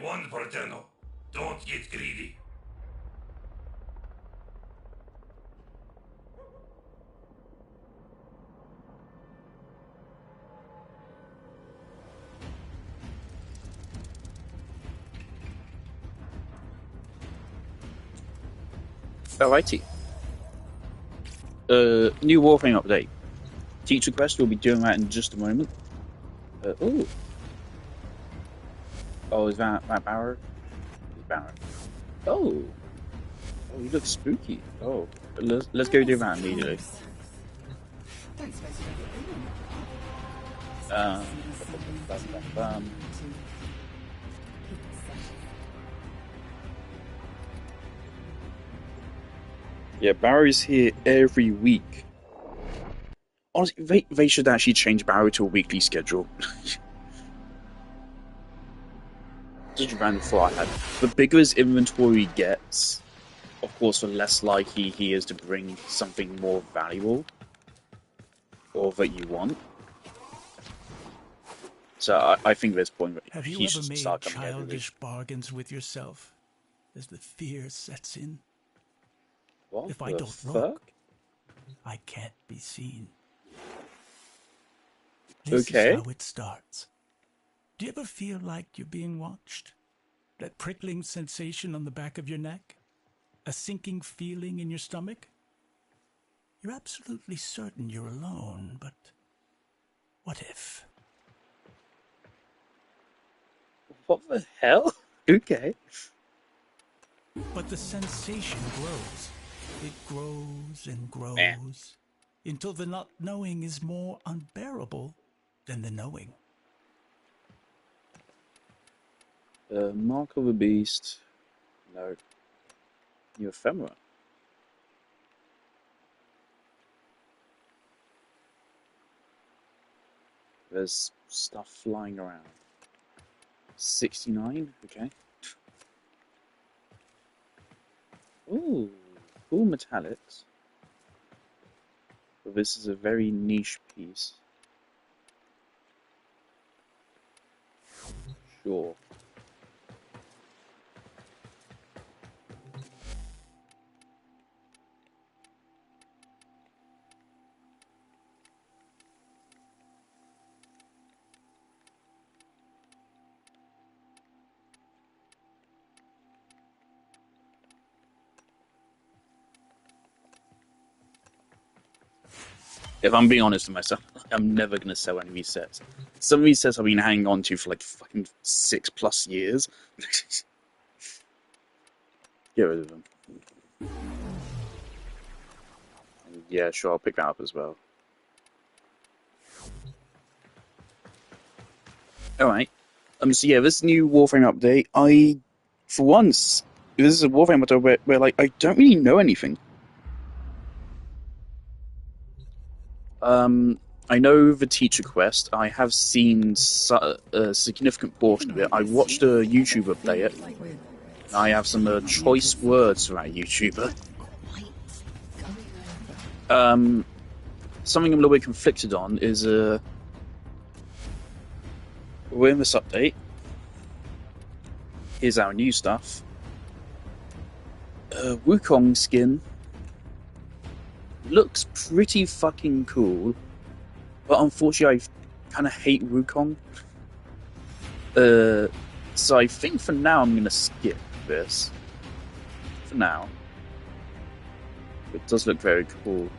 won, Porteno. Don't get greedy. Alrighty. New Warframe update. Teacher quest, we'll be doing that in just a moment. Ooh. Oh, is that Barrow? Barrow. Oh. Oh, he looks spooky. Oh. Let's go do that immediately. Yeah, Barrow's here every week. Honestly, they should actually change Barrow to a weekly schedule. Just a random thought I had. The bigger his inventory gets, of course, the less likely he is to bring something more valuable or that you want. So I think at this point Have you ever made childish bargains with yourself as the fear sets in? What if I don't fuck? look, I can't be seen. This Okay. is how it starts. Do you ever feel like you're being watched? That prickling sensation on the back of your neck? A sinking feeling in your stomach? You're absolutely certain you're alone, but what if? What the hell? Okay. But the sensation grows. It grows and grows until the not knowing is more unbearable than the knowing. Mark of a Beast. No. New ephemera. There's stuff flying around. 69? Okay. Ooh, cool metallics. But this is a very niche piece. Sure. If I'm being honest with myself, I'm never going to sell any of these sets. Some of these sets I've been hanging on to for like fucking 6+ years. Get rid of them. And yeah, sure, I'll pick that up as well. Alright. So yeah, this new Warframe update, for once, this is a Warframe update where like, I don't really know anything. I know the teacher quest. I have seen a significant portion of it. I watched a YouTuber play it. I have some choice words for that YouTuber. Something I'm a little bit conflicted on is we're in this update. Here's our new stuff. Wukong skin looks pretty fucking cool, but unfortunately I kind of hate Wukong. So I think for now I'm gonna skip this. For now. It does look very cool.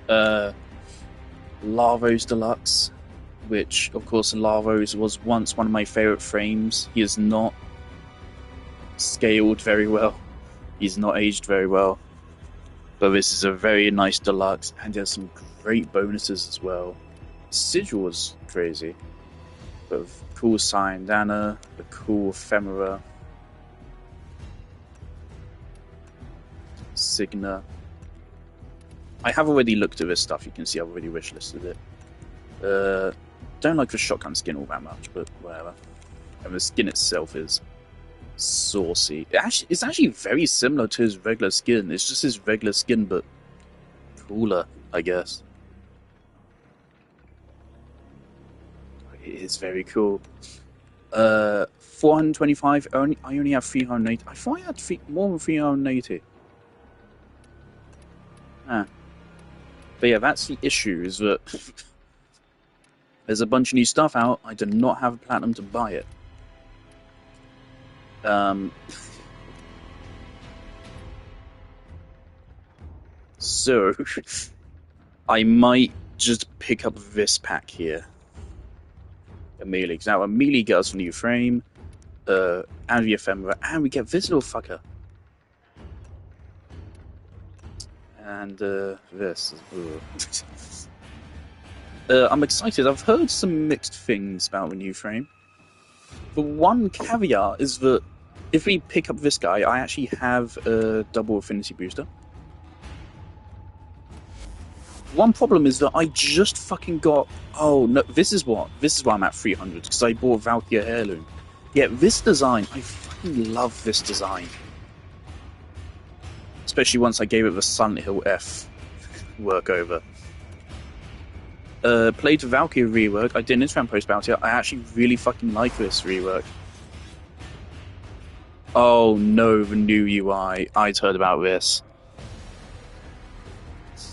Lavos Deluxe, which of course Lavos was once one of my favourite frames. He is not scaled very well. He's not aged very well. But this is a very nice deluxe, and there's some great bonuses as well. Sigil was crazy. But cool Syandana, the cool Ephemera, Signa. I have already looked at this stuff, you can see I've already wishlisted it. Don't like the shotgun skin all that much, but whatever. And the skin itself is saucy. It's actually very similar to his regular skin. It's just his regular skin, but cooler, I guess. It is very cool. 425. I only have 380. I thought I had more than 380. Ah. But yeah, that's the issue, is that there's a bunch of new stuff out. I do not have a platinum to buy it. So I might just pick up this pack here. Immediately. Because now immediately get us a new frame, and the ephemera, and we get this little fucker. And this. I'm excited. I've heard some mixed things about the new frame. The one caveat is that if we pick up this guy, I actually have a double affinity booster. One problem is that I just fucking got... Oh, no, this is why I'm at 300, because I bought Valkyria Heirloom. Yeah, this design, I fucking love this design. Especially once I gave it the Silent Hill F workover. Played the Valkyria rework. I did an Instagram post about it. I actually really fucking like this rework. Oh no, the new UI. I'd heard about this.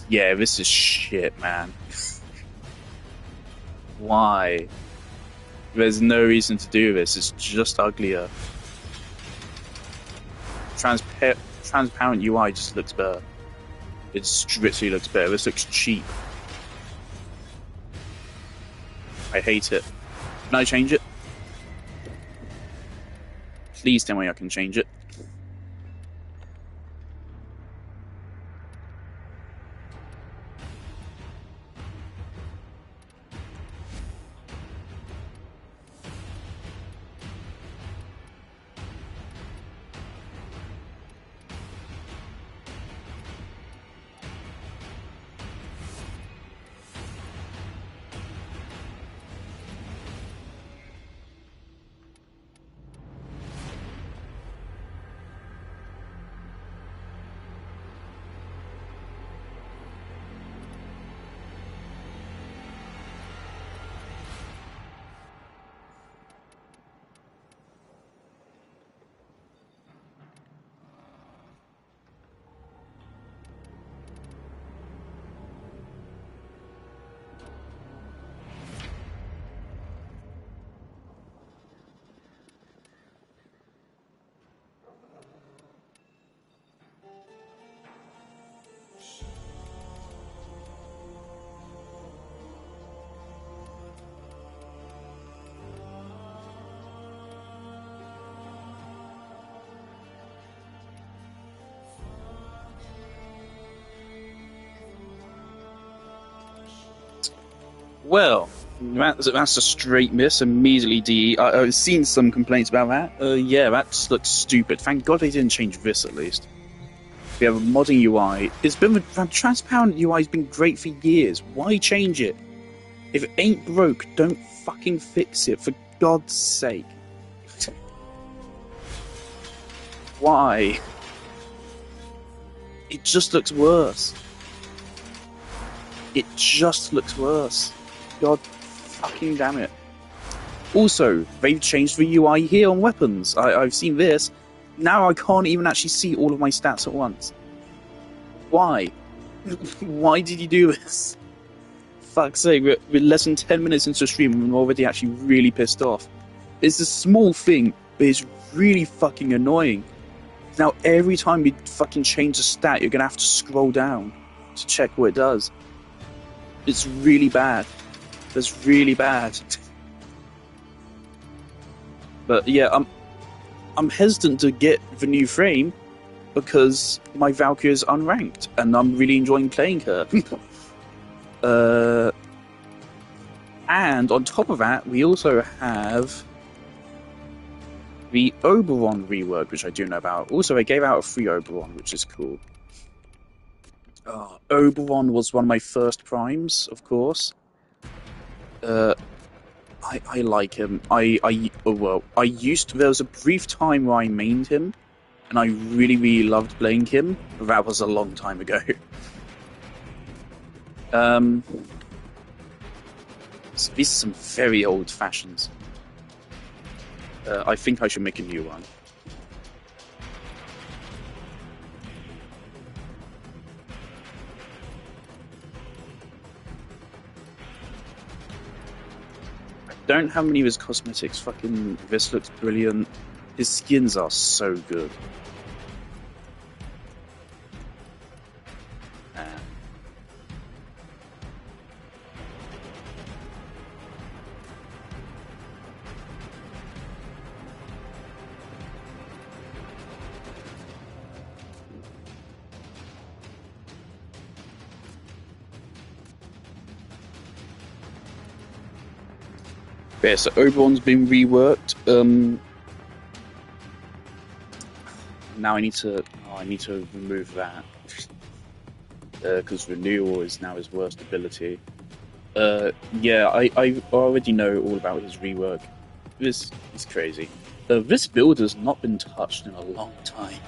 Yeah, this is shit, man. Why? There's no reason to do this. It's just uglier. Transparent UI just looks better. It strictly looks better. This looks cheap. I hate it. Can I change it? Please tell me I can change it. Well, that's a straight miss. Immediately DE. I've seen some complaints about that. Yeah, that just looks stupid. Thank God they didn't change this at least. We have a modding UI. The transparent UI's been great for years. Why change it? If it ain't broke, don't fucking fix it, for God's sake. Why? It just looks worse. It just looks worse. God fucking damn it. Also, they've changed the UI here on weapons. I've seen this. Now I can't even actually see all of my stats at once. Why? Why did you do this? Fuck's sake, we're less than 10 minutes into the stream and I'm already actually really pissed off. It's a small thing, but it's really fucking annoying. Now every time you fucking change a stat, you're gonna have to scroll down to check what it does. It's really bad. That's really bad. But yeah, I'm hesitant to get the new frame because my Valkyrie is unranked and I'm really enjoying playing her. And on top of that, we also have the Oberon rework, which I do know about. Also, they gave out a free Oberon, which is cool. Oberon was one of my first primes, of course. I like him. There was a brief time where I mained him, and I really, really loved playing him. But that was a long time ago. So these are some very old fashions. I think I should make a new one. I don't have many of his cosmetics. Fucking this looks brilliant. His skins are so good. Yeah, so Oberon's been reworked. Now I need to remove that because renewal is now his worst ability. Yeah, I already know all about his rework. This is crazy. This build has not been touched in a long time.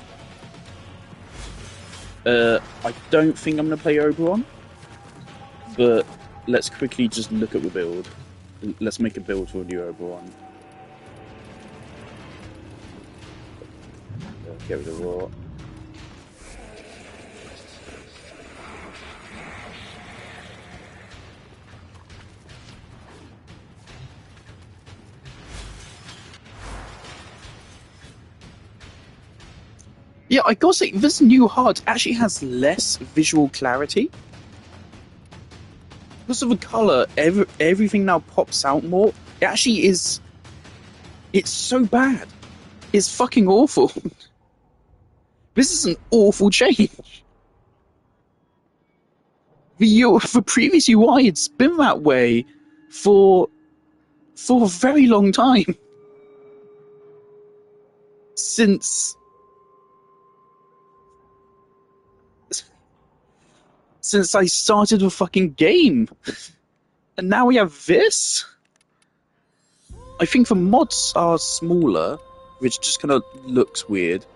I don't think I'm gonna play Oberon, but let's quickly just look at the build. Let's make a build for a new Oberon. Get rid of Raw. Yeah, I gotta say, this new HUD actually has less visual clarity. Because of the colour, everything now pops out more. It actually is... It's so bad. It's fucking awful. This is an awful change. The previous UI, it's been that way for a very long time. Since I started the fucking game. And now we have this? I think the mods are smaller, which just kind of looks weird.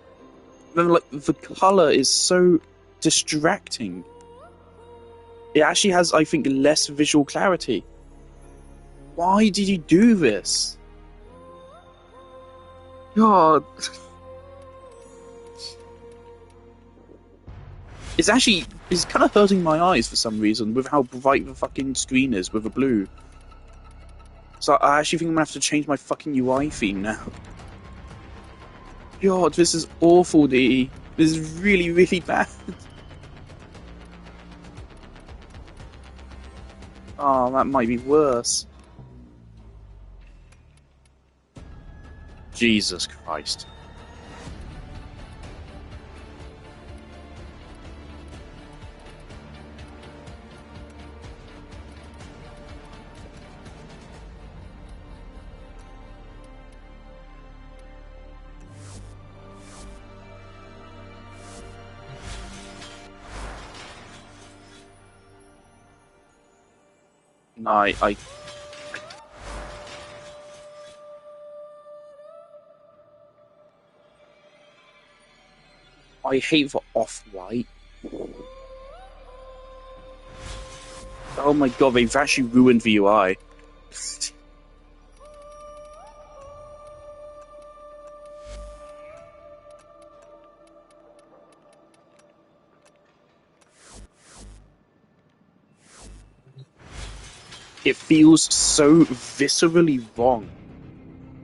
Then, like, the colour is so distracting. It actually has, I think, less visual clarity. Why did you do this? God. It's kind of hurting my eyes for some reason with how bright the fucking screen is with the blue. So I actually think I'm gonna have to change my fucking UI theme now. God, this is awful, D. This is really, really bad. Oh, that might be worse. Jesus Christ. No, I hate the off-white. Oh my god, they've actually ruined the UI. It feels so viscerally wrong.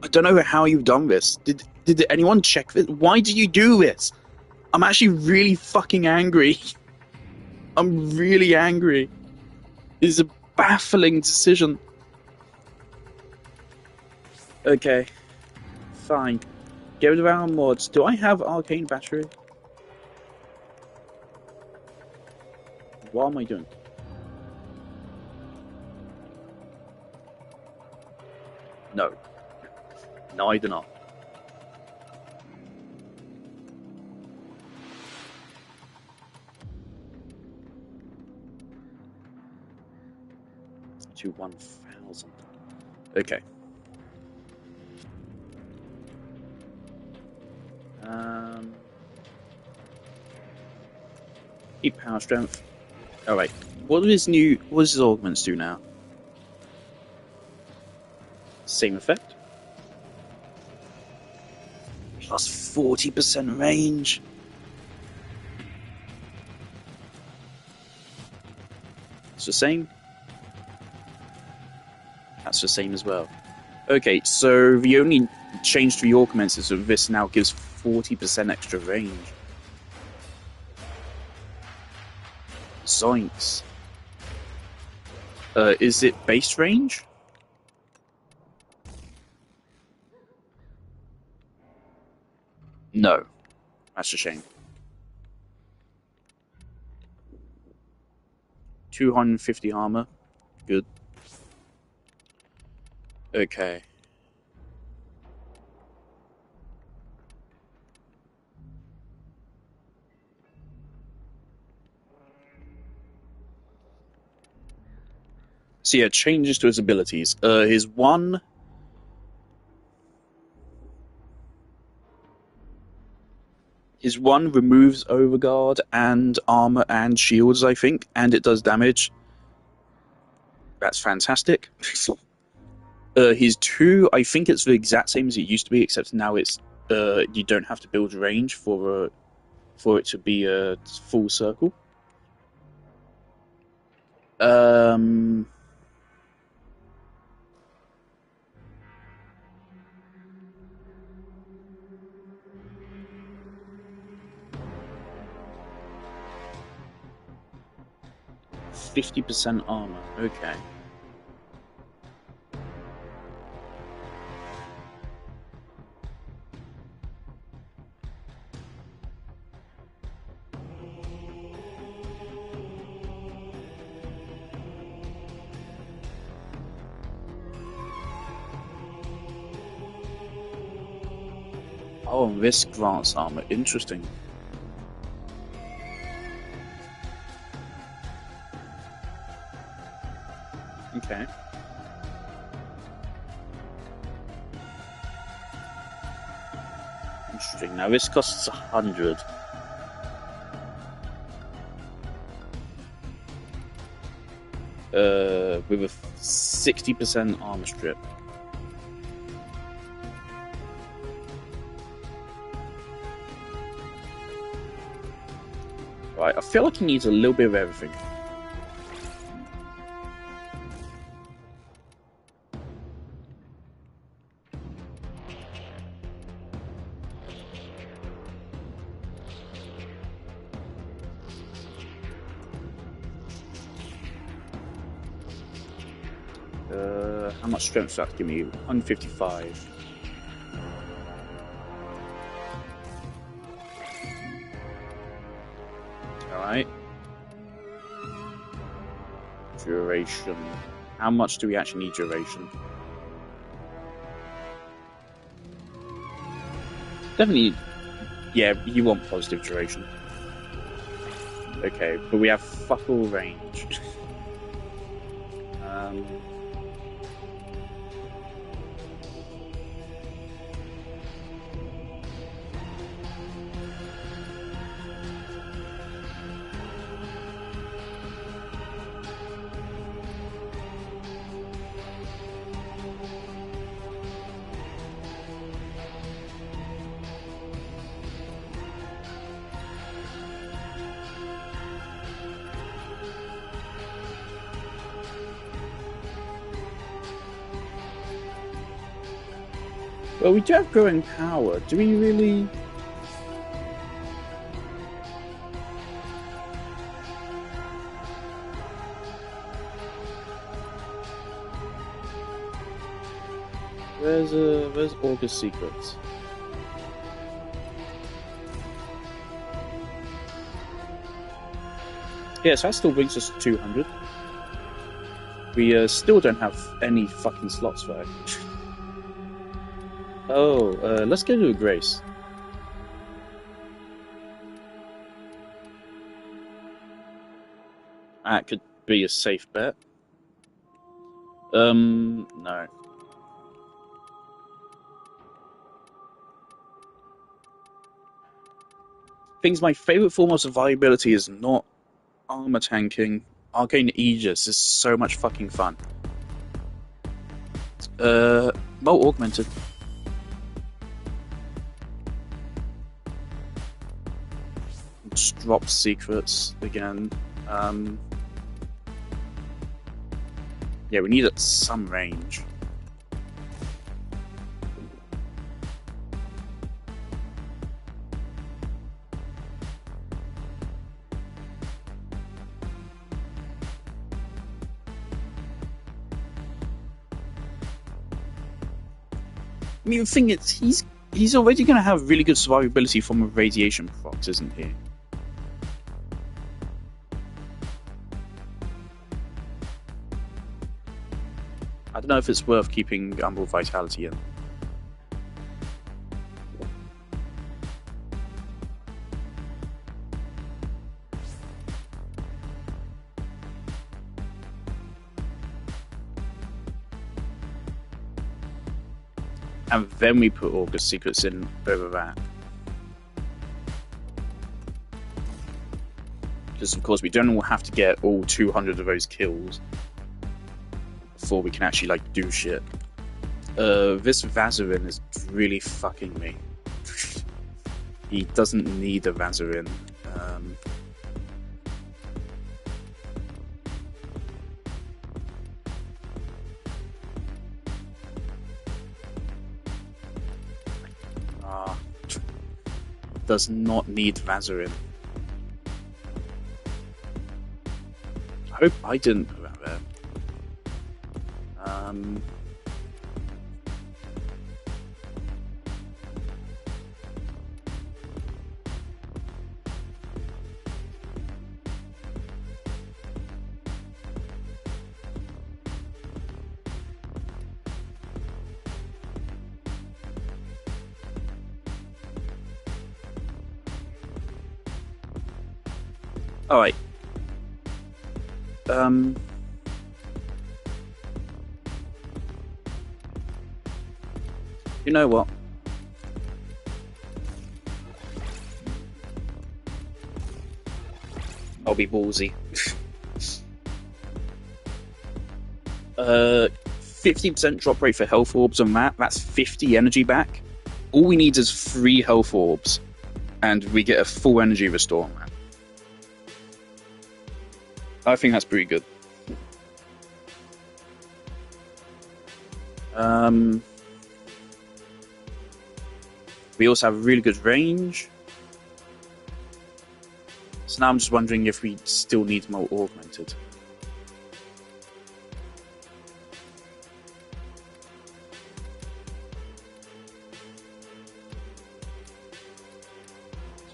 I don't know how you've done this. Did anyone check this? Why did you do this? I'm actually really fucking angry. I'm really angry. This is a baffling decision. Okay. Fine. Get rid of our mods. Do I have arcane battery? What am I doing? No. No, I do not. To 1,000. Okay. Keep power strength. Oh wait. What does his augments do now? Same effect. plus 40% range. It's the same. That's the same as well. Okay, so the only change to your comments is that this now gives 40% extra range. Zoinks. Is it base range? No. That's a shame. 250 armor. Good. Okay. So yeah, changes to his abilities. His one removes overguard and armor and shields, I think, and it does damage. That's fantastic. His two, I think it's the exact same as it used to be, except now it's you don't have to build range for it to be a full circle. 50% armor. Okay. Oh, this grants armor. Interesting. Okay. Interesting. Now this costs 100. With a 60% armor strip. Right, I feel like he needs a little bit of everything. How much strength does that give me? 155. Alright. Duration. How much do we actually need duration? Definitely, yeah, you want positive duration. Okay, but we have fuck all range. Well, we do have growing power. Do we really? Where's August Secrets? Yeah, so that still brings us to 200. We still don't have any fucking slots for it. Oh, let's go to a Grace. That could be a safe bet. No. Things my favorite form of survivability is not armor tanking. Arcane Aegis is so much fucking fun. Well augmented. just drop secrets again. Yeah, we need some range. I mean, the thing is, he's already going to have really good survivability from a radiation proc, isn't he? I don't know if it's worth keeping Umbral Vitality in. And then we put August Secrets in over that. Because of course we don't all have to get all 200 of those kills before we can actually like do shit. This Vazarin is really fucking me. He doesn't need a Vazarin. Does not need Vazarin. I hope I didn't put that there. Alright. You know what? I'll be ballsy. 50% drop rate for health orbs on that. That's 50 energy back. All we need is 3 health orbs, and we get a full energy restore on that. I think that's pretty good. We also have really good range. So now I'm just wondering if we still need more augmented.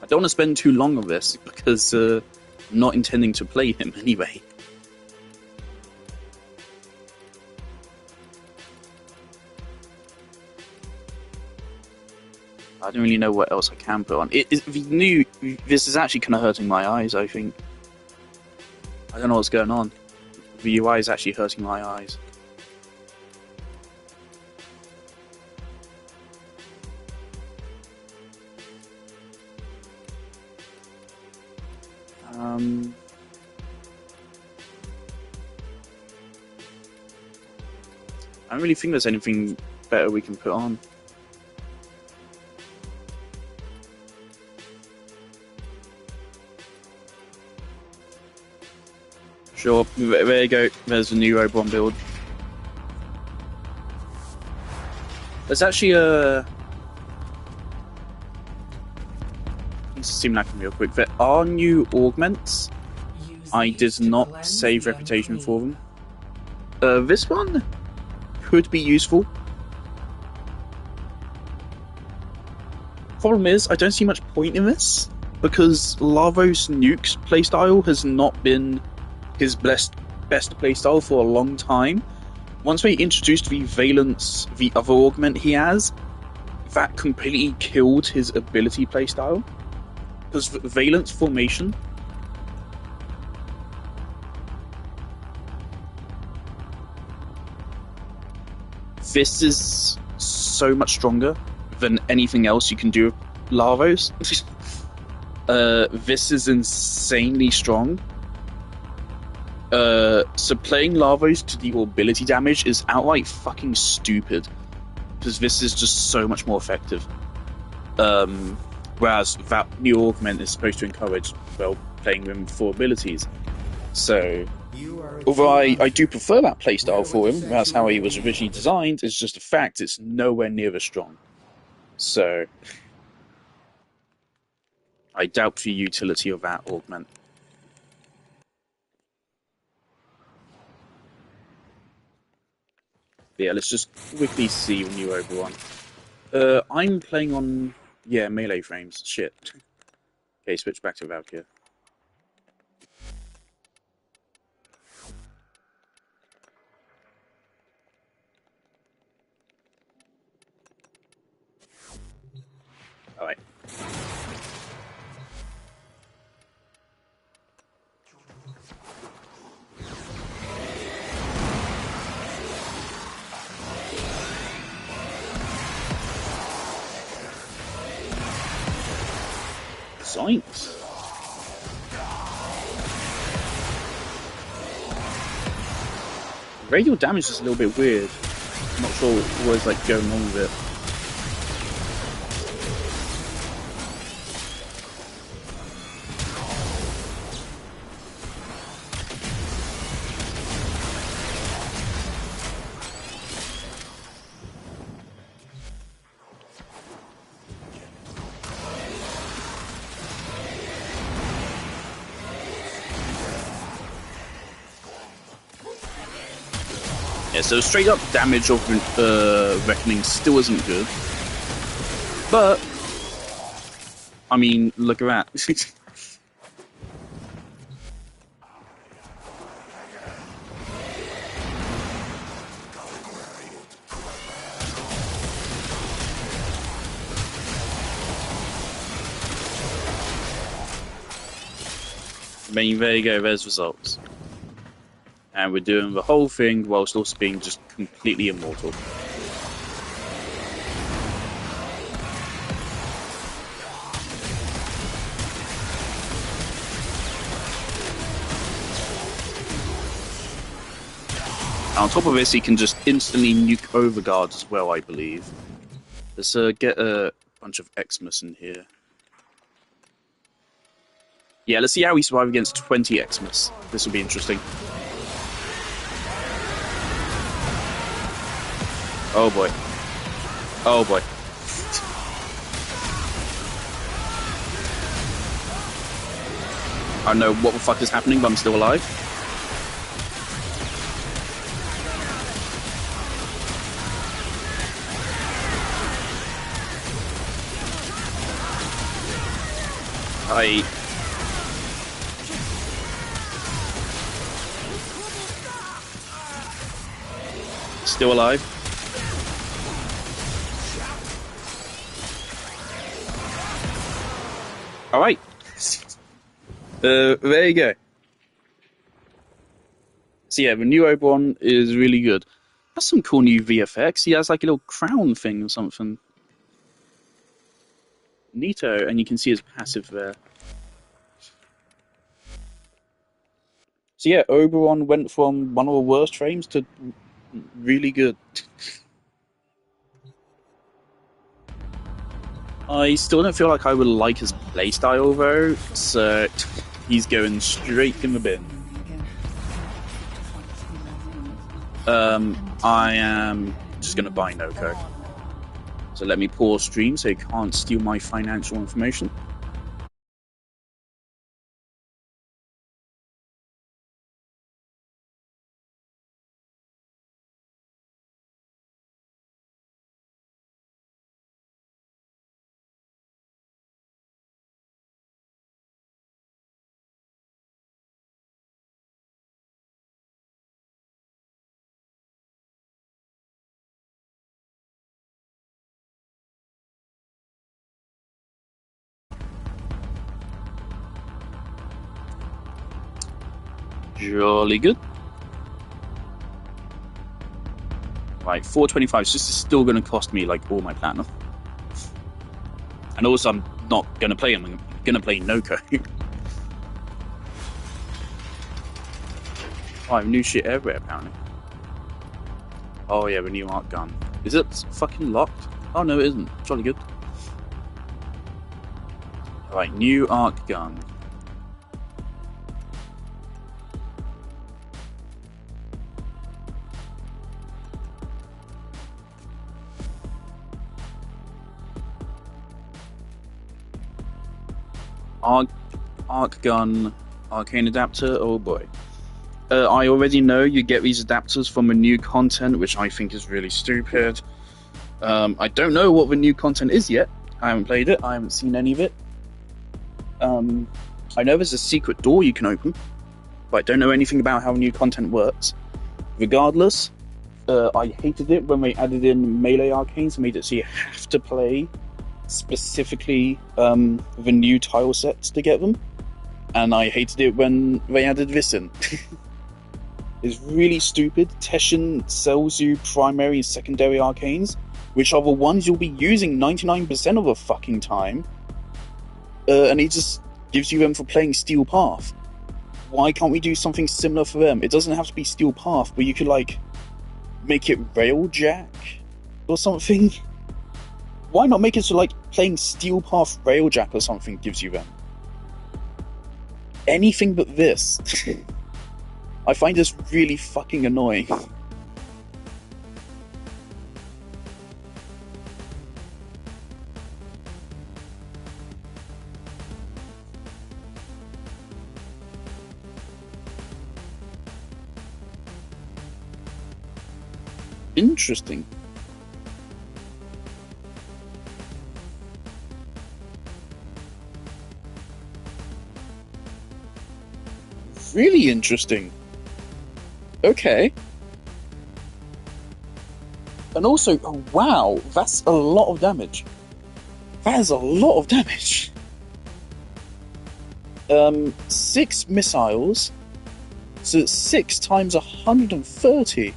I don't want to spend too long on this because I'm not intending to play him anyway. I don't really know what else I can put on. This is actually kind of hurting my eyes, I think. I don't know what's going on. The UI is actually hurting my eyes. I don't really think there's anything better we can put on. Sure, there you go. There's a new Oberon build. There's actually a... Let's see that can real quick. There are new augments. I did not save reputation for them. This one could be useful. Problem is, I don't see much point in this, because Lavos Nuke's playstyle has not been his best playstyle for a long time. Once we introduced the Valence, the other augment he has, that completely killed his ability playstyle. Because Valence Formation... This is so much stronger than anything else you can do with Lavos. This is insanely strong. So playing Lavos to deal ability damage is outright fucking stupid. Because this is just so much more effective. Whereas that new augment is supposed to encourage, well, playing him for abilities. So, although I do prefer that playstyle for him, that's how he was originally designed, it's just a fact it's nowhere near as strong. So, I doubt the utility of that augment. But yeah, let's just quickly see the new Obi-Wan. I'm playing on, yeah, melee frames. Shit. Okay, switch back to Valkyrie. Alright. Zoinks. Radial damage is a little bit weird. I'm not sure what is like going on with it. Yeah, so straight up damage of Reckoning still isn't good. But, I mean, look at that. I mean, there you go, there's results. And we're doing the whole thing whilst also being just completely immortal. And on top of this, he can just instantly nuke overguards as well, I believe. Let's get a bunch of Xmas in here. Yeah, let's see how we survive against 20 Xmas. This will be interesting. Oh boy. Oh boy. I don't know what the fuck is happening, but I'm still alive. Still alive. Alright. There you go. So yeah, the new Obi-Wan is really good. That's some cool new VFX. He has like a little crown thing or something. Neato, and you can see his passive there. So yeah, Obi-Wan went from one of the worst frames to really good. I still don't feel like I would like his playstyle though, so he's going straight in the bin. I am just going to buy Noko. So let me pause stream so he can't steal my financial information. Jolly good. Right, 425. So this is still going to cost me like all my platinum. And also, I'm not going to play him. I'm going to play Noko. Oh, I have new shit everywhere apparently. Oh yeah, the new art gun. Is it fucking locked? Oh no, it isn't. Jolly good. Right, new arc gun. Arc gun, arcane adapter. Oh boy. I already know you get these adapters from the new content, which I think is really stupid. I don't know what the new content is yet. I haven't played it. I haven't seen any of it. I know there's a secret door you can open, but I don't know anything about how new content works. Regardless, I hated it when they added in melee arcanes and made it so you have to play specifically the new tile sets to get them. And I hated it when they added this in. It's really stupid. Teshin sells you primary and secondary arcanes, which are the ones you'll be using 99% of the fucking time. And he just gives you them for playing Steel Path. Why can't we do something similar for them? It doesn't have to be Steel Path, but you could, like, make it Railjack or something. Why not make it so, like, playing Steel Path Railjack or something gives you them? Anything but this. I find this really fucking annoying. Interesting. Really interesting. Okay. And also, oh, wow, that's a lot of damage. That is a lot of damage. 6 missiles. So it's 6 times 130.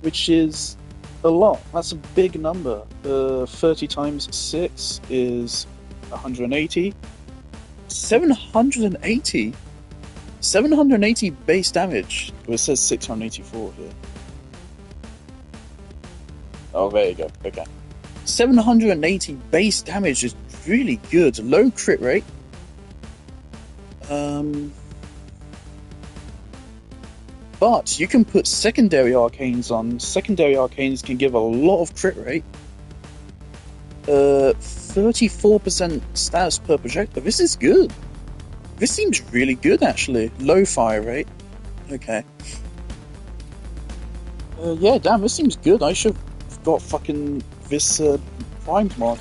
Which is a lot. That's a big number. 30 times 6 is 180. 780? 780 base damage. Well, it says 684 here. Oh, there you go. Okay. 780 base damage is really good. Low crit rate. But you can put secondary arcanes on. Secondary arcanes can give a lot of crit rate. 34% status per projectile. This is good. This seems really good, actually. Low fire rate. Okay. Yeah, damn, this seems good. I should have got fucking this primed mod.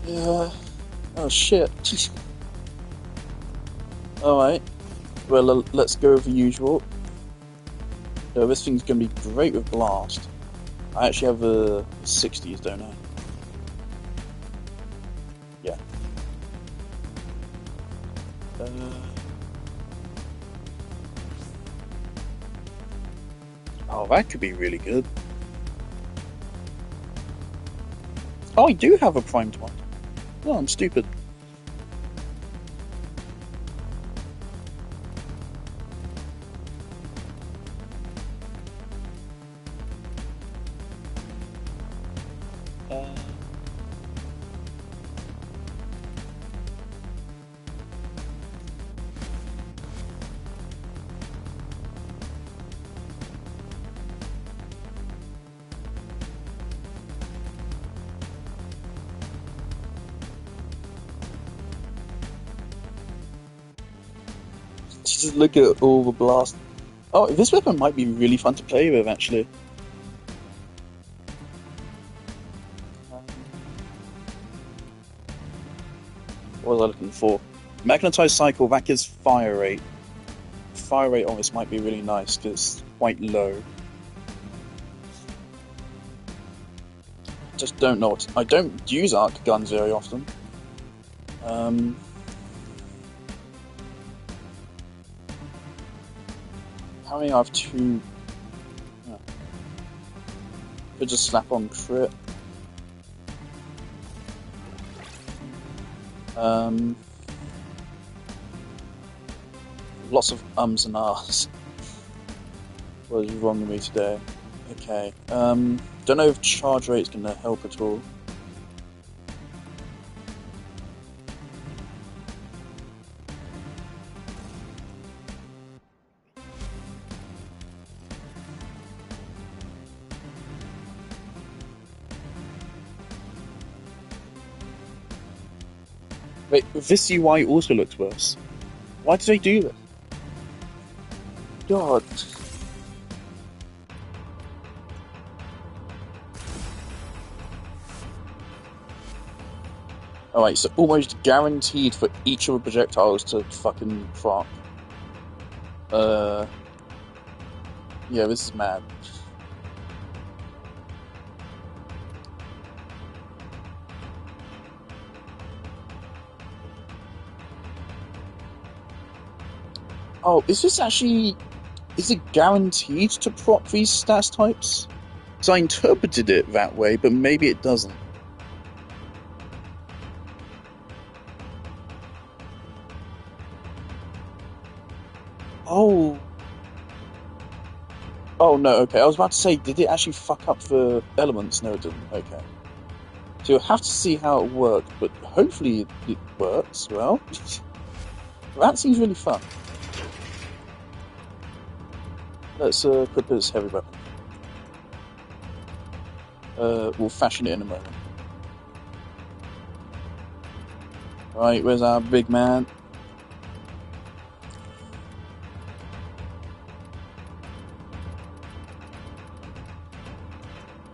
Oh shit. Alright. Well, let's go with the usual. This thing's gonna be great with blast. I actually have the 60s, don't I? Yeah. Oh, that could be really good. Oh, I do have a primed one. Oh, I'm stupid. Just look at all the blast. Oh, this weapon might be really fun to play with, actually. What was I looking for? Magnetized cycle, that gives fire rate. Fire rate on this might be really nice, because it's quite low. Just don't know what... I don't use arc guns very often. How many? I have 2. Yeah. Could just slap on crit. Lots of ums and ahs. What is wrong with me today? Okay. Don't know if charge rate's gonna help at all. Wait, this UI also looks worse. Why did they do this? God. Alright, so almost guaranteed for each of the projectiles to fucking proc. Yeah, this is mad. Oh, is this actually... Is it guaranteed to proc these stats types? Because I interpreted it that way, but maybe it doesn't. Oh. Oh, no, okay. I was about to say, did it actually fuck up the elements? No, it didn't. Okay. So you'll have to see how it worked, but hopefully it works well. That seems really fun. Let's equip this heavy weapon. We'll fashion it in a moment. Right, where's our big man?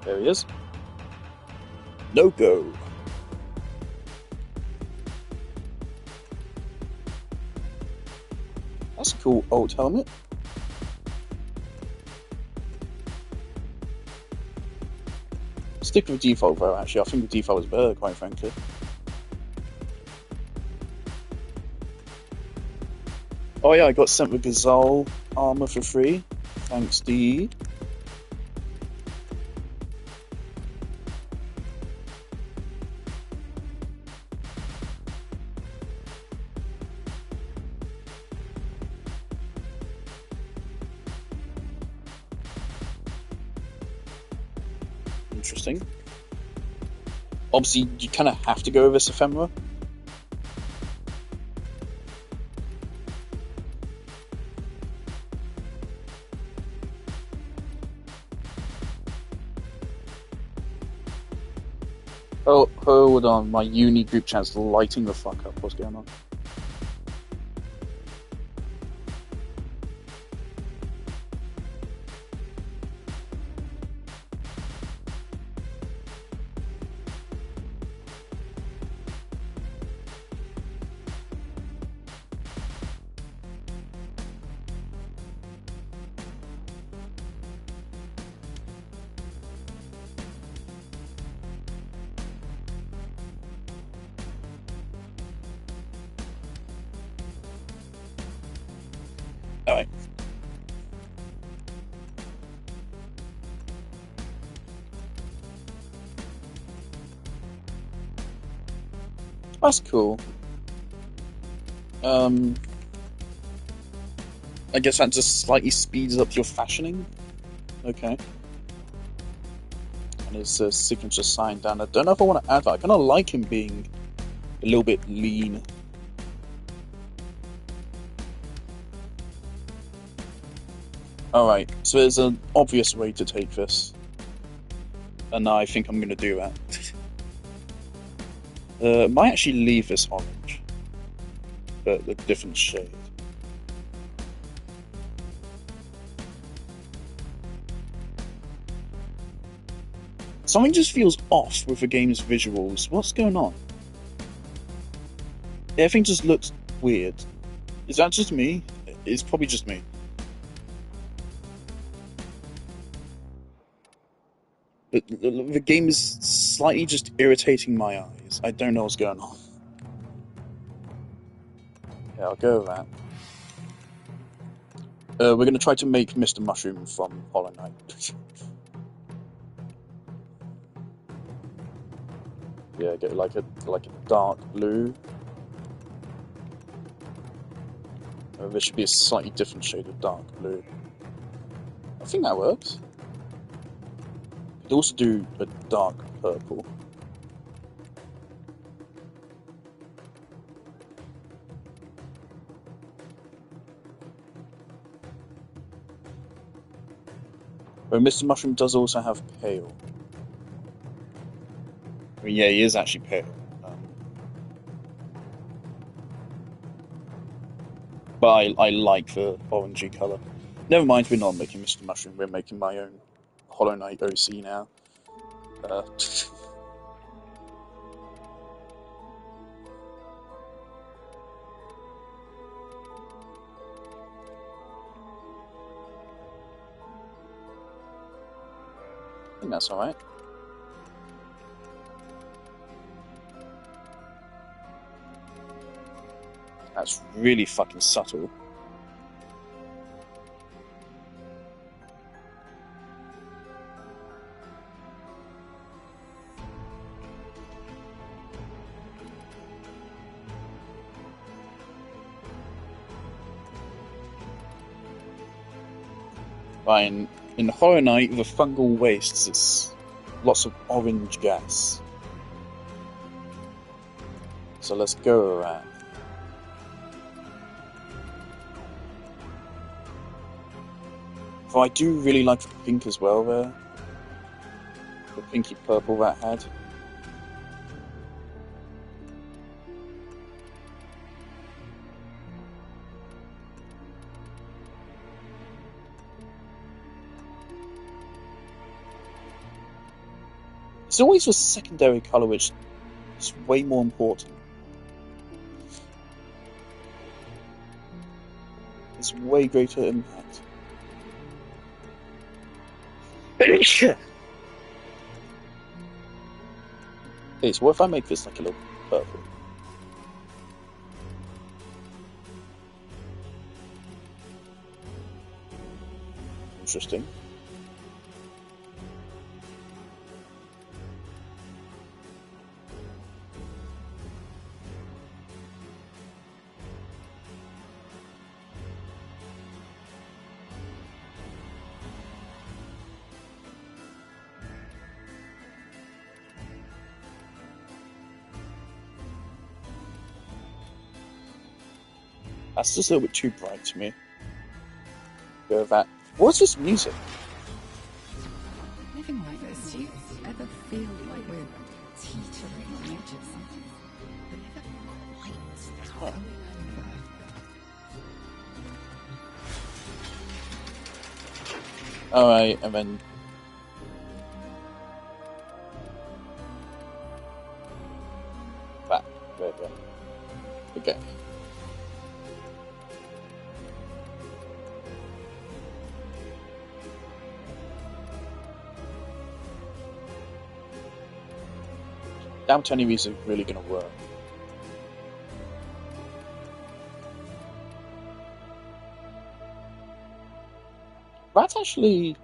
There he is. No go. That's a cool old helmet. Stick with default though, actually. I think the default is better, quite frankly. Oh yeah, I got sent with Gazelle armor for free. Thanks, D. Interesting. Obviously, you kind of have to go with this ephemera. Oh, hold on. My uni group chat's lighting the fuck up. What's going on? Alright. That's cool. I guess that just slightly speeds up your fashioning. Okay. And his signature sign down. I don't know if I want to add that. I kind of like him being a little bit lean. Alright, so there's an obvious way to take this. And I think I'm going to do that. Might actually leave this orange. But a different shade. Something just feels off with the game's visuals. What's going on? Everything just looks weird. Is that just me? It's probably just me. But the game is slightly just irritating my eyes. I don't know what's going on. Yeah, I'll go with that. We're going to try to make Mr. Mushroom from Hollow Knight. Yeah, get like a dark blue. There should be a slightly different shade of dark blue. I think that works. Could also do a dark purple. But Mr. Mushroom does also have pale. I mean, yeah, he is actually pale. But I like the orangey colour. Never mind, we're not making Mr. Mushroom, we're making my own Hollow Knight OC now. Uh, I think that's alright. That's really fucking subtle. Right, in Hollow Knight, the fungal wastes, it's lots of orange gas. So let's go around. But I do really like the pink as well there. The pinky purple that had. It's always the secondary colour which is way more important. It's way greater impact. Okay, so what if I make this like a little purple? Interesting. That's just a little bit too bright to me. Go with that. What's this music? Living like this, do you ever feel like we're teetering on the edge of something? But never quite going over. Alright, and then... Back. There we go. Okay. Doubt any of these are really going to work. That actually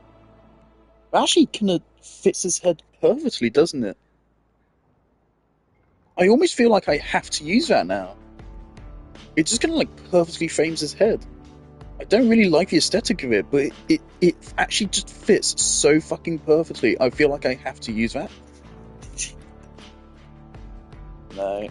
kind of fits his head perfectly, doesn't it? I almost feel like I have to use that now. It just kind of like perfectly frames his head. I don't really like the aesthetic of it, but it actually just fits so fucking perfectly. I feel like I have to use that. No.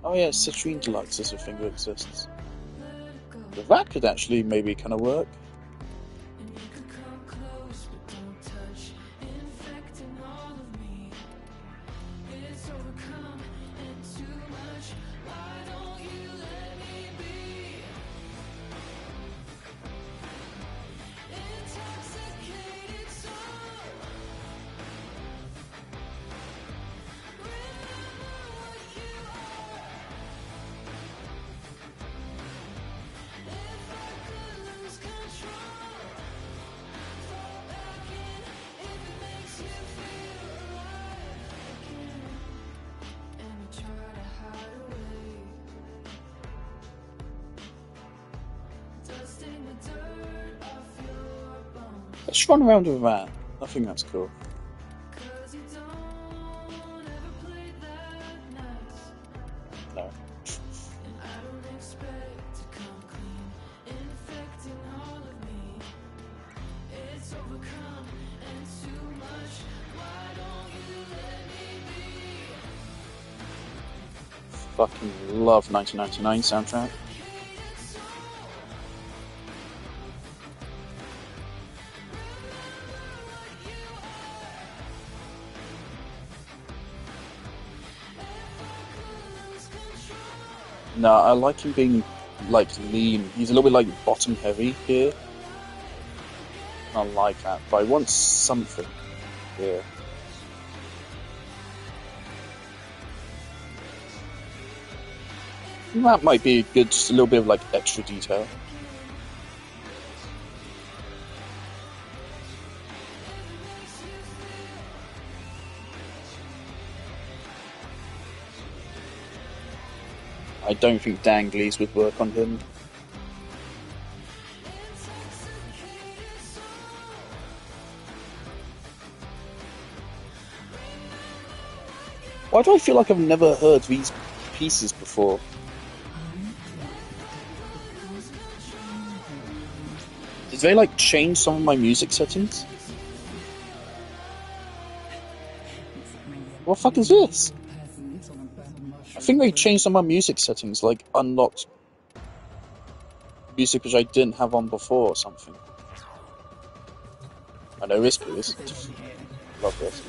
Oh yeah, Citrine Deluxe is a thing that exists. But that could actually maybe kind of work. Let's run around with that. I think that's cool. No. fucking love 1999 soundtrack. No, I like him being, like, lean. He's a little bit, like, bottom heavy here. I like that, but I want something here. That might be good, just a little bit of, like, extra detail. I don't think danglies would work on him. Why do I feel like I've never heard these pieces before? Did they, like, change some of my music settings? What the fuck is this? I think they changed some of my music settings, like unlocked music which I didn't have on before or something. I know this, please. Love this.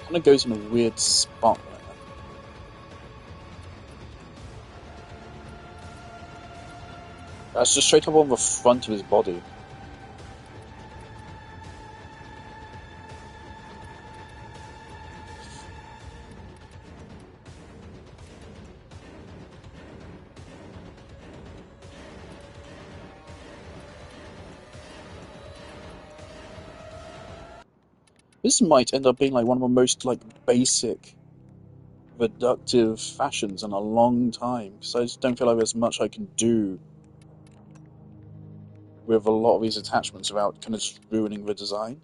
Kind of goes in a weird spot right now. That's just straight up on the front of his body. This might end up being like one of the most like basic, reductive fashions in a long time, because I just don't feel like there's much I can do with a lot of these attachments without kind of just ruining the design.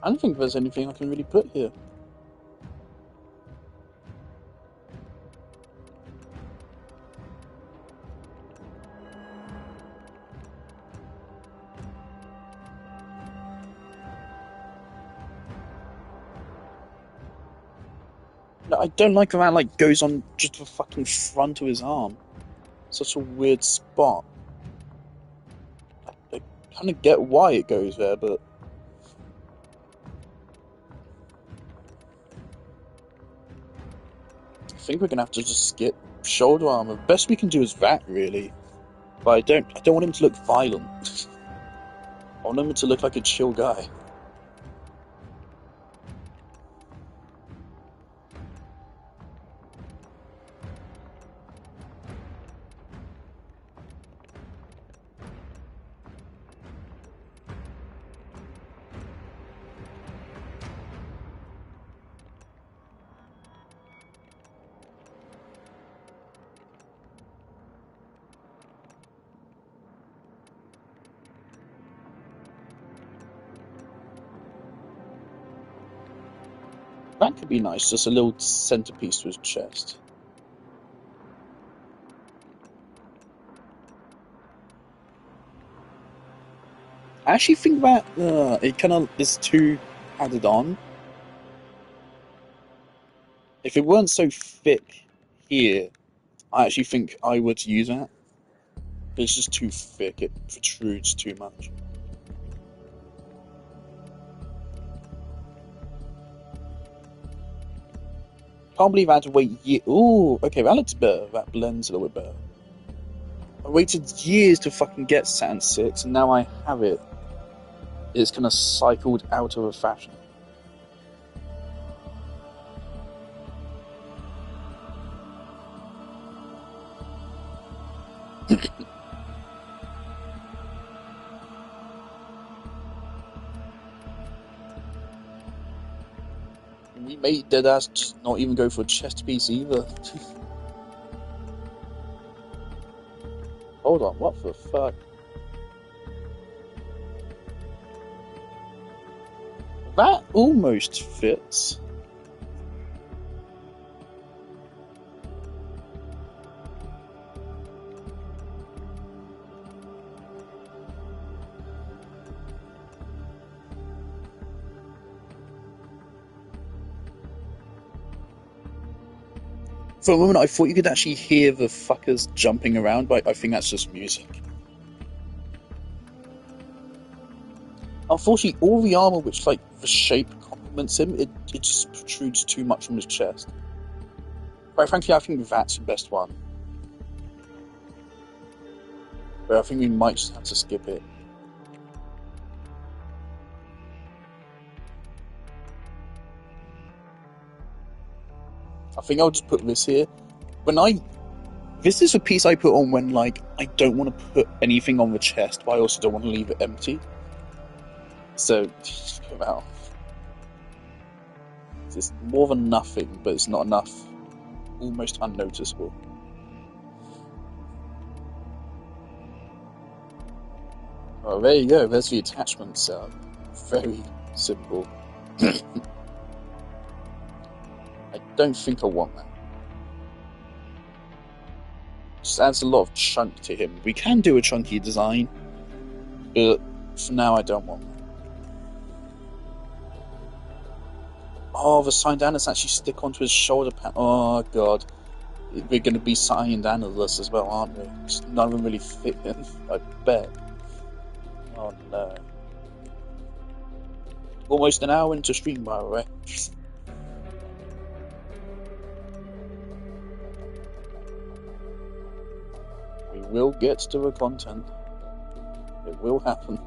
I don't think there's anything I can really put here. No, I don't like that like goes on just the fucking front of his arm. Such a weird spot. I kind of get why it goes there, but I think we're gonna have to just skip shoulder armor. Best we can do is that, really. But I don't want him to look violent. I want him to look like a chill guy. That could be nice, just a little centerpiece to his chest. I actually think that it kind of is too added on. If it weren't so thick here, I actually think I would use that. But it's just too thick, it protrudes too much. Can't believe I had to wait Ooh, okay, that looks better. That blends a little bit better. I waited years to fucking get Saturn 6, and now I have it. It's kind of cycled out of a fashion. We made Deadass just not even go for a chest piece either. Hold on, what the fuck? That almost fits. For a moment, I thought you could actually hear the fuckers jumping around, but I think that's just music. Unfortunately, all the armor which, like, the shape complements him, it just protrudes too much from his chest. Quite frankly, I think that's the best one. But I think we might just have to skip it. I think I'll just put this here. This is a piece I put on when, like, I don't want to put anything on the chest, but I also don't want to leave it empty. So, just put that off. It's more than nothing, but it's not enough. Almost unnoticeable. Oh, there you go. There's the attachments. Very simple. I don't think I want that. Just adds a lot of chunk to him. We can do a chunky design, but for now I don't want that. Oh, the Syndanas actually stick onto his shoulder pad. Oh god. We're going to be Syndanaless as well, aren't we? Just none of them really fit in, I bet. Oh no. Almost an hour into stream, by the way. We will get to the content. It will happen.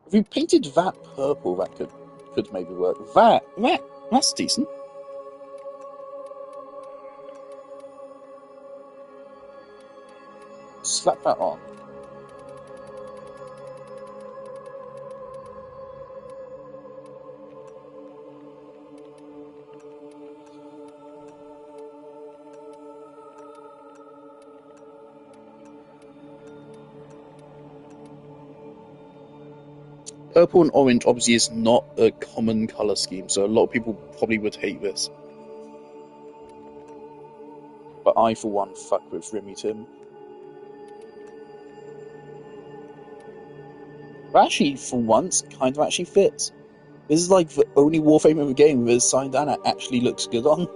If we painted that purple, that could maybe work. That's decent. Slap that on. Purple and orange obviously is not a common colour scheme, so a lot of people probably would hate this. But I, for one, fuck with Remy Tim. But actually, for once, kind of actually fits. This is like the only Warframe in the game where Syndana actually looks good on.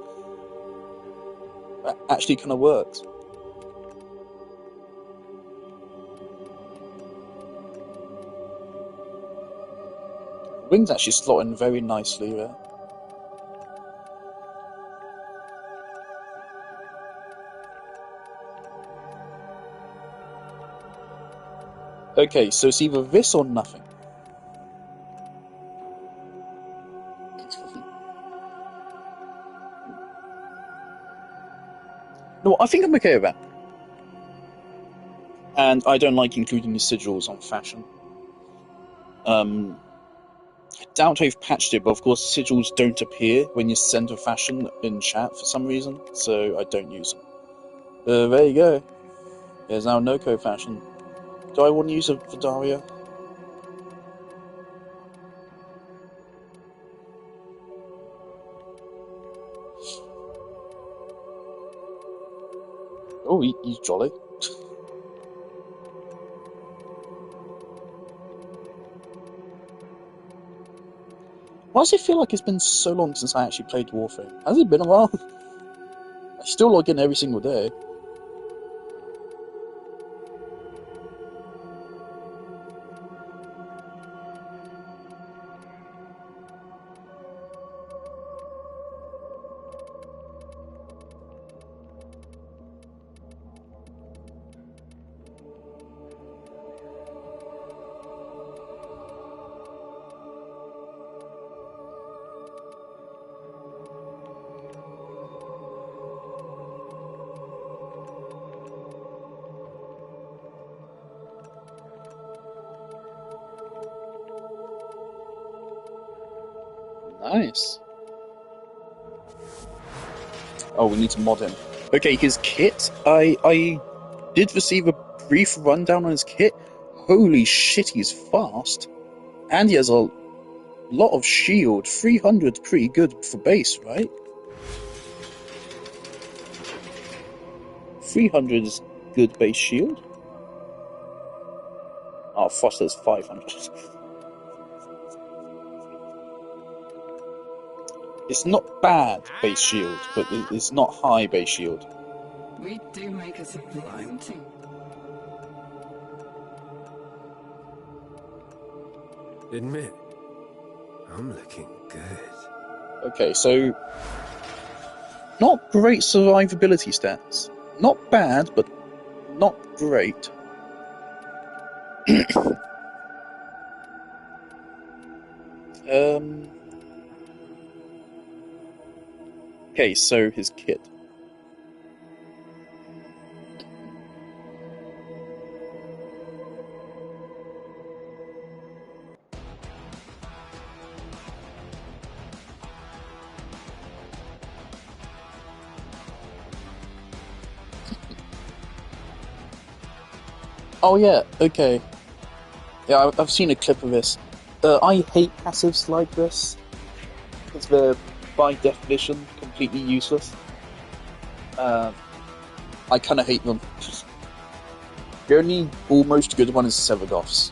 That actually kind of works. Wings actually slot in very nicely there. Okay, so it's either this or nothing. No, I think I'm okay with that. And I don't like including the sigils on fashion. I doubt they've patched it, but of course sigils don't appear when you send a fashion in chat for some reason, so I don't use them. There you go. There's now no co-fashion. Do I want to use a Vidaria? Oh, he's jolly. Why does it feel like it's been so long since I actually played Warframe? Has it been a while? I still log in every single day. Nice. Oh, we need to mod him. Okay, his kit. I did receive a brief rundown on his kit. Holy shit, he's fast. And he has a lot of shield. 300's pretty good for base, right? 300 is good base shield. Oh, Foster's 500. It's not bad base shield, but it's not high base shield. We do make a sublime team. Admit, I'm looking good. Okay, so not great survivability stats. Not bad, but not great. Okay, so his kit. Oh yeah, okay. Yeah, I've seen a clip of this. I hate passives like this, because they're, by definition, completely useless. I kind of hate them. The only almost good one is Sevagoths,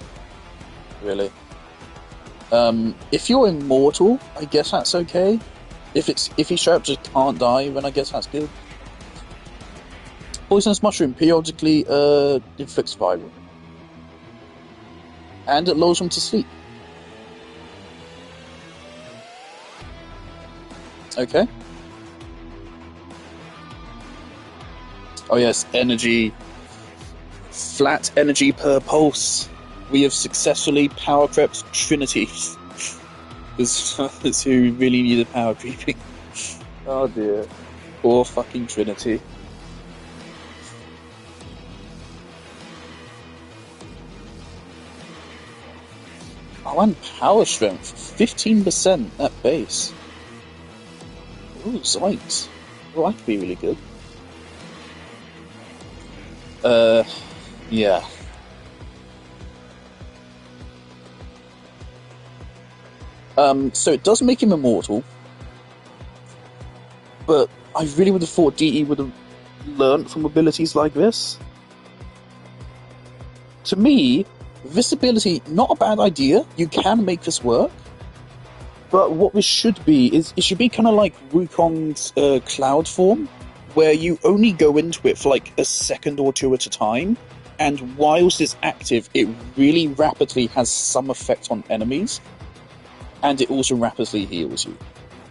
really. If you're immortal, I guess that's okay. If you straight up just can't die, then I guess that's good. Poisonous Mushroom periodically inflicts viral. And it lulls them to sleep. Okay. Oh yes, energy. Flat energy per pulse. We have successfully power crept Trinity. That's who really needed power creeping. Oh dear. Poor fucking Trinity. Oh, and power strength. 15% at base. Ooh, zoinks. Well, that could be really good. Yeah. So it does make him immortal, but I really would have thought DE would have learnt from abilities like this. To me, this ability, not a bad idea. You can make this work. But what this should be is, it should be kind of like Wukong's cloud form, where you only go into it for like a second or two at a time, and whilst it's active, it really rapidly has some effect on enemies, and it also rapidly heals you,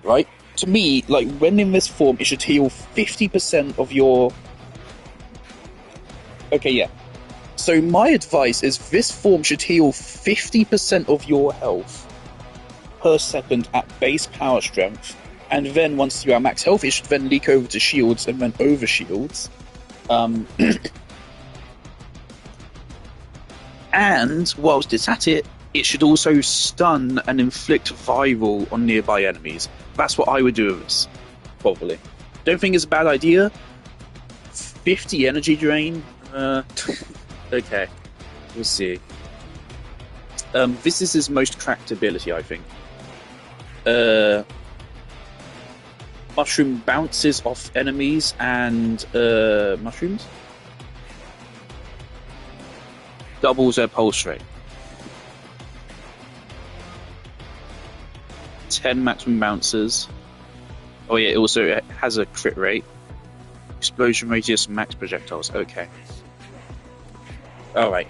right? To me, like, when in this form, it should heal 50% of your... Okay, yeah. So my advice is this form should heal 50% of your health per second at base power strength, and then once you're at max health, it should then leak over to shields and then over shields. And whilst it's at it, it should also stun and inflict viral on nearby enemies. That's what I would do with this, probably. Don't think it's a bad idea. 50 energy drain? Okay, we'll see. This is his most cracked ability, I think. Mushroom bounces off enemies and mushrooms. Doubles their pulse rate. 10 maximum bounces. Oh yeah, it also has a crit rate. Explosion radius, max projectiles. Okay. Alright.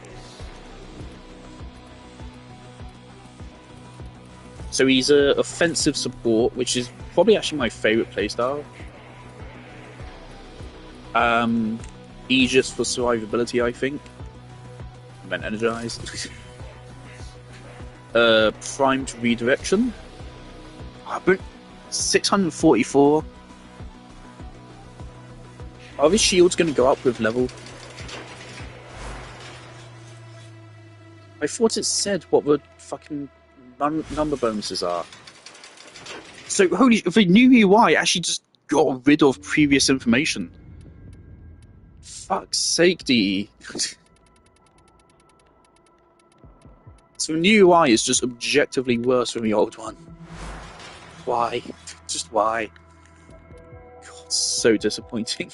So he's a offensive support, which is probably actually my favourite playstyle. Aegis for survivability, I think. And then energized. Primed redirection. But 644. Are his shields going to go up with level? I thought it said what the fucking number bonuses are. So, the new UI actually just got rid of previous information. Fuck's sake, DE. So the new UI is just objectively worse than the old one. Why? Just why? God, so disappointing.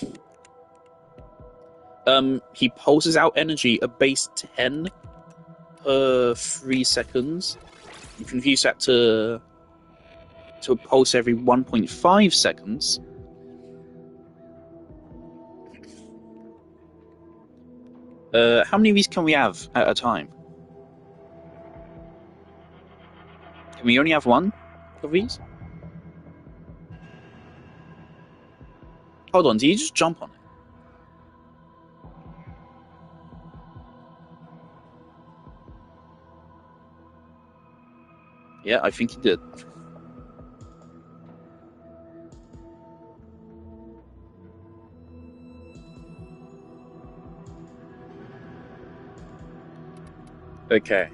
He pulses out energy a base 10 per 3 seconds. You can use that to a pulse every 1.5 seconds. How many of these can we have at a time? Can we only have one of these? Hold on, did you just jump on it? Yeah, I think he did. Okay.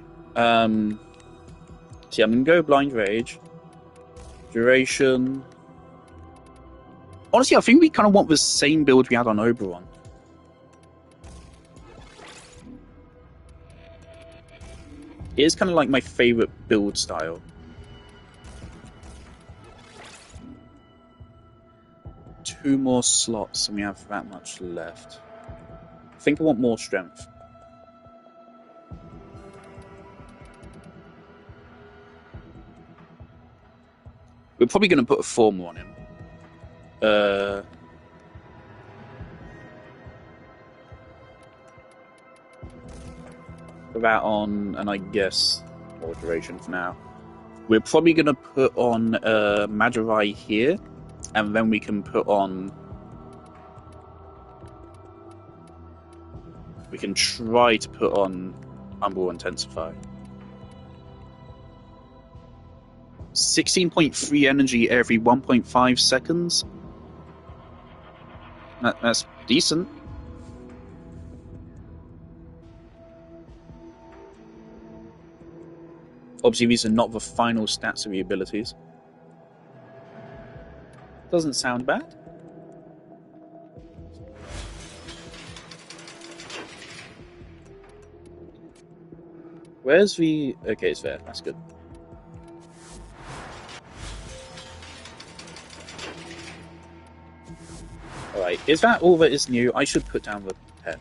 See, I'm gonna go Blind Rage. Duration. Honestly, I think we kind of want the same build we had on Oberon. It is kind of like my favorite build style. Two more slots and we have that much left. I think I want more strength. We're probably going to put a formal on him. Put that on, and I guess more duration for now. We're probably going to put on Madurai here, and then we can put on... We can try to put on Umbral Intensify. 16.3 energy every 1.5 seconds. That's decent. Obviously, these are not the final stats of the abilities. Doesn't sound bad. Where's the... Okay, it's there. That's good. Alright, is that all that is new? I should put down the pen.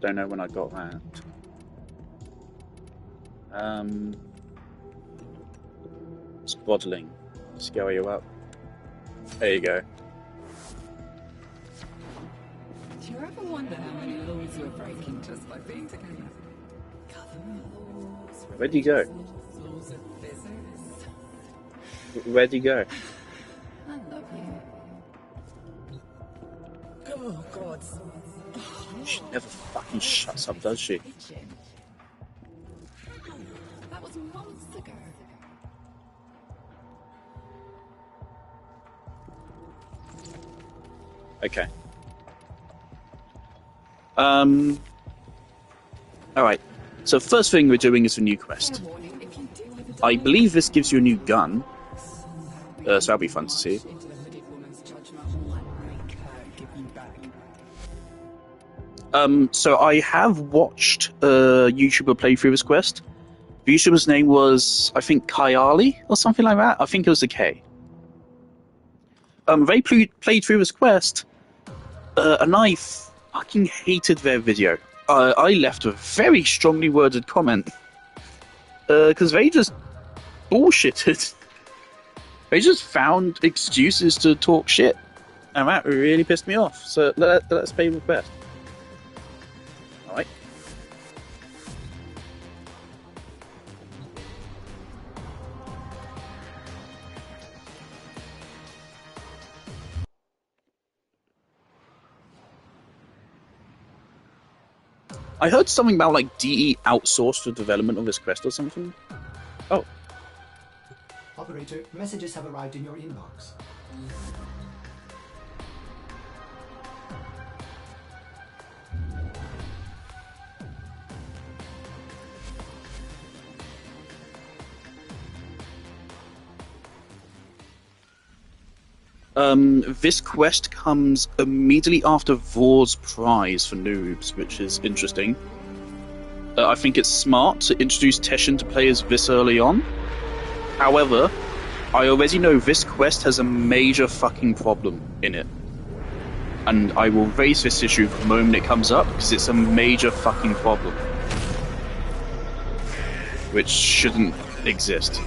Don't know when I got that. Squaddling. Scale you up. There you go. Do you ever wonder how many laws you're breaking just by being together? Where'd you go? Where'd you go? I love you. Oh, God. She never fucking shuts up, does she? That was months ago. Okay. Alright. So first thing we're doing is a new quest. I believe this gives you a new gun. So that'll be fun to see. So I have watched a YouTuber play through this quest. The YouTuber's name was, I think, Kayali or something like that. I think it was a K. They played through this quest, and I fucking hated their video. I left a very strongly worded comment, because they just bullshitted. They just found excuses to talk shit, and that really pissed me off. So let's play the quest. Alright. I heard something about like DE outsourced the development of this quest or something. Oh. Operator, messages have arrived in your inbox. This quest comes immediately after Vor's prize for noobs, which is interesting. I think it's smart to introduce Teshin to players this early on. However, I already know this quest has a major fucking problem in it. And I will raise this issue the moment it comes up, because it's a major fucking problem. Which shouldn't exist.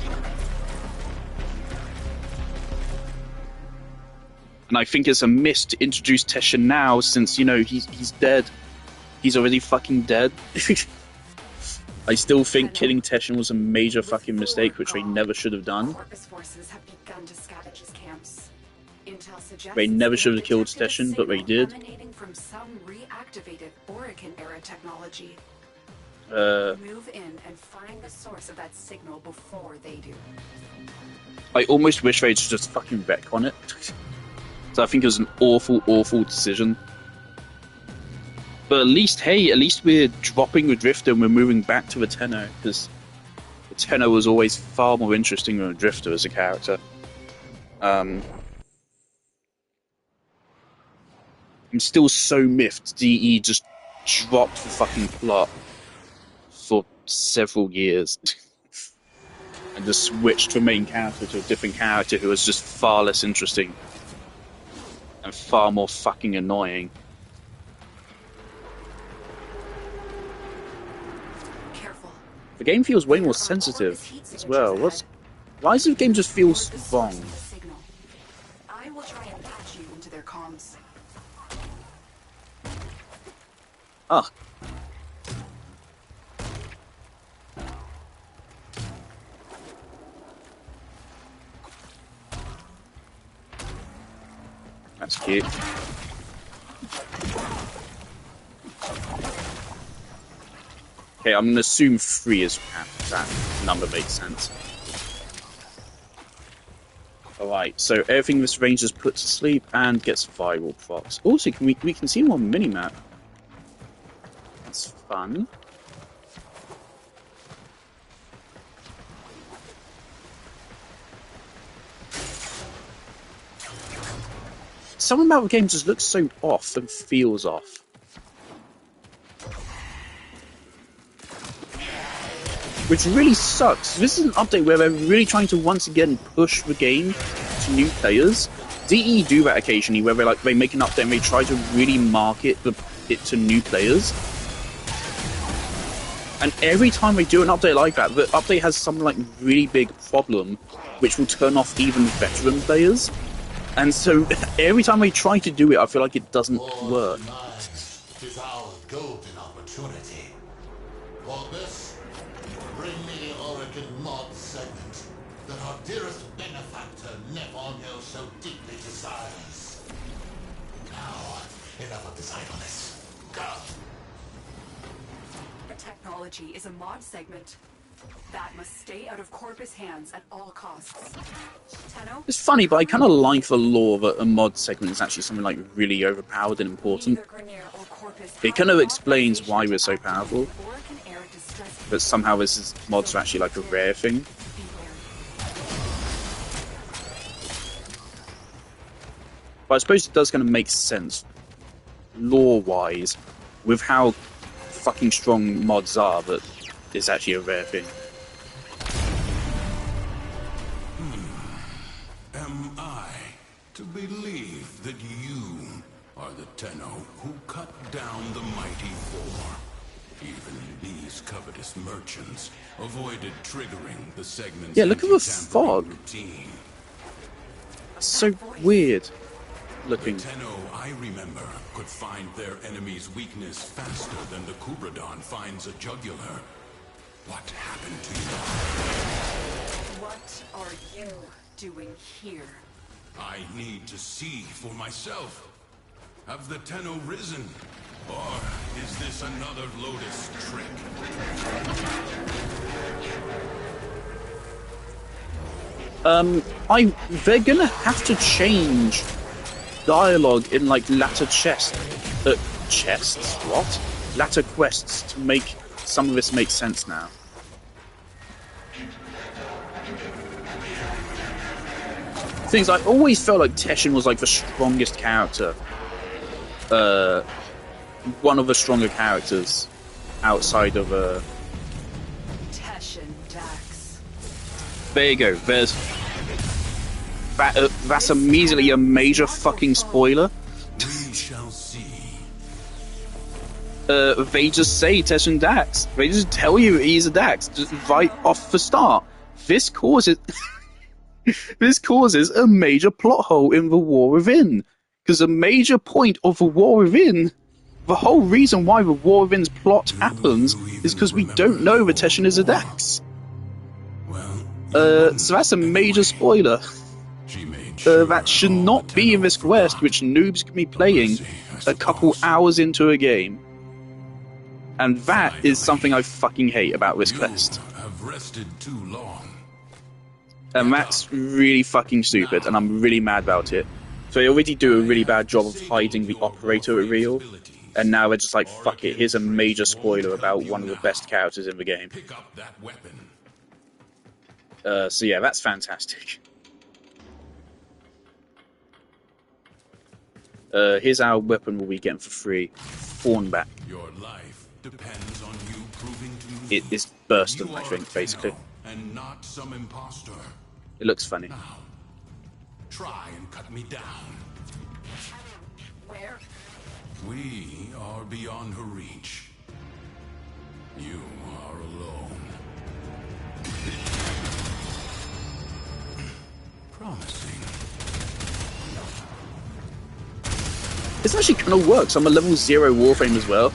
And I think it's a miss to introduce Teshin now, since, you know, he's dead. He's already fucking dead. I still think killing Teshin was a major fucking mistake, which they never should have done. They never should have killed Teshin, but they did. From some reactivated Orokin-era technology. Move in and find the source of that signal before they do. I almost wish they'd just fucking wreck on it. So I think it was an awful, awful decision. But at least, hey, at least we're dropping the Drifter and we're moving back to the Tenno, because the Tenno was always far more interesting than the Drifter as a character. I'm still so miffed DE just dropped the fucking plot for several years and just switched the main character to a different character who was just far less interesting and far more fucking annoying. Careful. The game feels way more sensitive as well. Why does the game just feel wrong? I will try and patch you into their comms. Ah. That's cute. Okay, I'm gonna assume 3 is that number makes sense. Alright, so everything this ranger's put to sleep and gets viral procs. Also, we can see more minimap. That's fun. Something about the game just looks so off and feels off. Which really sucks. This is an update where they're really trying to once again push the game to new players. DE do that occasionally, where they make an update and they try to really market it to new players. And every time they do an update like that, the update has some like really big problem, which will turn off even veteran players. And so every time they try to do it, I feel like it doesn't work. Is our golden opportunity. For this, bring me the Orokin mod segment that our dearest benefactor Nevonio so deeply desires. Now, enough of this idleness. Go! The technology is a mod segment. That must stay out of Corpus' hands at all costs. Tenno? It's funny, but I kind of like the lore that a mod segment is actually something like really overpowered and important. It kind of explains why we're so powerful. But somehow mods are actually like a rare thing. But I suppose it does kind of make sense, lore-wise, with how fucking strong mods are, that it's actually a rare thing. Am I to believe that you are the Tenno who cut down the mighty Four? Even these covetous merchants avoided triggering the segment's look at the fog. routine. That's so weird looking. The Tenno I remember could find their enemy's weakness faster than the Kubradon finds a jugular. What happened to you? What are you doing here? I need to see for myself. Have the Tenno risen? Or is this another Lotus trick? They're gonna have to change dialogue in like latter latter quests to make some of this make sense now. Things I always felt like Teshin was like the strongest character. One of the stronger characters outside of Teshin Dax. There you go. There's that. That's immediately a major fucking spoiler. We shall see. They just say Teshin Dax. They just tell you he's a Dax just right off the start. This causes this causes a major plot hole in the War Within. Because a major point of the War Within, the whole reason why the War Within's plot happens is because we don't know that Teshin is a Dax. Well, so that's a major spoiler. That should not be in this quest, which noobs can be playing a couple hours into a game. And that is something I fucking hate about this quest. Have rested too long. And that's really fucking stupid, and I'm really mad about it. So they already do a really bad job of hiding the operator reveal, and now they're just like, fuck it, here's a major spoiler about one of the best characters in the game. Pick up that weapon. So yeah, that's fantastic. Here's our weapon we'll be getting for free. Thornback. Your life depends on you proving to me It is Burston, I think, basically. And not some imposter. It looks funny. Now, try and cut me down. Where? We are beyond her reach. You are alone. Promising. This actually kind of works. I'm a level 0 Warframe as well.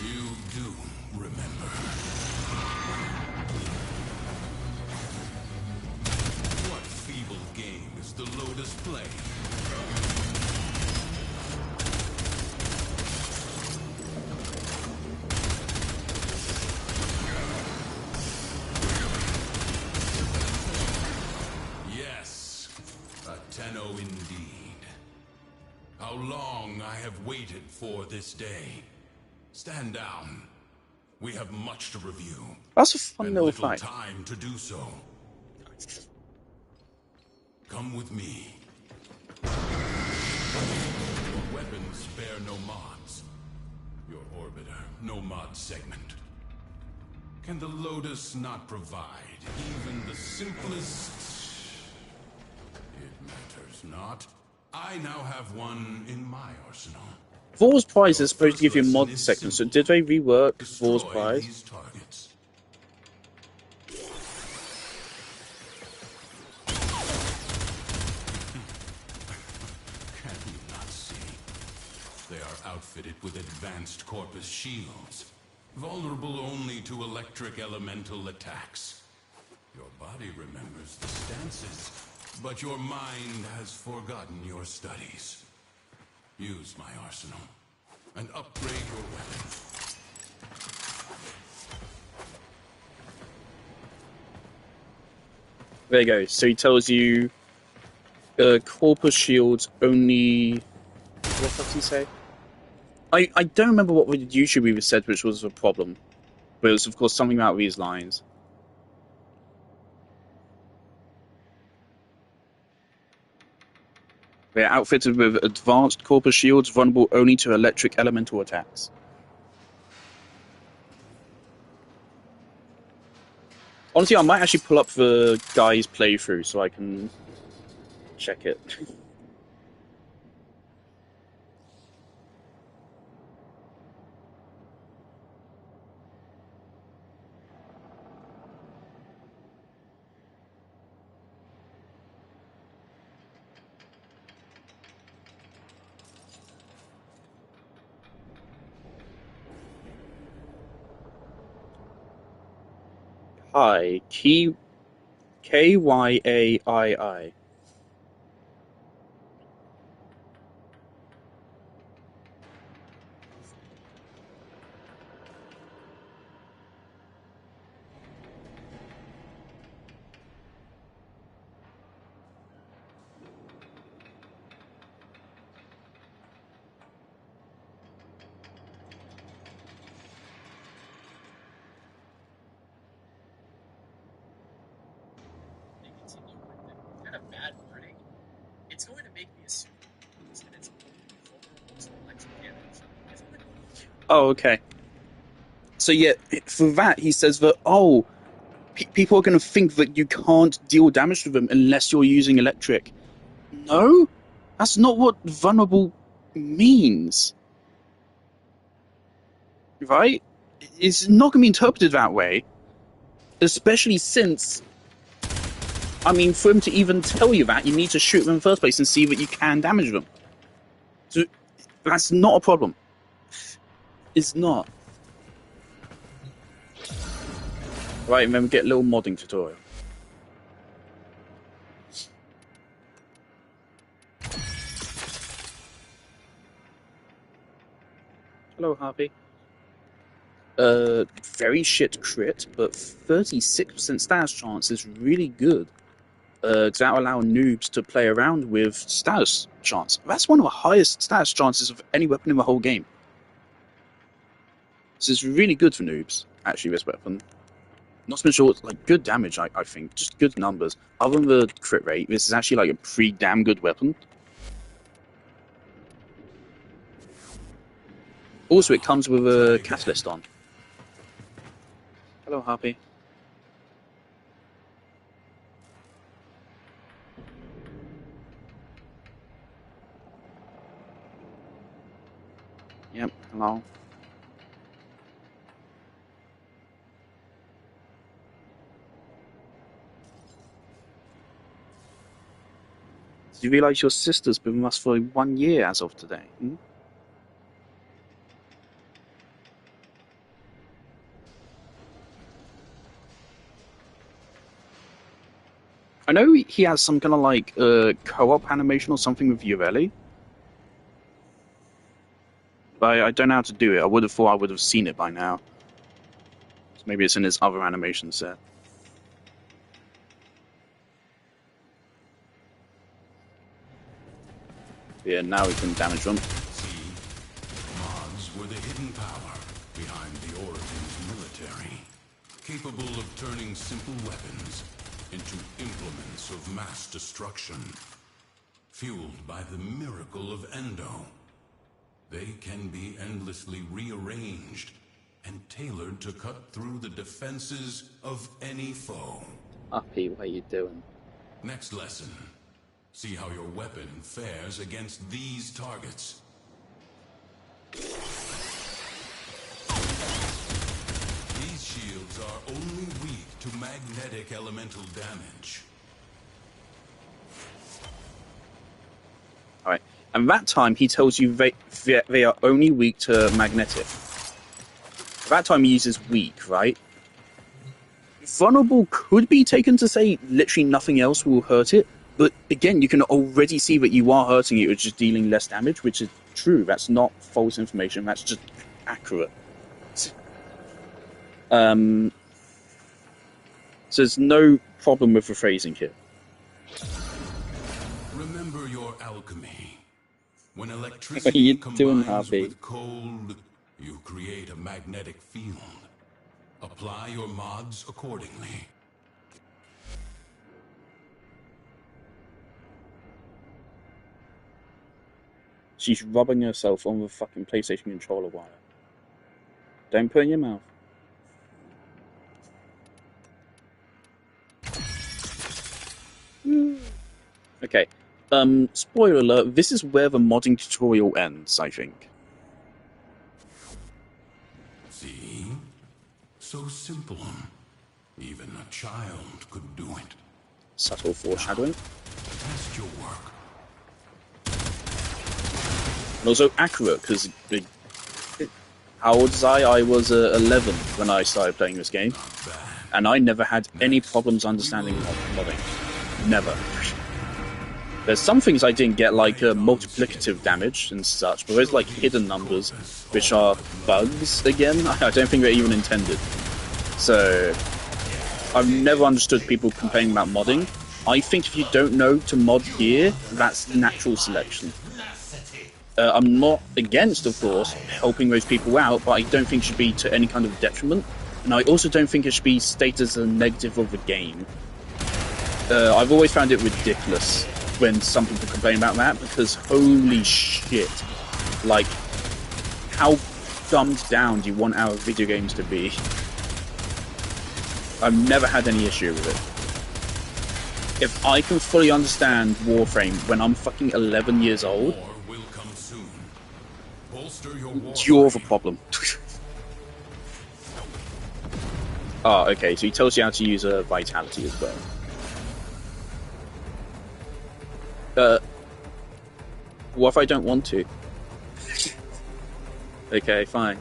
You do remember. What feeble game is the Lotus playing? Yes, a Tenno indeed. How long I have waited for this day. Stand down. We have much to review. That's a fun And little little fight. time to do so. Come with me. Your weapons bear no mods. Your orbiter, no mod segment. Can the Lotus not provide even the simplest? It matters not. I now have one in my arsenal. Vor's Prize is supposed to give you a mod segment, so did they rework Vor's Destroy Prize? these targets. Can you not see? They are outfitted with advanced corpus shields, vulnerable only to electric elemental attacks. Your body remembers the stances, but your mind has forgotten your studies. Use my arsenal and upgrade your weapon. There you go. So he tells you corpus shields only. What does he say? I don't remember what the YouTube even said, which was a problem. But it was, of course, something about these lines. They're outfitted with advanced corpus shields, vulnerable only to electric elemental attacks. Honestly, I might actually pull up the guy's playthrough so I can check it. Hi, Kyaii. Oh, okay. So yeah, for that he says that people are going to think that you can't deal damage to them unless you're using electric. No, that's not what vulnerable means, right? It's not going to be interpreted that way, especially since, I mean, for him to even tell you that, you need to shoot them in the first place and see that you can damage them. So that's not a problem. It's not. Right, and then we get a little modding tutorial. Hello, Harpy. Very shit crit, but 36% status chance is really good. That allow noobs to play around with status chance. That's one of the highest status chances of any weapon in the whole game. This is really good for noobs, actually, this weapon. Not to mention, like, good damage, I think. Just good numbers. Other than the crit rate, this is actually, like, a pretty damn good weapon. Also, it comes with a catalyst on. Hello, Harpy. Yep, hello. Do you realise your sister's been with us for 1 year as of today? Hmm? I know he has some kind of like co-op animation or something with Uvelli. But I don't know how to do it. I would have thought I would have seen it by now. So maybe it's in his other animation set. Yeah, now we can damage them. See, mods were the hidden power behind the Origins military, capable of turning simple weapons into implements of mass destruction. Fueled by the miracle of Endo, they can be endlessly rearranged and tailored to cut through the defenses of any foe. Uppy, what are you doing? Next lesson. See how your weapon fares against these targets. These shields are only weak to magnetic elemental damage. Alright, and that time he tells you they are only weak to magnetic. That time he uses weak, right? Vulnerable could be taken to say literally nothing else will hurt it, but again, you can already see that you are hurting it, it's just dealing less damage, which is true. That's not false information, that's just accurate. So there's no problem with the phrasing here. Remember your alchemy. When What are electricity you doing, combines Harvey? with cold, you create a magnetic field. Apply your mods accordingly. She's rubbing herself on the fucking PlayStation controller wire. Don't put it in your mouth. Okay. Spoiler alert, this is where the modding tutorial ends, I think. See? So simple. Even a child could do it. Subtle foreshadowing. Test your work. And also accurate, because how old was I? I was 11 when I started playing this game. And I never had any problems understanding modding. Never. There's some things I didn't get, like multiplicative damage and such, but there's like hidden numbers, which are bugs again. I don't think they're even intended. So, I've never understood people complaining about modding. I think if you don't know to mod gear, that's natural selection. I'm not against, of course, helping those people out, but I don't think it should be to any kind of detriment. And I also don't think it should be stated as a negative of the game. I've always found it ridiculous when some people complain about that, because holy shit. Like, how dumbed down do you want our video games to be? I've never had any issue with it. If I can fully understand Warframe when I'm fucking 11 years old, War will come soon. Bolster your war you're the frame. problem. Oh, okay, so he tells you how to use a Vitality as well. What if I don't want to? Okay, fine.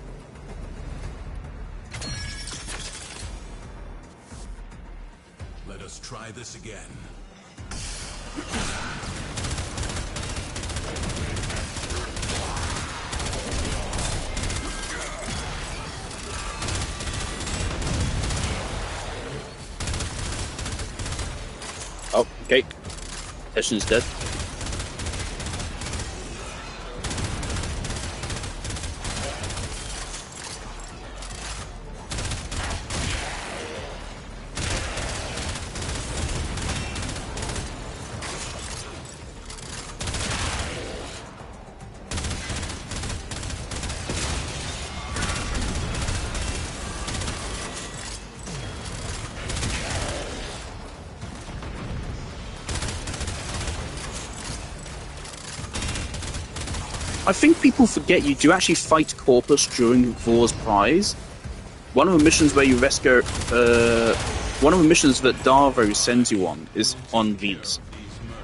Let us try this again. Oh, okay. Hessian's dead. I think people forget you do actually fight Corpus during Vor's Prize. One of the missions where you rescue, one of the missions that Darvo sends you on is on these.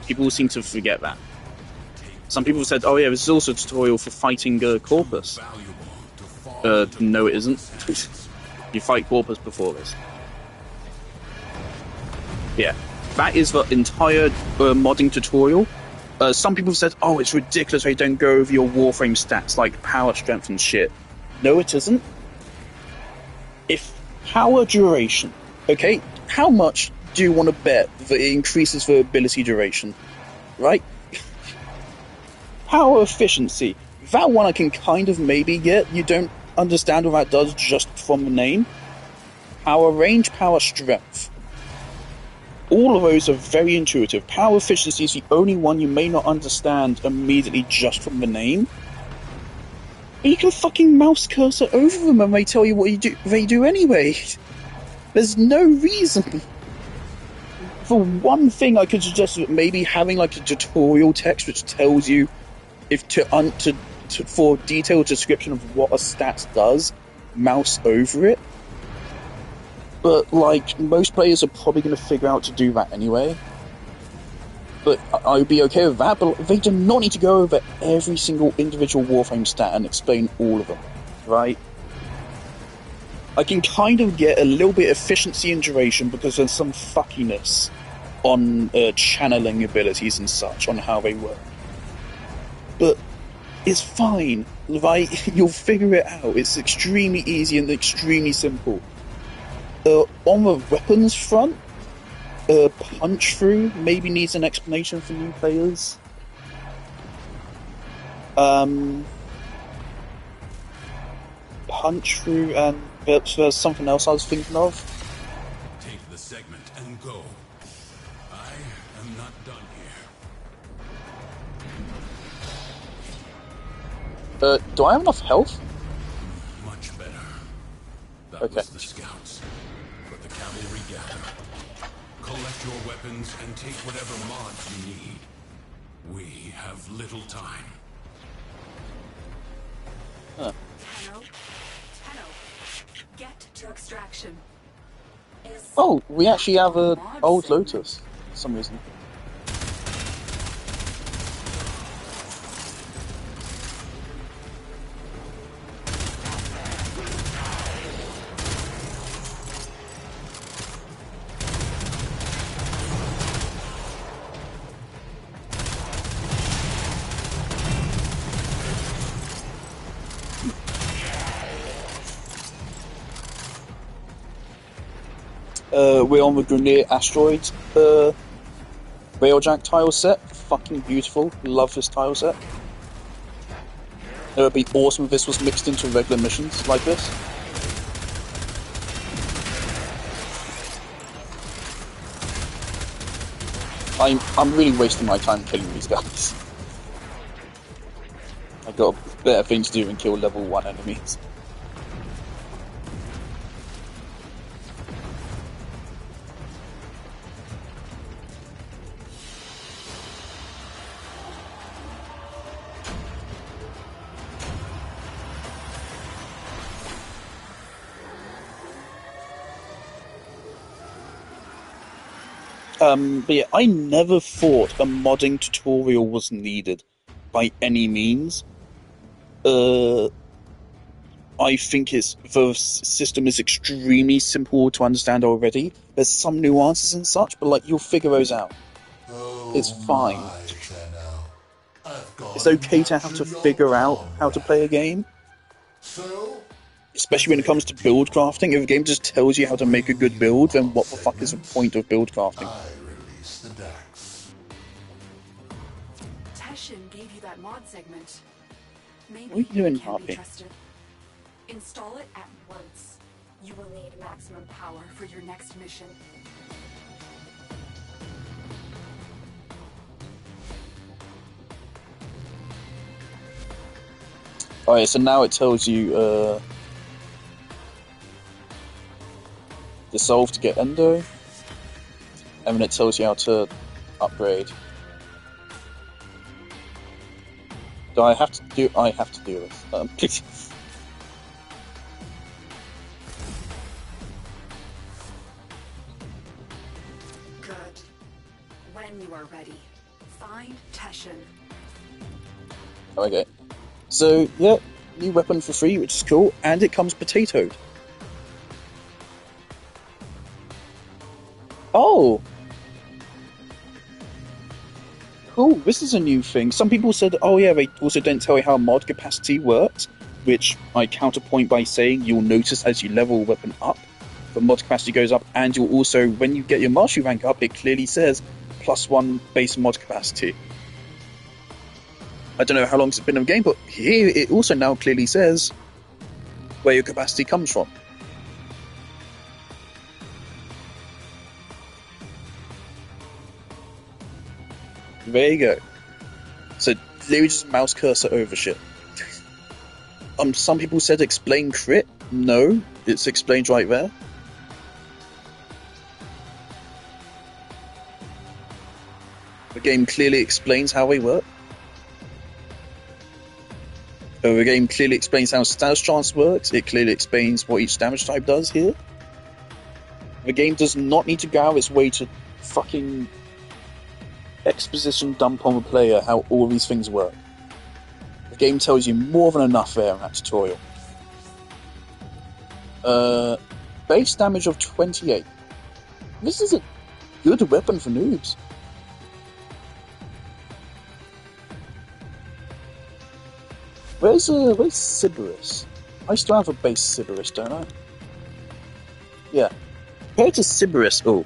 People seem to forget that. Some people said, "Oh yeah, this is also a tutorial for fighting Corpus." No, it isn't. You fight Corpus before this. Yeah, that is the entire modding tutorial. Some people said, "Oh, it's ridiculous they don't go over your Warframe stats like power, strength, and shit." No, it isn't. If power duration, okay, how much do you want to bet that it increases the ability duration, right? Power efficiency, that one I can kind of maybe get. You don't understand what that does just from the name. Power range, power strength. All of those are very intuitive. Power efficiency is the only one you may not understand immediately just from the name. But you can fucking mouse cursor over them and they tell you what they do anyway. There's no reason. For one thing, I could suggest that maybe having like a tutorial text which tells you if for detailed description of what a stat does, mouse over it. But, like, most players are probably going to figure out to do that anyway. But I would be okay with that, but they do not need to go over every single individual Warframe stat and explain all of them, right? I can kind of get a little bit of efficiency and duration because there's some fuckiness on channeling abilities and such, on how they work. But it's fine, right? You'll figure it out. It's extremely easy and extremely simple. On the weapons front, punch through maybe needs an explanation for new players. Punch through, and there's something else I was thinking of. Take the segment and go. I am not done here. Do I have enough health? Much better. That Okay. was the scouts. But the cavalry gather. Collect your weapons and take whatever mods you need. We have little time. Huh. Tenno, get to extraction. Oh, we actually have a old Lotus for some reason. We're on the Grenier Asteroids Railjack tile set. Fucking beautiful. Love this tile set. It would be awesome if this was mixed into regular missions like this. I'm really wasting my time killing these guys. I've got better things to do than kill level 1 enemies. But yeah, I never thought a modding tutorial was needed by any means. I think the system is extremely simple to understand already. There's some nuances and such, but like you'll figure those out. Oh It's fine. my, Tenno. I've gone It's okay and to have to captured your figure out how to play a comrade. game, So, especially when it comes to build crafting. If a game just tells you how to make a good build, then what the fuck is the point of build crafting? I release the Dax. Teshin gave you that mod segment. Maybe What are you doing, it can be Harpy? trusted. Install it at once. You will need maximum power for your next mission. Alright, so now it tells you dissolve to get endo, and then it tells you how to upgrade. Do I have to do? I have to do this. Good. When you are ready, find Teshin. Okay. So yeah, new weapon for free, which is cool, and it comes potatoed. Oh! Cool, this is a new thing. Some people said, oh yeah, they also didn't tell you how mod capacity works, which I counterpoint by saying you'll notice as you level a weapon up, the mod capacity goes up, and you'll also, when you get your martial rank up, it clearly says +1 base mod capacity. I don't know how long it's been in the game, but here it also now clearly says where your capacity comes from. There you go. So, let me just mouse cursor over shit. Some people said explain crit. No, it's explained right there. The game clearly explains how they work. The game clearly explains how status chance works. It clearly explains what each damage type does here. The game does not need to go out its way to fucking exposition dump on the player how all these things work. The game tells you more than enough there in that tutorial. Base damage of 28. This is a good weapon for noobs. Where's Sybaris? I still have a base Sybaris, don't I? Yeah. Compared to Sybaris, oh.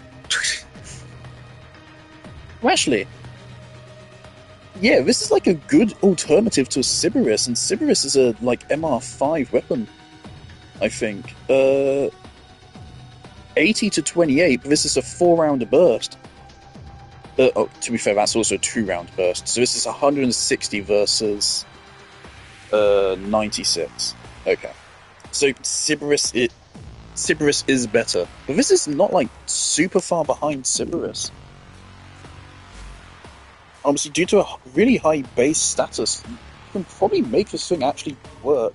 Well, actually, yeah, this is like a good alternative to Sybaris, and Sybaris is a like MR5 weapon, I think. 80 to 28, but this is a 4-round burst. To be fair, that's also a 2-round burst. So this is 160 versus 96. Okay. So Sybaris is better. But this is not like super far behind Sybaris. Obviously, due to a really high base status, you can probably make this thing actually work.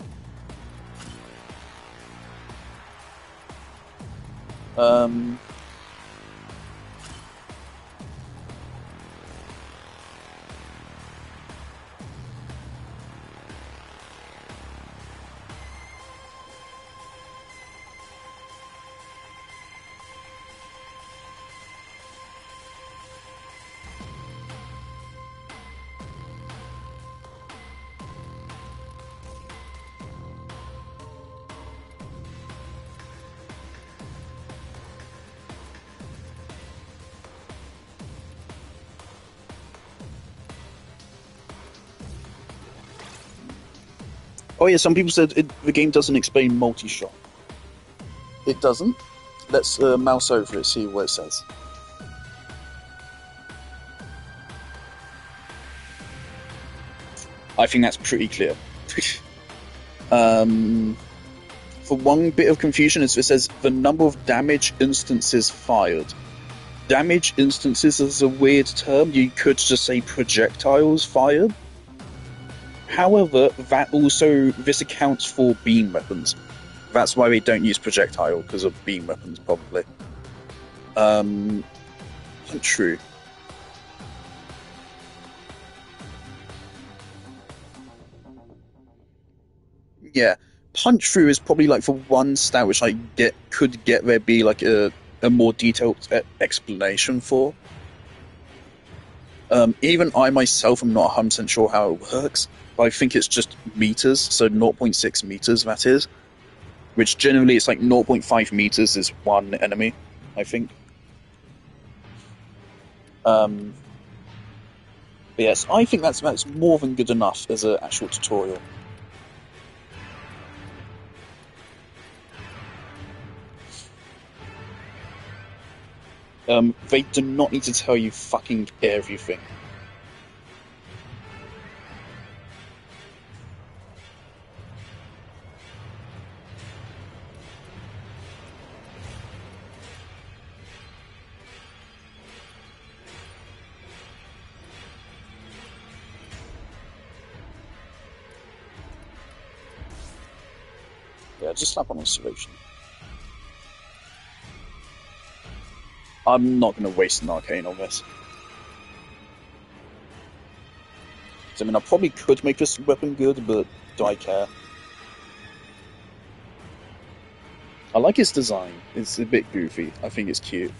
Oh yeah, some people said the game doesn't explain multi-shot. It doesn't. Let's mouse over it, see what it says. I think that's pretty clear. For one bit of confusion, it says the number of damage instances fired. Damage instances is a weird term. You could just say projectiles fired. However, this accounts for beam weapons. That's why they don't use projectile, because of beam weapons, probably. True. Yeah, punch through is probably like for one stat which I could get there be like a more detailed explanation for. Even I myself am not 100% sure how it works, but I think it's just meters, so 0.6 meters that is, which generally it's like 0.5 meters is one enemy, I think. But yes, I think that's more than good enough as an actual tutorial. They do not need to tell you fucking everything. Yeah, just slap on observation. I'm not going to waste an arcane on this. I mean, I probably could make this weapon good, but do I care? I like its design. It's a bit goofy. I think it's cute.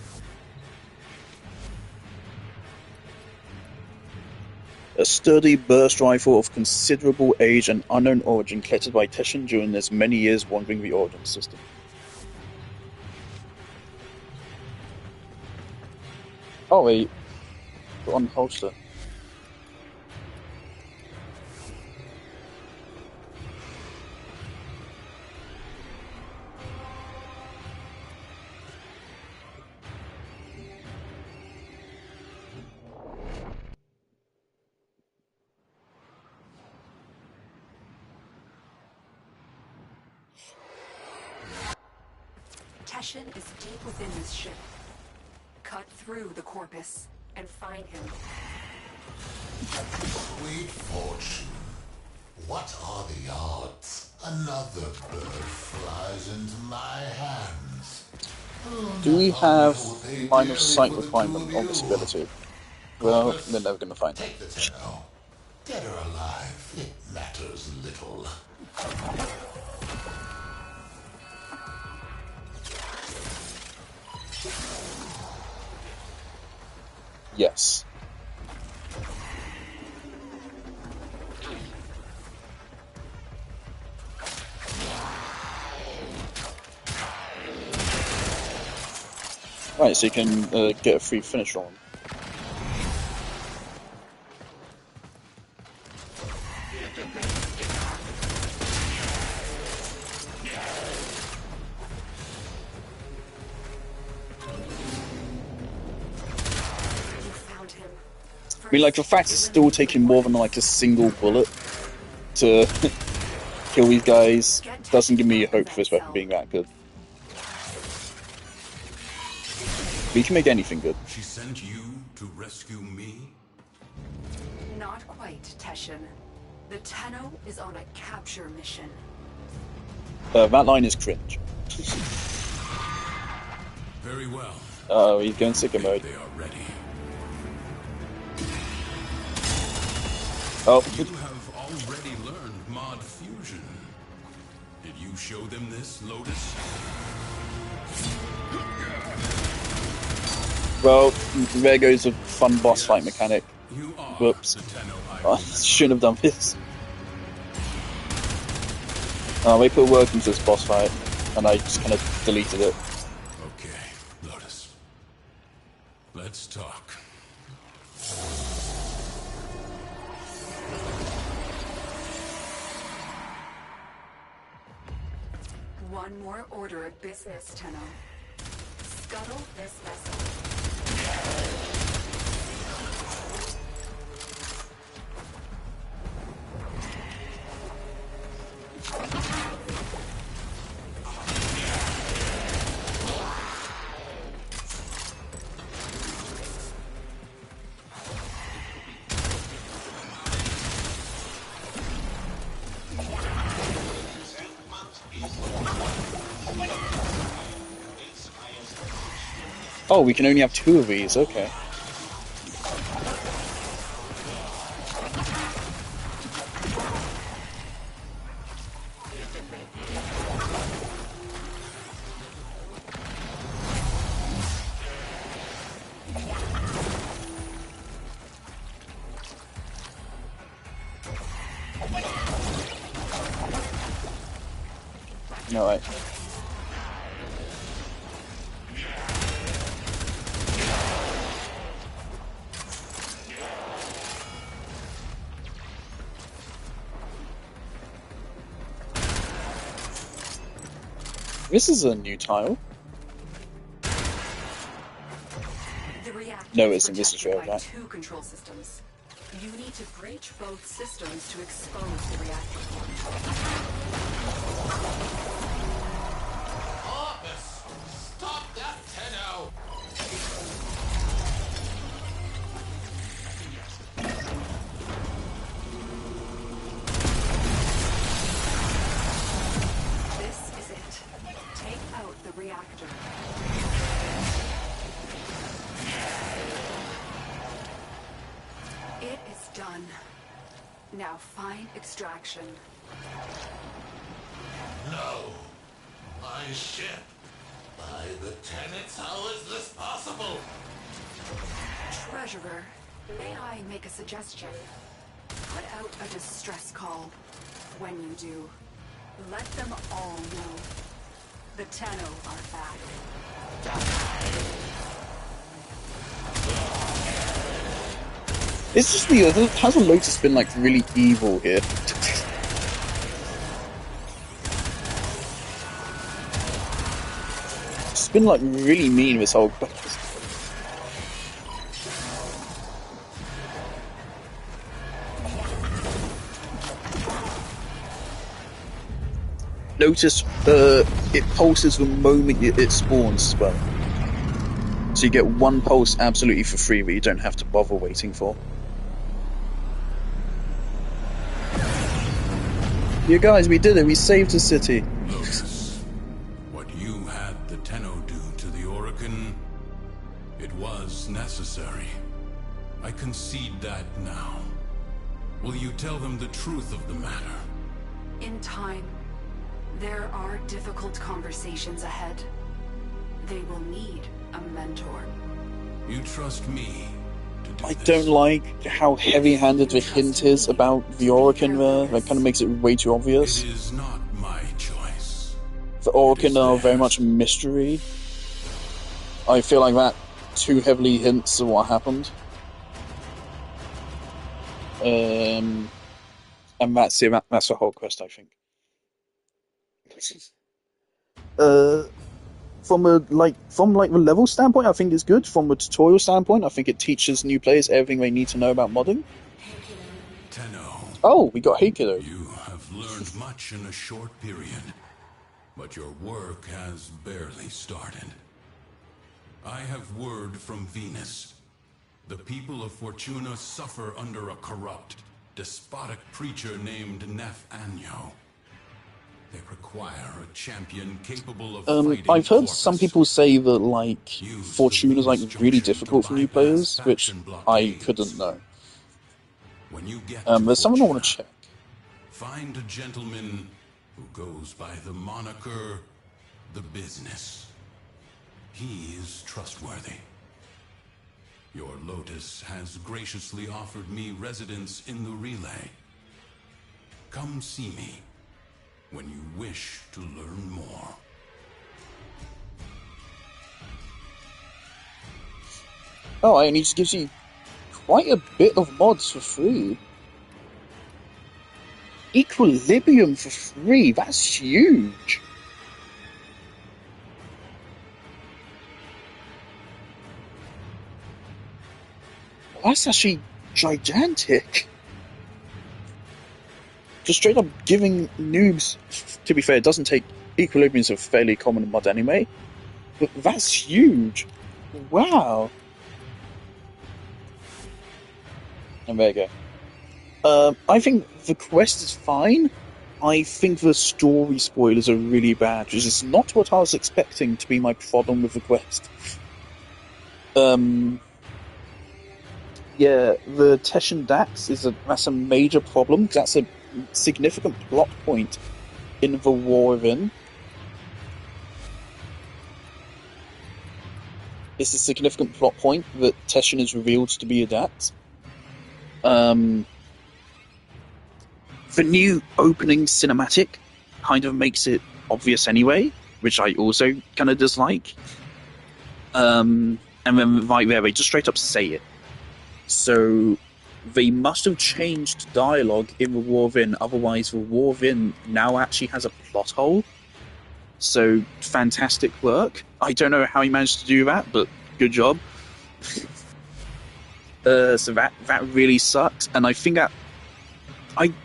A sturdy burst rifle of considerable age and unknown origin collected by Teshin during his many years wandering the Origin system. Oh wait, put on holster. Teshin is deep within this ship. Cut through the corpus and find him. Sweet fortune. What are the odds? Another bird flies into my hands. Do we have line of sight requirement on this ability? Well, we're never going to find Take the Tenno. Dead or alive, it matters little. Yes. Right, so you can get a free finish on. I mean, like, the fact it's still taking more than, like, a single bullet to kill these guys doesn't give me hope for this weapon being that good. We can make anything good. She sent you to rescue me? Not quite, Teshin. The Tenno is on a capture mission. That line is cringe. Very well. Oh, he's going Sicko mode. They are ready. Oh. You have already learned mod fusion. Did you show them this, Lotus? Well, there goes a fun boss fight mechanic. Whoops. I shouldn't have done this. We put work into this boss fight, and I just kind of deleted it. Okay, Lotus. Let's talk. One more order of business, Tenno. Scuttle this vessel. Oh, we can only have 2 of these, okay. No, right. This is a new tile. No, it isn't. This is real, right? Two control systems. You need to breach both systems to expose the reactor core. Corpus! Stop that Tenno! This is it. Take out the reactor. It is done. Now find extraction. No! My ship! By the tenets, how is this possible? Treasurer, may I make a suggestion? Put out a distress call. When you do, let them all know. The Tenno are back. It's just weird. Hasn't Lotus been like really evil here? It's been like really mean this whole. Lotus, it pulses the moment it spawns as well. So you get one pulse absolutely for free that you don't have to bother waiting for. You guys, we did it. We saved the city. Lotus, what you had the Tenno do to the Orokin, it was necessary. I concede that now. Will you tell them the truth of the matter? In time, there are difficult conversations ahead. They will need a mentor. You trust me to do I this? don't like how heavy-handed the hint is about the Orokin there. That kind of makes it way too obvious. It is not my choice. The Orokin are very much a mystery. I feel like that too heavily hints at what happened. And that's it. That's the whole quest, I think. From the level standpoint, I think it's good. From a tutorial standpoint, I think it teaches new players everything they need to know about modding. Tenno. Oh, we got Heikido. You have learned much in a short period, but your work has barely started. I have word from Venus. The people of Fortuna suffer under a corrupt, despotic preacher named Nef Anyo. They require a champion capable of fighting I've heard Corpus. some people say that like Fortuna's like really difficult for new players, which I couldn't know. When you get there's someone I want to check. Find a gentleman who goes by the moniker The Business. He is trustworthy. Your Lotus has graciously offered me residence in the relay. Come see me when you wish to learn more. Oh, and he just gives you quite a bit of mods for free. Equilibrium for free, that's huge. That's actually gigantic. Just straight up giving noobs, to be fair, it doesn't take Equilibrium's a fairly common mod anyway, but that's huge. Wow. And there you go. I think the quest is fine. I think the story spoilers are really bad, which is not what I was expecting to be my problem with the quest. Yeah, the Teshin Dax that's a major problem, because that's a significant plot point in the War within. It's a significant plot point that Teshin is revealed to be a Dax. The the new opening cinematic kind of makes it obvious anyway, which I also kind of dislike. And then right there, they just straight up say it. So they must have changed dialogue in the War Within, otherwise the War Within now actually has a plot hole. So, fantastic work. I don't know how he managed to do that, but good job. So that really sucks, and I think that...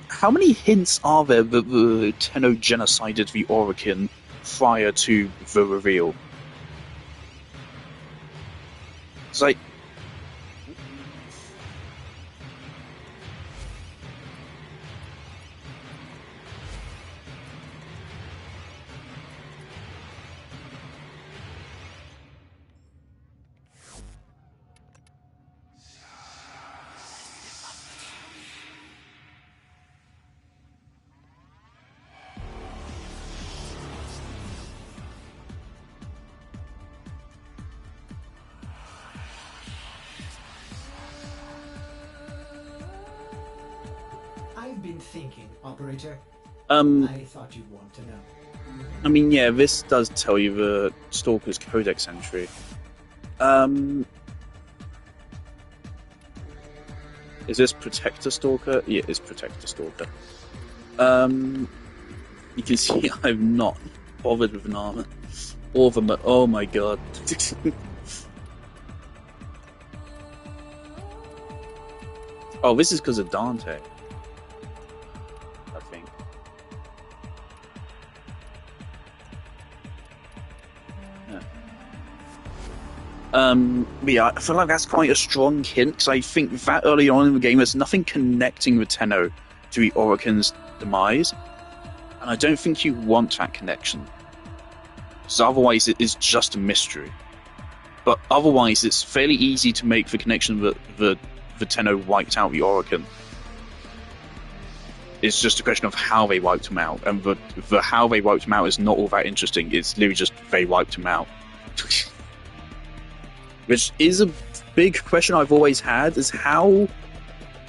how many hints are there that the Tenno genocided the Orokin prior to the reveal? It's like... I've been thinking, Operator. I thought you'd want to know. I mean, yeah, this does tell you the Stalker's Codex entry. Is this Protector Stalker? Yeah, it's Protector Stalker. You can see I'm not bothered with an armor. Or the... Oh my god. Oh, this is because of Dante. I think. Yeah, I feel like that's quite a strong hint, because I think that early on in the game there's nothing connecting the Tenno to the Orokin's demise, and I don't think you want that connection. So otherwise it is just a mystery. But otherwise it's fairly easy to make the connection that the Tenno wiped out the Orokin. It's just a question of how they wiped him out, and the how they wiped him out is not all that interesting. It's literally just they wiped him out. Which is a big question I've always had, is how...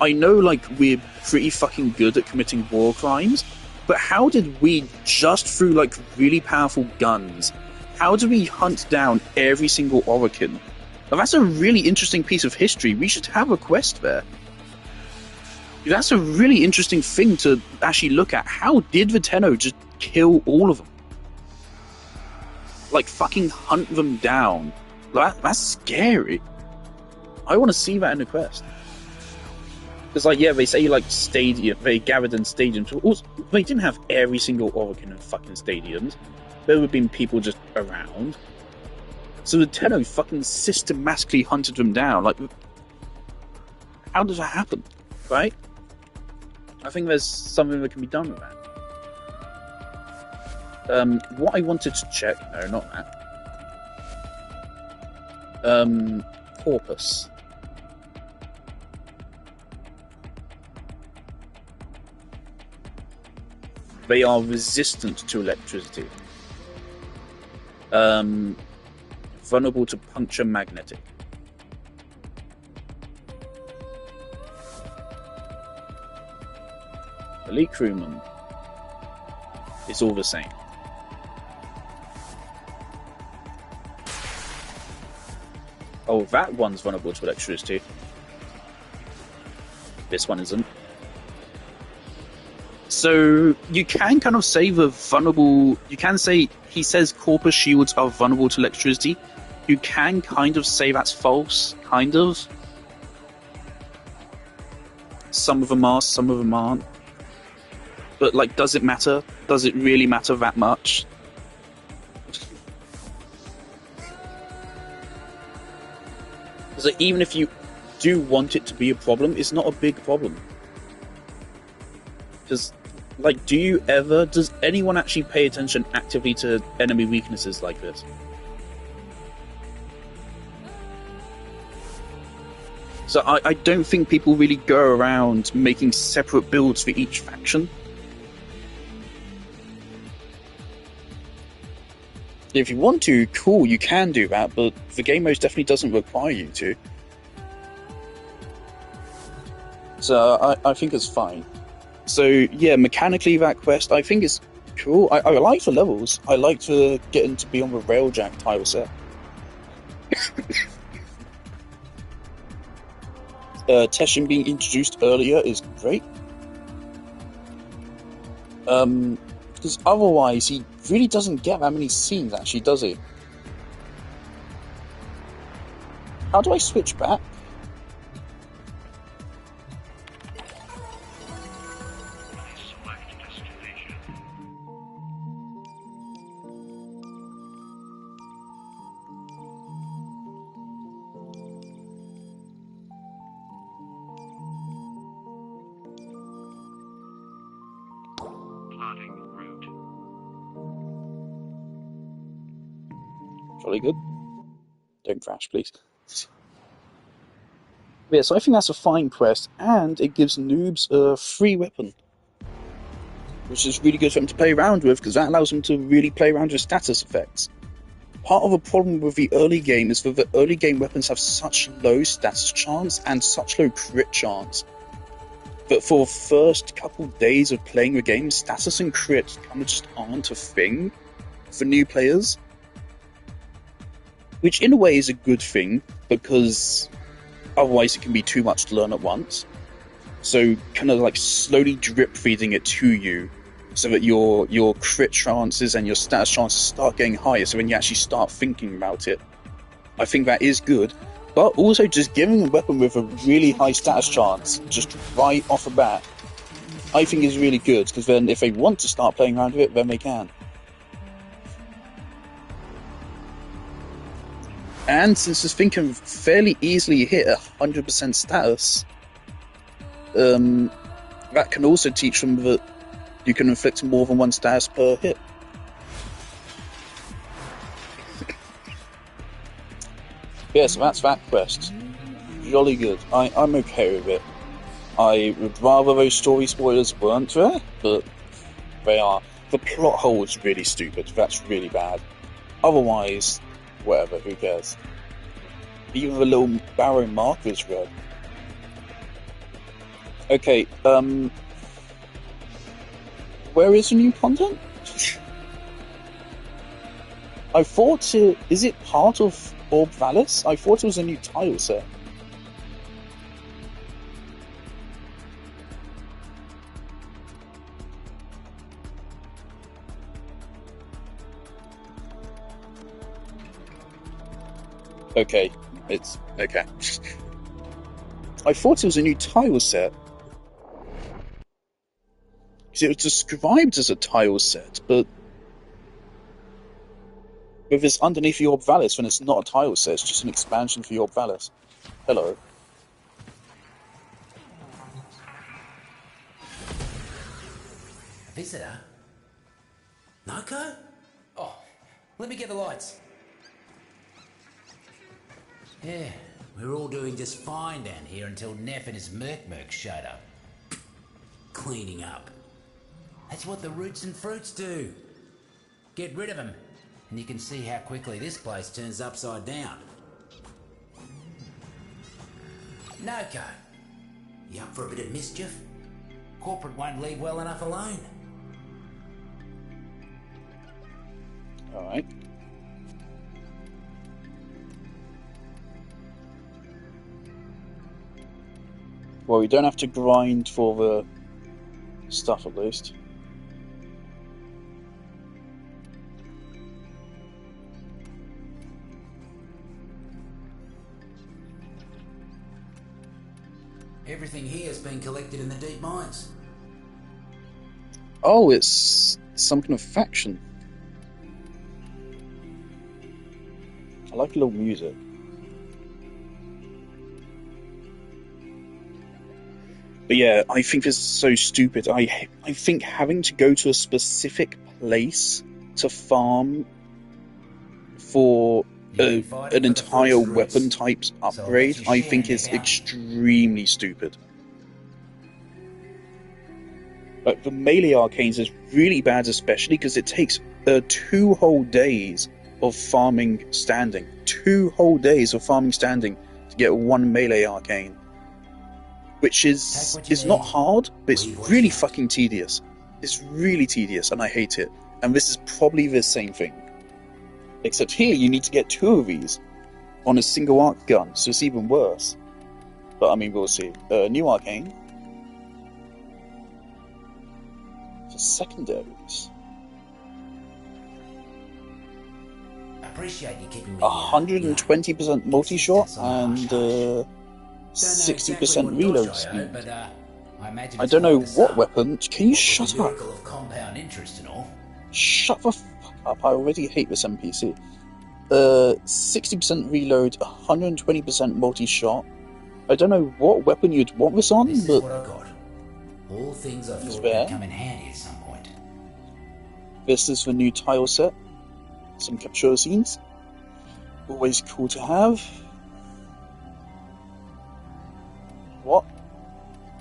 I know, like, we're pretty fucking good at committing war crimes, but how did we, just through, like, really powerful guns, how do we hunt down every single Orokin? Now, that's a really interesting piece of history. We should have a quest there. That's a really interesting thing to actually look at. How did the Tenno just kill all of them? Like, fucking hunt them down. That's scary. I want to see that in the quest. Because, like, yeah, they say, like, stadium, they gathered in stadiums. Also, they didn't have every single Orokin in fucking stadiums. There would have been people just around. So the Tenno fucking systematically hunted them down. Like, how does that happen? Right? I think there's something that can be done with that. What I wanted to check... No, not that. Corpus. They are resistant to electricity. Vulnerable to puncture magnetic. Elite crewman. It's all the same. Oh, that one's vulnerable to electricity. This one isn't. So, you can kind of say the vulnerable... You can say, he says corpus shields are vulnerable to electricity. You can kind of say that's false, kind of. Some of them are, some of them aren't. But, like, does it matter? Does it really matter that much? So even if you do want it to be a problem, it's not a big problem. Because, like, does anyone actually pay attention actively to enemy weaknesses like this? So I don't think people really go around making separate builds for each faction. If you want to, cool, you can do that, but the game most definitely doesn't require you to. So I think it's fine. So yeah, mechanically that quest I think is cool. I like the levels. I like to get into be on the Railjack tile set. Teshin being introduced earlier is great. Because otherwise he really doesn't get that many scenes, actually, does he? How do I switch back? Jolly good. Don't crash, please. Yeah, so I think that's a fine quest, and it gives noobs a free weapon, which is really good for them to play around with, because that allows them to really play around with status effects. Part of the problem with the early game is that the early game weapons have such low status chance and such low crit chance that for the first couple days of playing the game, status and crit kind of just aren't a thing for new players. Which in a way is a good thing, because otherwise it can be too much to learn at once. So kind of like slowly drip feeding it to you, so that your crit chances and your status chances start getting higher, so when you actually start thinking about it. I think that is good, but also just giving a weapon with a really high status chance, just right off the bat, I think is really good, because then if they want to start playing around with it, then they can. And since this thing can fairly easily hit 100% status, that can also teach them that you can inflict more than one status per hit. Yeah, so that's that quest. Jolly good. I'm okay with it. I would rather those story spoilers weren't there, but they are. The plot hole is really stupid. That's really bad. Otherwise, whatever, who cares? Even the little barrow marker is red. Okay, where is the new content? I thought is it part of Orb Vallis? I thought it was a new tile set. Okay, it's okay. I thought it was a new tile set. Because it was described as a tile set, but if it's underneath the Orb Vallis, then it's not a tile set, it's just an expansion for the Orb Vallis. Hello. Visitor? Narco? Oh, let me get the lights. Yeah, we were all doing just fine down here until Neff and his Merc showed up. Cleaning up. That's what the roots and fruits do. Get rid of them, and you can see how quickly this place turns upside down. Narco, you up for a bit of mischief? Corporate won't leave well enough alone. Alright. Well, we don't have to grind for the stuff, at least. Everything here has been collected in the deep mines. Oh, it's some kind of faction. I like a little music. But yeah, I think this is so stupid. I think having to go to a specific place to farm for an entire weapon type's upgrade, I think is extremely stupid. Like, the melee arcanes is really bad, especially because it takes 2 whole days of farming standing. 2 whole days of farming standing to get 1 melee arcane. which is not hard, but it's really fucking tedious. It's really tedious, and I hate it. And this is probably the same thing, except here you need to get 2 of these on a single arc gun, so it's even worse. But I mean, we'll see. New arcane for secondaries. Appreciate you keeping me 120% multi-shot and 60% reload speed. But, I don't know what weapon. Can you shut up? Of compound interest and all. Shut the fuck up. I already hate this NPC. 60% reload, 120% multi-shot. I don't know what weapon you'd want this on, This but is what I got. All things I thought would come in handy at some point. this is the new tile set. Some capture scenes. Always cool to have. What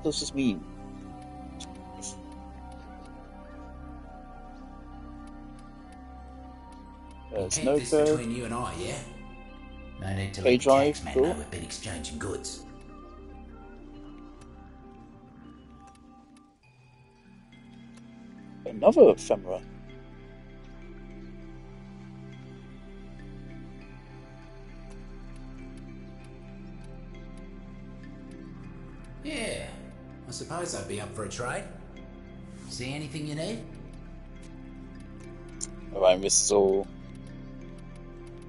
does this mean? There's no this code. between you and I, yeah? No need to let Page the drive, taxman cool. know we've been exchanging goods. Another ephemera. Yeah, I suppose I'd be up for a trade. See anything you need? Alright, this is all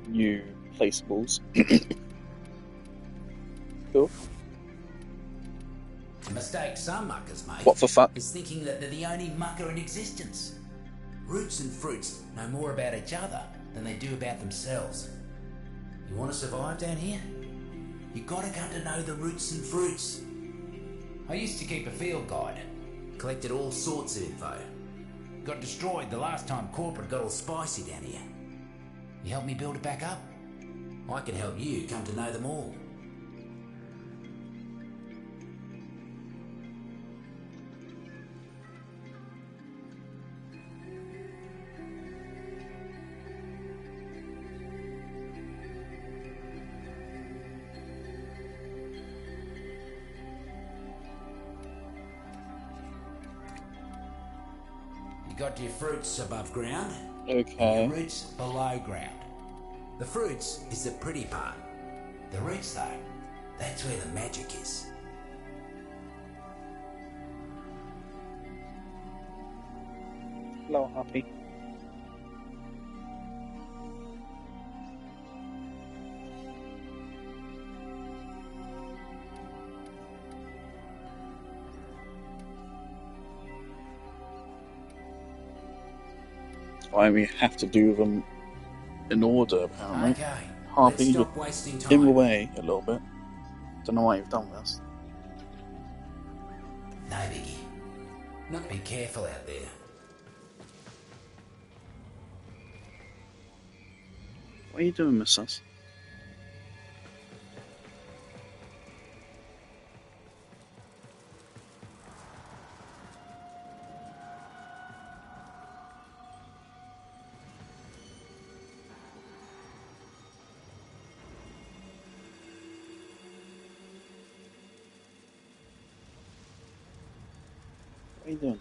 new placeables. Cool. The mistake some muckers make What for fuck? is thinking that they're the only mucker in existence. Roots and fruits know more about each other than they do about themselves. You want to survive down here? You gotta come to know the roots and fruits. I used to keep a field guide. Collected all sorts of info. Got destroyed the last time corporate got all spicy down here. You help me build it back up? I can help you come to know them all. You got your fruits above ground. Okay. Your roots below ground. The fruits is the pretty part. The roots, though, that's where the magic is. Hello, Happy. Why we have to do them in order, apparently. Okay, Harpy, let's you're stop wasting in the time. way a little bit. Don't know why you've done this. No biggie. Not be careful out there. What are you doing, Miss Sus? What are you doing?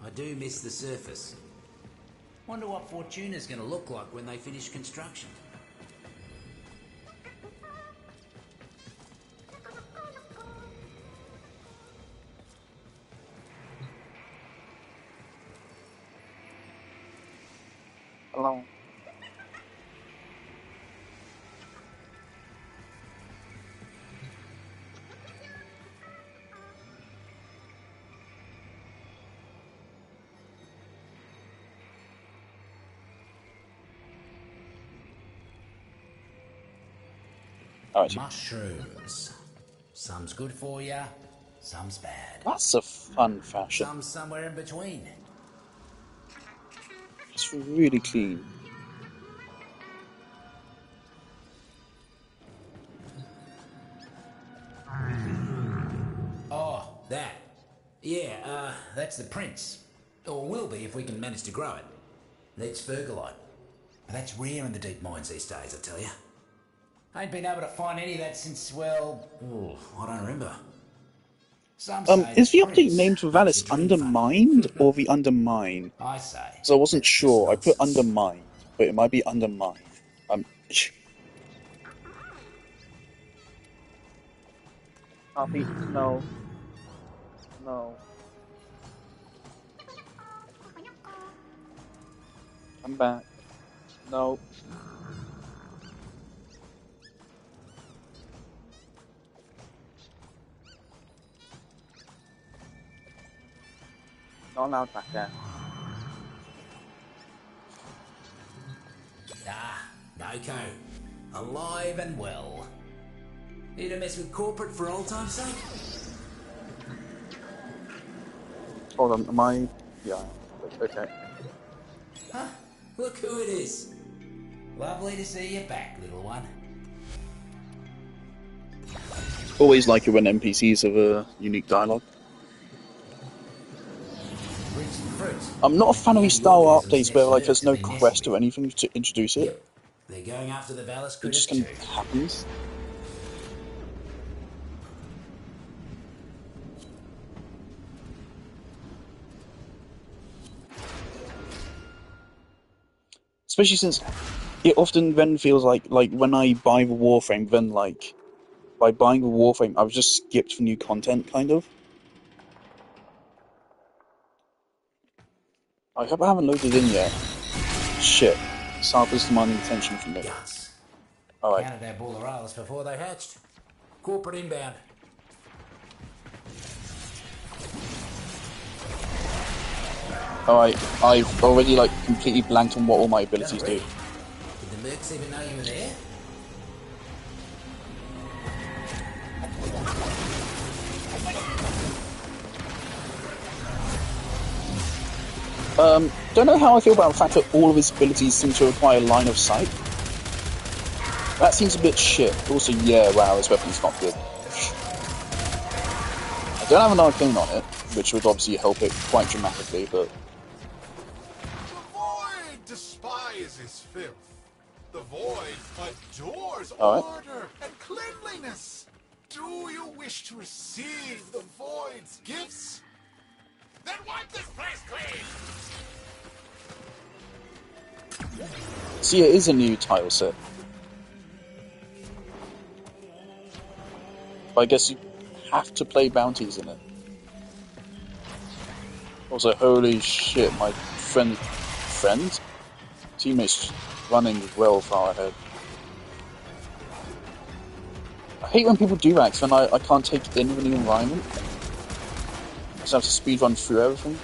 I do miss the surface. Wonder what Fortuna's gonna look like when they finish construction. Hello. Alright, Mushrooms. Some's good for ya, some's bad. that's a fun fashion. Some's somewhere in between. It's really clean. Oh, that. Yeah, that's the prince. Or will be if we can manage to grow it. That's Fergalite. That's rare in the deep mines these days, I tell ya. I ain't been able to find any of that since, well, I don't remember. Some Is the say update Prince named for makes Vallis you dream funny. Undermined or the Undermine? I say. Because I wasn't That's just sure. I put nonsense. Undermined, but it might be Undermine. Harpy, no. No. I'm back. No. Not allowed back there. Ah, Noko. Alive and well. Here to mess with corporate for old time's sake? Hold on, am I... Yeah, okay. Huh? Look who it is. Lovely to see you back, little one. Always like it when NPCs have a unique dialogue. I'm not a fan of these style updates where like there's no quest or anything to introduce it. Yep. They're going after the Vallis It critters just kind too. of happens. Especially since it often then feels like when I buy the Warframe, then like by buying the Warframe, I've just skipped for new content, kind of. I hope I haven't loaded in yet. Shit. Sarpa's demanding attention from me. Guts. Alright. Counted our bulleralas before they hatched. Corporate inbound. Alright, I've already like completely blanked on what all my abilities do. Did the mercs even know you were there? Don't know how I feel about the fact that all of his abilities seem to require line of sight. That seems a bit shit. Also, yeah, wow, his weapon's not good. I don't have an arcane on it, which would obviously help it quite dramatically, but... The Void despises filth. The Void adores Alright. order and cleanliness. Do you wish to receive the Void's gifts? Then wipe this place clean! See, it is a new tile set. But I guess you have to play bounties in it. Also, holy shit, my teammates running well far ahead. I hate when people do that, because then I can't take in the environment. I just have to speed run through everything.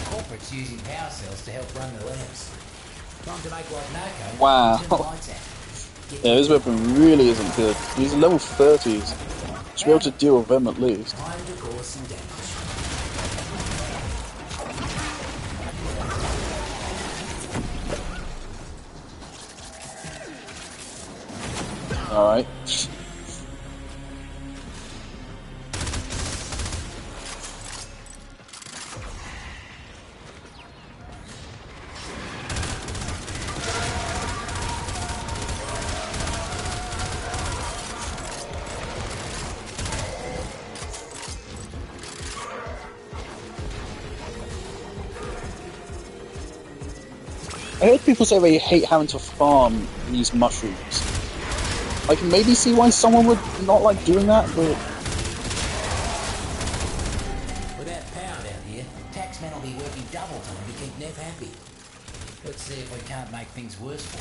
Corporate's using power cells to help run the labs. Time to make like Noko. Wow. Turn the lights out. Yeah, this weapon really isn't good. These are level 30s. Should be able to deal with them at least. Time to cause some damage. Alright. I heard people say they hate having to farm these mushrooms. I can maybe see why someone would not like doing that, but... Without power down here, taxmen will be working double time to keep Nev happy. Let's see if we can't make things worse for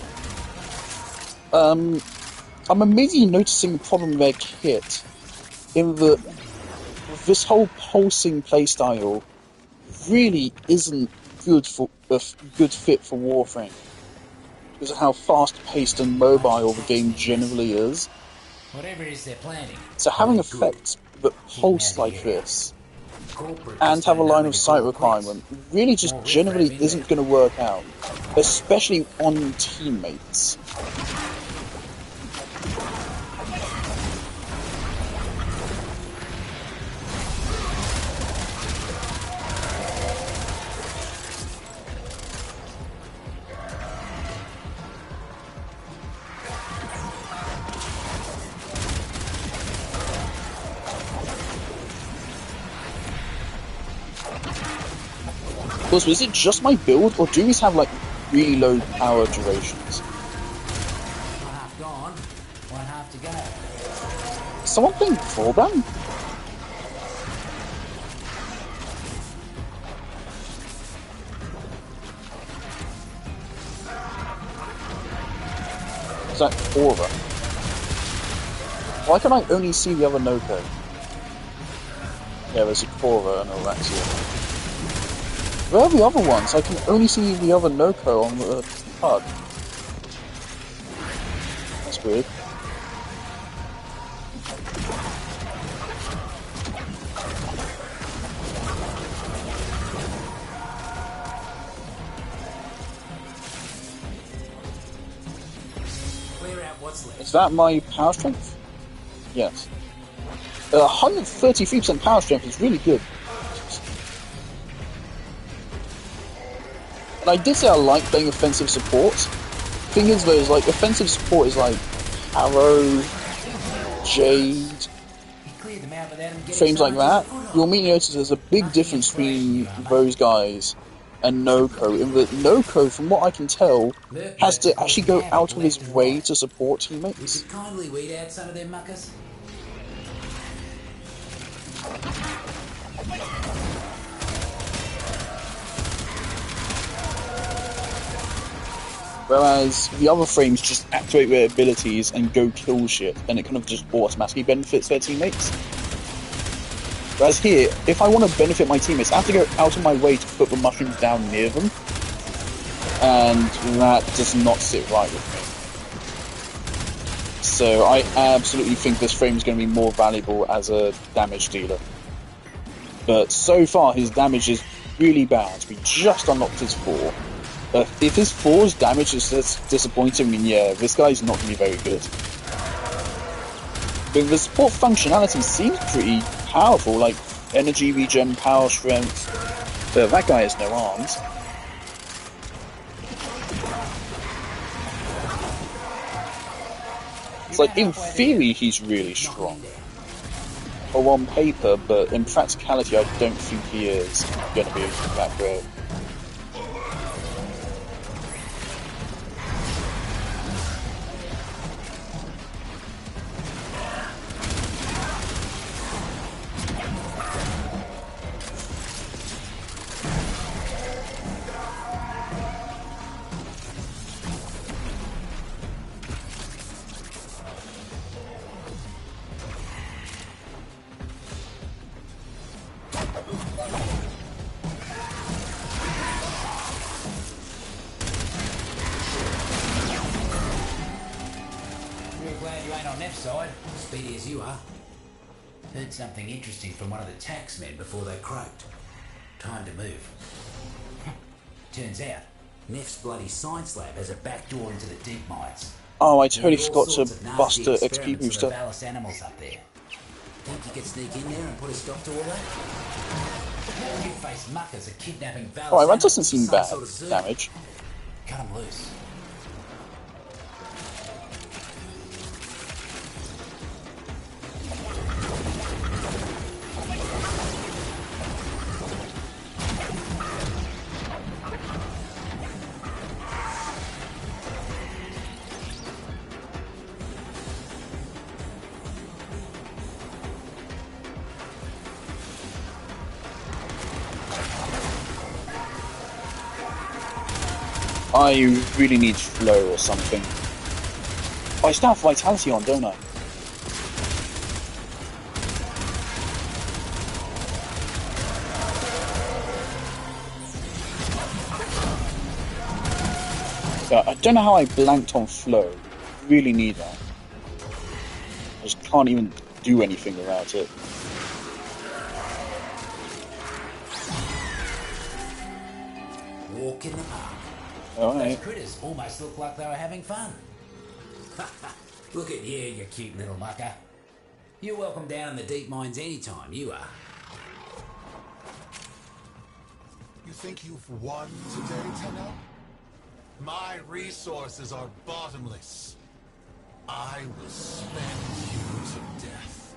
him. I'm immediately noticing the problem with their kit, in that this whole pulsing playstyle really isn't good for a good fit for Warframe. Because of how fast-paced and mobile the game generally is. Whatever it is they're planning. So having effects that pulse like this, and have a line of sight requirement, really just generally isn't going to work out. Especially on teammates. Also, is it just my build, or do these have like really low power durations? One half gone, one half to go. Someone playing Warframe? Is that Aura? Why can I only see the other Noko? Yeah, there's a Cora and a Raxia. Where are the other ones? I can only see the other Noko on the HUD. That's weird. Clear out what's left. Is that my power strength? Yes. 133% power strength is really good. And I did say I like playing offensive support. Thing is though, is like offensive support is like Arrow, Jade, frames like that. You'll immediately notice there's a big difference between those guys and Noko. In that Noko, from what I can tell, has to actually go out of his way to support teammates. Kindly weed out some of them muckers. Whereas the other frames just activate their abilities and go kill shit, and it kind of just automatically benefits their teammates. Whereas here, if I want to benefit my teammates, I have to go out of my way to put the mushrooms down near them, and that does not sit right with me. So I absolutely think this frame is going to be more valuable as a damage dealer. But so far, his damage is really bad. We just unlocked his 4. If his 4's damage is disappointing, I mean, yeah, this guy's not going to be very good. But the support functionality seems pretty powerful, like energy regen, power strength. But that guy has no arms. It's like, in theory, he's really strong. Or on paper, but in practicality, I don't think he is going to be that great. Speedy as you are. Heard something interesting from one of the taxmen before they croaked. Time to move. Turns out, Neff's bloody science lab has a back door into the deep mines. Oh, I totally forgot to bust the XP booster. Vallis animals up there. Think you could sneak in there and put a stop to all that? New-faced muckers are kidnapping Vallis. Alright, that doesn't seem bad damage. Cut them loose. I really need flow or something. Oh, I still have vitality on, don't I? Yeah, I don't know how I blanked on flow. Really need that. I just can't even do anything without it. Walk in the park. Alright. Those critters almost look like they were having fun. Look at you, you cute little mucker. You're welcome down in the deep mines anytime, you are. You think you've won today, Tenno? My resources are bottomless. I will spend you to death.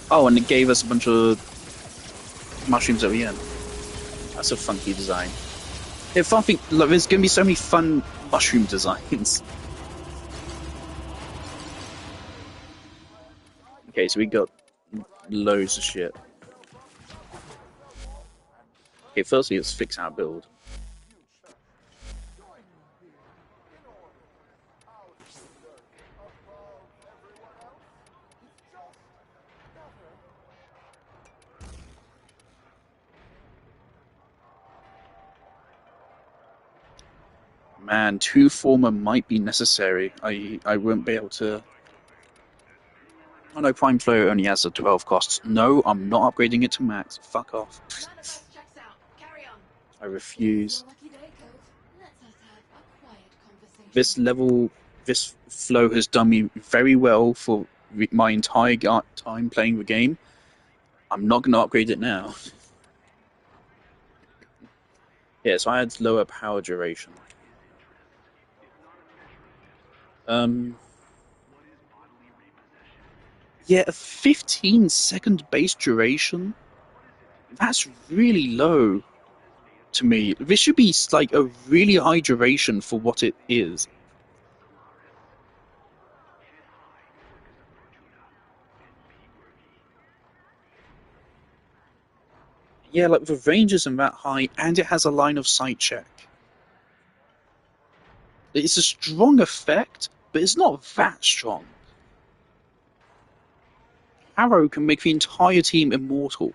Oh, and it gave us a bunch of mushrooms at the end. That's a funky design. If I think, like, there's going to be so many fun mushroom designs. Okay, so we got loads of shit. Okay, firstly, let's fix our build. Man, 2 former might be necessary. I won't be able to... Oh no, Prime Flow only has a 12 costs. No, I'm not upgrading it to max. Fuck off. I refuse. This level, this flow has done me very well for my entire time playing the game. I'm not going to upgrade it now. Yeah, so I had lower power duration. Yeah, a 15-second base duration? That's really low to me. This should be like a really high duration for what it is. Yeah, like the range isn't that high, and it has a line of sight check. It's a strong effect, but it's not that strong. Arrow can make the entire team immortal.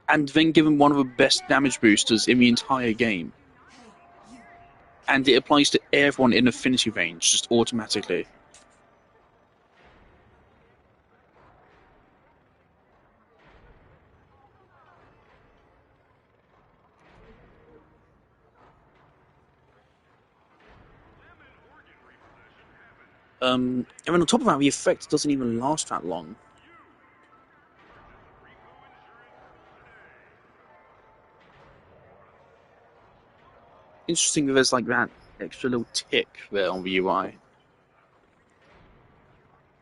And then give him one of the best damage boosters in the entire game. And it applies to everyone in affinity range, just automatically. And then on top of that, the effect doesn't even last that long. Interesting that there's like that extra little tick there on the UI.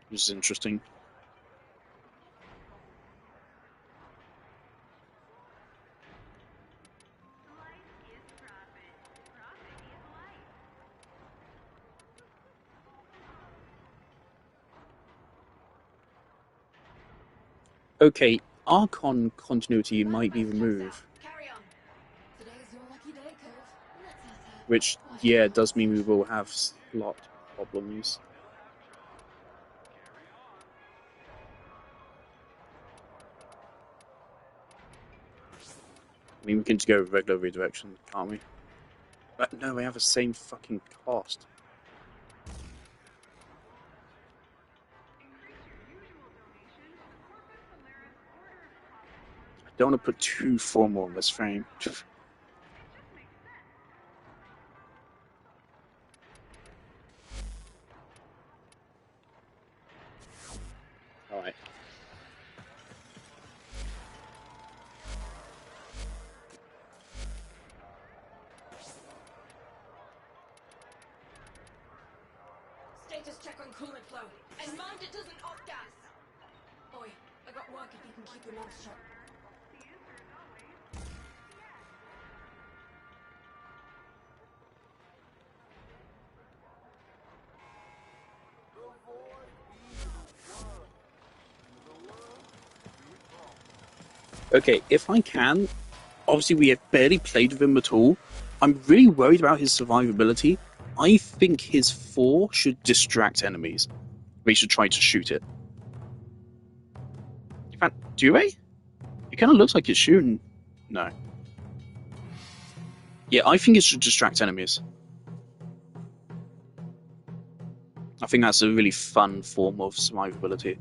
Which is interesting. Okay, Archon continuity might be removed. Which, yeah, does mean we will have slot problems. I mean, we can just go with regular redirection, can't we? But no, they have the same fucking cost. I don't want to put 2 formal on this frame. Alright. Status check on coolant flow. And mind it doesn't off gas. Oi, I got work if you can keep your mouth shut. Okay, if I can, obviously we have barely played with him at all. I'm really worried about his survivability. I think his 4 should distract enemies. They should try to shoot it. In fact, do they? It kind of looks like it's shooting. No. Yeah, I think it should distract enemies. I think that's a really fun form of survivability.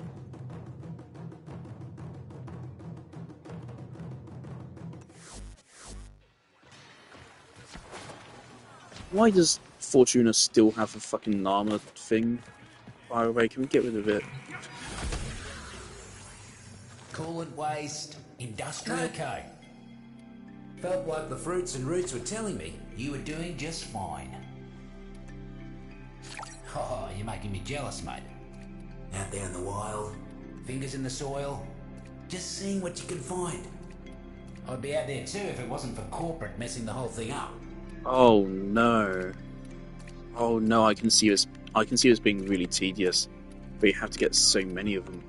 Why does Fortuna still have a fucking armor thing? By the way, can we get rid of it? Coolant waste, industrial co. Felt like the fruits and roots were telling me you were doing just fine. Oh, you're making me jealous, mate. Out there in the wild, fingers in the soil, just seeing what you can find. I'd be out there too if it wasn't for corporate messing the whole thing up. Oh no. Oh no, I can see this being really tedious. But you have to get so many of them.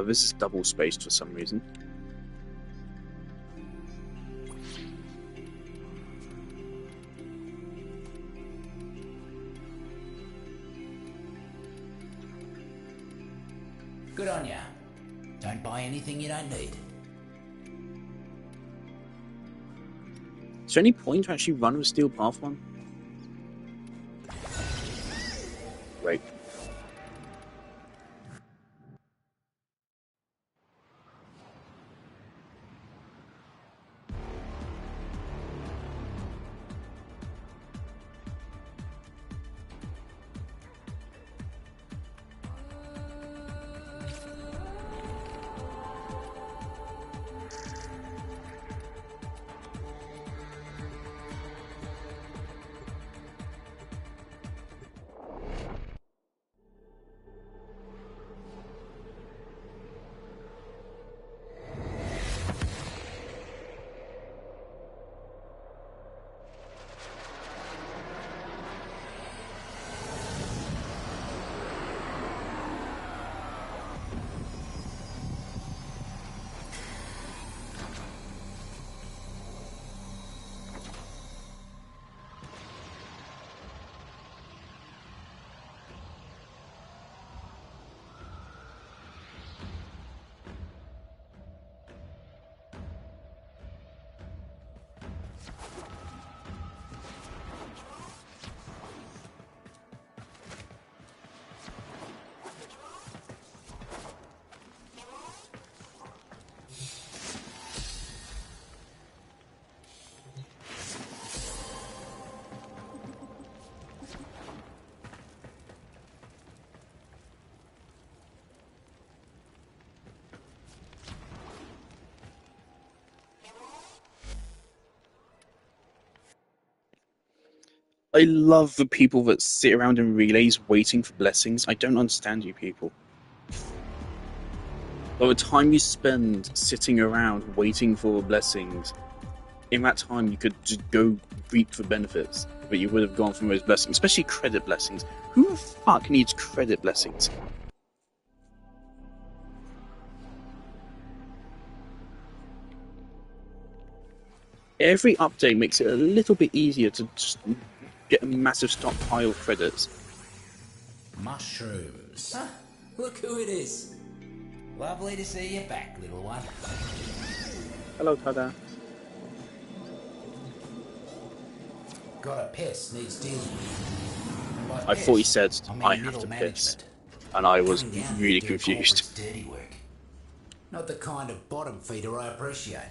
This is double spaced for some reason. Good on ya. Don't buy anything you don't need. Is there any point to actually run with Steel Path one? Wait. I love the people that sit around in relays waiting for blessings. I don't understand you people. By the time you spend sitting around waiting for blessings, in that time you could just go reap the benefits that you would have gone from those blessings, especially credit blessings. Who the fuck needs credit blessings? Every update makes it a little bit easier to just get a massive stockpile of credits. Mushrooms. Huh? Look who it is. Lovely to see you back, little one. Hello, Tada. Got a piss, needs dealing with. I thought he said, I have to piss. And I was really confused. Dirty work. Not the kind of bottom feeder I appreciate.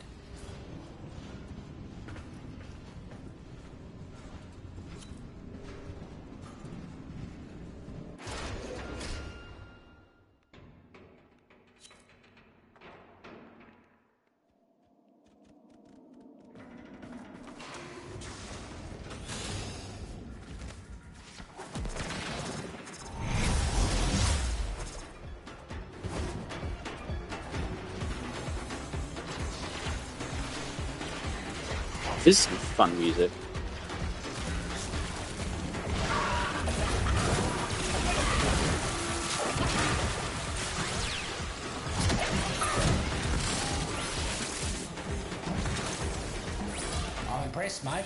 This is some fun music. I'm impressed, mate.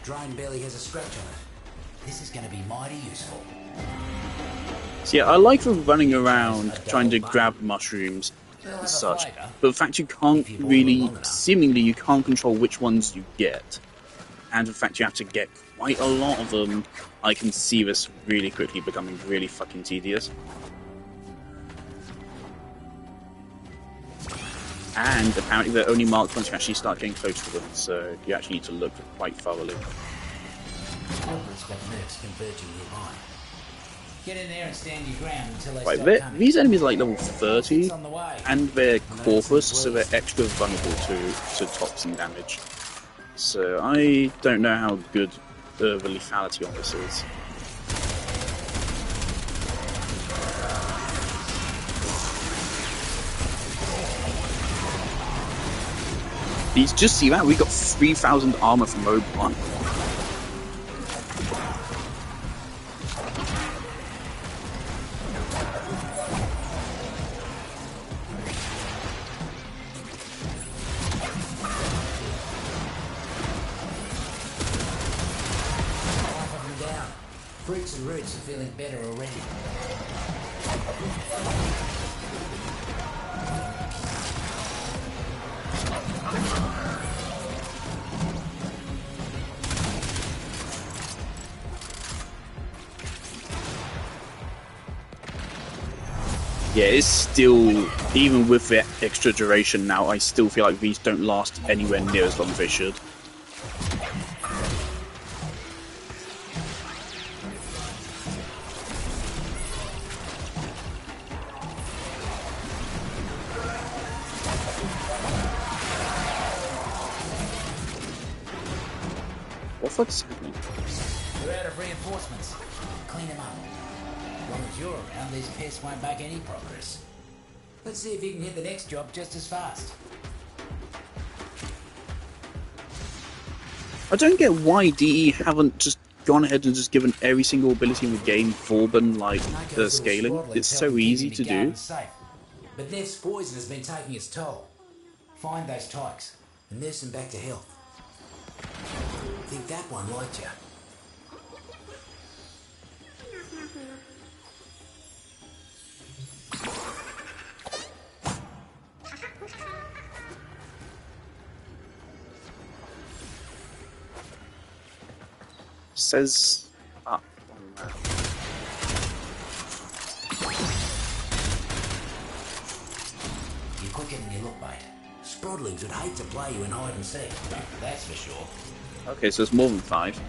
Drone barely has a scratch on it. This is going to be mighty useful. So yeah, I like the running around trying to grab mushrooms and such, but the fact you can't really, seemingly you can't control which ones you get, and the fact you have to get quite a lot of them, I can see this really quickly becoming really fucking tedious. And apparently they're only marked once you actually start getting close to them, so you actually need to look quite thoroughly. Corporate's got nerves converging nearby. Get in there and stand your ground until they Right, start coming. these enemies are like level 30, and they're corpus, so they're extra vulnerable to toxin damage. So I don't know how good the lethality on this is. You just see that? We got 3,000 armor from Mode 1. Fruits and roots are feeling better already. Yeah, it's still, even with the extra duration now, I still feel like these don't last anywhere near as long as they should. What the fuck's happening? We're out of reinforcements. Clean them up. As long as you're around, these pests won't make any progress. Let's see if you can hit the next job just as fast. I don't get why DE haven't just gone ahead and just given every single ability in the game Vauban like the scaling. It's so easy to do. But Neff's poison has been taking its toll. Find those tykes and nurse them back to health. I think that one liked you. Says up on that. You're quicker than you look, mate. Sprodlings would hate to play you in hide and seek. That's for sure. Okay, so it's more than 5.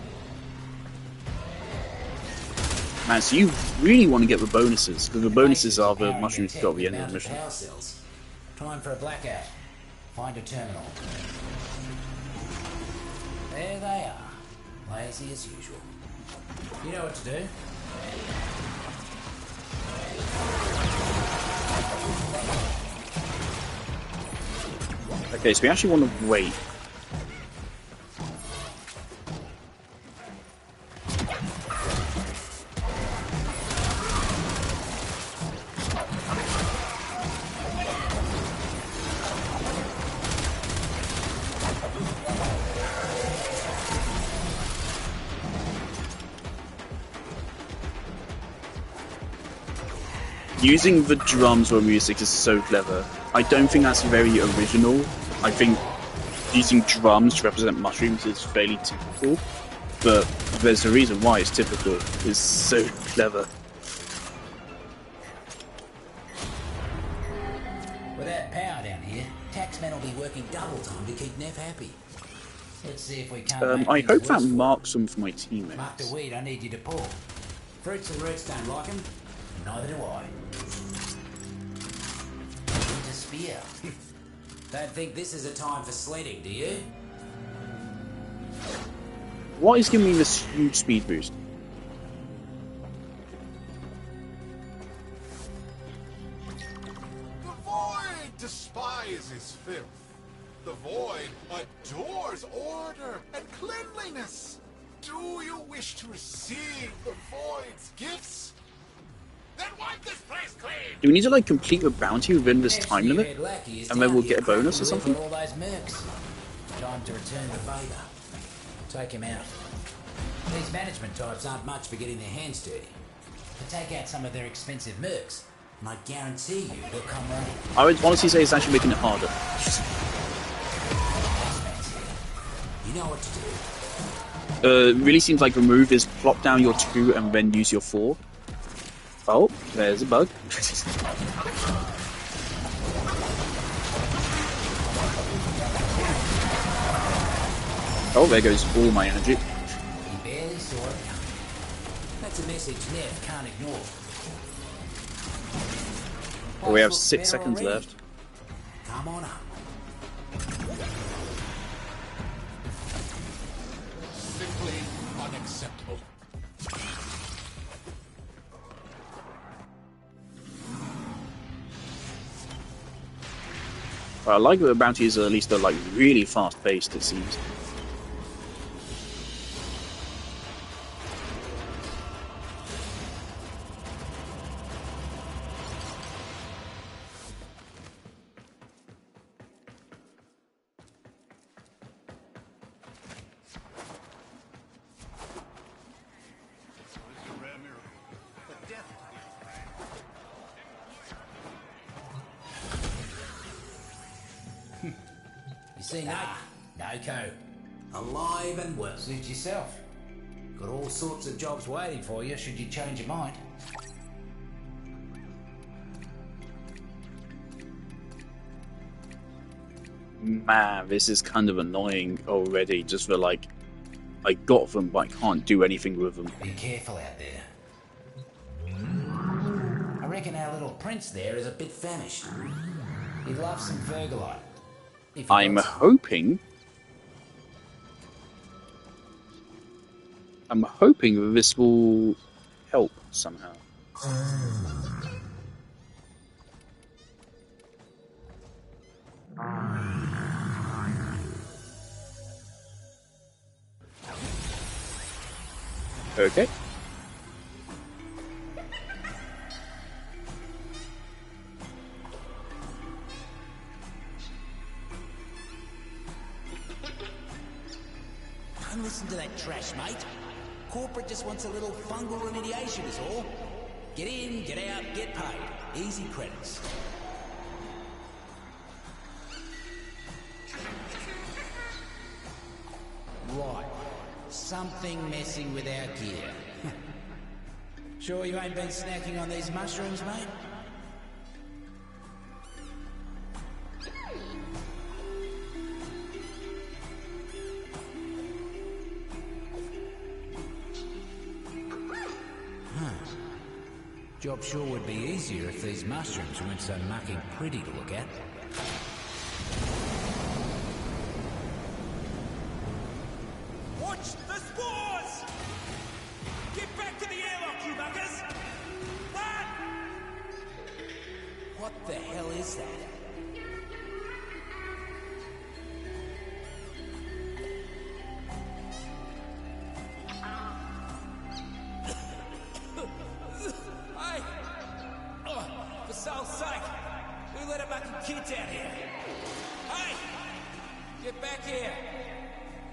Man, so you really want to get the bonuses, because the bonuses are the mushrooms you got at the end of the mission. Time for a blackout. Find a terminal. There they are. Lazy as usual. You know what to do. Okay, so we actually want to wait. Using the drums or music is so clever. I don't think that's very original. I think using drums to represent mushrooms is fairly typical, but there's a reason why it's typical. It's so clever. Without power down here, taxmen will be working double time to keep Neff happy. Let's see if we can't I hope that marks some for my teammates. Mark the weed I need you to pull. Fruits and roots don't like them, neither do I. Into spear. Don't think this is a time for sledding, do you? What is giving me this huge speed boost? The Void despises filth. The Void adores order and cleanliness. Do you wish to receive the Void's gifts? Then wipe this place clean! Do we need to like complete the bounty within this time limit? And then we'll get a bonus or something? All those mercs. Time to return the favour. Take him out. These management types aren't much for getting their hands dirty. But take out some of their expensive mercs, and I guarantee you they'll come running. I would honestly say it's actually making it harder. You know what to do. It really seems like the move is plop down your 2 and then use your 4. Oh, there's a bug. Oh, there goes all my energy. He barely saw it coming. That's a message Neff can't ignore. Oh, we have 6 seconds left. Come on up. unacceptable. But I like that the bounties are at least like really fast paced, it seems. You see, Noko, alive and well. Suit yourself. Got all sorts of jobs waiting for you should you change your mind. Man, this is kind of annoying already, just for like, I got them, but I can't do anything with them. Be careful out there. I reckon our little prince there is a bit famished. He'd love some Vergalite. I'm hoping that this will help somehow. Okay. Don't listen to that trash, mate. Corporate just wants a little fungal remediation is all. Get in, get out, get paid. Easy credits. Right. Something messing with our gear. Sure you ain't been snacking on these mushrooms, mate? Job sure would be easier if these mushrooms weren't so mucking pretty to look at. Watch the spores! Get back to the airlock, you buggers! Run! What the hell is that? Hey! Oh, for soul's sake! Who let a bunch of kids out here? Hey! Get back here!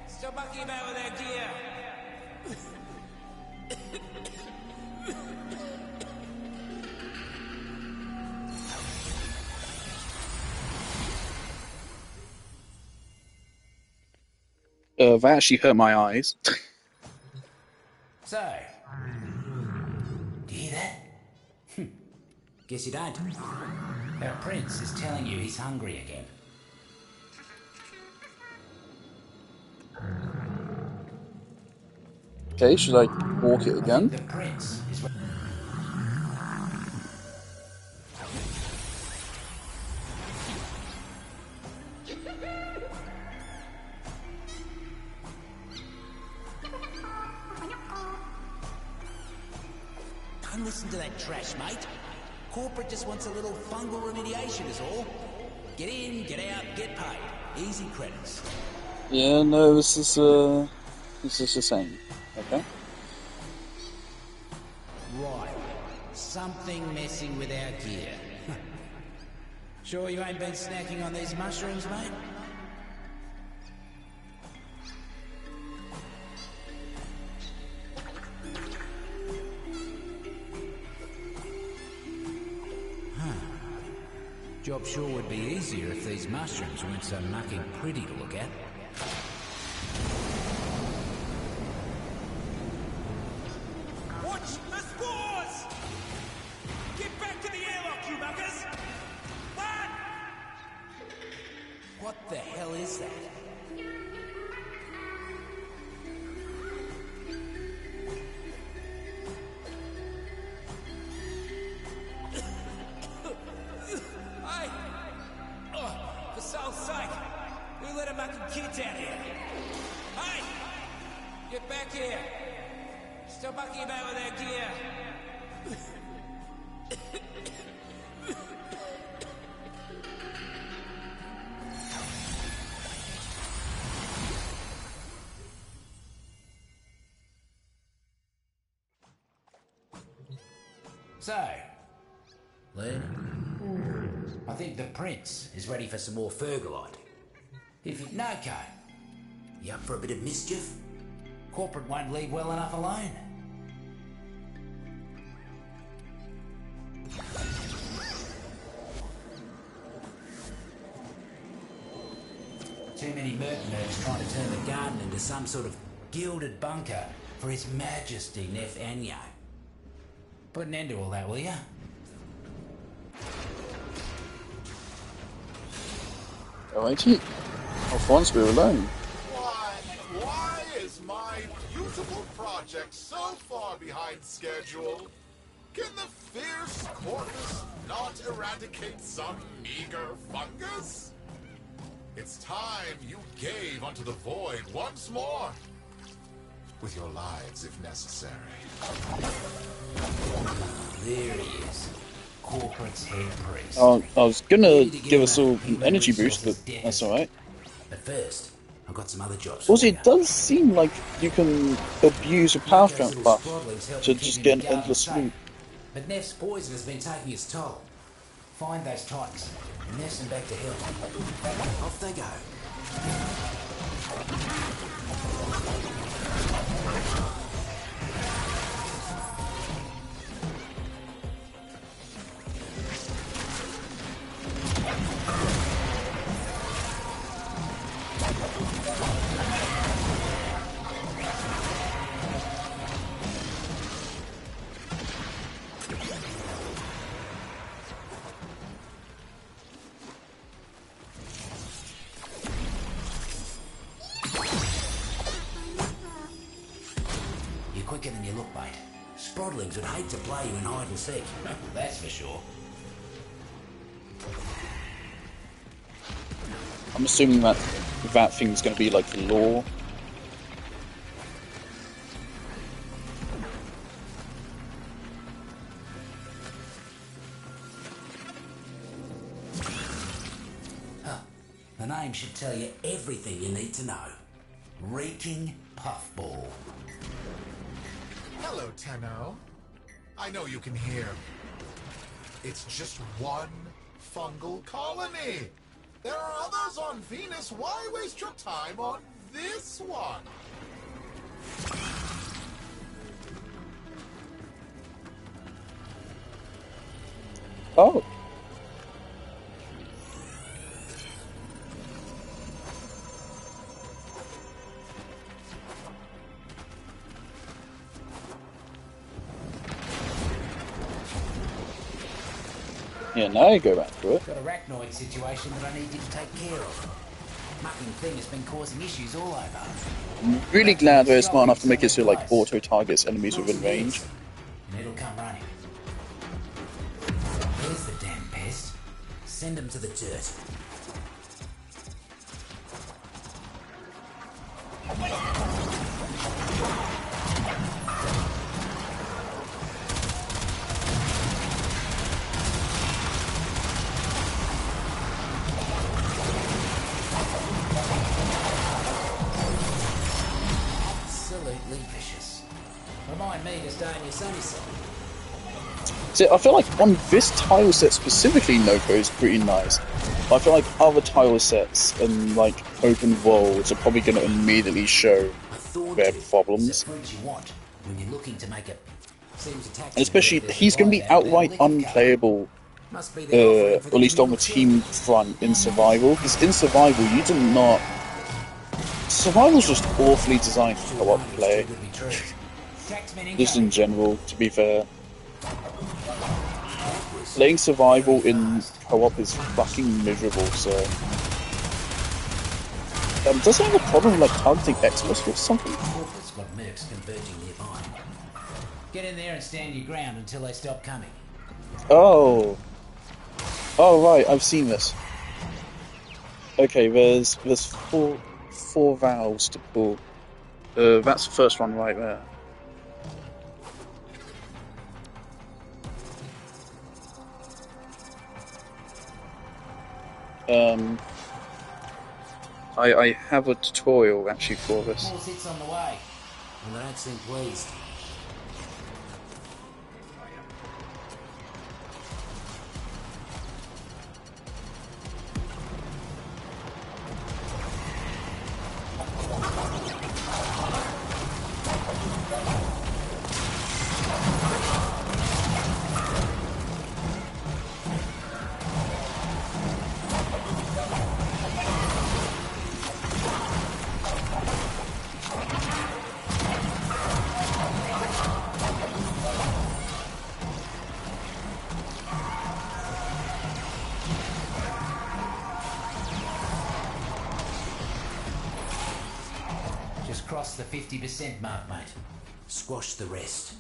Stop mucking about with our gear! That actually hurt my eyes. So, do you hear that? Guess you don't. Our prince is telling you he's hungry again. Okay, should I walk it again? The prince is... Don't listen to that trash, mate. Corporate just wants a little fungal remediation is all. Get in, get out, get paid. Easy credits. Yeah, no, this is the same. Okay. Right. Something messing with our gear. Sure you ain't been snacking on these mushrooms, mate? Job sure would be easier if these mushrooms weren't so mucking pretty to look at. Watch the spores! Get back to the airlock, you buggers! Run! What the hell is that? Hey! Oh, for soul's sake! Who let a bunch of kids out here? Hey! Get back here! Stop mucking about with their gear. So, Len, I think the Prince is ready for some more Fergalite. If Noko, you up for a bit of mischief? Corporate won't leave well enough alone. Too many mercs trying to turn the garden into some sort of gilded bunker for His Majesty Nef Anyo. Put an end to all that, will ya? Alrighty. Off once we're alone. Why is my beautiful project so far behind schedule? Can the fierce corpus not eradicate some meager fungus? It's time you gave unto the void once more. With your lives, if necessary. There he is. Corporate's head priest. I was gonna give us all an energy boost, but that's alright. But first, I've got some other jobs. Also, it does seem like you can abuse a power strength buff to just get an endless loop. But Nef's poison has been taking its toll. Find those Titans and nest them back to hell. Off they go. Quicker than you look, mate. Sprodlings would hate to play you in hide and seek. That's for sure. I'm assuming that thing's going to be like the law. Huh. The name should tell you everything you need to know. Reeking Puffball. Hello, Tenno. I know you can hear. It's just one fungal colony. There are others on Venus. Why waste your time on this one? Oh. Yeah, now you go back to it. Got a arachnoid situation that I need you to take care of. Mucking thing has been causing issues all over. I'm really glad they're smart enough to make it so like auto targets enemies within range. And it'll come running. Here's the damn pest. Send him to the dirt. Absolutely vicious. Remind me to stay on your sunny side. See, I feel like on this tile set specifically, Noko is pretty nice. I feel like other tile sets and like open worlds are probably going to immediately show their problems. And especially, he's going to be outright unplayable, or at least on the team front in survival. Because in survival, you do not. Survival's just awfully designed for co-op play. Just in general, to be fair. Playing survival in co-op is fucking miserable, so... does it have a problem like targeting experts or something? Corporate's got mercs converging nearby. Get in there and stand your ground until they stop coming. Oh. Oh, right, I've seen this. Okay, there's four valves to pull. That's the first one right there. I have a tutorial actually for this. More hits on the way, and they don't seem pleased. Cross the 50% mark, mate. Squash the rest.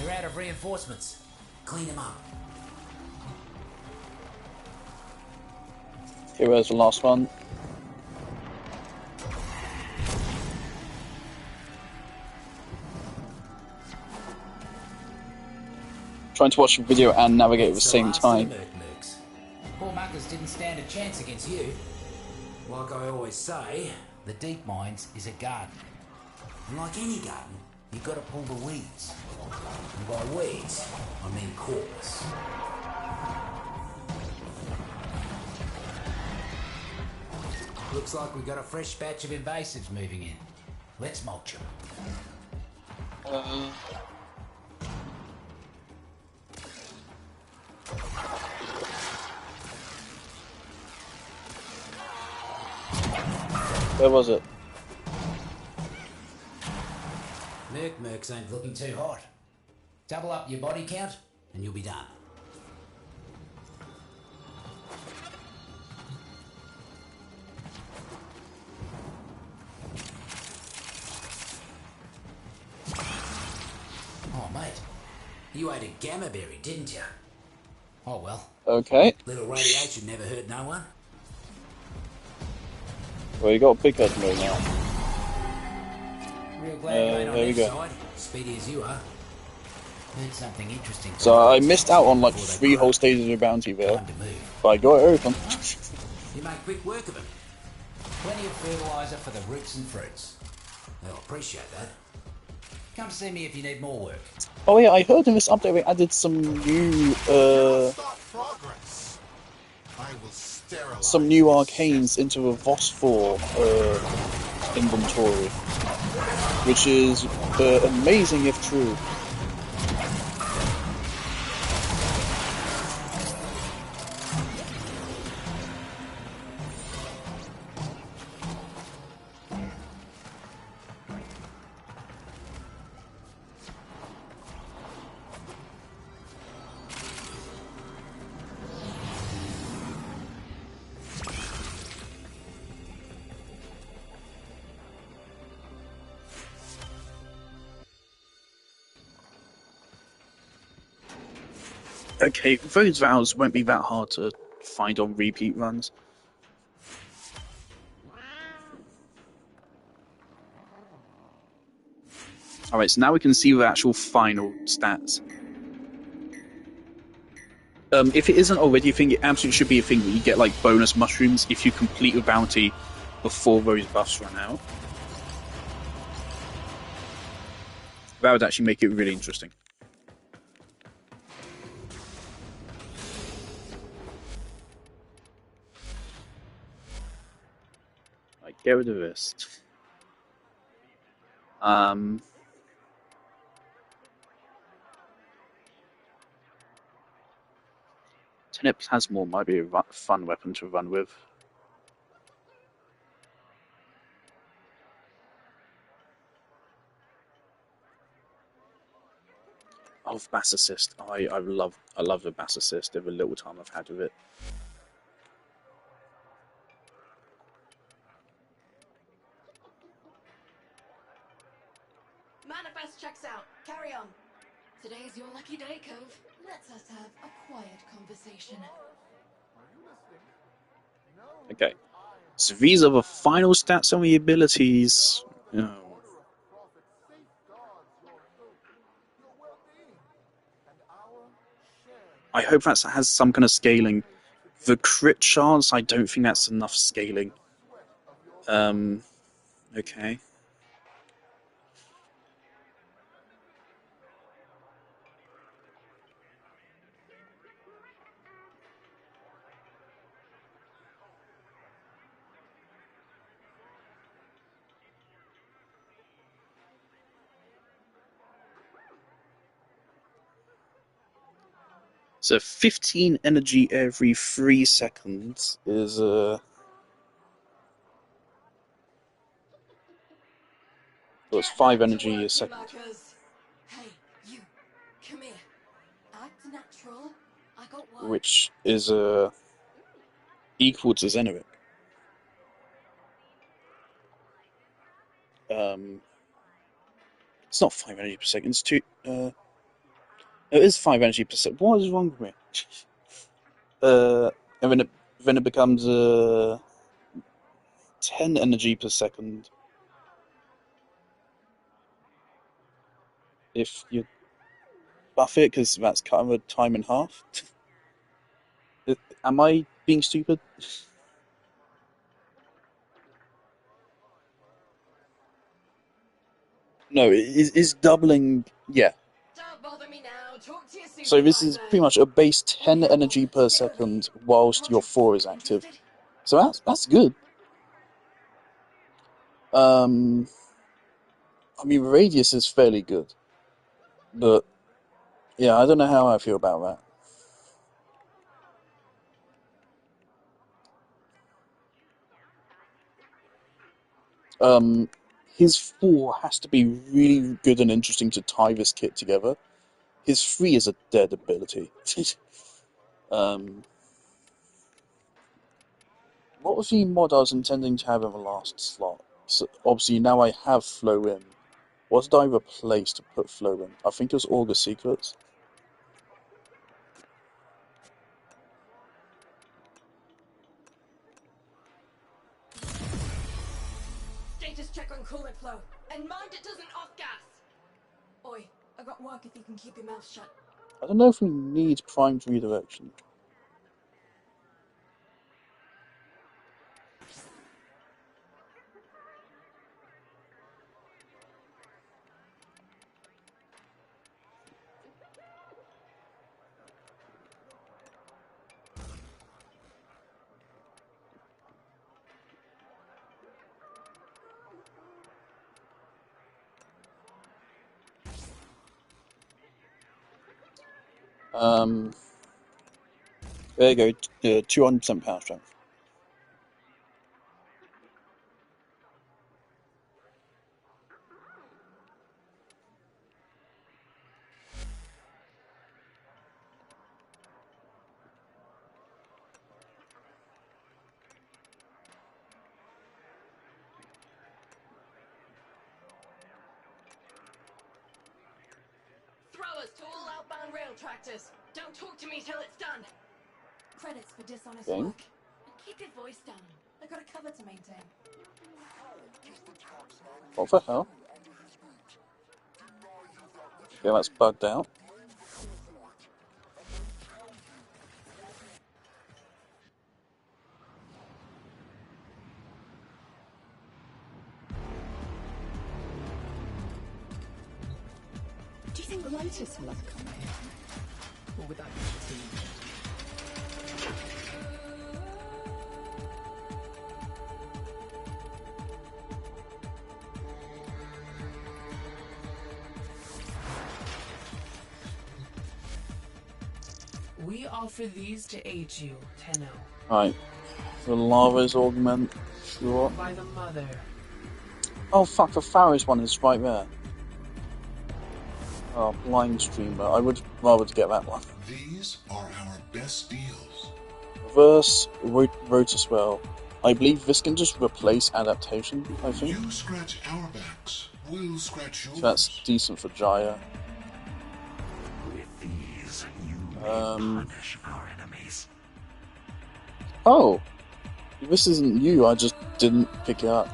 They're out of reinforcements. Clean them up. Here's the last one. Trying to watch a video and navigate at the same time. Poor muckers didn't stand a chance against you. Like I always say, the deep mines is a garden. And like any garden, you've got to pull the weeds. And by weeds, I mean corpse. Looks like we've got a fresh batch of invasives moving in. Let's mulch them. Where was it? Mercs ain't looking too hot. Double up your body count, and you'll be done. Oh, mate. You ate a gamma berry, didn't you? Oh, well. Okay. Little radiation never hurt no one. Well, you got a big head move now. Real glad you ain't on there we this go. side. Speedy as you are. Heard something interesting. So I missed out on like 3 whole stages of bounty there, but I got it open. You make quick work of them. Plenty of fertilizer for the roots and fruits. They'll appreciate that. Come see me if you need more work. Oh yeah, I heard in this update they added some new arcanes into a Phosphor inventory, which is amazing if true. Okay, those vows won't be that hard to find on repeat runs. Alright, so now we can see the actual final stats. If it isn't already a thing, it absolutely should be a thing that you get like bonus mushrooms if you complete a bounty before those buffs run out. That would actually make it really interesting. Get rid of this. Turnip Plasmor might be a fun weapon to run with. Oh, Bass Assist. I love the Bass Assist every little time I've had with it. Manifest checks out. Carry on. Today's your lucky day, Cove. Let's us have a quiet conversation. Okay. So these are the final stats on the abilities. Oh. I hope that has some kind of scaling. The crit chance, I don't think that's enough scaling. Okay. So 15 energy every 3 seconds is it's 5 energy a second. Hey, you. Come here. Act natural. I got one. Which is equal to Xenovic. It's not 5 energy per second, it's 2 it is 5 energy per second. What is wrong with me? And then it becomes 10 energy per second if you buff it, because that's kind of a time in half. Am I being stupid? No, it is doubling. Yeah. Don't bother me now. Talk to your So this is pretty much a base 10 energy per second whilst your 4 is active. So that's good. I mean, radius is fairly good, but yeah, I don't know how I feel about that. His 4 has to be really good and interesting to tie this kit together. His 3 is a dead ability. What was the mod I was intending to have in the last slot? So obviously now I have Flow in. What did I replace to put Flow in? I think it was August Secrets. Status check on coolant flow. And mind it doesn't off gas. Oi, I got work if you can keep your mouth shut. I don't know if we need primed redirection. There you go, 200% power strength. Throwers to all outbound rail tractors. Don't talk to me till it's done. Credits for dishonest Okay. work. And keep your voice down. I got a cover to maintain. What the hell? Yeah, that's bugged out. Do you think Lotus will ever come here? Or would that be too much? We offer these to aid you, Tenno. Right. The lava's augment. Sure. By the mother. Oh fuck, the Faris one is right there. Oh, blind streamer. I would rather to get that one. These are our best deals. Reverse Rotospell. I believe this can just replace adaptation, I think. You scratch our backs, we'll scratch yours. So that's decent for Jaya. With these, you may punish our enemies. Oh! This isn't you, I just didn't pick it up.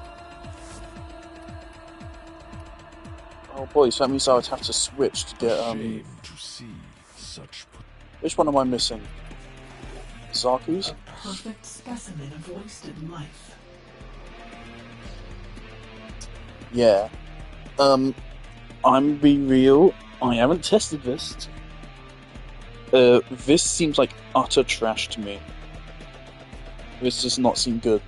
Oh boy, so that means I would have to switch to get, Shame to see such. Which one am I missing? Zaku's? Perfect specimen of wasted life. Yeah. I'm be real, I haven't tested this. This seems like utter trash to me. This does not seem good.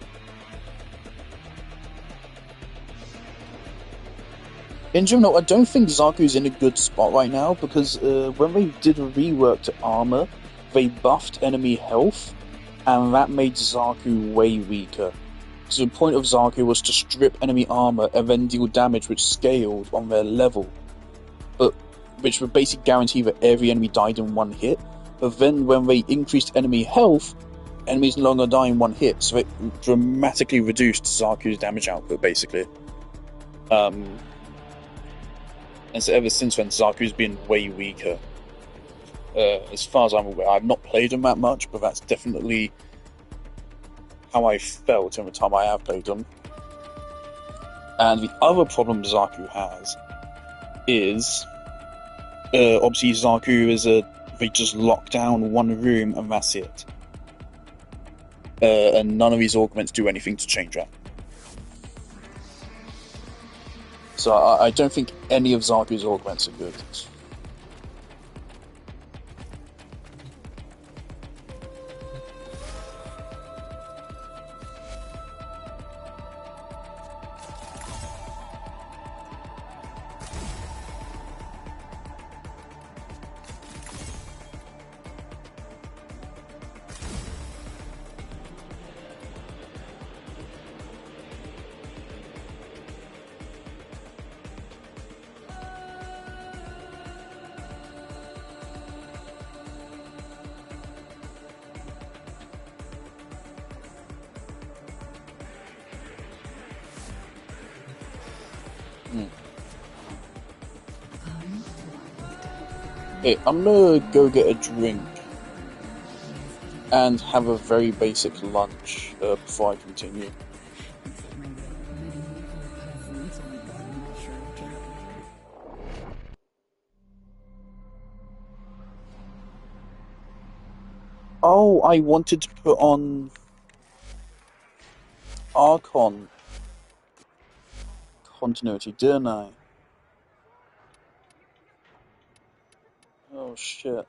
In general, I don't think Zaku's in a good spot right now, because when they did a rework to armor, they buffed enemy health, and that made Zaku way weaker. So the point of Zaku was to strip enemy armor and then deal damage which scaled on their level, but which would basically guarantee that every enemy died in one hit. But then when they increased enemy health, enemies no longer die in one hit, so it dramatically reduced Zaku's damage output, basically. And so ever since then, Zaku's been way weaker. As far as I'm aware, I've not played him that much, but that's definitely how I felt in the time I have played him. And the other problem Zaku has is, obviously Zaku is they just lock down one room and that's it. And none of these augments do anything to change that. So I don't think any of Zaku's augments are good. Hey, I'm gonna go get a drink and have a very basic lunch before I continue. Oh, I wanted to put on Archon continuity, didn't I? Oh shit.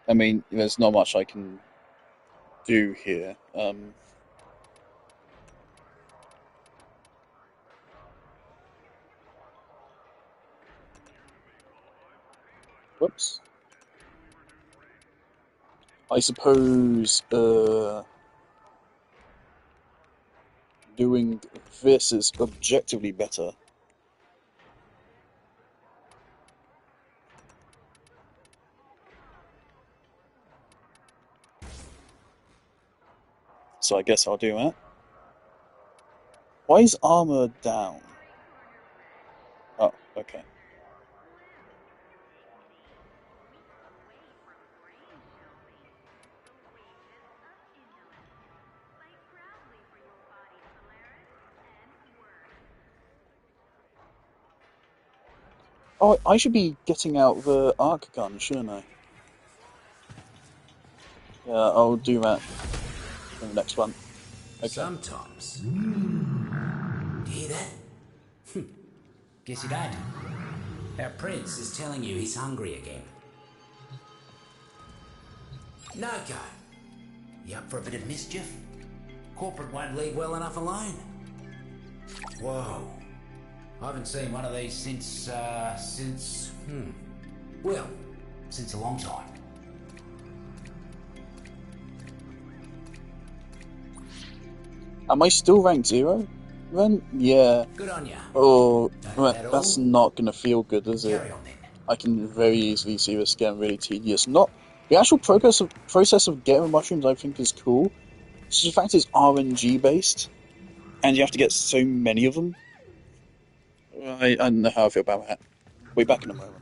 I mean, there's not much I can do here. Whoops. I suppose doing this is objectively better. So I guess I'll do that. Why is armor down? Oh, okay. Oh, I should be getting out the arc gun, shouldn't I? Yeah, I'll do that in the next one. Okay. Sometimes. Do you hear that? Guess you don't. Our prince is telling you he's hungry again. No go. You up for a bit of mischief? Corporate won't leave well enough alone. Whoa. I haven't seen one of these since a long time. Am I still ranked 0? Then yeah. Good on ya. Oh, Don't at that's all. not gonna feel good, is it? Carry on then. I can very easily see this getting really tedious. Not the actual process of getting mushrooms. I think is cool. It's just the fact it's RNG based, and you have to get so many of them. I don't know how I feel about that. We'll be back in a moment.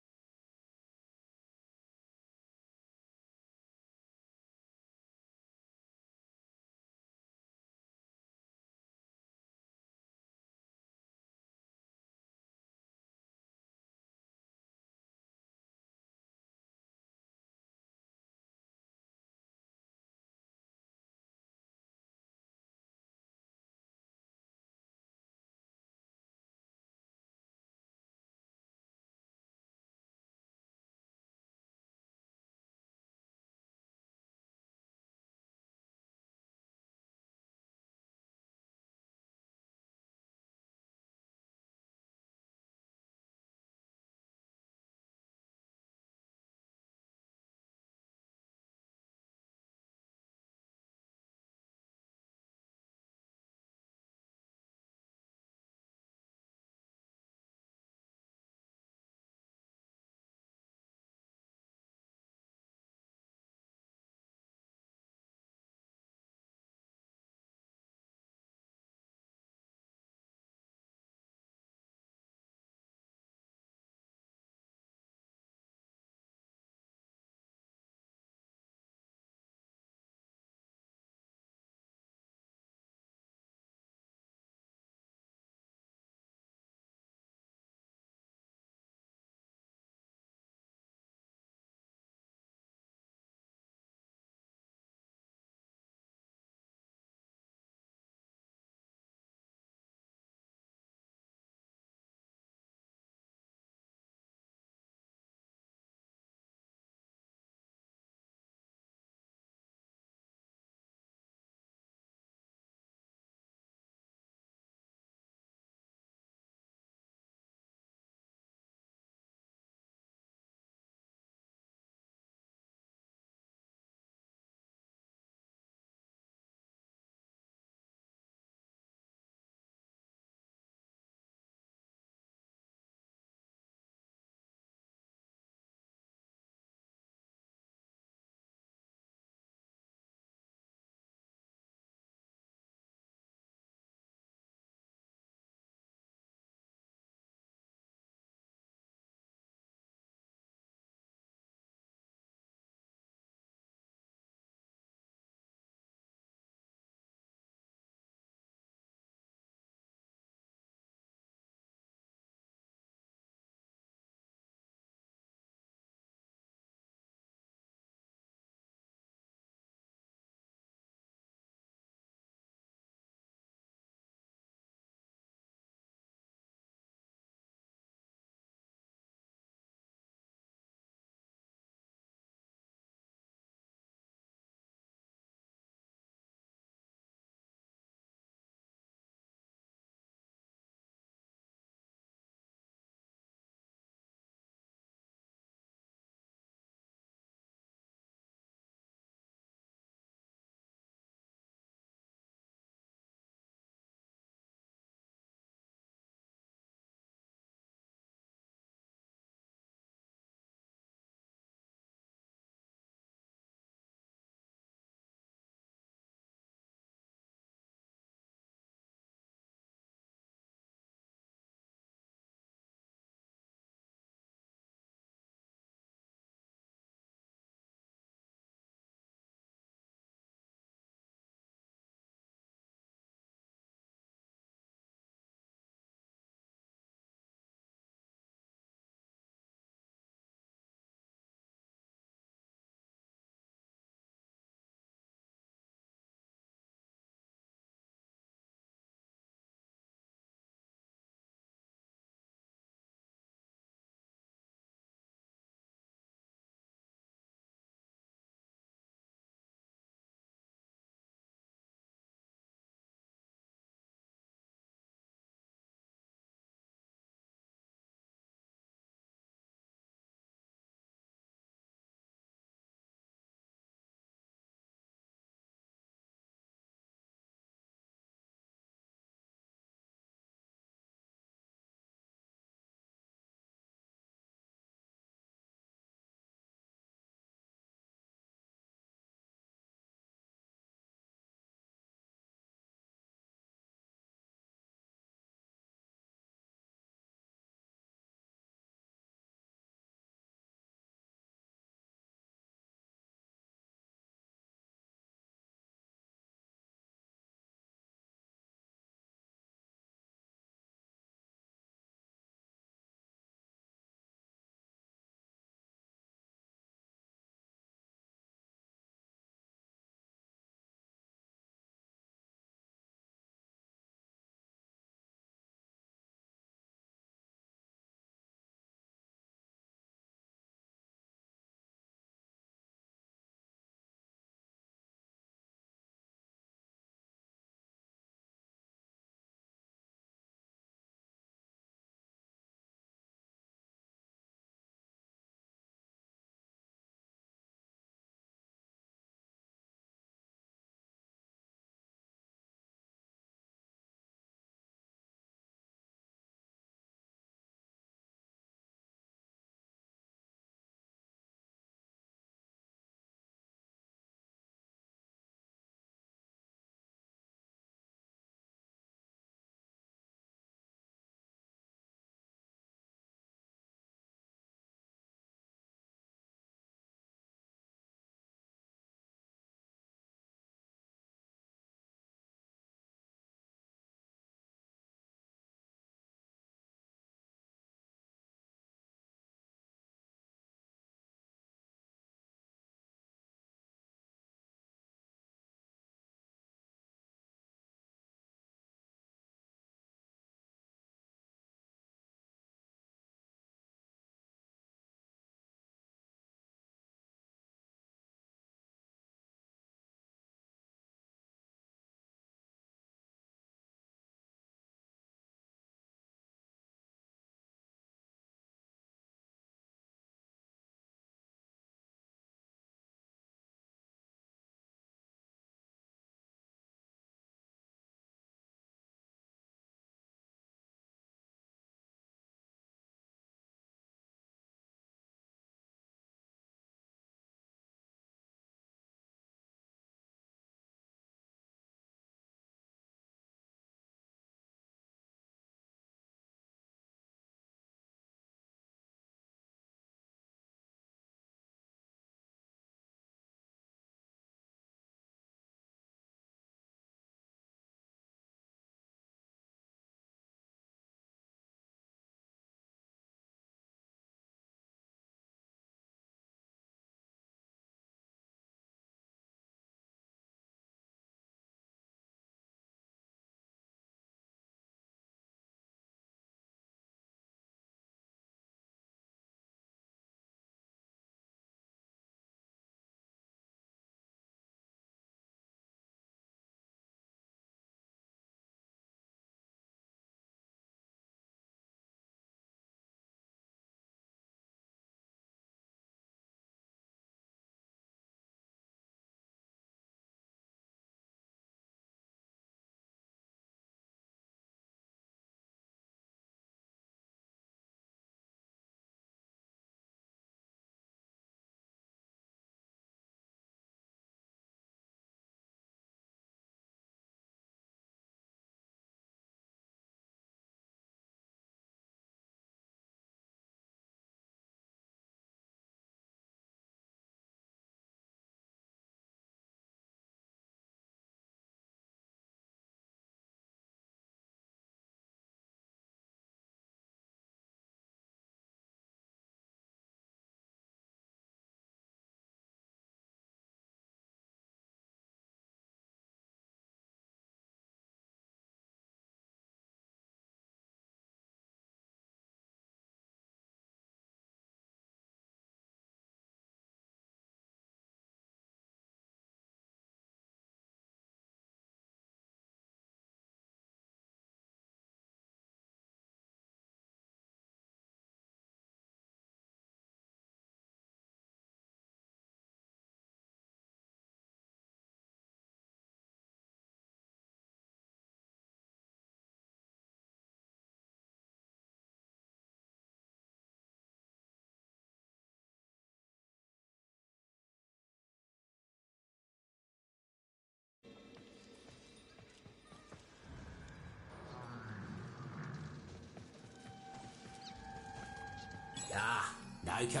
Noko.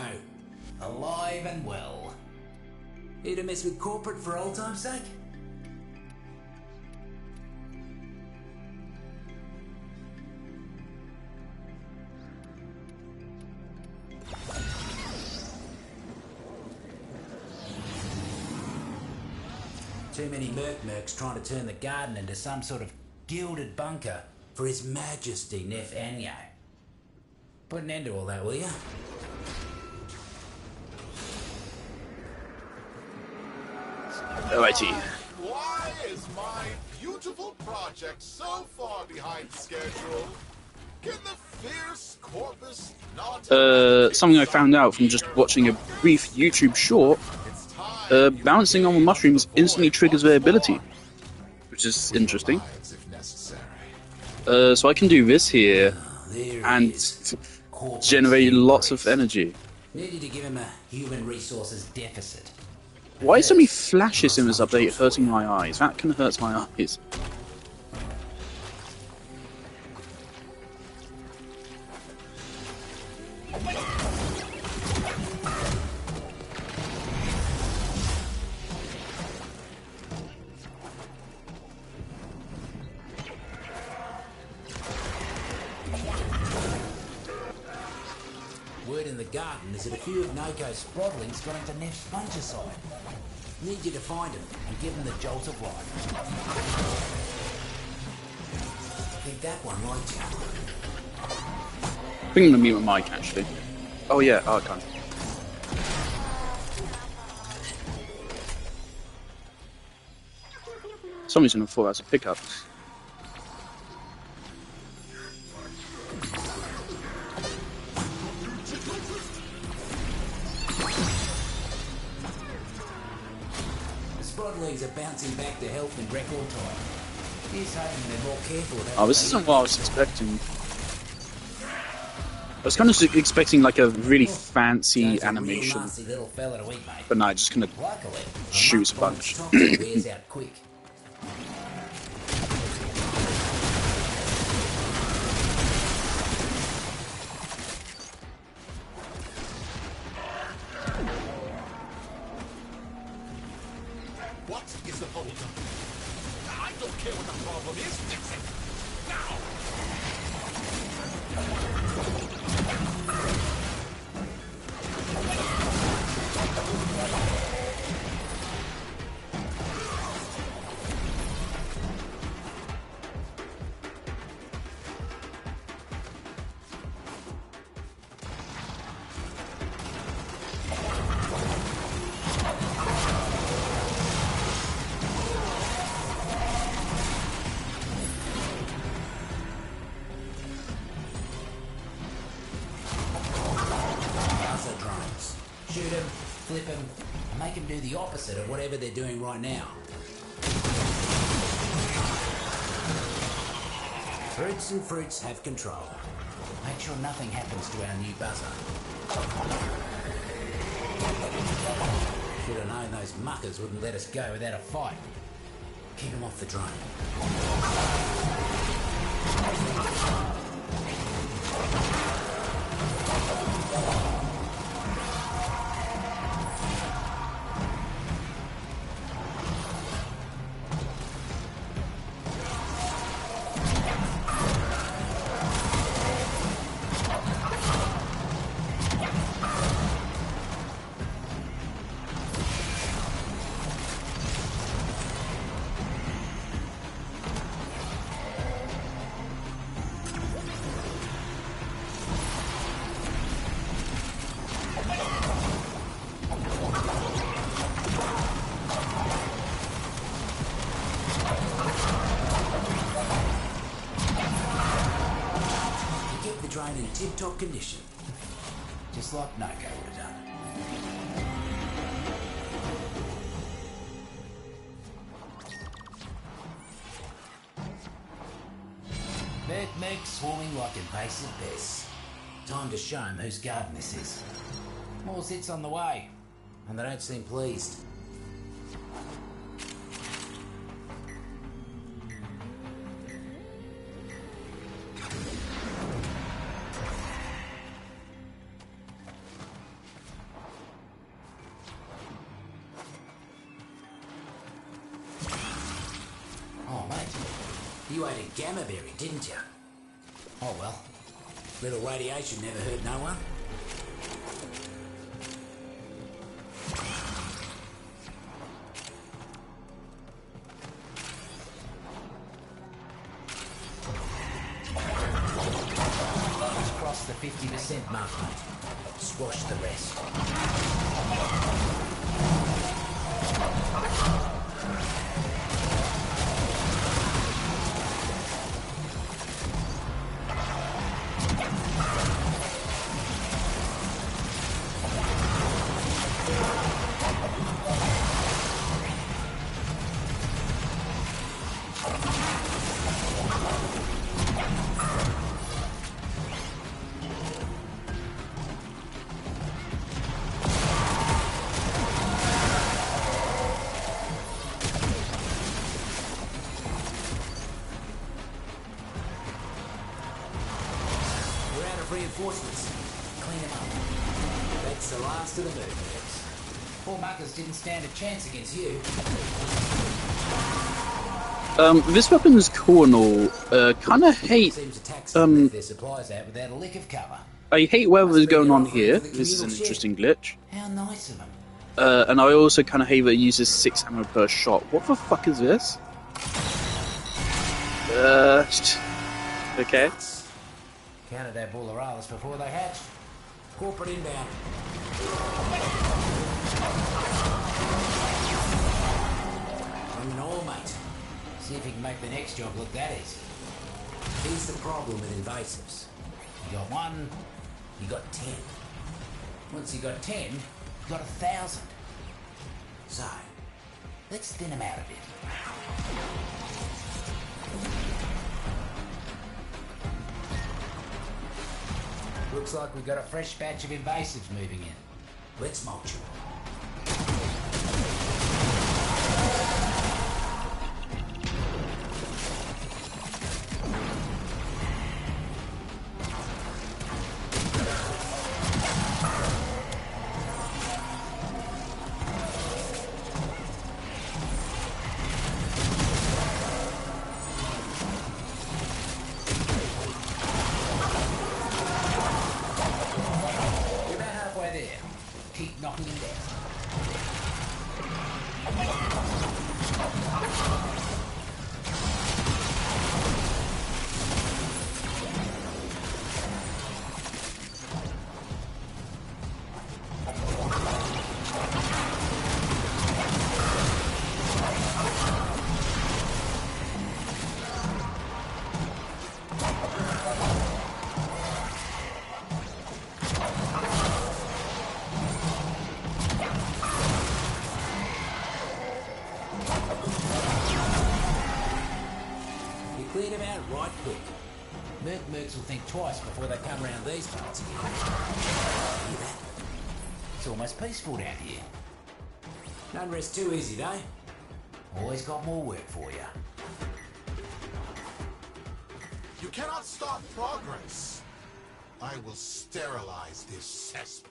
Alive and well. Here to mess with corporate for old time's sake? Too many mercs trying to turn the garden into some sort of gilded bunker for His Majesty Nef Anyo. Put an end to all that, will you? Alrighty. Why is my beautiful project so far behind schedule? Can the fierce corpus not... Something I found out from just watching a brief YouTube short. Bouncing on the mushrooms instantly triggers their ability, which is interesting. So I can do this here and generate lots of energy. Needed to give him a human resources deficit. Why are so many flashes in this update hurting my eyes? That kind of hurts my eyes. Word in the garden is that a few of Noko's sprodlings got into Nef's fungicide. Need you to find him and give him the jolt of life. I think that one liked you. I think I'm gonna mute my mic actually. Oh yeah, I can. Somebody's gonna thought that's a pickup. Sprodlings are bouncing back to health in record time. He's hoping they're more careful about Oh, this isn't what I was expecting. I was kind of expecting like a really fancy animation, little fella to eat, mate. but no, just kind of shoots a bunch. Wears out quick. What is the hold up? I don't care what the problem is, fix it! Now! Shoot him, flip him, and make him do the opposite of whatever they're doing right now. Roots and fruits have control. Make sure nothing happens to our new buzzer. Should have known those muckers wouldn't let us go without a fight. Keep him off the drone. In tip-top condition, just like Noko would have done. Meg swarming like invasive pests. Time to show him whose garden this is. More zits on the way, and they don't seem pleased. You ate a gamma berry, didn't you? Oh well. Little radiation never hurt no one. Just crossed the 50% mark, mate. Squash the rest. Reinforcements. Clean them up. That's the last of the movements. Poor muckers didn't stand a chance against you. This weapon is cool and all. Kinda hate. Their supplies out without a lick of cover. I hate whatever's going on here. This is an interesting glitch. How nice of them. And I also kind of hate that it uses 6 ammo per shot. What the fuck is this? Okay. Counted our bulleralas before they hatched. Corporate inbound. Bring it all, mate. See if you can make the next job look that easy. Here's the problem with invasives. You got 1, you got 10. Once you got 10, you got 1,000. So, let's thin them out a bit. Looks like we've got a fresh batch of invasives moving in. Let's mulch them. Mercs will think twice before they come around these parts again. Hear that? It's almost peaceful down here. Don't rest too easy, though. Always got more work for you. You cannot stop progress. I will sterilize this cesspool.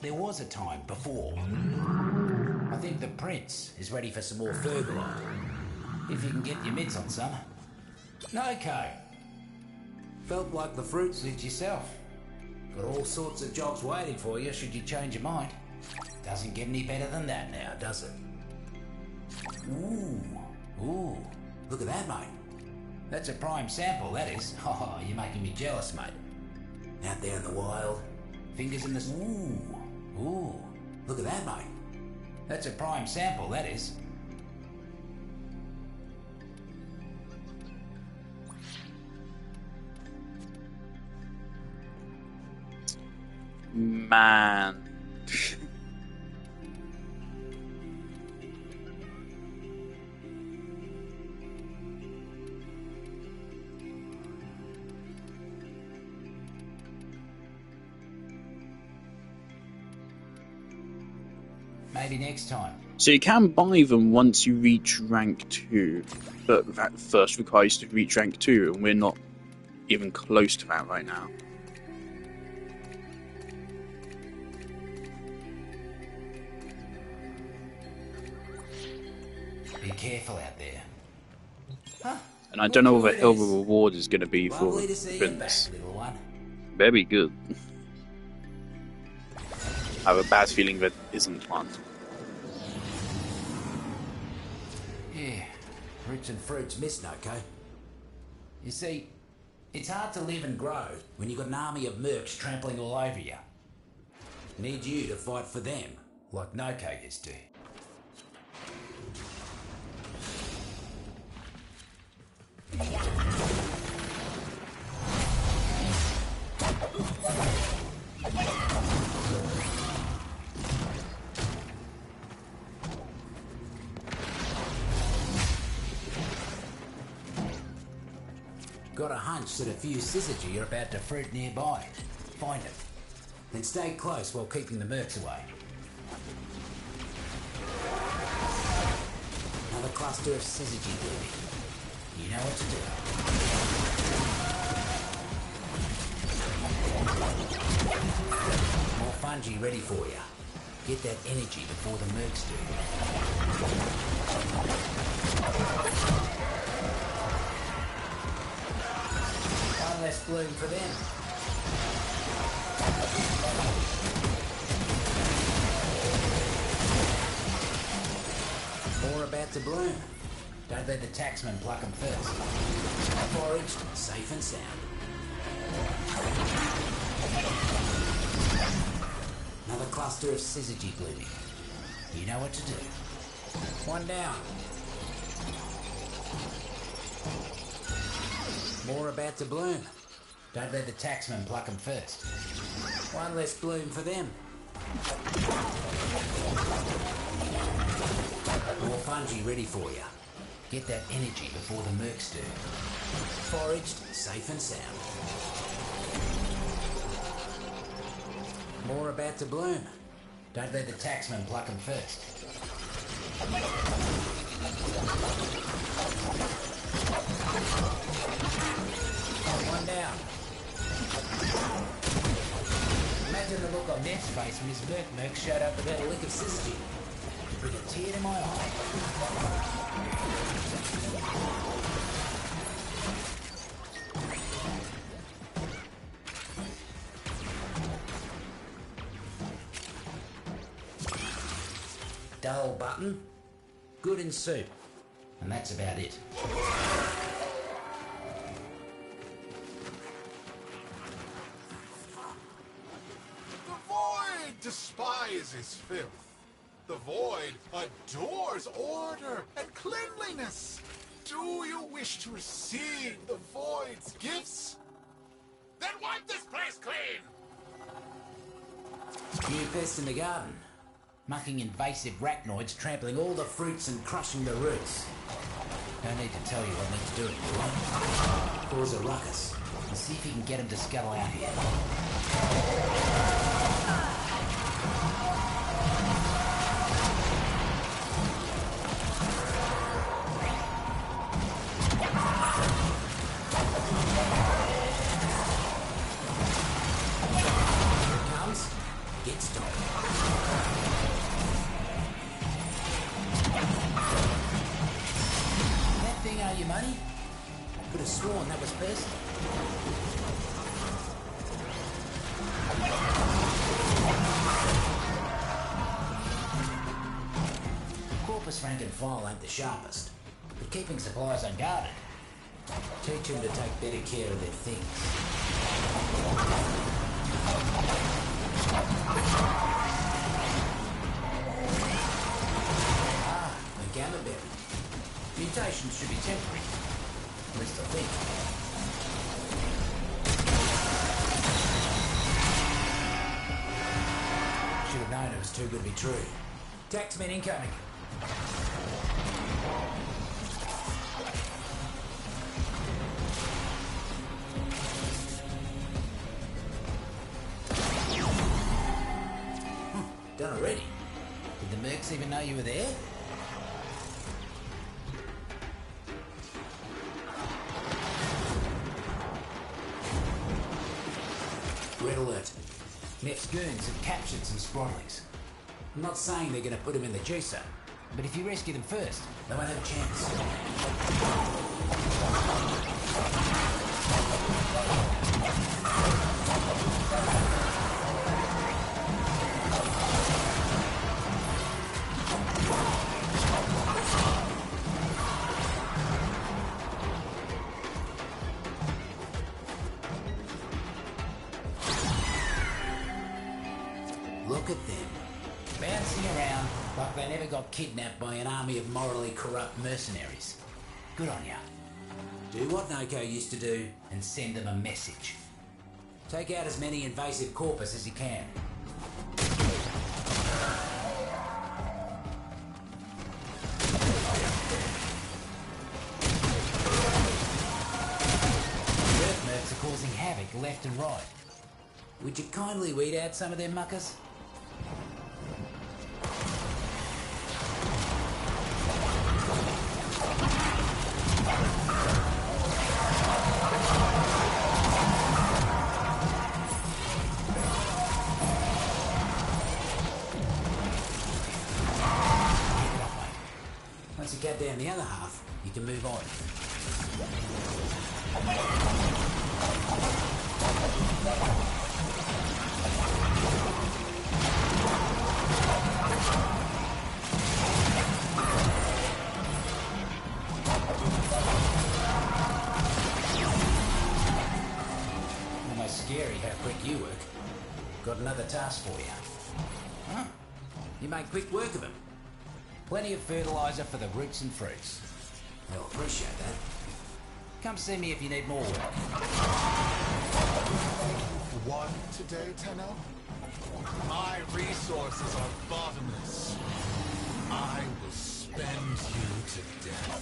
There was a time before. I think the Prince is ready for some more Fergalite. If you can get your mitts on some. Okay. Felt like the fruit suits yourself. Got all sorts of jobs waiting for you should you change your mind. Doesn't get any better than that now, does it? Ooh, look at that, mate. That's a prime sample, that is. Oh, you're making me jealous, mate. Out there in the wild, fingers in the... Ooh, look at that, mate. That's a prime sample, that is. Man. Maybe next time. So you can buy them once you reach rank 2, but that first requires you to reach rank 2, and we're not even close to that right now. Be careful out there. Huh? And I don't know what the hell the reward is going to be for Lovely to see you back, Prince. little one. Very good. I have a bad feeling that isn't one. Yeah, roots and fruits missing, okay? You see, it's hard to live and grow when you've got an army of mercs trampling all over you. Need you to fight for them, like Noko used to. Got a hunch that a few syzygy are about to fruit nearby. Find them. Then stay close while keeping the mercs away. Another cluster of syzygy blooming. You know what to do. More fungi ready for you. Get that energy before the mercs do. One less bloom for them. More about to bloom. Don't let the taxman pluck them first. Foraged, safe and sound. Another cluster of syzygy blooming. You know what to do. One down. More about to bloom. Don't let the taxman pluck them first. One less bloom for them. More fungi ready for you. Get that energy before the mercs do. Foraged, safe and sound. More about to bloom. Don't let the taxman pluck them first. One down. Imagine the look on Ned's face when his merc showed up without a lick of syzygy. Bring a tear to my eye. Dull button, good in soup, and that's about it. The Void despises filth. The Void adores order and cleanliness. Do you wish to receive the Void's gifts? Then wipe this place clean! New pests in the garden. Mucking invasive arachnoids, trampling all the fruits and crushing the roots. No need to tell you what needs doing, do I? Cause a ruckus and see if you can get them to scuttle out here. Here it comes. Get stopped. first? Corpus rank and file ain't the sharpest, but keeping supplies unguarded. Teach them to take better care of their things. Ah, a gamma berry. Mutations should be temporary. At least I think. Should have known it was too good to be true. Taxman incoming. Done already? Did the mercs even know you were there? Red alert. Neff's goons have captured some Sprawlings. I'm not saying they're going to put them in the juicer, but if you rescue them first, they won't have a chance. Look at them, bouncing around like they never got kidnapped by an army of morally corrupt mercenaries. Good on ya. Do what Noko used to do and send them a message. Take out as many invasive corpus as you can. Earth mercs are causing havoc left and right. Would you kindly weed out some of them muckers? Once you get down the other half, you can move on. Almost scary how quick you work. Got another task for you. Huh. You make quick work of them. Plenty of fertilizer for the roots and fruits. They'll appreciate that. Come see me if you need more work. One today, Tenno? My resources are bottomless. I will spend you to death.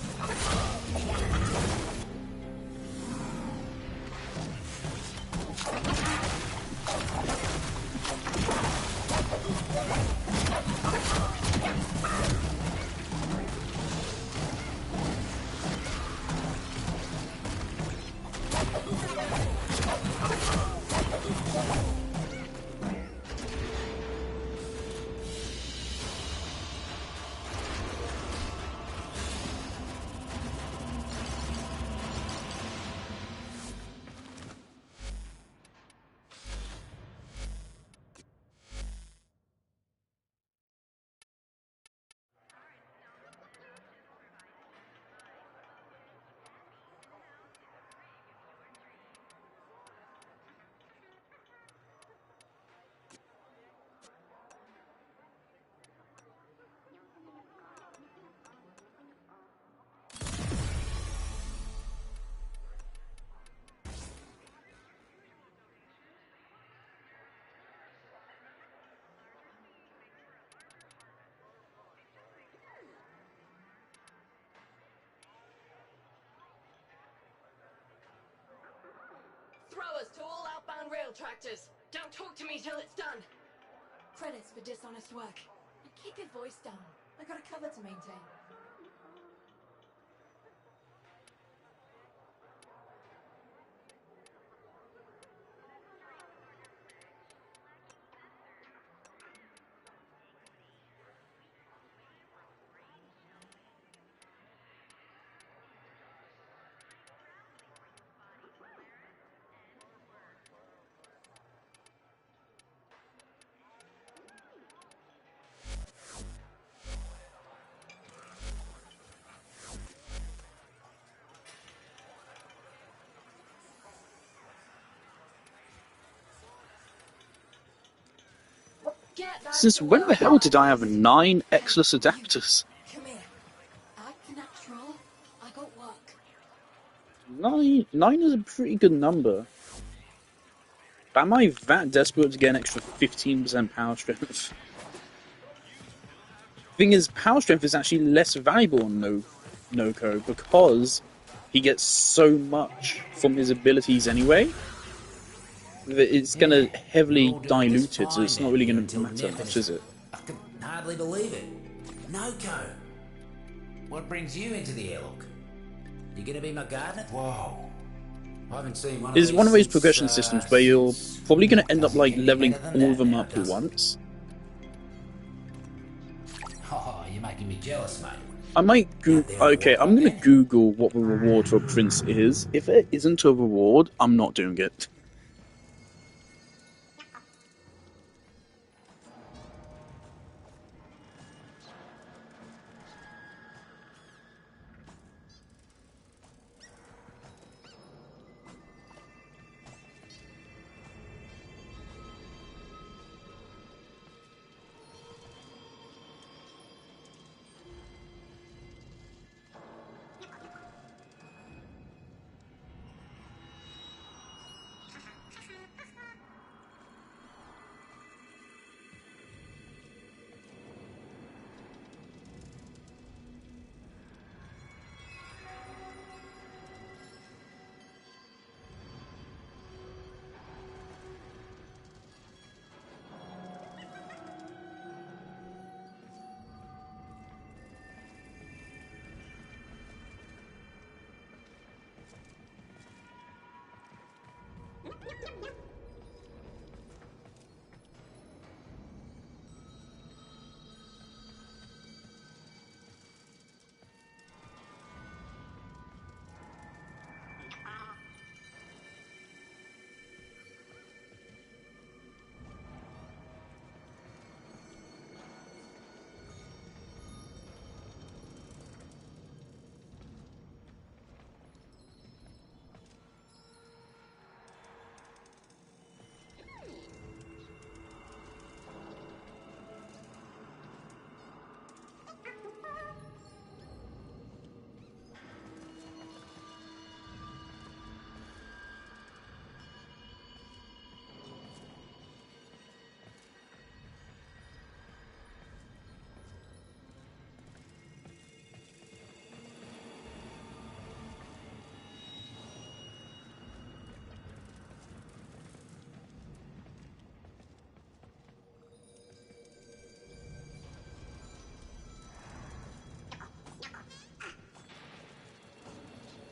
Throwers to all outbound rail tractors. Don't talk to me till it's done. Credits for dishonest work. And keep your voice down. I got a cover to maintain. Since when the hell did I have 9 Exodus adapters? Come here. Act natural. I got work. 9 is a pretty good number. But am I that desperate to get an extra 15% power strength? Thing is, power strength is actually less valuable on Noko because he gets so much from his abilities anyway that it's going to heavily dilute it, so it's not really going to matter much, is it? I can hardly believe it. Noko! What brings you into the airlock? You gonna be my gardener? Whoa. I haven't seen one of It's these one of those since, progression systems where you're probably going to end up like leveling all of them up at once. Oh, you're making me jealous, mate. I might okay, I'm going to Google what the reward for a prince is. If it isn't a reward, I'm not doing it.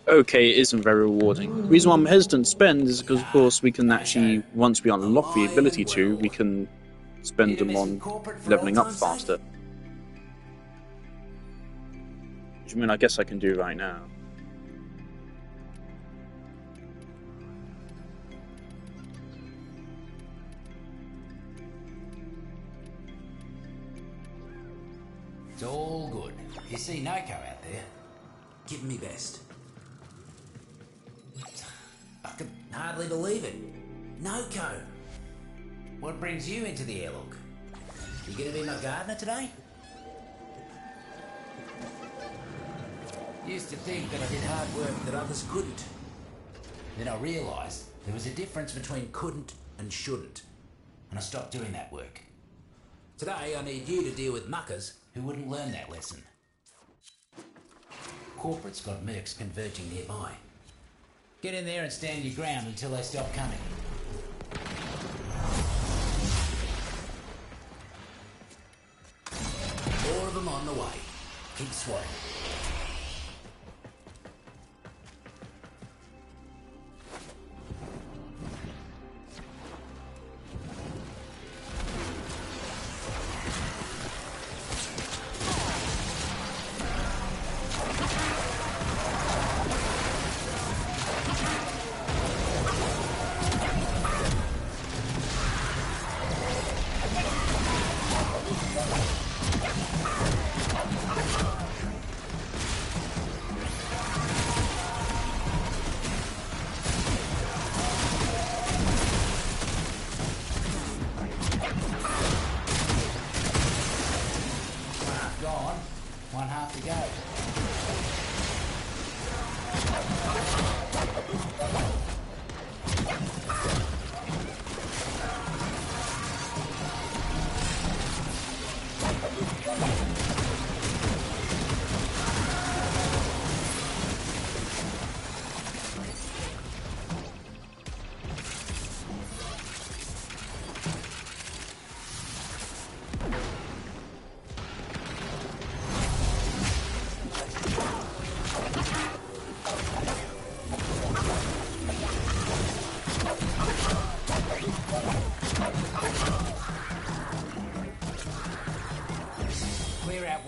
Okay, it isn't very rewarding. The reason why I'm hesitant to spend is because, of course, we can actually, once we unlock the ability to, we can spend them on leveling up faster. Which I mean, I guess I can do right now. It's all good. You see Noko out there? Give me best. I can hardly believe it. Noko! What brings you into the airlock? You gonna be my gardener today? Used to think that I did hard work that others couldn't. Then I realised there was a difference between couldn't and shouldn't. And I stopped doing that work. Today I need you to deal with muckers who wouldn't learn that lesson. Corporate's got mercs converging nearby. Get in there and stand your ground until they stop coming. More of them on the way. Keep swatting.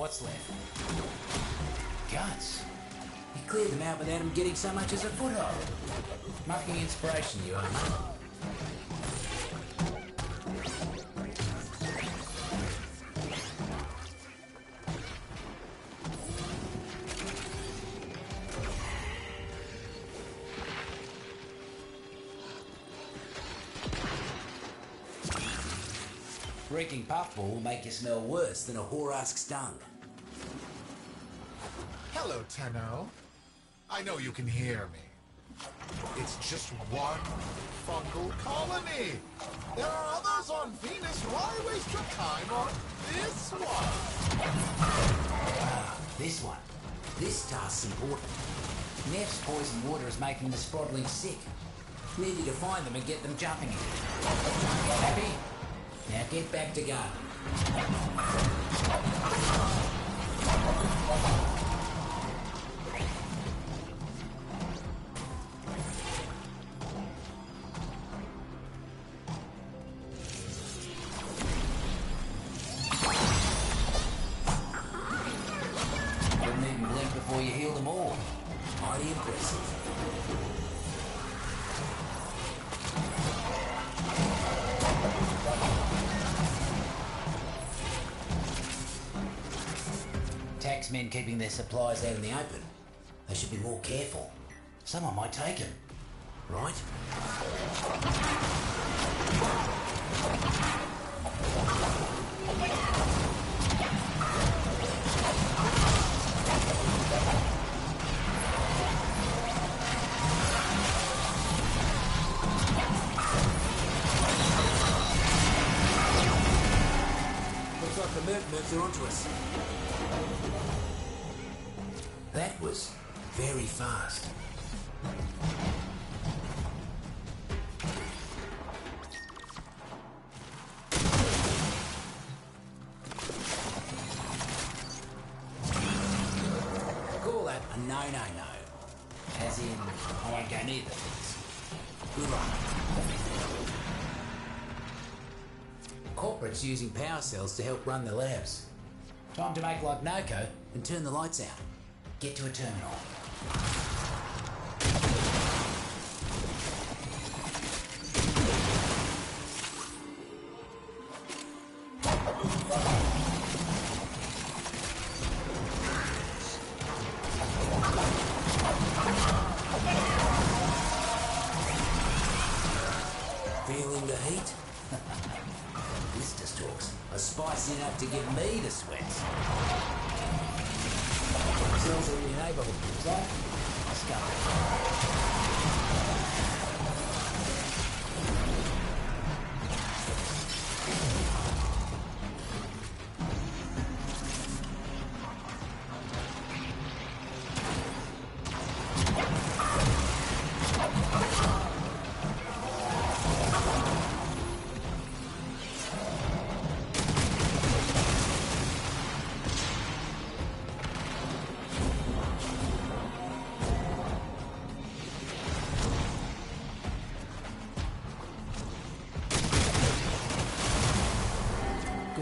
what's left. Guts. You cleared them out without them getting so much as a foothold. Mucking inspiration, you are, mate. Reeking puffball will make you smell worse than a whorehusk's dung. Hello, Tenno. I know you can hear me. It's just one fungal colony. There are others on Venus. Why waste your time on this one? This one. This task's important. Neff's poison water is making the Sprodlings sick. Need you to find them and get them jumping again. Happy? Now get back to guard. Couldn't even blink before you heal them all. Mighty impressive. Taxmen keeping their supplies out in the open. They should be more careful. Someone might take them, right? Looks like the mercs are onto us. That was very fast. Call that a no-no-no. As in, I won't go near the things. Good luck. Corporates using power cells to help run the labs. Time to make like Noco and turn the lights out. Get to a terminal. Feeling the heat? This just talks a spicy enough to give me the sweats. Cells are in your neighbourhood, so let's go.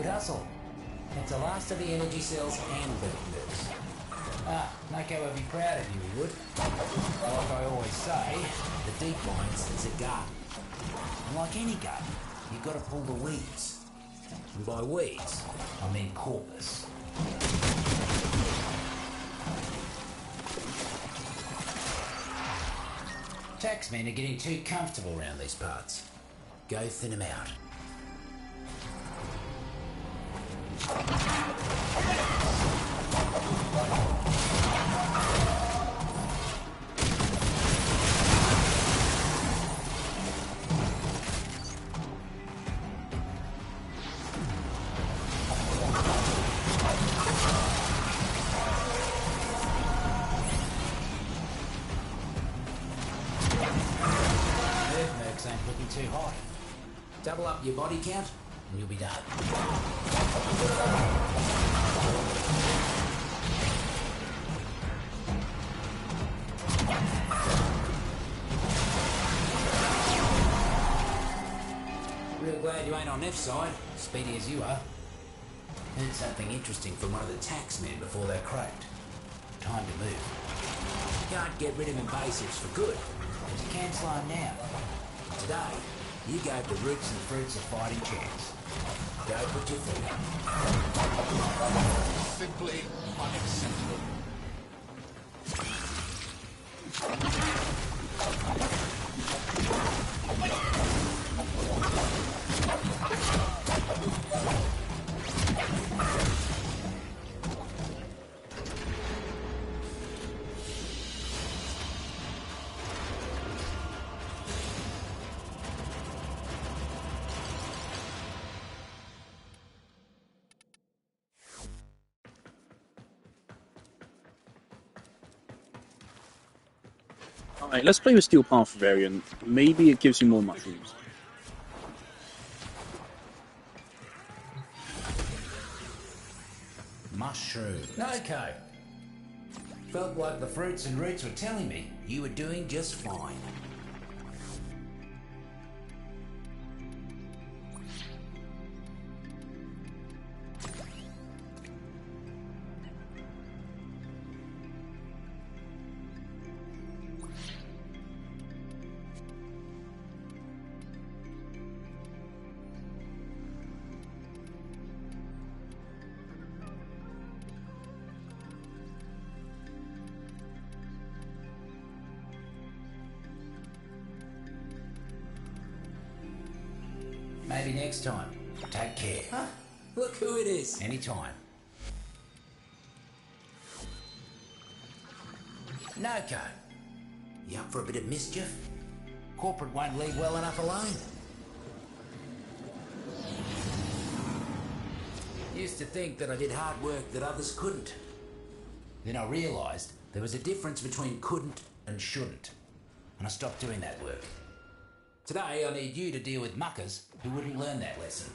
Hustle. That's the last of the energy cells and mercs. Nako would be proud of you, he would. Like I always say, the deep mines is a garden. And like any garden, you've got to pull the weeds. And by weeds, I mean corpus. Taxmen are getting too comfortable around these parts. Go thin them out. Mercs ain't looking too hot. Double up your body count and you'll be done. Real glad you ain't on Neff's side, speedy as you are. Heard something interesting from one of the taxmen before they cracked. Time to move. You can't get rid of invasives for good, but you can slow them down. Today, you gave the roots and fruits a fighting chance. Go put your foot up. Simply unacceptable. Alright, let's play with Steel Path variant. Maybe it gives you more mushrooms. Mushroom. Okay. Felt like the fruits and roots were telling me you were doing just fine. Maybe next time. Take care. Huh? Look who it is. Anytime. Noko. You up for a bit of mischief? Corporate won't leave well enough alone. Used to think that I did hard work that others couldn't. Then I realised there was a difference between couldn't and shouldn't. And I stopped doing that work. Today I need you to deal with muckers who wouldn't learn that lesson.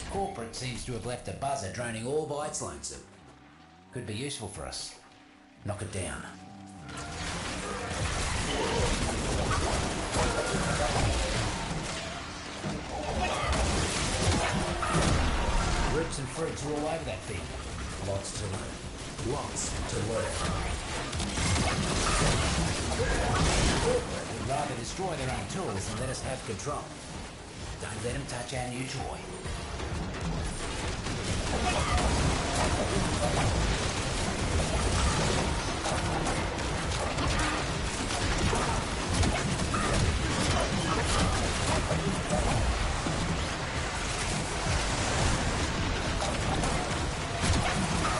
Corporate seems to have left a buzzer droning all by its lonesome. Could be useful for us. Knock it down. Roots and fruits are all over that thing. Lots to learn. Lots to learn. We'd rather destroy their own tools than let us have control. Don't let them touch our new toy.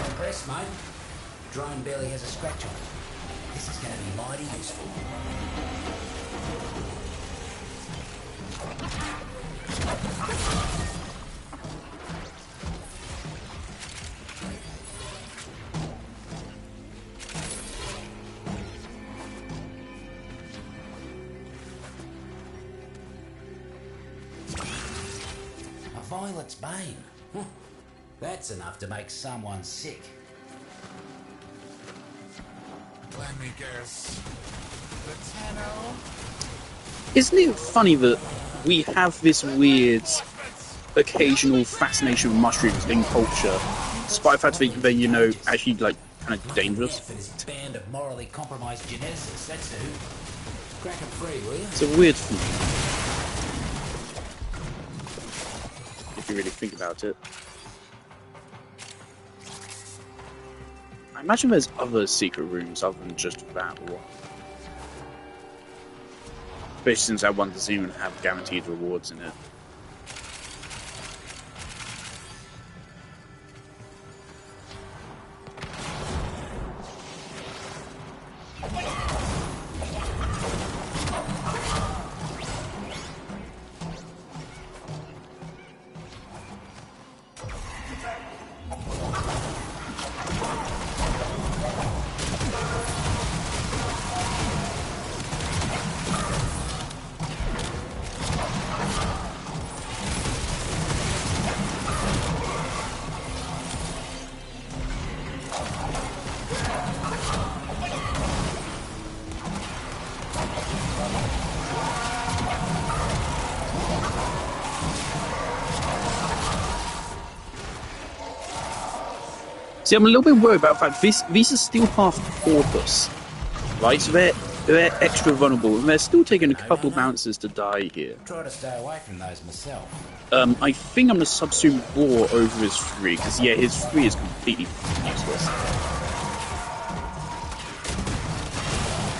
Impressed, mate. Drone barely has a scratch on it. This is going to be mighty useful. A violet's bane. That's enough to make someone sick. Let me guess. The Tenno? Isn't it funny that we have this weird occasional fascination with mushrooms in culture, despite the fact that they're, you know, actually, like, kind of dangerous? For this band of morally compromised geneticists, that's who. Crack 'em free, will you? It's a weird thing. If you really think about it. I imagine there's other secret rooms other than just that one. Especially since that one doesn't even have guaranteed rewards in it. See, I'm a little bit worried about the fact these are still half corpus, right? So they're extra vulnerable, and they're still taking a couple bounces to die here. Try to stay away from those myself. I think I'm going to subsume War over his 3, because yeah, his 3 is completely useless.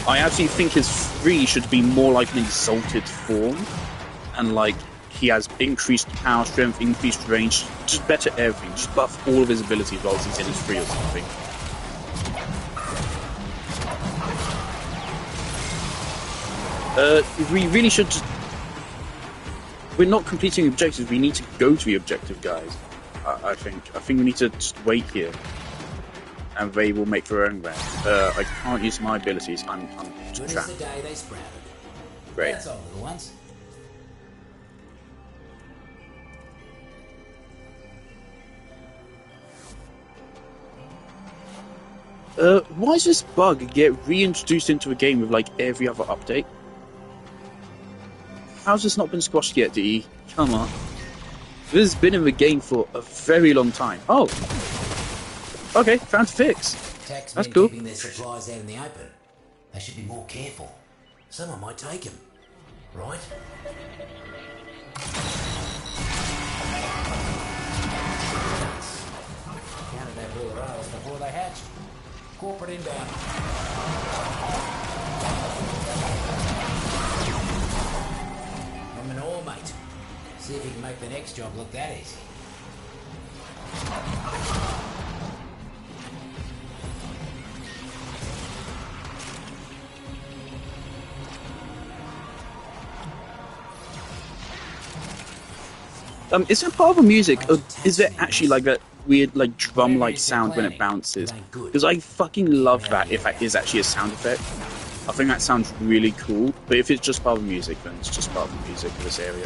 I actually think his 3 should be more like an exalted form, and like he has increased power strength, increased range, just better everything, just buff all of his abilities while he's in his 3 or something. We really should just... We're not completing objectives, we need to go to the objective, guys. I think we need to just wait here. And they will make their own round. I can't use my abilities, I'm trapped. The day they sprouted. Great. That's all, little ones. Why does this bug get reintroduced into a game with like every other update? How's this not been squashed yet, DE? Come on. This has been in the game for a very long time. Oh! Okay, found a fix. That's cool. Keeping their supplies out in the open. They should be more careful. Someone might take them. Right? Counted their blue rails before they hatched. Corporate inbound. I'm an all mate. See if you can make the next job look that easy. Is there part of the music, or is there actually like that weird like drum-like sound when it bounces? Because I fucking love that if that is actually a sound effect. I think that sounds really cool, but if it's just part of the music, then it's just part of the music of this area.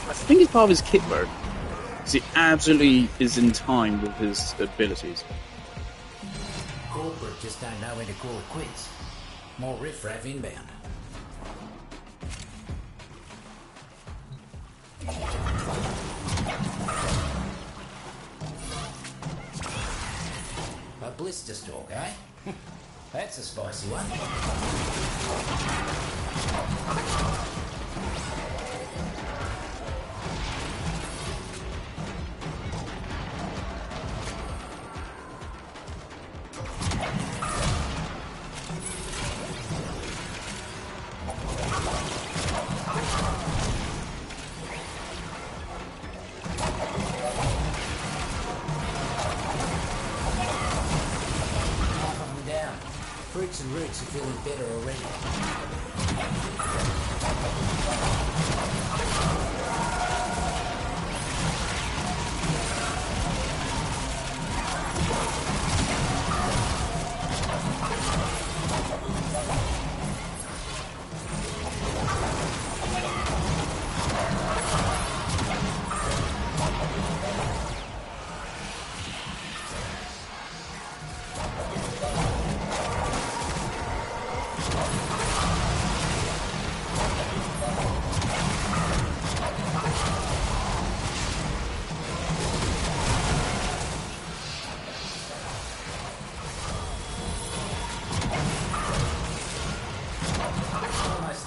I think it's part of his kit though, because it absolutely is in time with his abilities. Corporate just don't know when to call it quits. More riffraff inbound. A blister stalk, eh? That's a spicy one. Fruits and roots are feeling better already.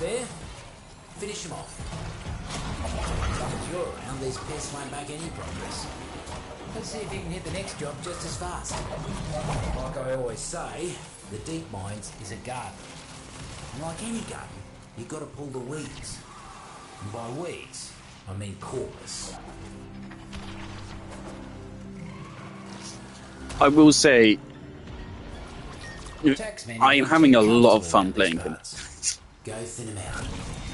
There. Finish him off. If you're around, these pests won't make any progress. Let's see if you can hit the next job just as fast. Like I always say, the deep mines is a garden. And like any garden, you've got to pull the weeds. And by weeds, I mean corpus. I will say, I am having a lot of fun playing him. Go thin him out.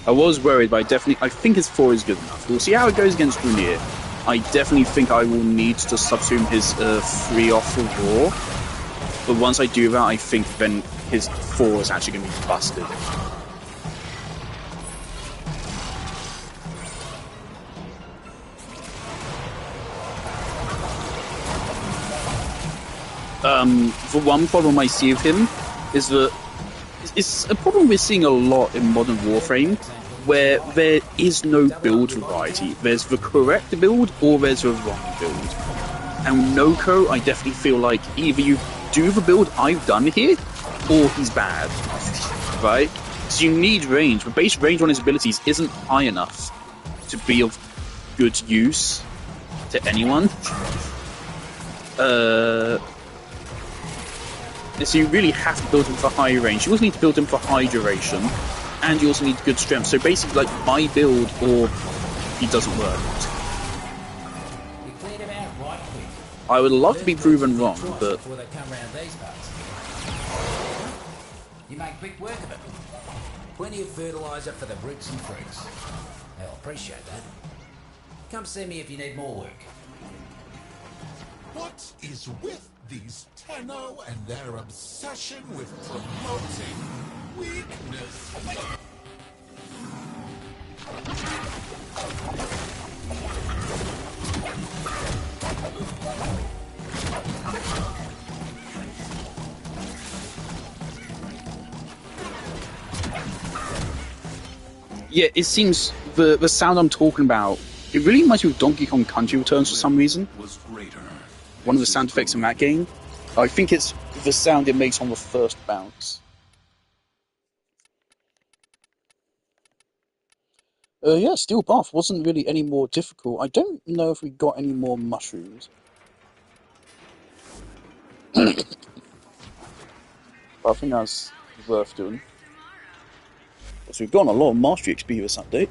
I was worried, but I think his 4 is good enough. We'll see how it goes against Brunier. I definitely think I will need to subsume his 3 off for War. But once I do that, I think then his 4 is actually going to be busted. The one problem I see with him is that it's a problem we're seeing a lot in modern Warframe, where there is no build variety. There's the correct build or there's the wrong build. And Noko, I definitely feel like either you do the build I've done here, or he's bad, right? So you need range. The base range on his abilities isn't high enough to be of good use to anyone. So you really have to build him for high range. You also need to build him for high duration, and you also need good strength. So basically, like, my build, or he doesn't work. I would love to be proven wrong, but you make quick work of it. Plenty of fertilizer for the roots and fruits. I'll appreciate that. Come see me if you need more work. What is with these Tenno and their obsession with promoting weakness? yeah, it seems the sound I'm talking about, it really reminds me of Donkey Kong Country Returns for some reason. One of the sound effects in that game. I think it's the sound it makes on the first bounce. Yeah, Steel Bath wasn't really any more difficult. I don't know if we got any more mushrooms. But I think that's worth doing. So we've gotten a lot of Mastery XP this update.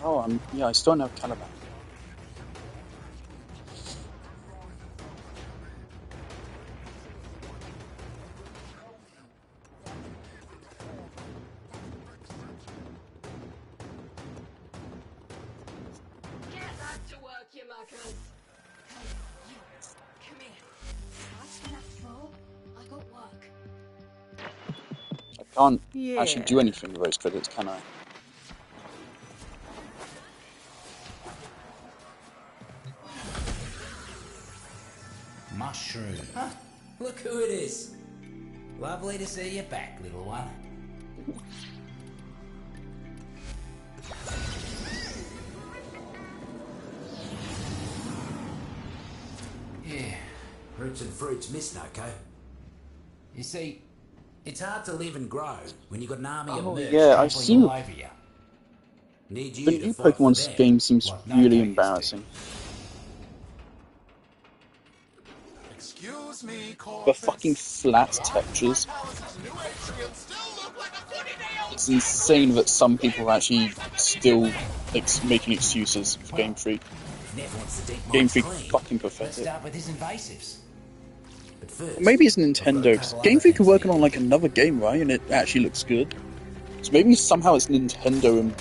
Oh, yeah, I still don't have Caliban. Get back to work, you muckers. Hey, you. Come here. What's that for? I got work. I can't actually do anything with those credits, can I? Mushroom. Huh? Look who it is. Lovely to see you back, little one. Yeah, roots and fruits miss Noko. You see, it's hard to live and grow when you've got an army of mercs I've trampling seen all over you. Need you the to new fight for Pokemon them, game seems like really Noko used to. embarrassing. Excuse me, The fucking flat textures. It's insane that some people are actually still making excuses for Game Freak. Game Freak fucking Let's pathetic. start with his invasives. But first, Or maybe it's Nintendo, because Game Freak are working on like another game, right? And it actually looks good. So maybe somehow it's Nintendo and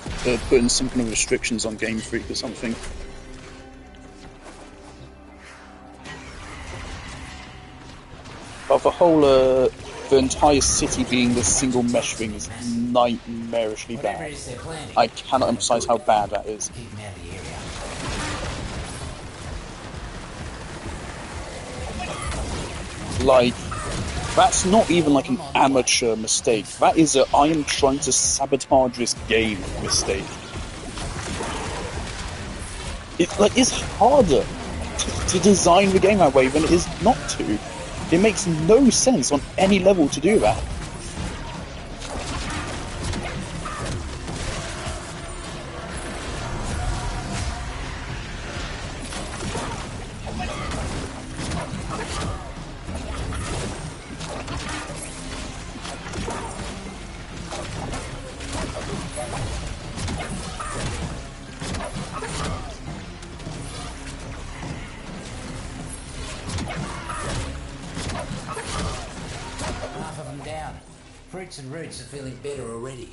putting some kind of restrictions on Game Freak or something. But the whole, the entire city being this single mesh thing is nightmarishly bad. I cannot emphasize how bad that is. Like, that's not even like an amateur mistake. That is a I am trying to sabotage this game mistake. It's harder to design the game that way than it is not to. It makes no sense on any level to do that. Fruits and roots are feeling better already.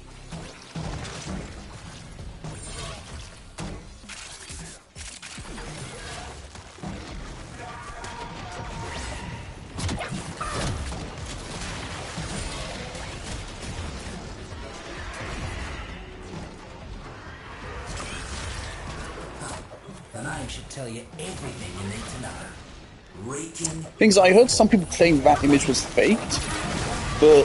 The name should tell you everything you need to know. Reeking... Things I heard some people claim that image was faked, but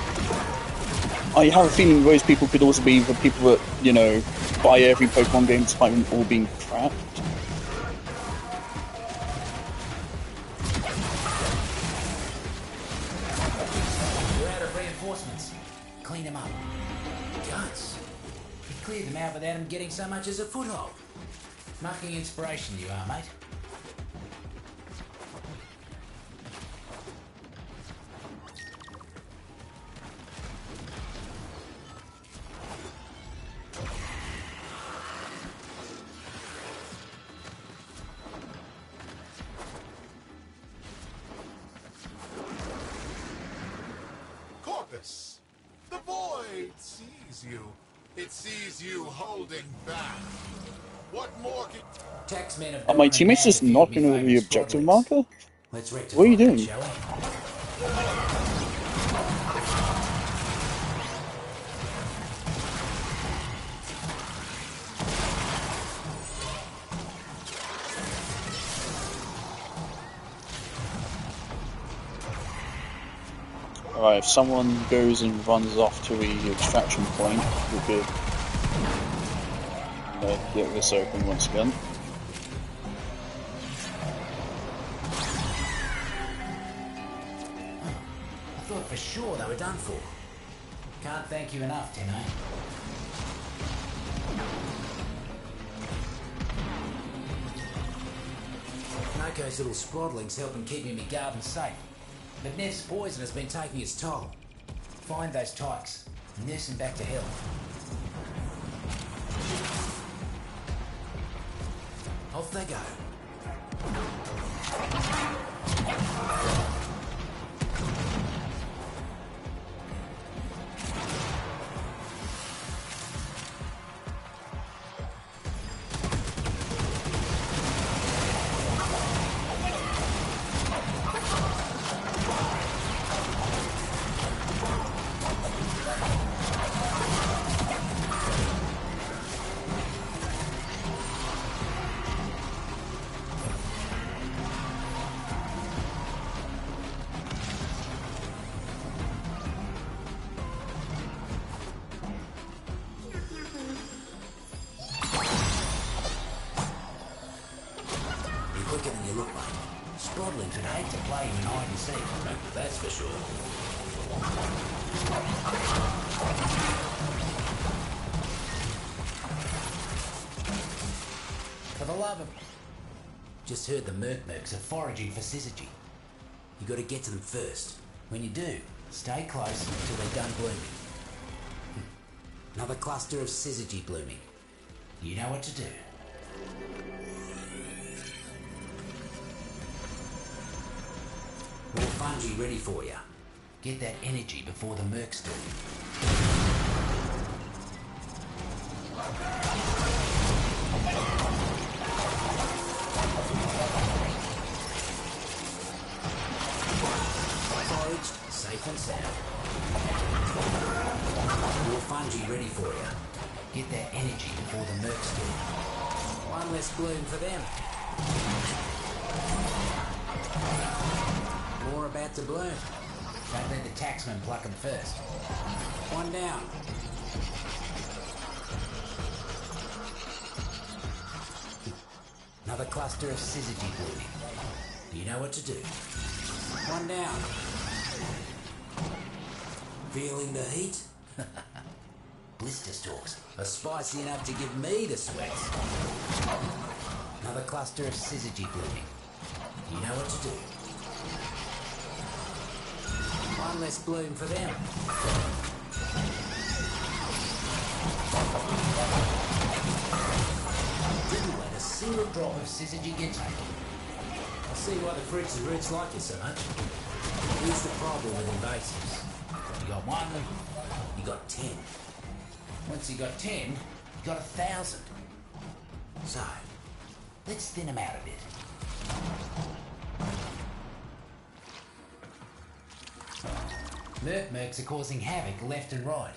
I have a feeling those people could also be the people that, you know, buy every Pokemon game despite them all being crap. We're out of reinforcements. Clean them up. Guts. You cleared them out without them getting so much as a foothold. Mucking inspiration you are, mate. Corpus, the void sees you. It sees you holding back. What more can... Taxmen have Are my teammates just knocking over the objective marker? Let's What are you doing? shall we? Alright, if someone goes and runs off to the extraction point, we could get this open once again. I thought for sure they were done for. Can't thank you enough, Tenno. Noko's little sproddling's helping keep me in my garden safe. But Neff's poison has been taking its toll. Find those tykes and nurse them back to health. Off they go. Quicker than you look, mate. Sproddlings would hate to play you in hide and seek, that's for sure. For the love of... Just heard the Mercs are foraging for syzygy. You got to get to them first. When you do, stay close until they're done blooming. Another cluster of syzygy blooming. You know what to do. More fungi ready for you. Get that energy before the Mercs do. Foraged, safe and sound. More fungi ready for you. Get that energy before the Mercs do. One less bloom for them. More about to bloom. Don't let the taxman pluck them first. One down. Another cluster of syzygy blooming. You know what to do. One down. Feeling the heat? Blister stalks are spicy enough to give me the sweats. Another cluster of syzygy blooming. You know what to do. One less bloom for them. Didn't let a single drop of syzygy get taken. I see why the fruits and roots like you so much. Here's the problem with invasives. You got one, you got 10. Once you got 10, you got 1,000. So, let's thin them out a bit. Mercs are causing havoc left and right.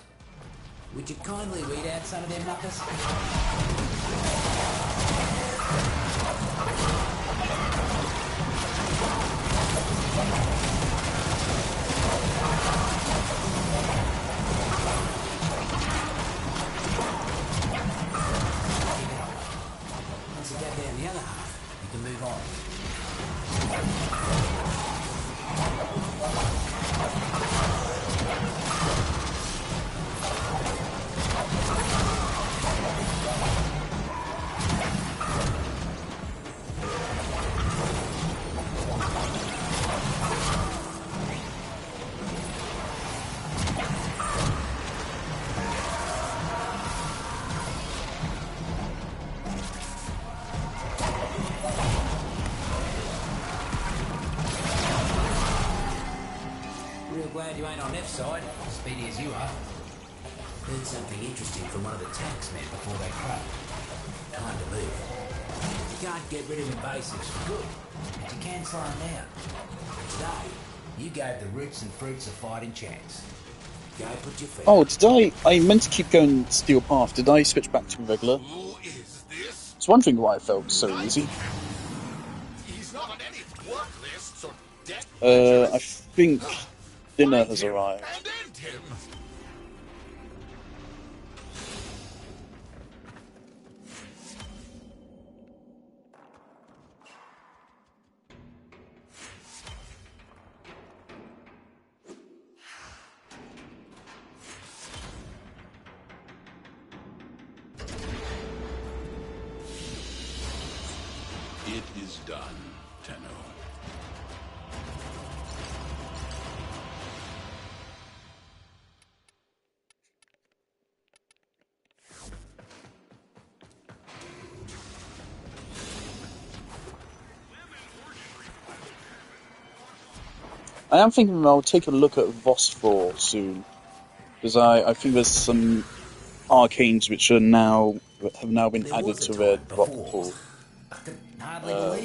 Would you kindly weed out some of them muckers? you go down the other half, you can move on. Real glad you ain't on Neff's side, speedy as you are. Heard something interesting from one of the tanks men before they cracked. Time to move. You can't get rid of the basics for good, but you can slow them down. Today, you gave the roots and fruits a fighting chance. Go put your feet. Oh, did I meant to keep going steel path. Did I switch back to regular? It's wondering why it felt so easy. He's not on any work lists or debt. I think dinner has arrived. And end him. It is done, Tenno. I am thinking I'll take a look at Vosfor soon, because I think there's some arcanes which are have now been added to their drop pool,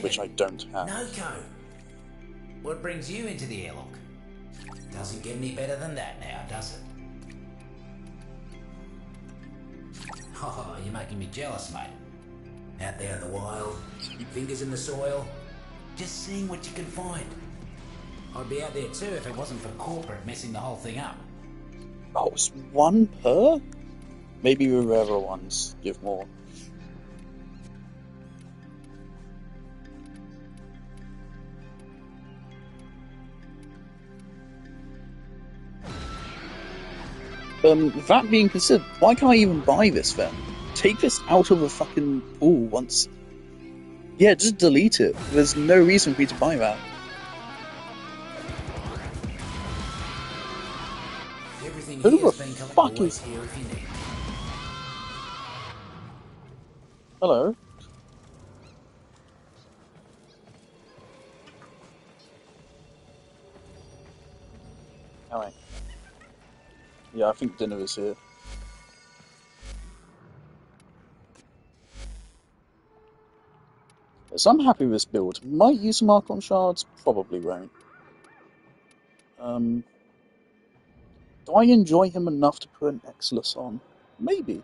which I don't have. Noko! What brings you into the airlock? Doesn't get any better than that now, does it? Oh, you're making me jealous, mate. Out there in the wild, fingers in the soil, just seeing what you can find. I'd be out there too if it wasn't for corporate messing the whole thing up. Oh, it's one per? Maybe the rarer ones give more. That being considered, why can't I even buy this then? Take this out of the fucking pool once. Yeah, just delete it. There's no reason for me to buy that. Everything Who here's the been fuck is... here if you need. Hello? Alright. Yeah, I think dinner is here. So I'm happy with this build. Might use some Archon shards, probably won't. Do I enjoy him enough to put an Exilus on? Maybe.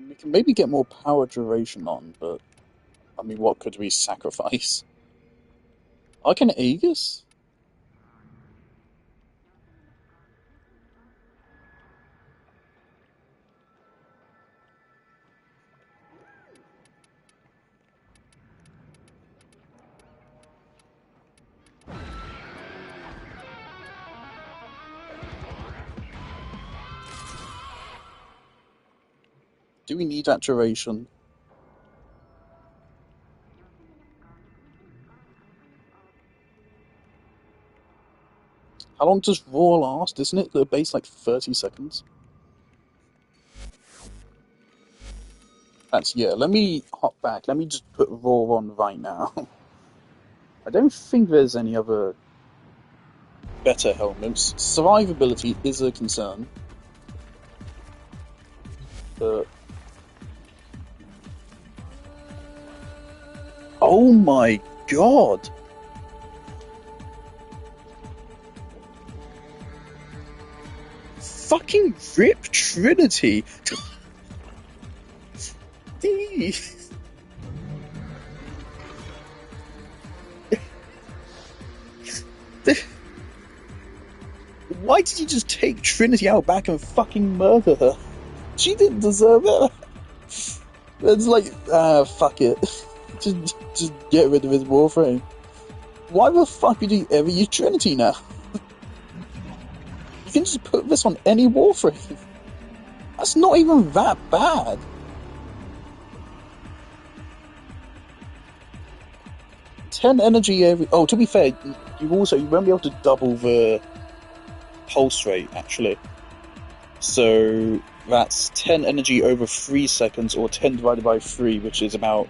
We can maybe get more power duration on, but I mean, what could we sacrifice? Arcane Aegis? Do we need that duration? How long does Raw last? Isn't it the base like 30 seconds? Yeah, let me hop back. Let me just put Raw on right now. I don't think there's any other better helmets. Survivability is a concern. But... oh my god! Fucking RIP Trinity! Why did you just take Trinity out back and fucking murder her? She didn't deserve it. It's like, fuck it. just get rid of his Warframe. Why the fuck would you ever use Trinity now? You can just put this on any Warframe. That's not even that bad. Ten energy every... Oh, to be fair, you won't be able to double the pulse rate, actually. So that's 10 energy over 3 seconds, or 10 divided by 3, which is about...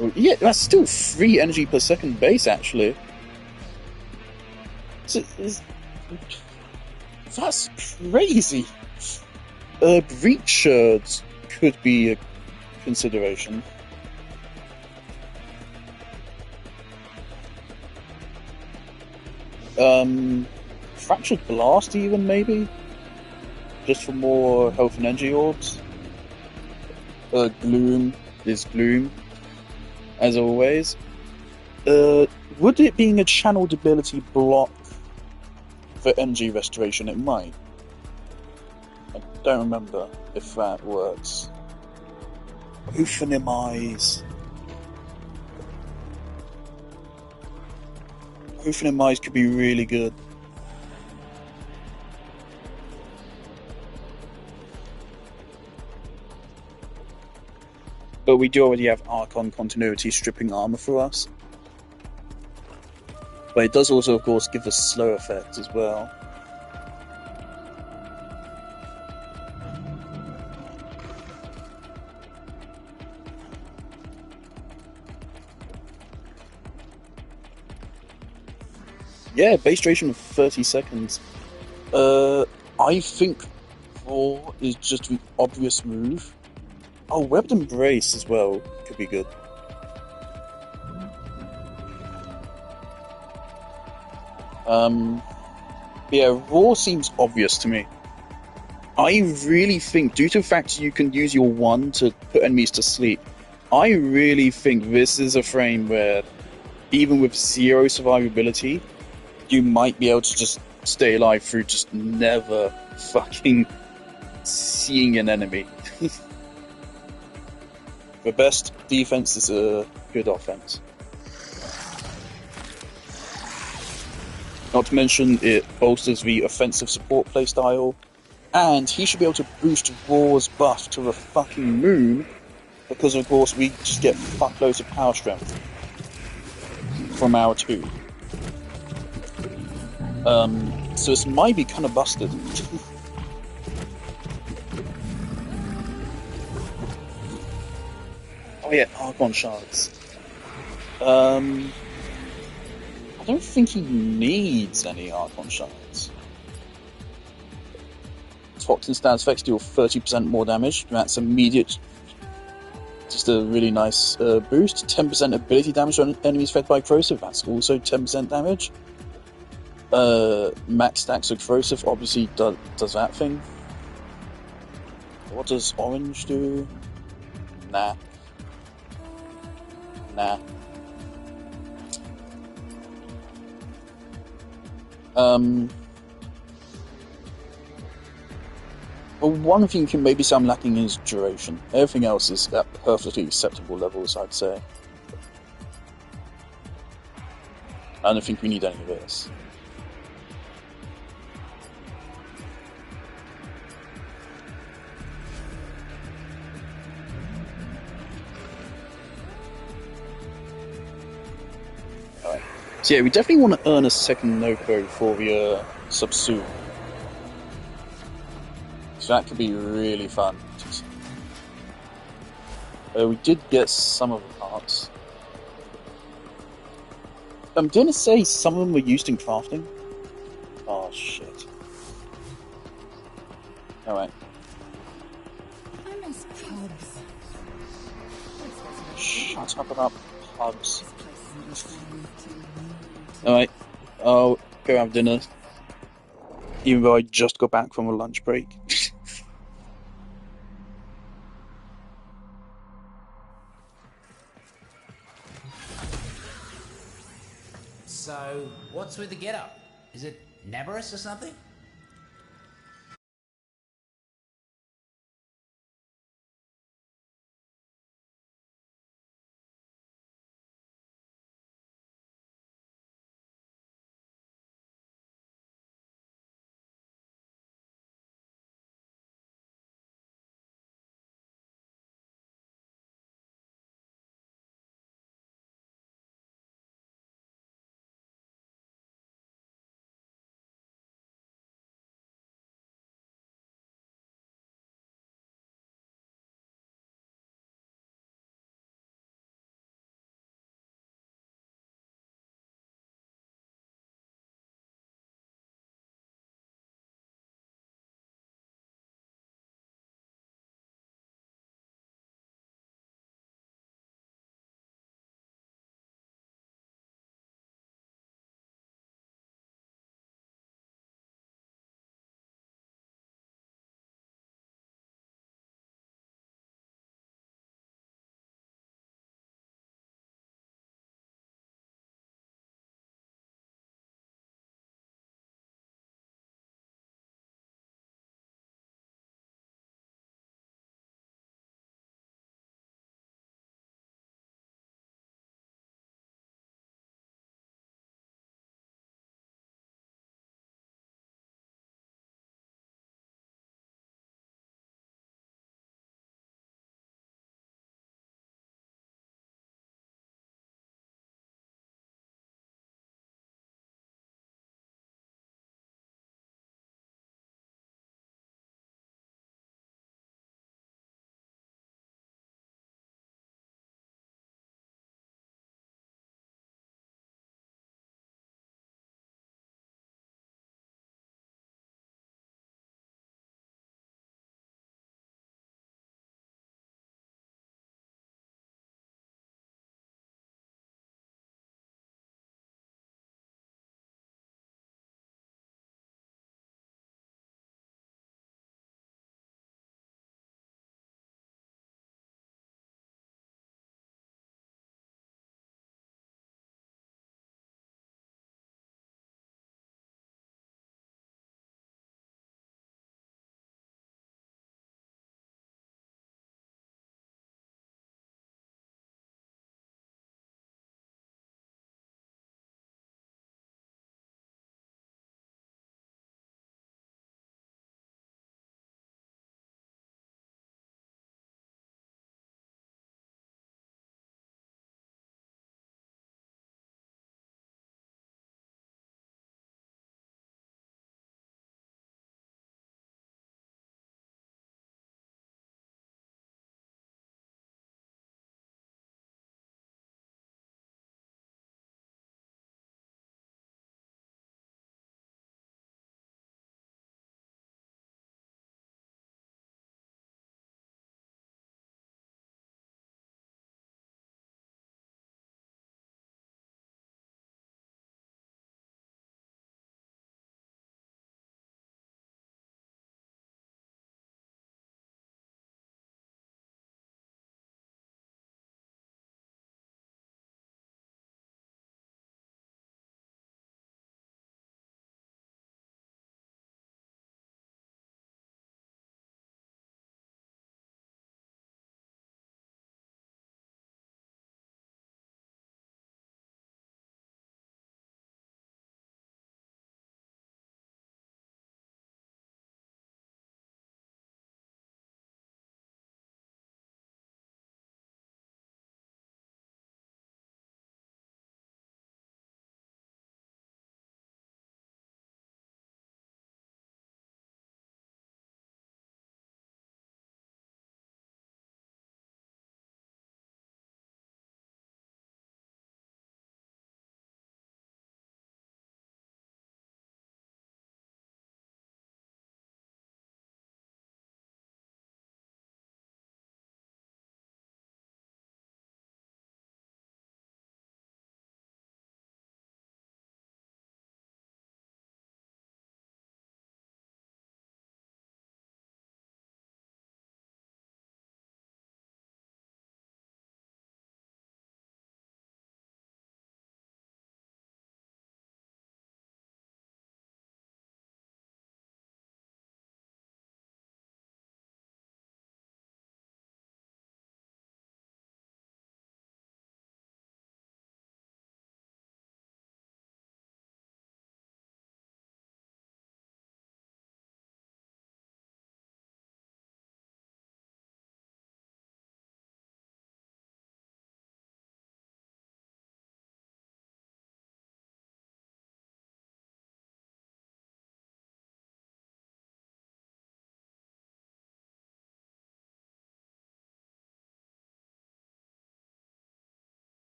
Oh, yeah, that's still 3 energy per second base, actually. So, that's crazy. Breach shards could be a consideration. Fractured Blast even, maybe? Just for more health and energy orbs. Gloom is Gloom, as always. Would it being a channeled ability block for energy restoration? It might. I don't remember if that works. Euphonemize. Euphonemize could be really good. But we do already have Archon continuity stripping armor for us. But it does also, of course, give us slow effect as well. Yeah, base duration of 30 seconds. I think 4 is just the obvious move. Oh, Webbed Embrace as well could be good. Yeah, Raw seems obvious to me. I really think, due to the fact you can use your 1 to put enemies to sleep, I really think this is a frame where, even with 0 survivability, you might be able to just stay alive through just never fucking seeing an enemy. The best defense is a good offense. Not to mention, it bolsters the offensive support playstyle, and he should be able to boost Raw's buff to the fucking moon, because of course we just get fuckloads of power strength from our 2. So this might be kind of busted. Oh yeah, Archon shards. I don't think he needs any Archon shards. Toxin stance effects deal 30% more damage. That's immediate. Just a really nice boost. 10% ability damage on enemies fed by corrosive. That's also 10% damage. Max stacks of corrosive obviously does that thing. What does orange do? Nah. Well, one thing you can maybe say I'm lacking is duration. Everything else is at perfectly acceptable levels, I'd say. I don't think we need any of this. Alright. So yeah, we definitely want to earn a second Noko for the Subsume. So that could be really fun. We did get some of the parts. Didn't it say some of them were used in crafting? Oh shit. Alright. Shut up about pubs. Alright, I'll go have dinner. Even though I just got back from a lunch break. So, what's with the getup? Is it Nabarus or something?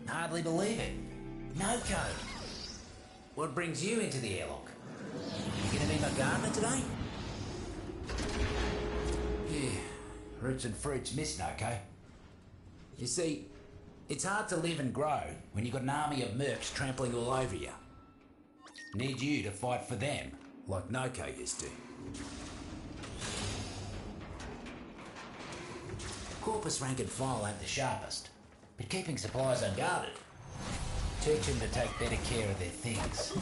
Hardly believe it. No code. What brings you into the airlock? You gonna be my gardener today? Yeah, roots and fruits miss Noko. You see, it's hard to live and grow when you've got an army of mercs trampling all over you. Need you to fight for them, like Noko used to. Corpus rank and file ain't the sharpest, but keeping supplies unguarded. Teach them to take better care of their things.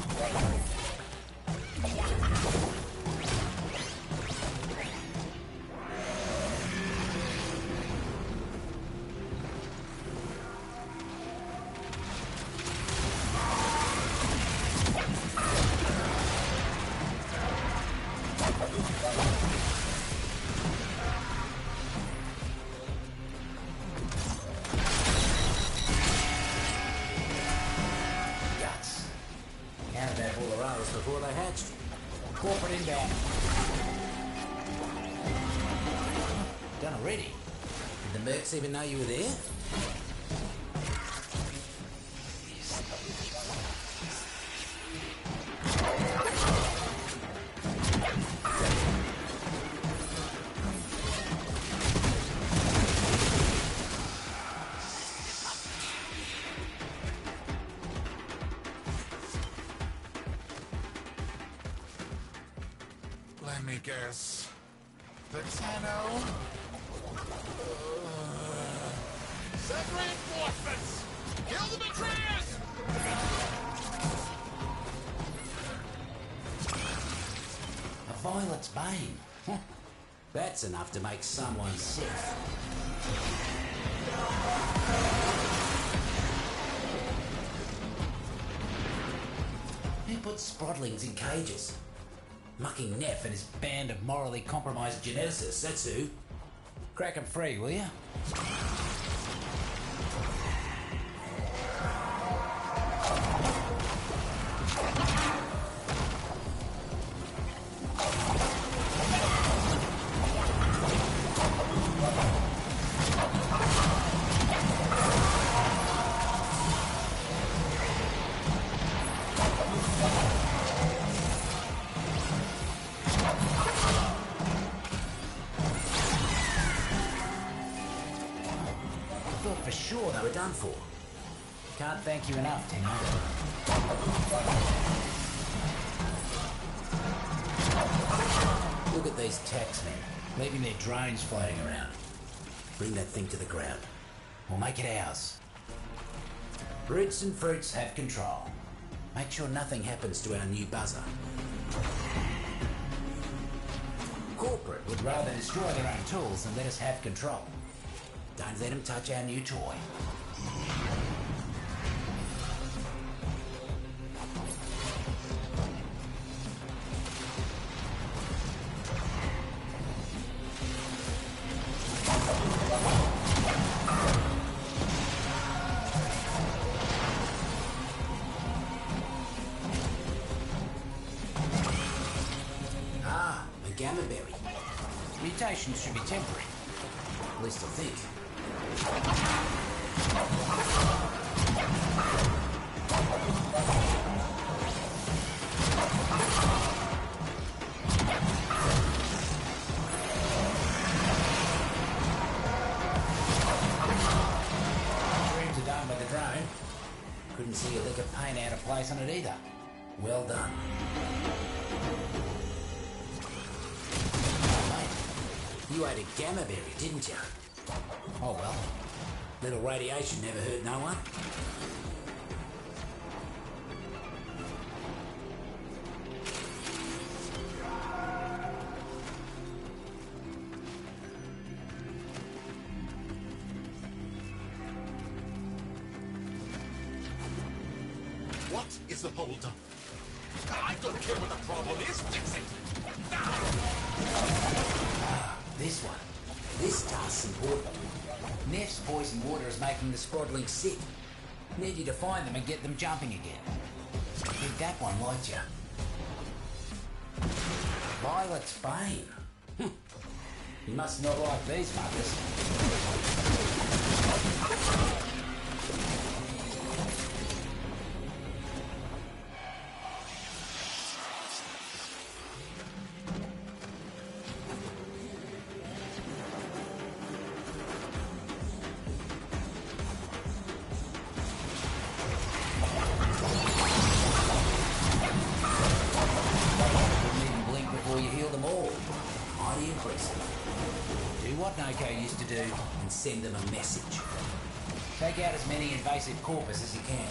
Before they hatched. Corporate inbound. Done already? Did the mercs even know you were there? Let me guess. The Tenno? Send reinforcements! Kill the betrayers! A violet's bane. That's enough to make someone sick. Who puts sprotlings in cages? Mucking Neff and his band of morally compromised geneticists, that's who. Crack 'em free, will you? For sure they were done for. Can't thank you enough, Tenno. Look at these taxmen, leaving their drones floating around. Bring that thing to the ground. We'll make it ours. Roots and fruits have control. Make sure nothing happens to our new buzzer. Corporate would rather destroy their own tools than let us have control. Don't let them touch our new toy. Ah, a gamma berry. Mutations should be temporary. At least I think. Dreams are done by the drone. Couldn't see a lick of paint out of place on it either. Well done. Mate, you ate a gamma berry, didn't you? Oh well. Little radiation never hurt no one. What is the holdup? I don't care what the problem is, fix it! This one. This task's important. Neff's poison water is making the Sproddlings sick. Need you to find them and get them jumping again. Think that one liked you. Violet's bane. You must not like these fuckers. them all. Mighty impressive. Do what Noko used to do and send them a message. Take out as many invasive corpus as you can.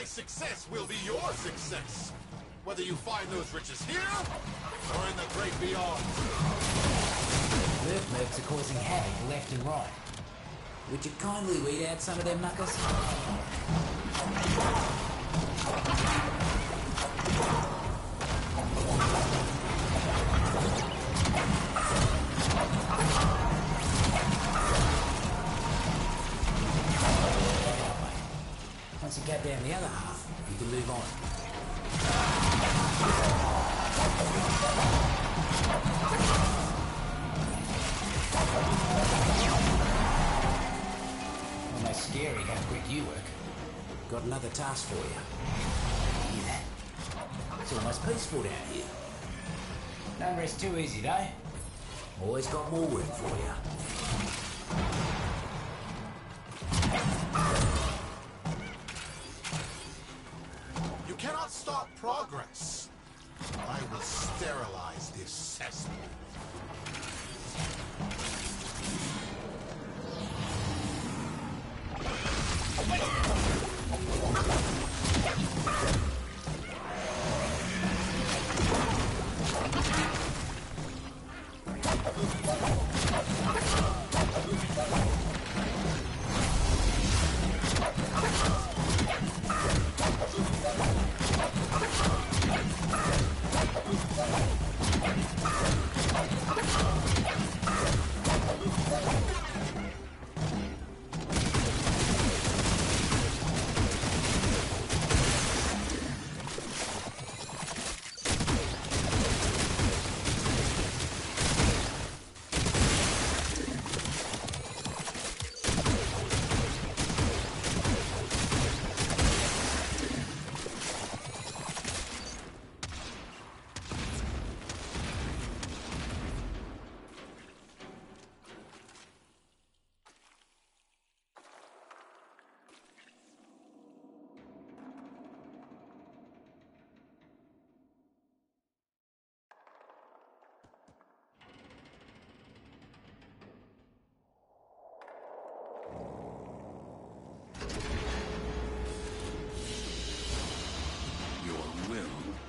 Success will be your success, whether you find those riches here or in the great beyond. Mercs are causing havoc left and right. Would you kindly weed out some of them muckers? Once you get down the other half, you can move on. Almost scary how quick you work. Got another task for you. Hear that? It's almost peaceful down here. Don't rest too easy though. Always got more work for you. Cannot stop progress. I will sterilize this cesspool.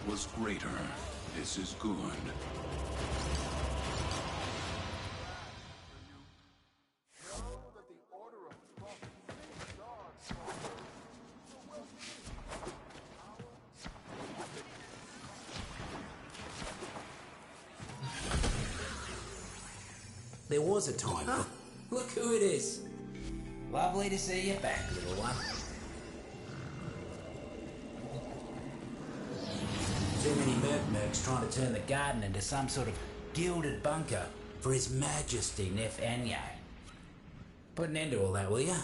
Was greater. This is good. There was a time. Huh? Look who it is. Lovely to see you back, little one. Too many mercs trying to turn the garden into some sort of gilded bunker for His Majesty Nef Anyo. Put an end to all that, will ya?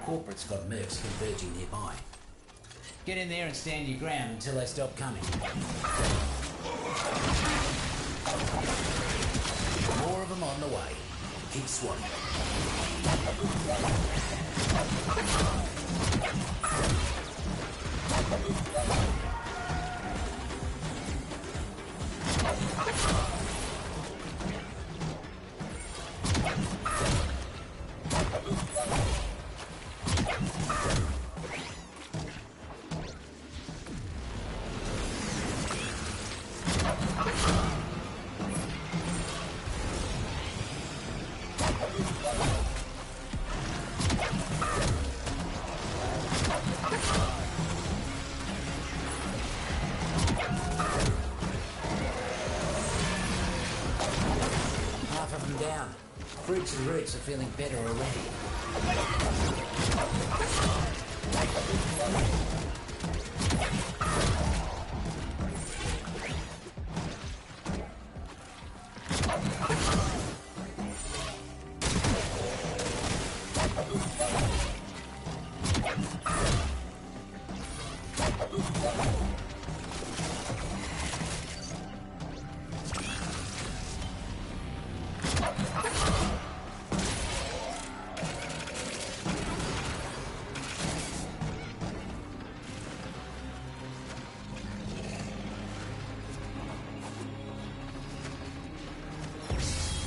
Corporate's got mercs converging nearby. Get in there and stand your ground until they stop coming. More of them on the way. Keep swatting. Fruits and roots are feeling better already.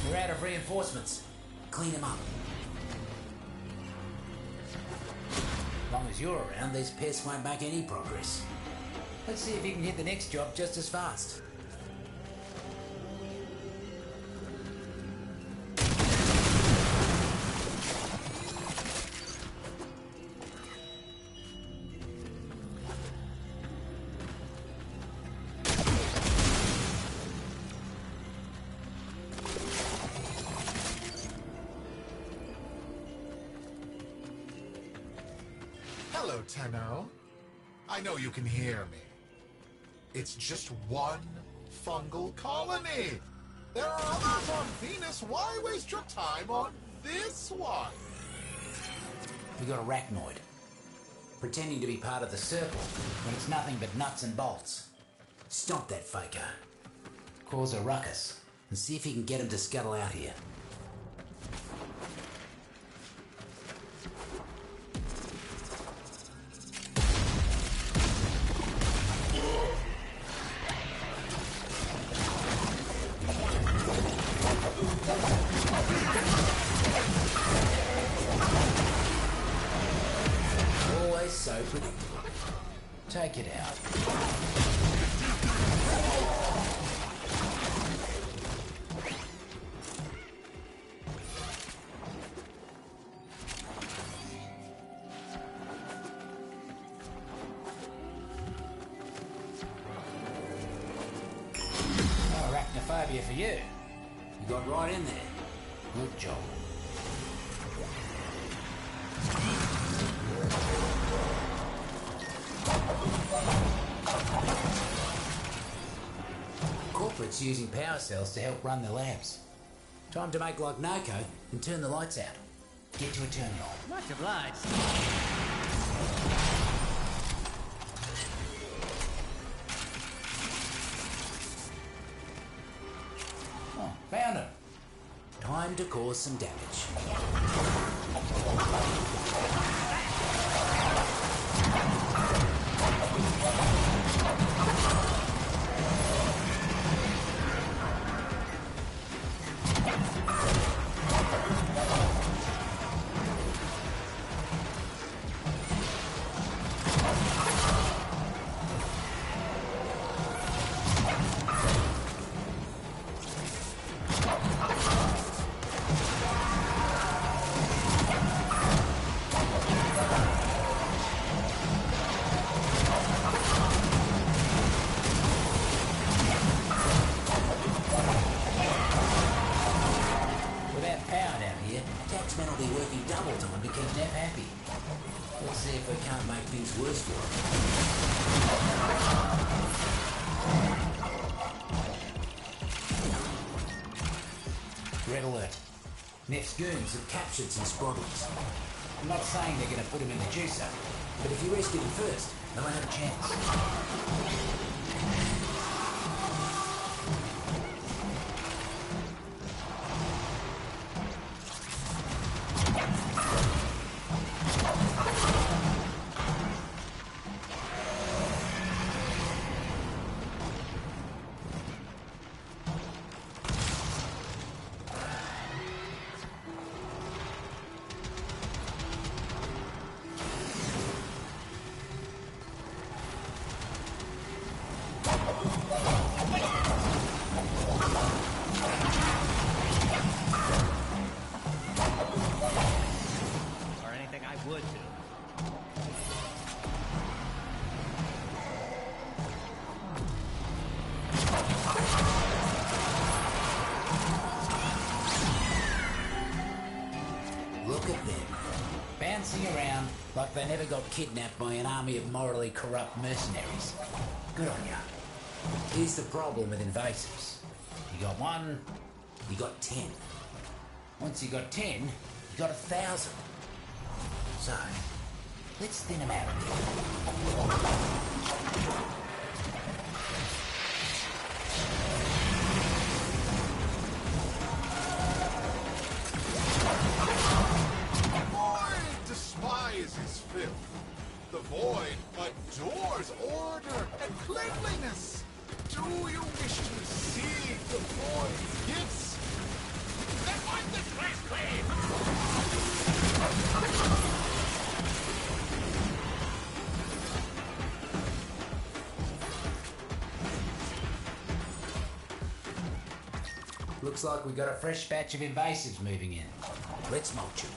We're out of reinforcements. Clean them up. As long as you're around, these pests won't make any progress. Let's see if you can hit the next job just as fast. Hello, Tenno. I know you can hear me. It's just one fungal colony. There are others on Venus. Why waste your time on this one? We got arachnoid. Pretending to be part of the circle when it's nothing but nuts and bolts. Stomp that faker. Cause a ruckus and see if you can get him to scuttle out here. Always so predictable. Take it out. No arachnophobia for you. You got right in there. Good job. Corporate's using power cells to help run their labs. Time to make like Noko and turn the lights out. Get to a terminal. Much obliged. Oh, found him. Time to cause some damage. Without power down here, taxmen will be working double time to keep Neff happy. Let's see if we can't make things worse for him. Red alert. Neff's goons have captured some squadrons. I'm not saying they're going to put him in the juicer, but if you rescue them first, they won't have a chance. Look at them, bouncing around like they never got kidnapped by an army of morally corrupt mercenaries. Good on ya. Here's the problem with invasives. You got one, you got 10. Once you got 10, you got 1,000. So, let's thin them out a bit. Despises filth. The void adores order and cleanliness. Do you wish to receive the void's gifts? Then wipe this place clean! Looks like we got a fresh batch of invasives moving in. Let's mulch them.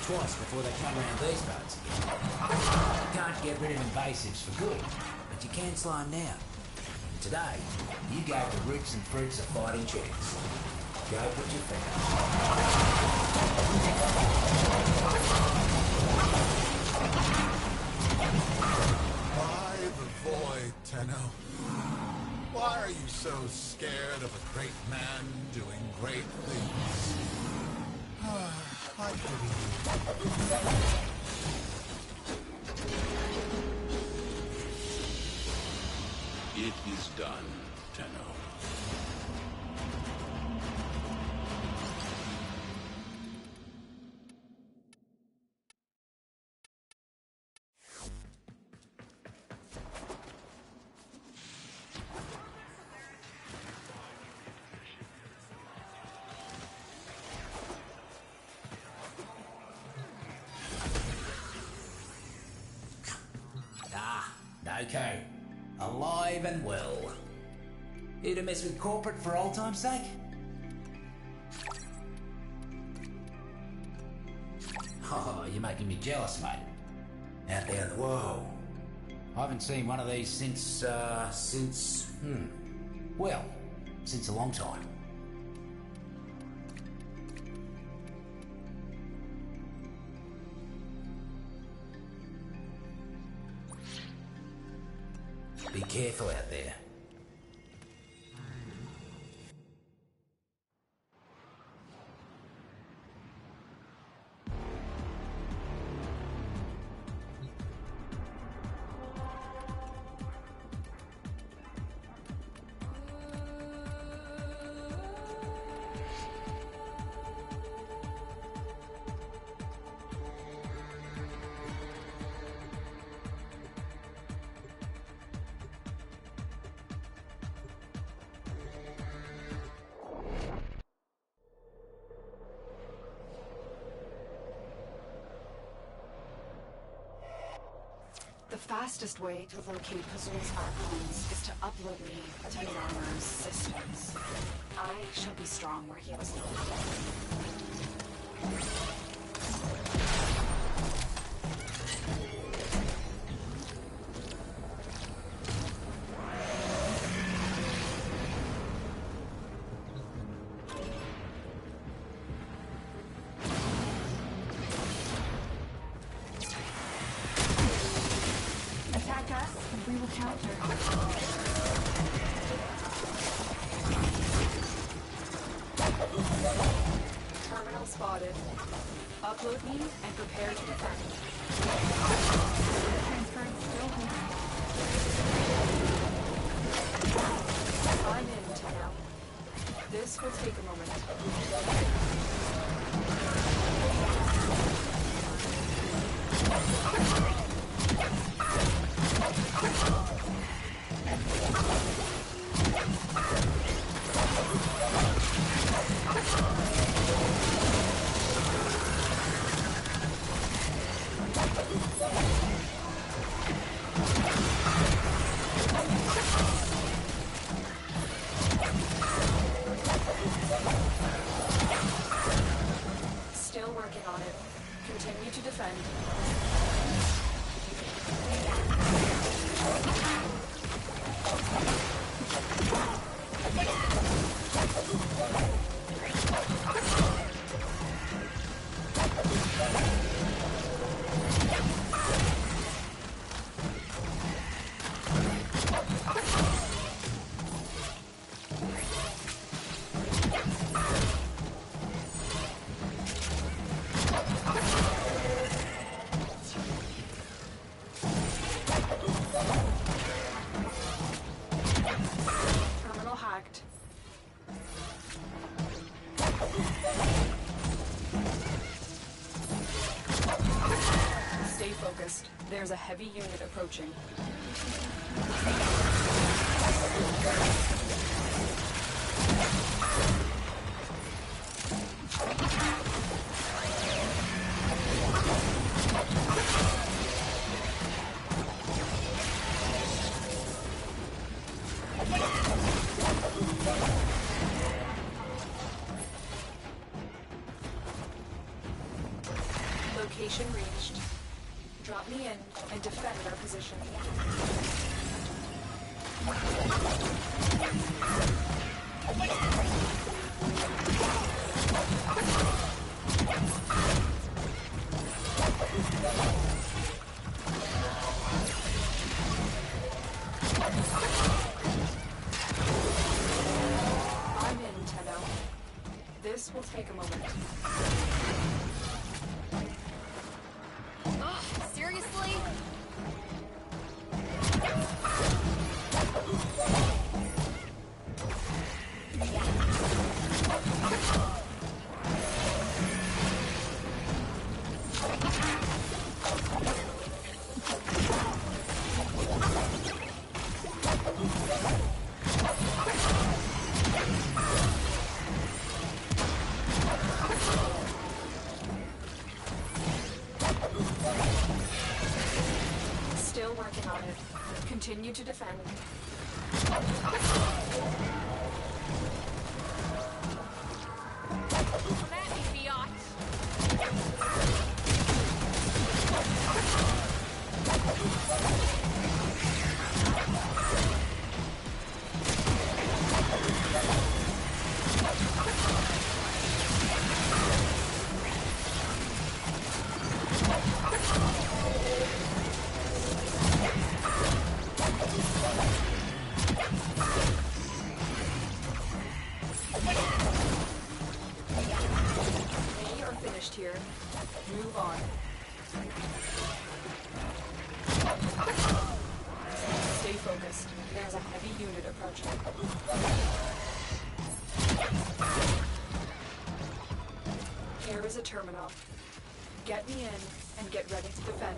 Twice before they come around these parts again. You can't get rid of invasives for good, but you can slow them down. And today, you gave the roots and fruits a fighting chance. Go put your feet By the void, Tenno. Why are you so scared of a great man doing great things? I pity you. It is done, Tenno. Okay, alive and well. Here to mess with corporate for old time's sake? Oh, you're making me jealous, mate. Out there in the world. I haven't seen one of these since a long time. Be careful out there. The fastest way to locate Hazul's archons is to upload me to Normer's systems. I shall be strong where he was counter. Terminal spotted. Upload me and prepare to defend. Transferring still holding. I'm in, Tenno. This will take a moment. Still working on it. Continue to defend. Terminal hacked. Stay focused. There's a heavy unit approaching. Location reached. Drop me in and defend our position. I'm in, Tenno. This will take a moment. Ugh, seriously? Still working on it. Continue to defend. Come at me, biatch. We are finished here. Move on. Stay focused. There's a heavy unit approaching. Here is a terminal. Get me in and get ready to defend.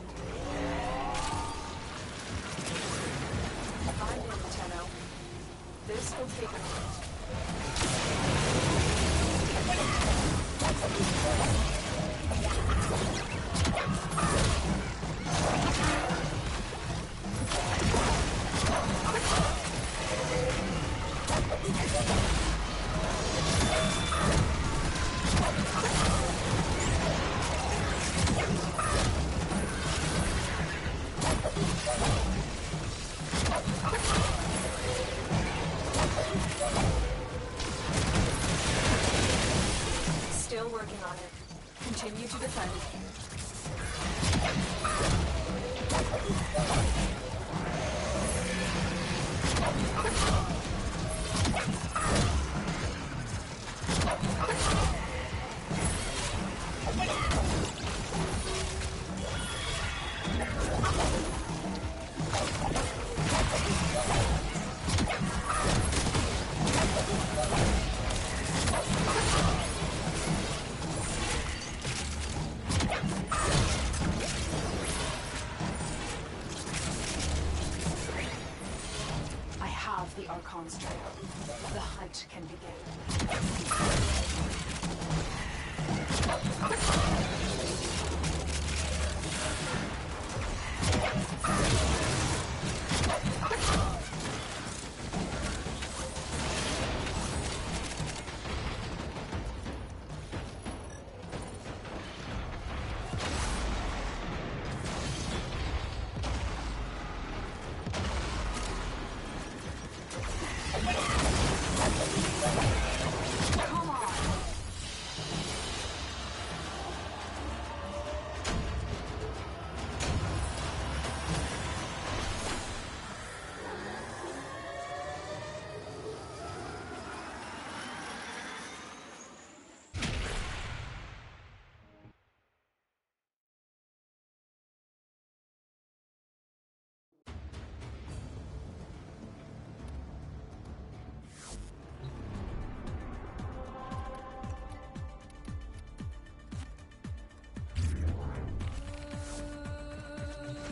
I'm in, Tenno. This will take a minute. Still working on it. Continue to defend. construct. The hunt can begin.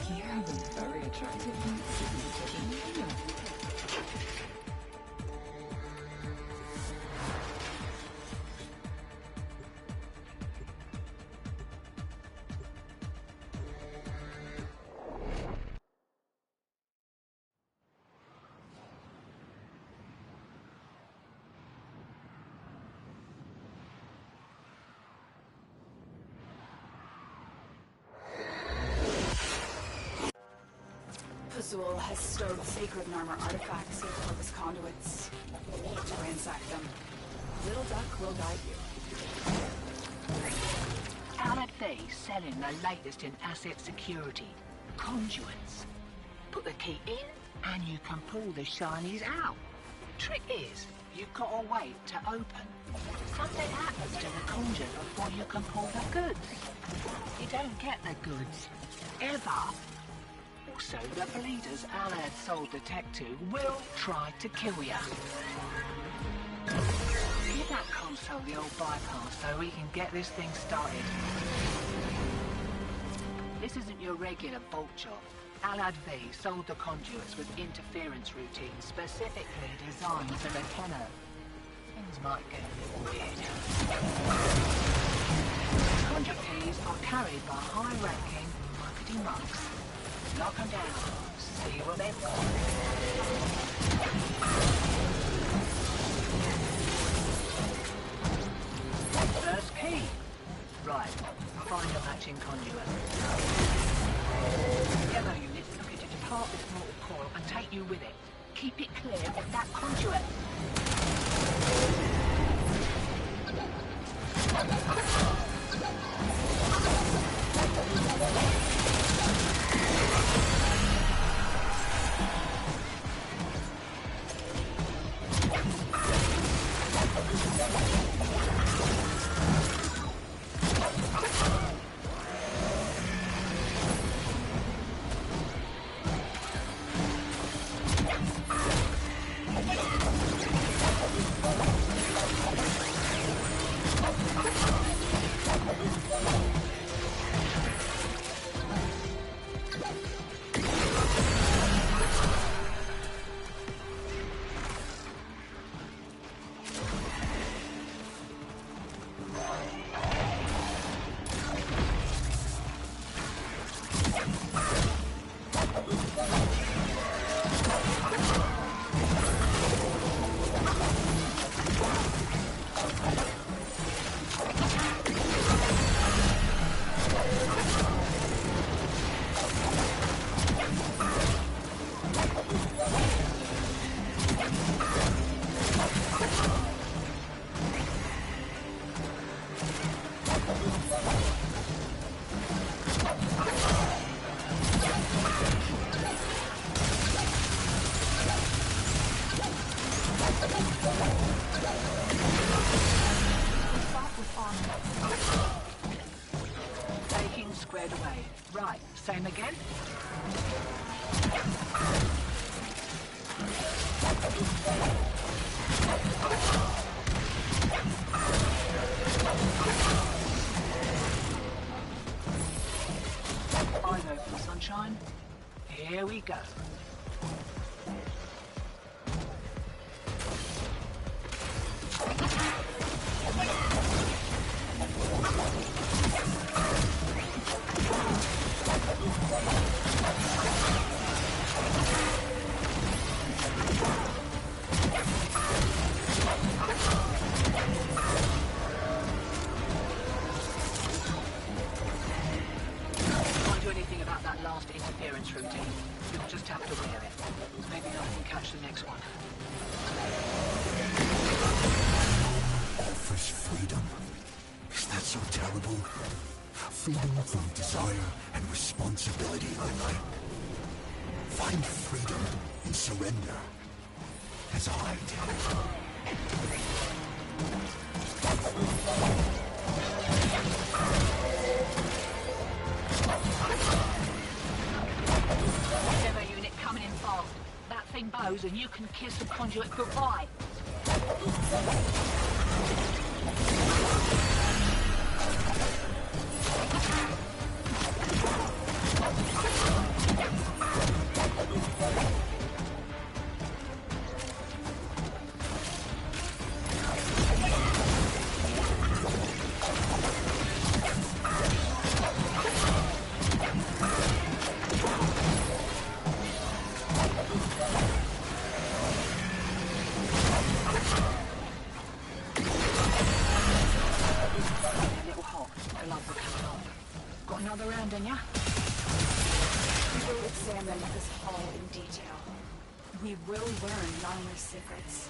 You have a very attractive king. Azul has stowed sacred Narmer artifacts in purpose conduits. To ransack them. Little Duck will guide you. Aren't they selling the latest in asset security? Conduits. Put the key in and you can pull the shinies out. Trick is, you've got to wait to open. Something happens to the conduit before you can pull the goods. You don't get the goods. Ever. Also, the bleeders Alad sold the tech to will try to kill you. Give that console the old bypass so we can get this thing started. This isn't your regular bolt job. Alad V sold the conduits with interference routines specifically designed for the Tenno. Things might get a bit weird. Conduit keys are carried by high-ranking muckety mucks. Knock them down. See what they've got. First key. Right. Find a matching conduit. Demo units looking to depart this mortal coil and take you with it. Keep it clear of that conduit. Taking squared away. Right, same again. Eyes open, sunshine. Here we go. routine. You'll just have to wear it. Maybe I can catch the next one. Offers freedom. Is that so terrible? Freedom from desire and responsibility alike. Find freedom and surrender, as I did. Demo unit coming in fast. That thing bows and you can kiss the conduit goodbye. We will learn Narmer's secrets.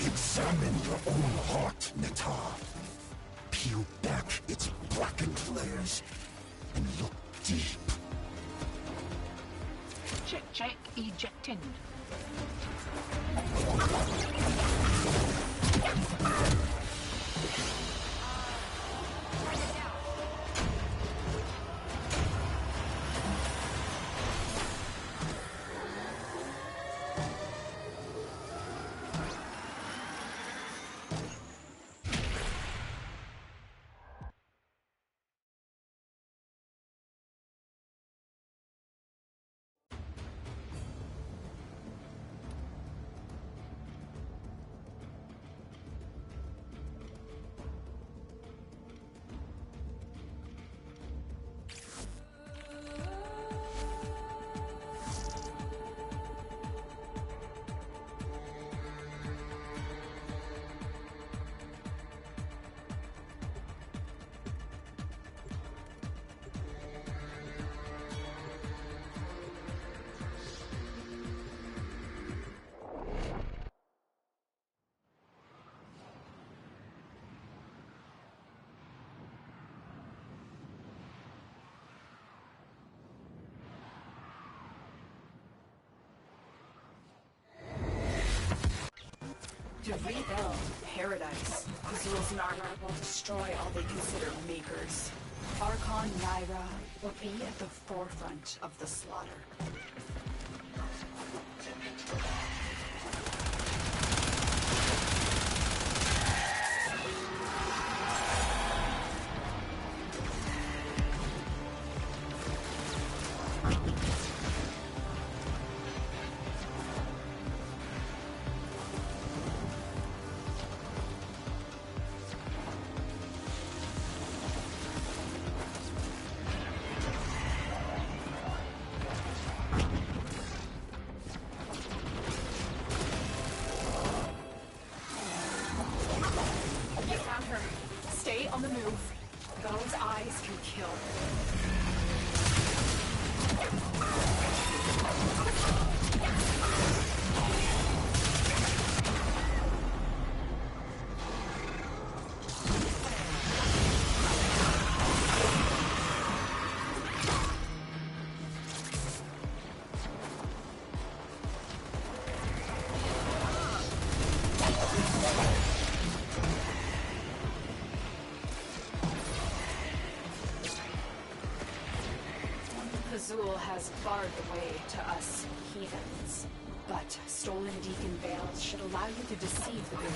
Examine your own heart, Natar. Peel back its blackened layers and look deep. Check, ejecting. To rebuild paradise, Azul's Narmer will destroy all they consider makers. Archon Naira will be at the forefront of the slaughter. On the move. Those eyes can kill. Azul has barred the way to us heathens, but stolen Deacon veils should allow you to deceive the good.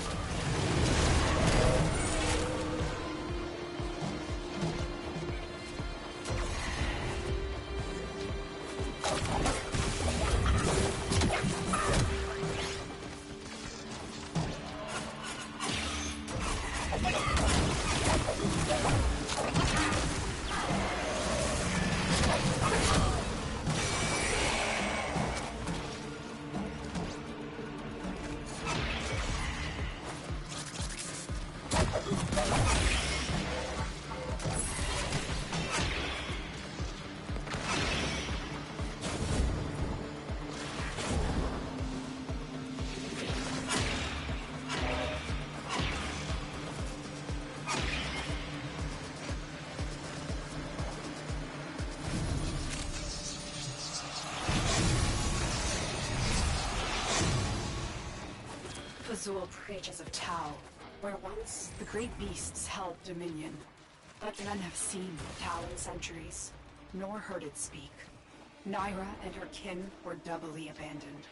Azul preaches of Tau, where once the great beasts held dominion. But none have seen Tau in centuries, nor heard it speak. Naira and her kin were doubly abandoned.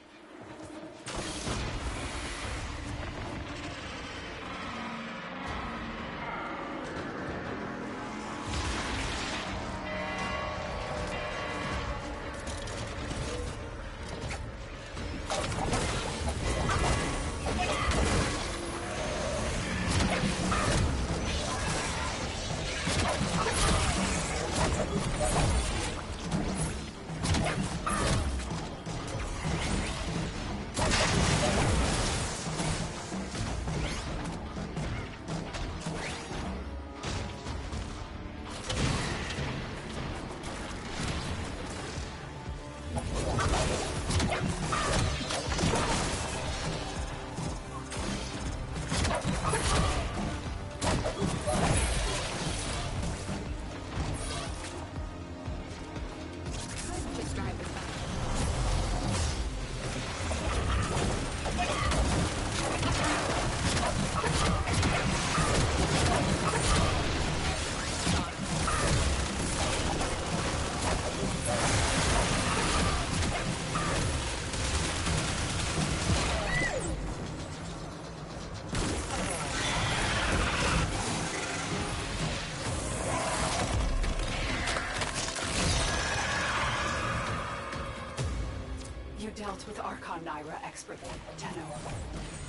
Dealt with Archon Naira expertly, Tenno.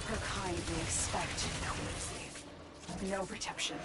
Her kind may expect no mercy, no protection.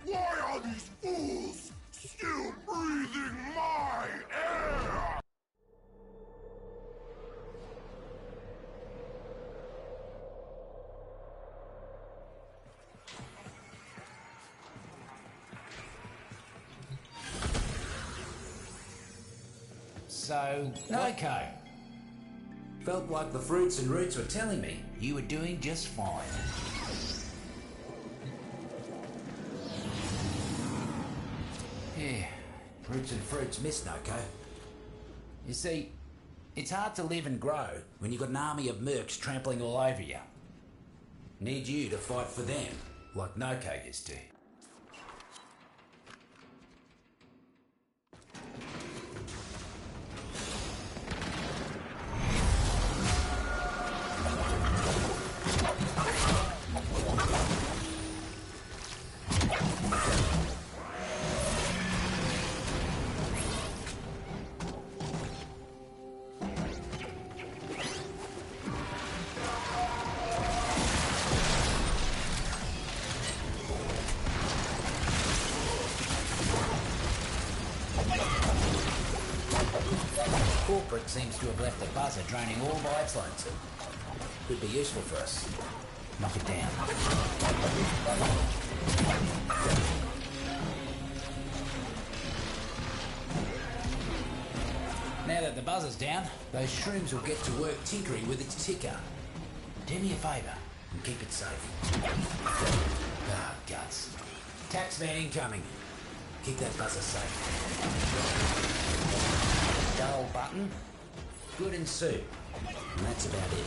Why are these fools still breathing my air? So, okay. Felt like the fruits and roots were telling me you were doing just fine. Yeah, roots and fruits miss Noko. You see, it's hard to live and grow when you've got an army of mercs trampling all over you. Need you to fight for them, like Noko used to. Corporate seems to have left the buzzer draining all lights lines. Could be useful for us. Knock it down. Now that the buzzer's down, those shrooms will get to work tinkering with its ticker. Do me a favour and keep it safe. Ah, guts. Taxman incoming. Keep that buzzer safe. Dull button. Good and soup. And that's about it.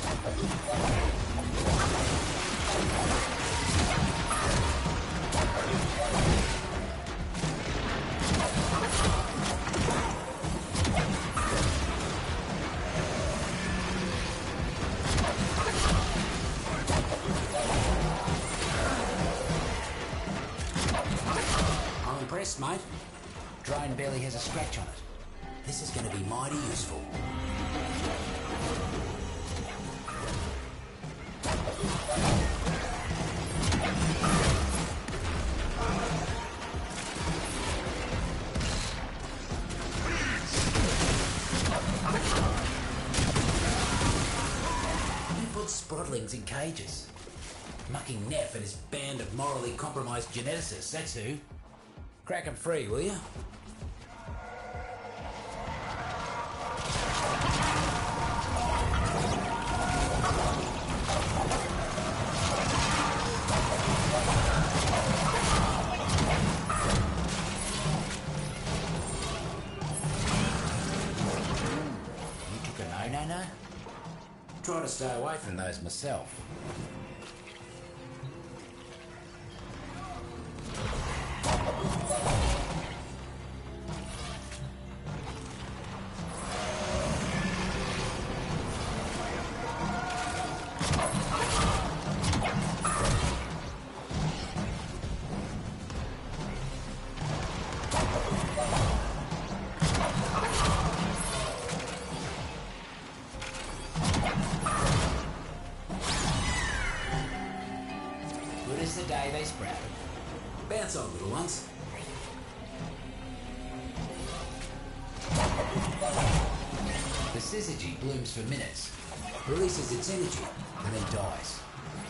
I'm impressed, mate. Drone barely has a scratch on it. This is going to be mighty useful. Who puts sprodlings in cages? Mucking Neff and his band of morally compromised geneticists, that's who. Crack 'em free, will you? You took a no-no-no? Try to stay away from those myself. Good as the day they sprouted. Bounce on, little ones. The syzygy blooms for minutes, releases its energy, and then dies.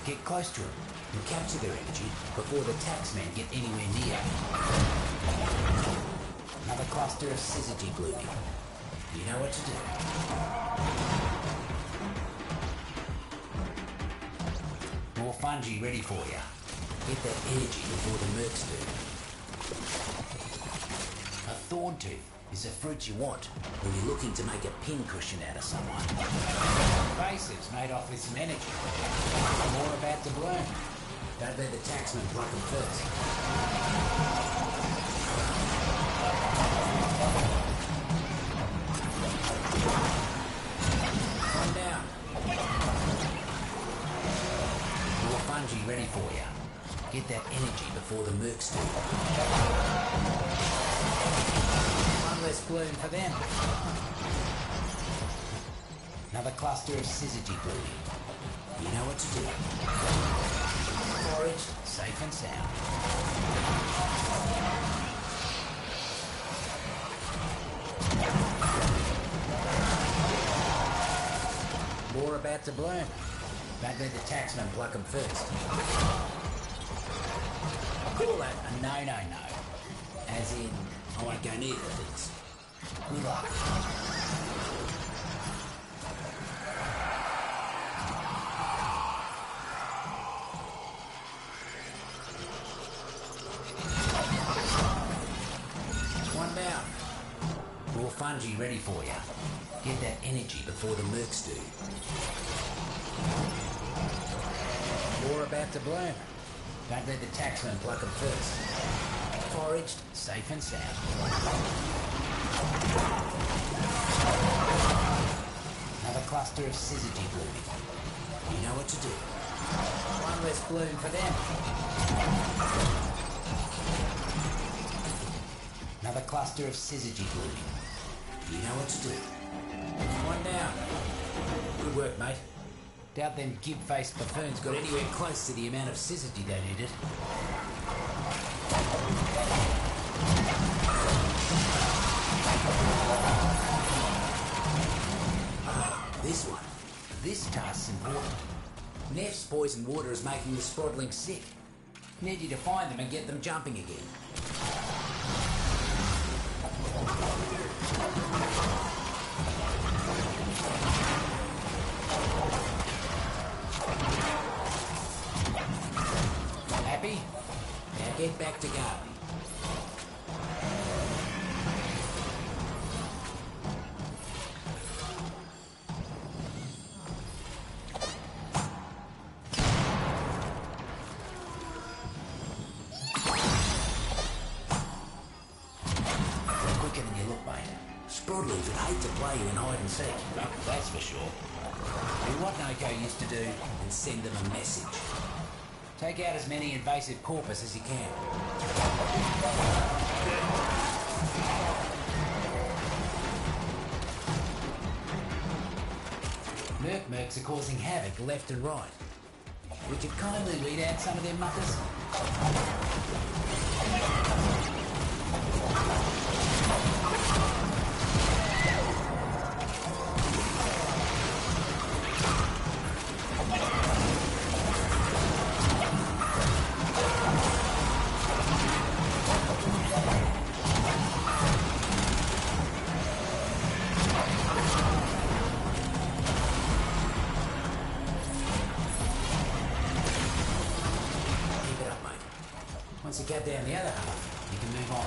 Get close to them and capture their energy before the taxmen get anywhere near. Another cluster of syzygy blooming. You know what to do. More fungi ready for you. Get that energy before the mercs do. A thorn tooth is a fruit you want when you're looking to make a pincushion out of someone. Faces made off with some energy. More about to bloom. Don't let the taxman pluck them first. One down. More fungi ready for you. Get that energy before the mercs do. One less bloom for them. Another cluster of syzygy blooming. You know what to do. Forage, safe and sound. More about to bloom. Don't let the taxman pluck them first. Call that a no-no-no. As in, I won't go near the things. Good luck. One down. More fungi ready for you. Get that energy before the mercs do. More about to bloom. Don't let the taxman pluck them first. Foraged, safe and sound. Another cluster of syzygy blooming. You know what to do. One less bloom for them. Another cluster of syzygy blooming. You know what to do. One down. Good work, mate. Doubt them gib-faced buffoons got anywhere close to the amount of syzygy they needed. This one. This task's important. Neff's poison water is making the sprodlings sick. Need you to find them and get them jumping again. Happy? Now get back back to go. Quicker than you look, mate. Sprodlings would hate to play you in hide and seek. That's for sure. And what Noko used to do and send them a message. Take out as many invasive corpus as you can. Mercs are causing havoc left and right. Would you kindly weed out some of them muckers? Once you get down the other half, you can move on.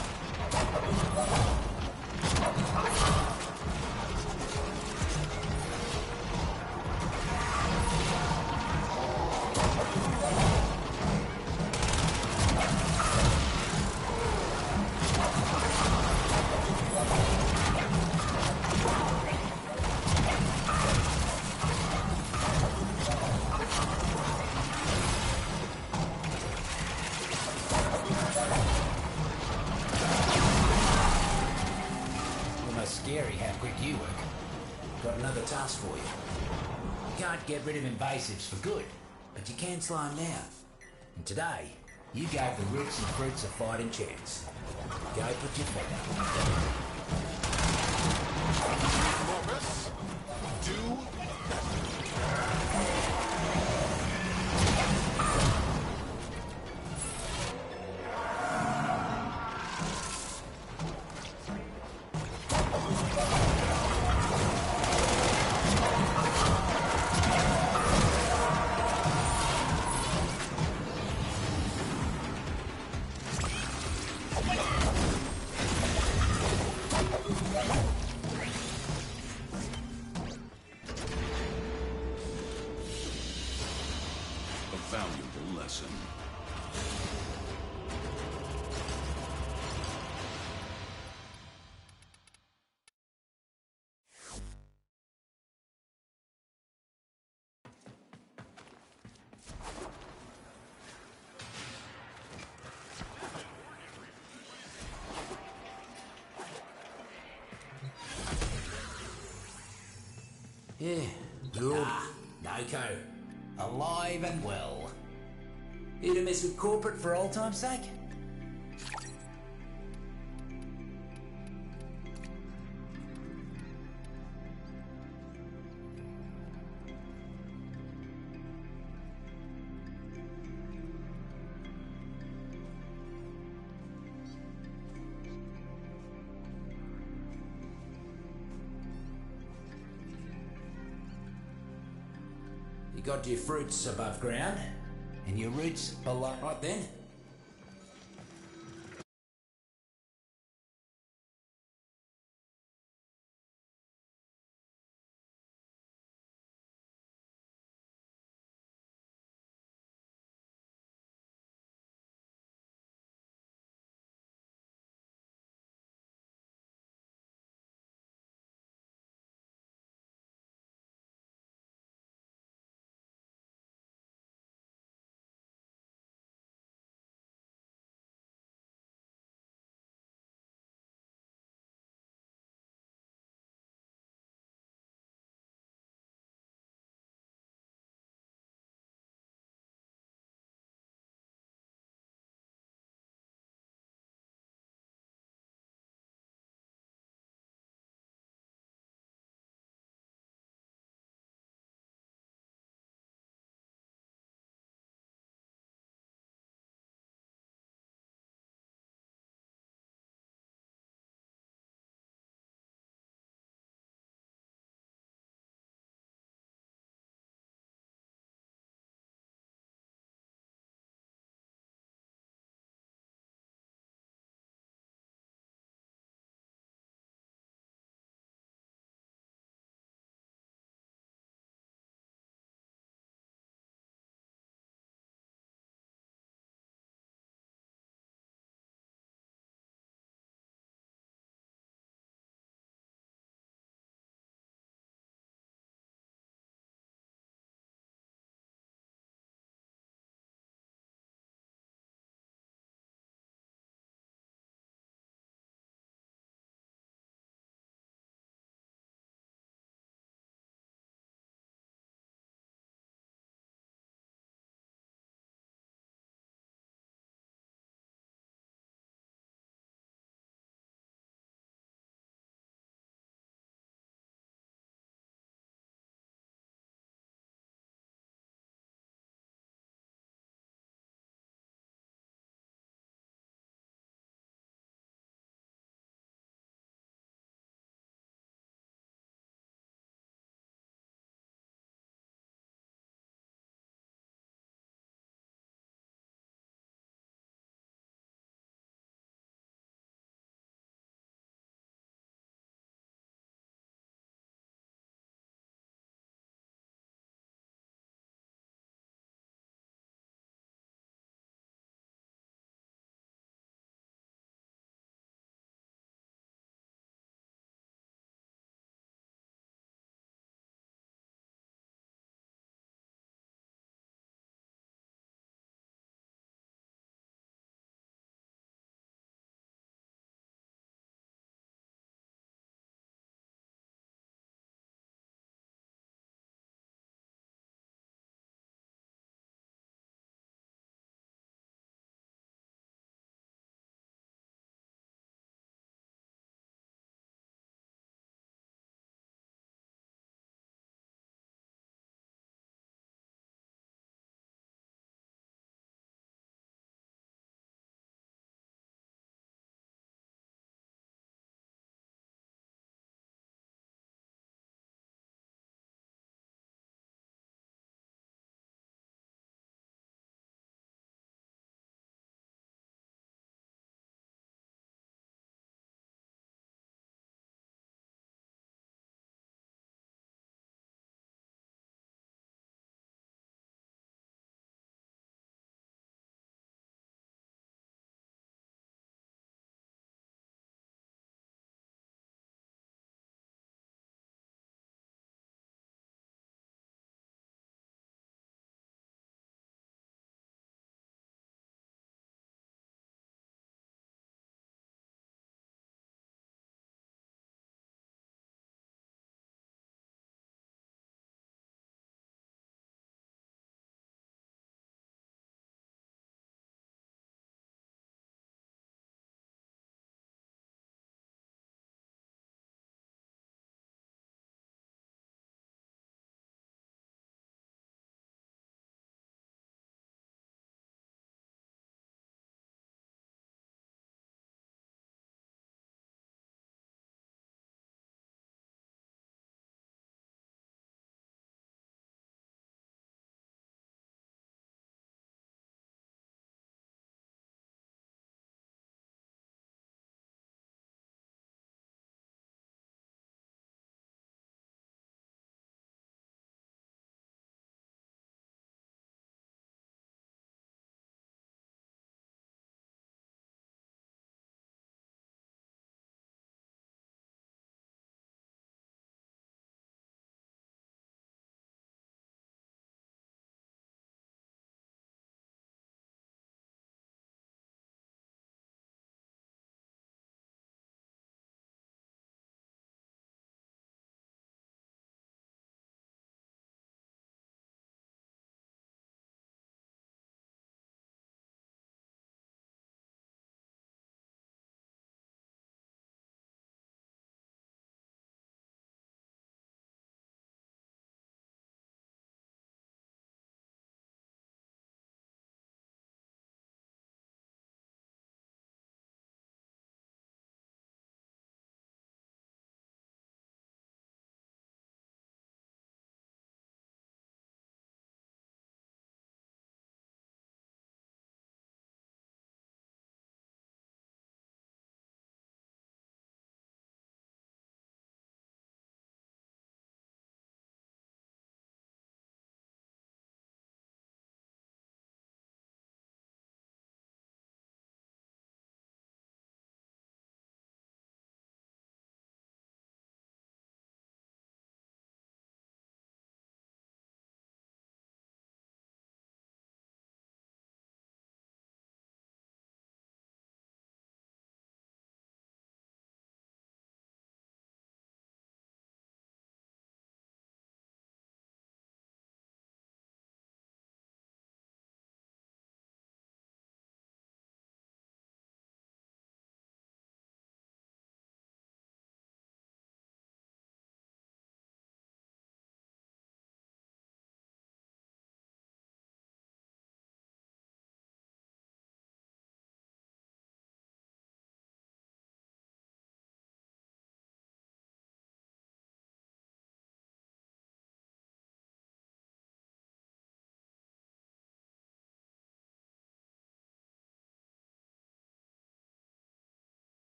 Scary how quick you work. Got another task for you. You can't get rid of invasives for good, but you can slow them down. And today, you gave the roots and fruits a fighting chance. Go put your feet up. Corpus, do A valuable lesson. Yeah, good. Noko. Alive and well. Here to mess with corporate for old time's sake? You got your fruits above ground, and your roots below. Right then,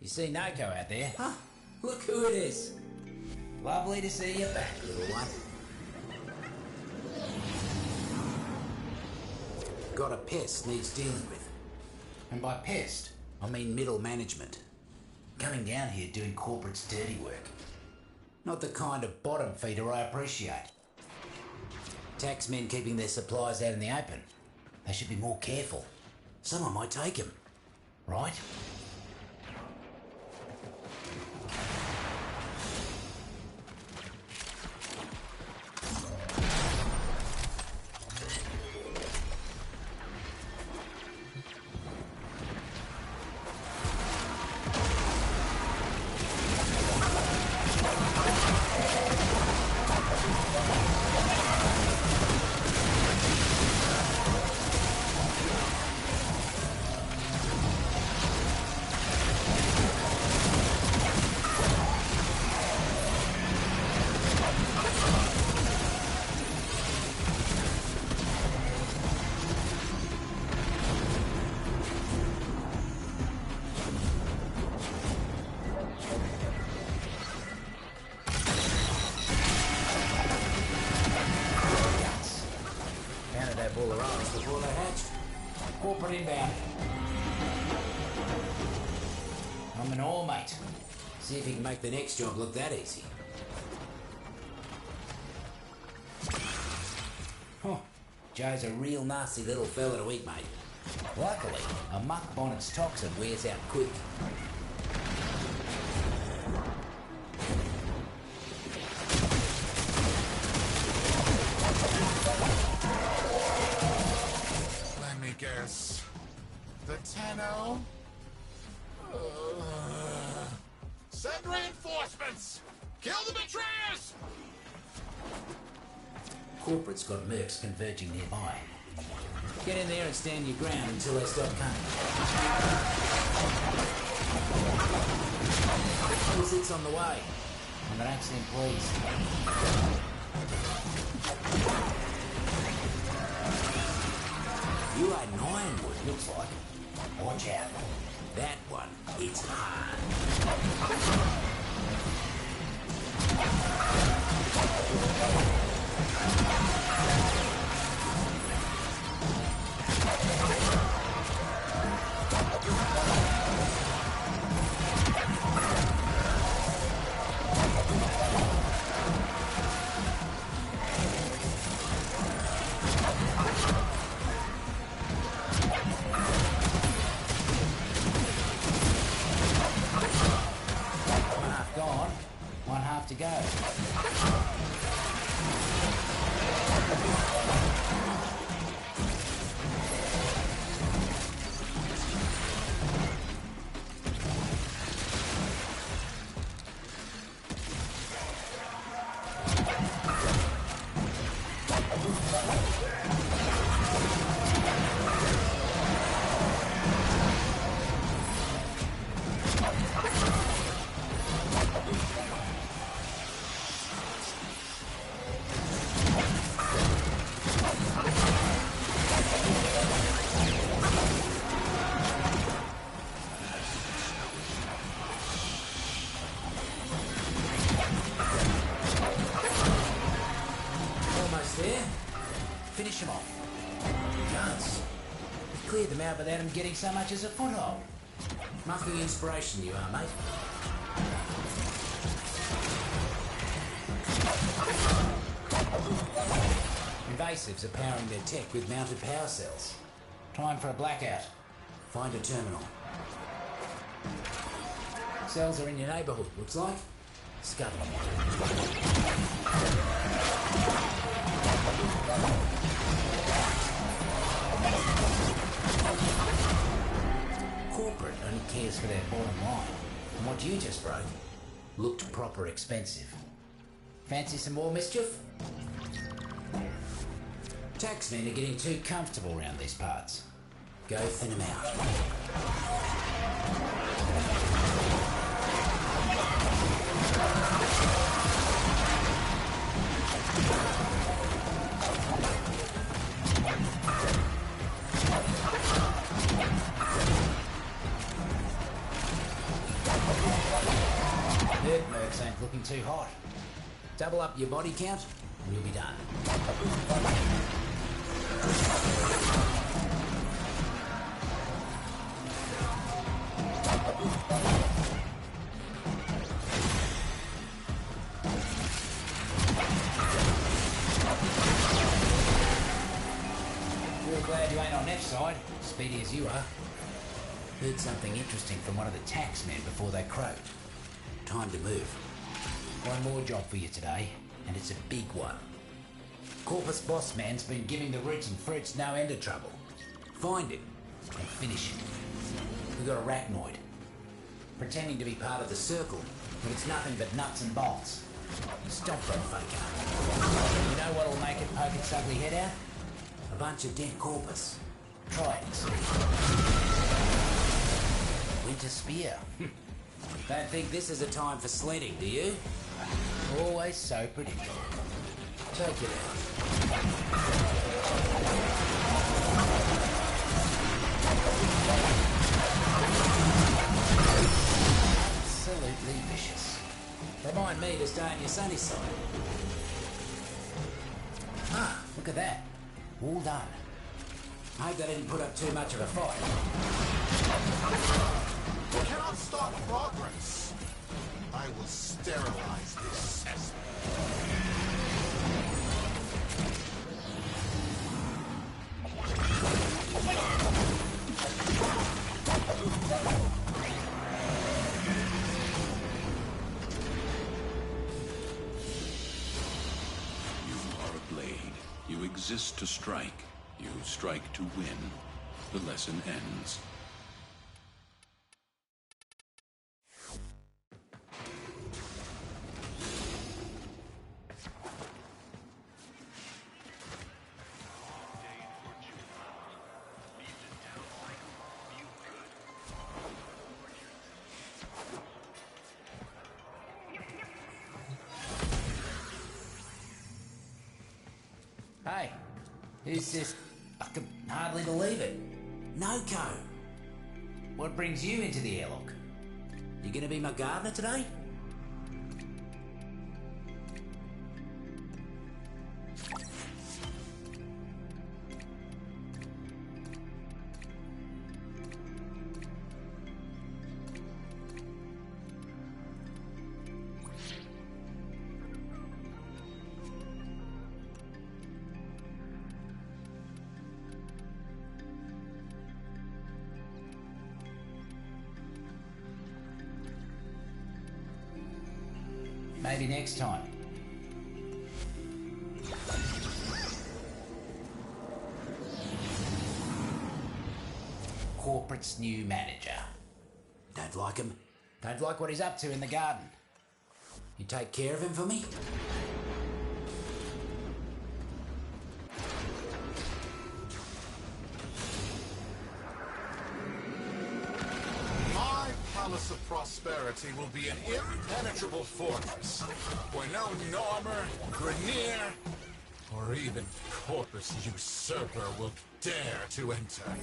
You see Noko out there? Huh? Look who it is. Lovely to see you back, little one. Got a pest needs dealing with. And by pest, I mean middle management. Coming down here doing corporate's dirty work. Not the kind of bottom feeder I appreciate. Taxmen keeping their supplies out in the open. They should be more careful. Someone might take them. Right? Corporate inbound. I'm an all mate. See if you can make the next job look that easy. Huh. Joe's a real nasty little fella to eat, mate. Luckily, a muck bonnet's toxin wears out quick. Guess. The Tenno? Send reinforcements! Kill the betrayers! Corporate's got mercs converging nearby. Get in there and stand your ground until they stop coming. It's on the way. And I don't seem pleased. You are an ironwood, looks like. Watch out. That one, it's hard. To go. Without him getting so much as a foothold. Mucking inspiration you are, mate. Invasives are powering their tech with mounted power cells. Time for a blackout. Find a terminal. Cells are in your neighbourhood, looks like. Scuttle them. Corporate only cares for their bottom line, and what you just broke looked proper expensive. Fancy some more mischief? Taxmen are getting too comfortable around these parts. Go thin them out. Mercs ain't looking too hot. Double up your body count, and we'll be done. Real glad you ain't on Neff's side, speedy as you are. Heard something interesting from one of the tax men before they croaked. Time to move. One more job for you today, and it's a big one. Corpus boss man's been giving the roots and fruits no end of trouble. Find him and finish him. We got a arachnoid. Pretending to be part of the circle, but it's nothing but nuts and bolts. Stop that faker. You know what'll make it poke its ugly head out? A bunch of dead corpus. Try it and see. Winter spear. Don't think this is a time for sledding, do you? Always so predictable. Take it out. Absolutely vicious. Remind me to stay on your sunny side. Ah, look at that. All done. I hope they didn't put up too much of a fight. We cannot stop progress. I will sterilize this cesspool. You are a blade. You exist to strike. You strike to win. The lesson ends. Hey, who's this? I can hardly believe it. Noko. What brings you into the airlock? You gonna be my gardener today? Maybe next time. Corporate's new manager. Don't like him. Don't like what he's up to in the garden. You take care of him for me? My Palace of Prosperity will be an impenetrable fortress, where no Normer, Grenier, or even Corpus Usurper will dare to enter.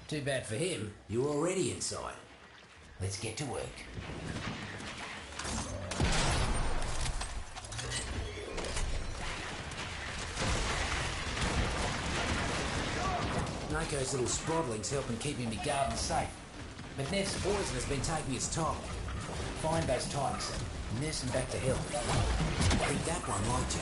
Too bad for him. You're already inside. Let's get to work. Noko's little sprodling's helping keeping me garden safe. But Neff's poison has been taking its toll. Find those tykes and nurse them back to health. I think that one liked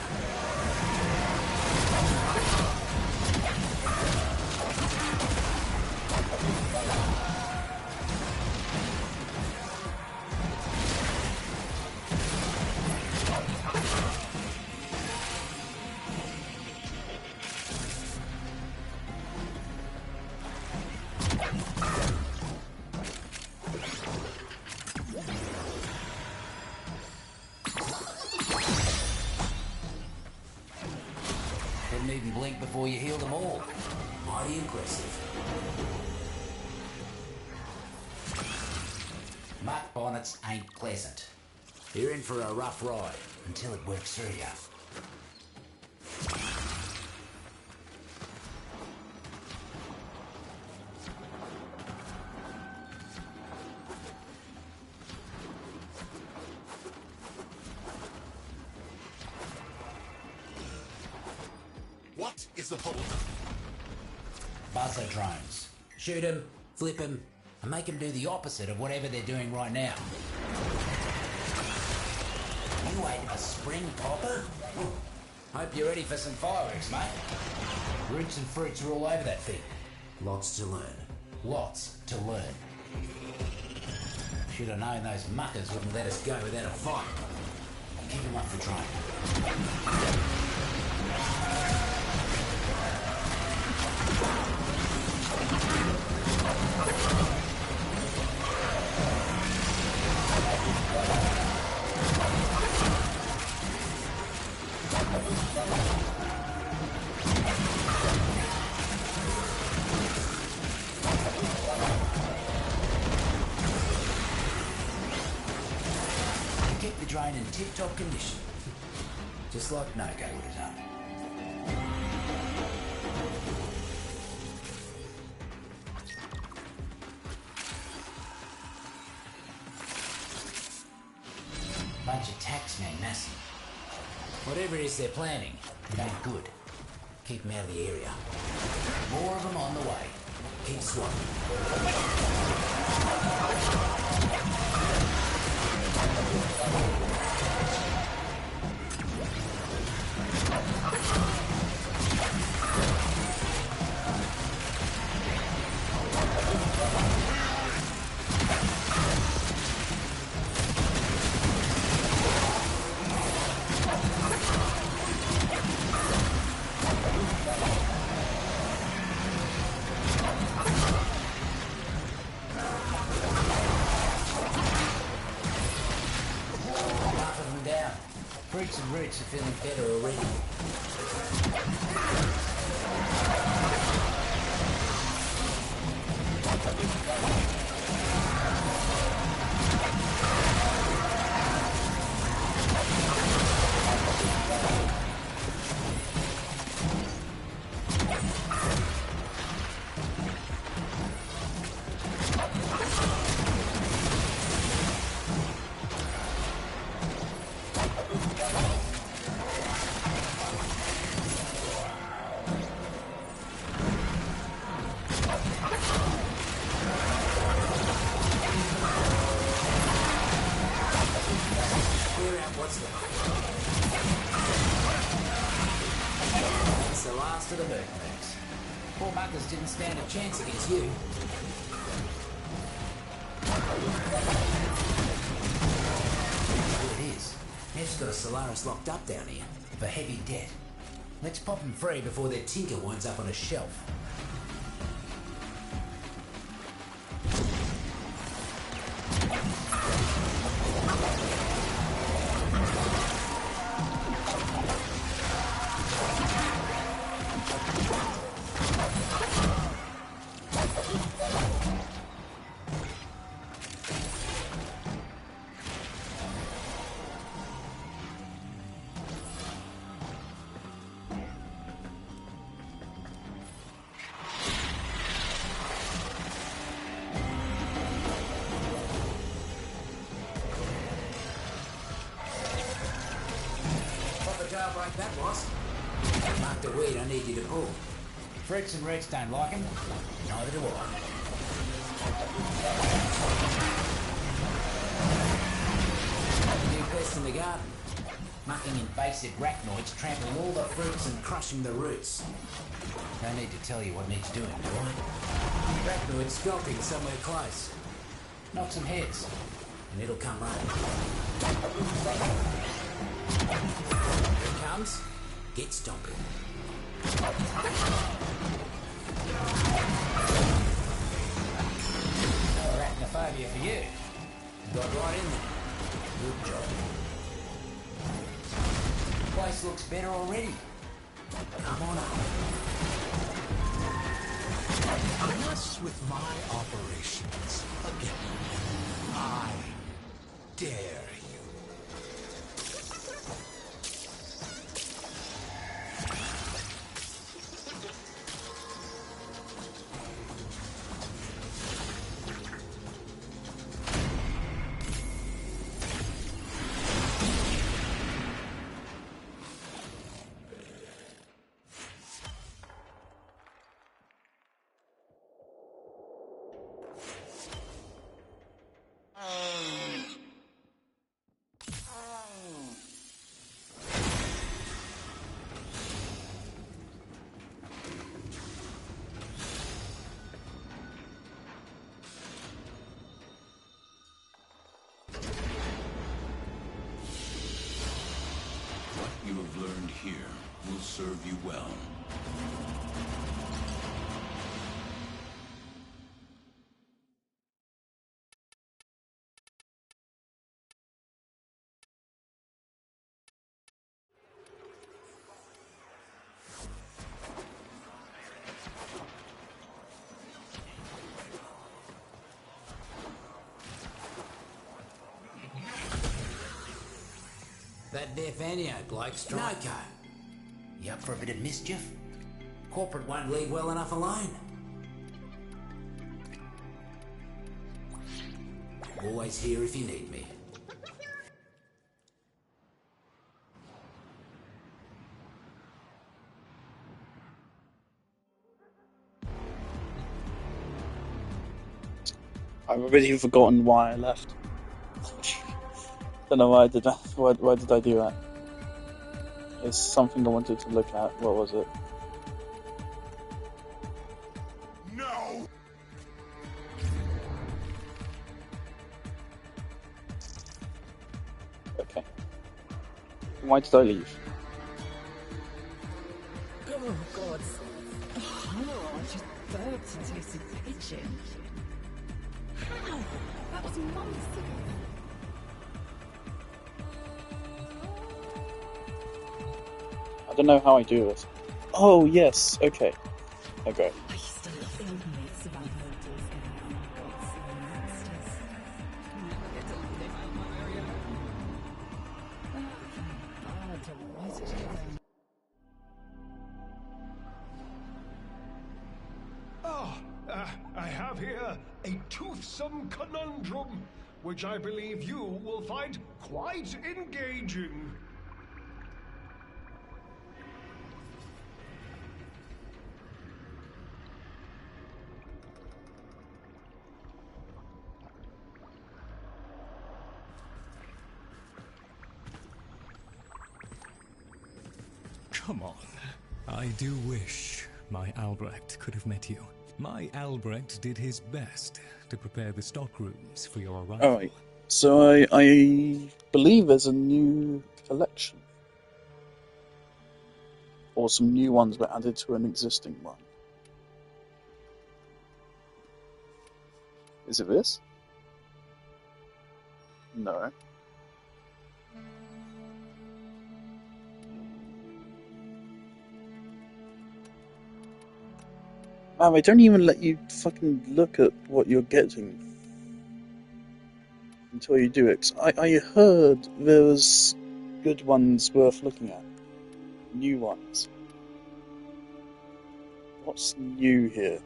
Didn't even blink before you healed them all. Mighty impressive. Mutt bonnets ain't pleasant. You're in for a rough ride until it works through you. is the holdup? Buzzer drones. Shoot 'em, flip 'em, and make 'em do the opposite of whatever they're doing right now. You ate a spring popper? Hope you're ready for some fireworks, mate. Roots and fruits are all over that thing. Lots to learn. Lots to learn. Should have known those muckers wouldn't let us go without a fight. Keep them up for trying. Keep the drone in tip-top condition. Just like Nogo would have done. Bunch of taxmen massing. Whatever it is they're planning, it ain't good. Keep them out of the area. More of them on the way. Keep swatting. Fruits and roots are feeling better already. It's the last of the Merkmerks. Poor muckers didn't stand a chance against you. Here it is. Nev's got a Solaris locked up down here for heavy debt. Let's pop them free before their tinker winds up on a shelf. Jailbreak that was. Mark the weed I need you to pull. Fruits and roots don't like him. Neither do I. New pest in the garden. Mucking invasive arachnoids, trampling all the fruits and crushing the roots. No need to tell you what needs doing, do I? Arachnoid skulking somewhere close. Knock some heads, and it'll come running. Here it comes. Get stomping. No arachnophobia for you. You got right in there. Good job. The place looks better already. Come on up. Mess with my operations again. I dare you. have learned here will serve you well. That Defenio bloke, Stroko. You up for a bit of mischief? Corporate won't leave well enough alone. Always here if you need me. I've already forgotten why I left. Don't know why I did that. Why did I do that? It's something I wanted to look at. What was it? No! Okay. Why did I leave? Oh, God. Oh, I just burped into his kitchen. How? That was months ago. I don't know how I do this. Oh, yes. Okay. Okay. I used to love the old myths about murders and gods and monsters. Never get to live out my very own. Hard to write it down. I have here a toothsome conundrum, which I believe you will find quite engaging. Come on. I do wish my Albrecht could have met you. My Albrecht did his best to prepare the stockrooms for your arrival. Alright. So I believe there's a new collection. Or some new ones were added to an existing one. Is it this? No. Wow, they don't even let you fucking look at what you're getting until you do it. I heard there was good ones worth looking at. New ones. What's new here?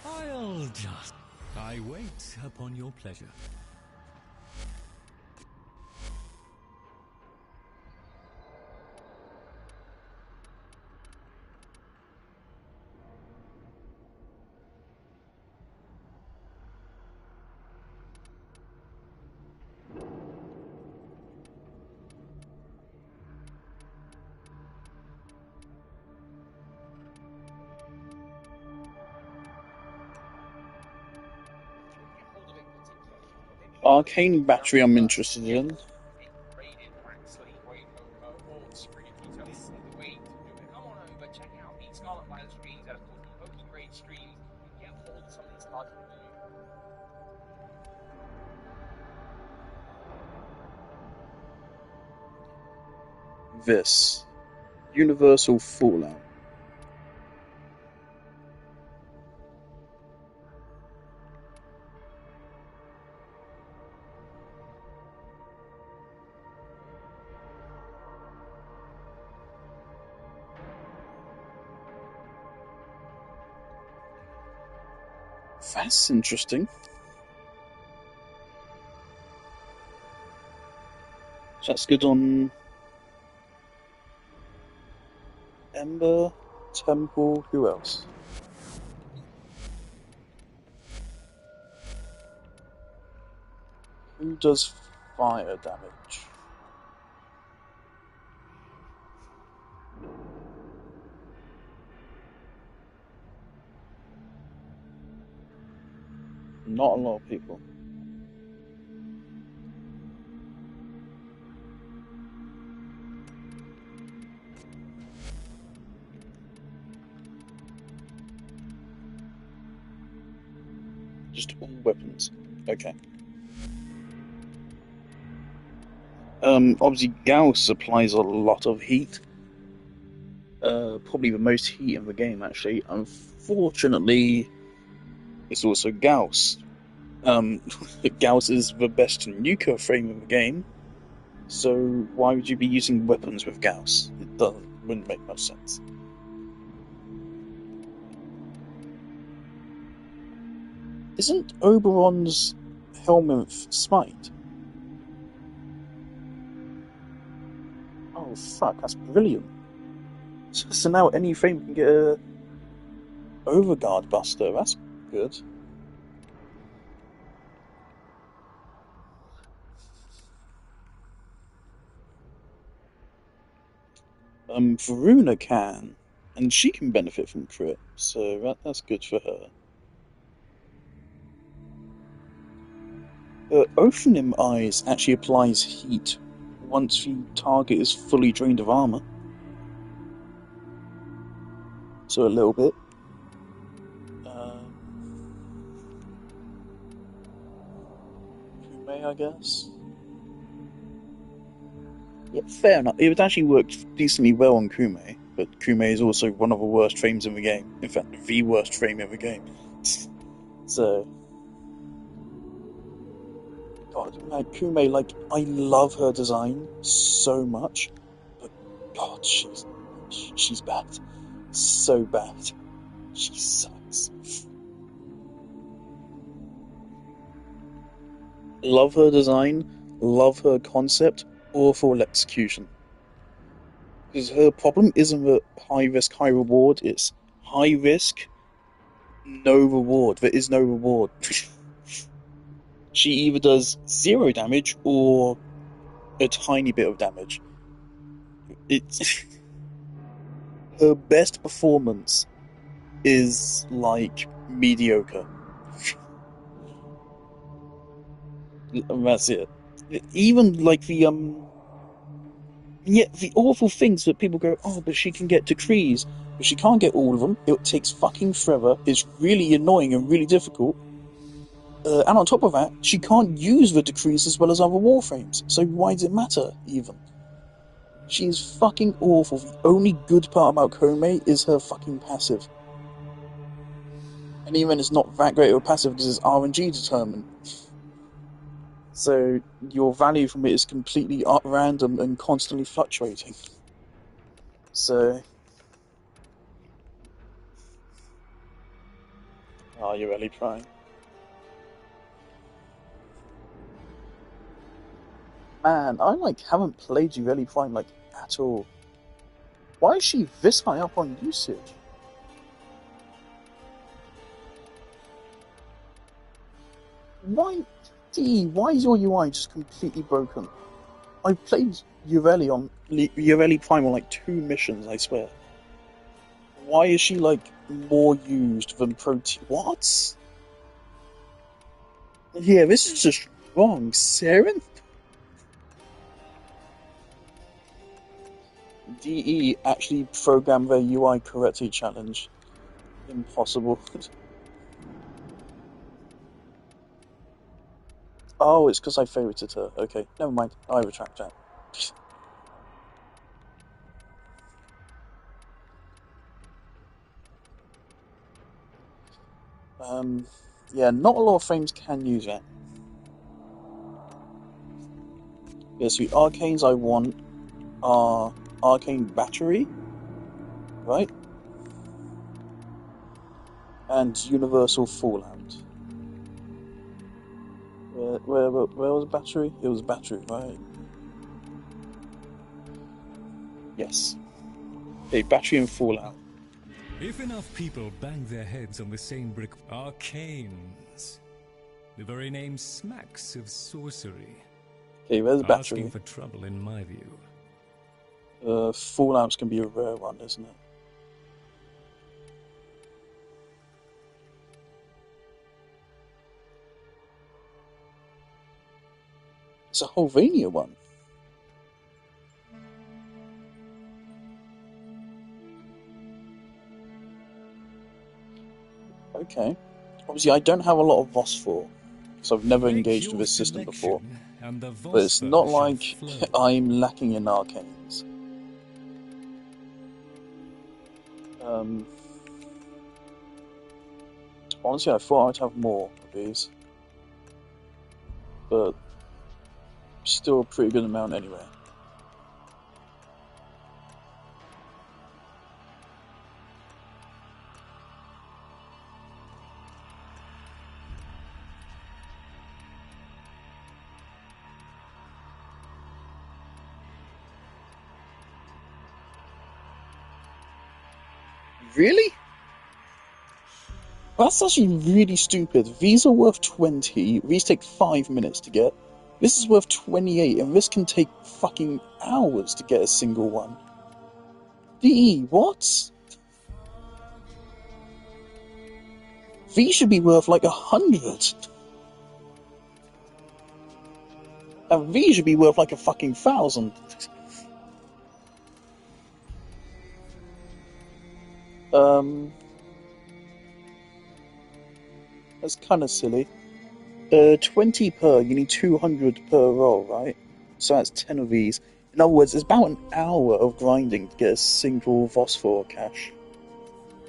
I'll just... I wait upon your pleasure. Arcane battery I'm interested in. This. Universal Fallout. That's interesting. So that's good on Ember, Temple, who else? Who does fire damage? Not a lot of people. Just all weapons. Okay. Obviously Gauss applies a lot of heat. Probably the most heat in the game, actually. Unfortunately, it's also Gauss. Gauss is the best nuclear frame in the game, so why would you be using weapons with Gauss? Wouldn't make much sense. Isn't Oberon's helmet Smite? Oh fuck, that's brilliant. So now any frame can get a Overguard Buster, that's good. Varuna can, and she can benefit from crit, so that's good for her. Ophanim Eyes actually applies heat once the target is fully drained of armor. So a little bit. Kume, I guess. Yeah, fair enough. It would actually work decently well on Kume, but Kume is also one of the worst frames in the game. In fact, the worst frame in the game. So, God, Kume, like, I love her design so much, but God, she's bad. So bad. She sucks. Love her design, love her concept, awful execution. Because her problem isn't that high risk, high reward, it's high risk, no reward. There is no reward. She either does 0 damage or a tiny bit of damage. It's her best performance is like mediocre. That's it. Even like the the awful things that people go, oh, but she can get decrees, but she can't get all of them. It takes fucking forever. It's really annoying and really difficult. And on top of that, she can't use the decrees as well as other Warframes. So why does it matter, even? She is fucking awful. The only good part about Kome is her fucking passive. And even it's not that great of a passive because it's RNG determined. So your value from it is completely random and constantly fluctuating. So... Oh, you're really trying. Man, I haven't played Ureli Prime at all. Why is she this high up on usage? Why is your UI just completely broken? I played Ureli Prime on 2 missions, I swear. Why is she more used than Protein? What? Yeah, this is just wrong, Saren. DE actually programmed their UI correctly challenge. Impossible. Oh, it's because I favorited her. Okay, never mind. I retract that. Yeah, not a lot of frames can use that. Yeah, so the arcanes I want are Arcane Battery, right? And Universal Fallout. Where was Battery? It was Battery, right? Yes. Okay, Battery and Fallout. If enough people bang their heads on the same brick, arcanes. The very name smacks of sorcery. Okay, where's the Battery? Asking for trouble, in my view. Fallout's can be a rare one, isn't it? It's a Holvania one. Okay. Obviously, I don't have a lot of Phosphor, so I've never engaged with this system before. But it's not like I'm lacking in arcanes. Honestly, I thought I'd have more of these. But still a pretty good amount anyway. Really? That's actually really stupid. These are worth 20, these take 5 minutes to get. This is worth 28, and this can take fucking hours to get a single one. DE, what? These should be worth like 100. And these should be worth like a fucking 1,000. That's kind of silly. 20 per, you need 200 per roll, right? So that's 10 of these. In other words, it's about an hour of grinding to get a single Phosphor cache.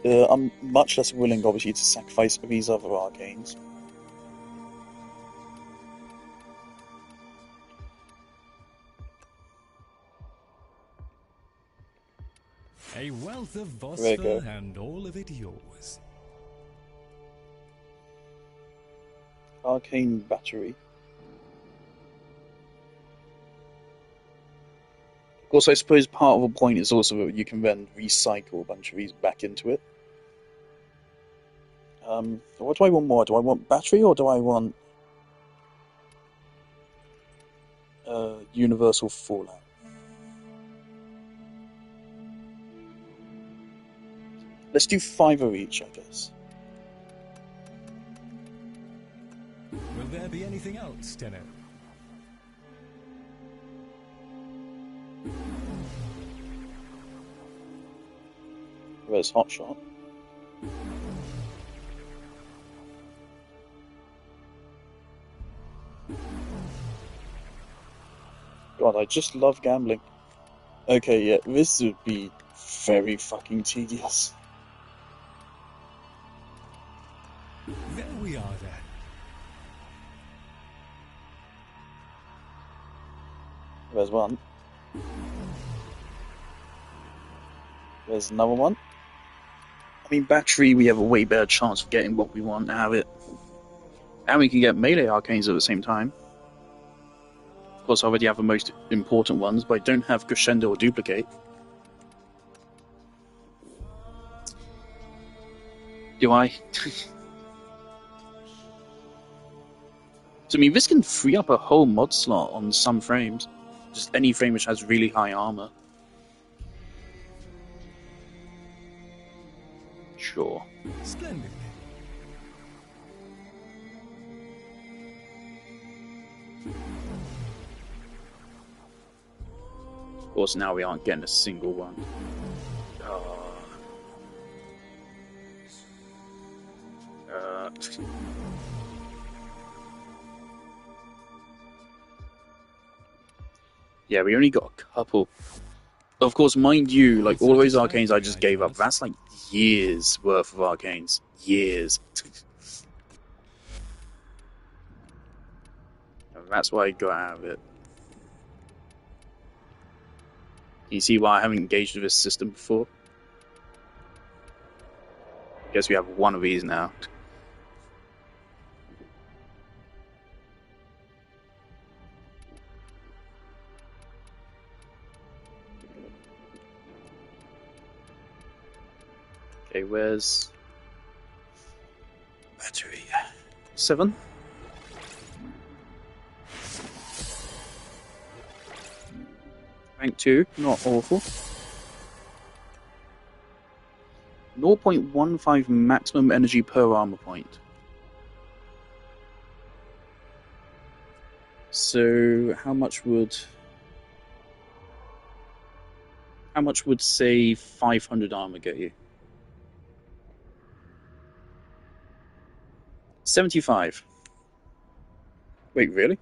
I'm much less willing, obviously, to sacrifice these other arcanes. A wealth of Phosphor and all of it yours. Arcane battery. Of course, I suppose part of the point is also that you can then recycle a bunch of these back into it. What do I want more? Do I want battery or do I want universal fallout? Let's do 5 of each, I guess. Will there be anything else, Tenno? Where's Hotshot? God, I just love gambling. Okay, yeah, this would be very fucking tedious. There we are then. There's one. There's another one. I mean, battery, we have a way better chance of getting what we want to have it. And we can get melee arcanes at the same time. Of course, I already have the most important ones, but I don't have Crescendo or Duplicate. Do I? So, I mean, this can free up a whole mod slot on some frames. Just any frame which has really high armor. Sure. Splendid. Of course, now we aren't getting a single one. Yeah, we only got a couple. Of course, mind you, like all those arcanes I just gave up, that's like years worth of arcanes. Years. And that's why I got out of it. You see why I haven't engaged with this system before? I guess we have one of these now. Okay, where's battery? 7. Rank 2, not awful. 0.15 maximum energy per armor point. So how much would say 500 armor get you? 75. Wait, really?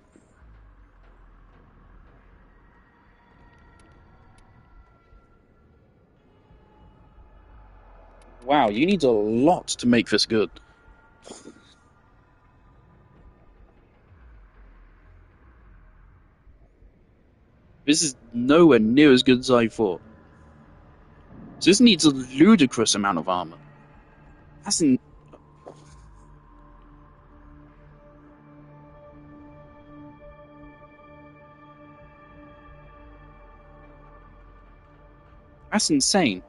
Wow, you need a lot to make this good. This is nowhere near as good as I thought. So this needs a ludicrous amount of armor. That's insane.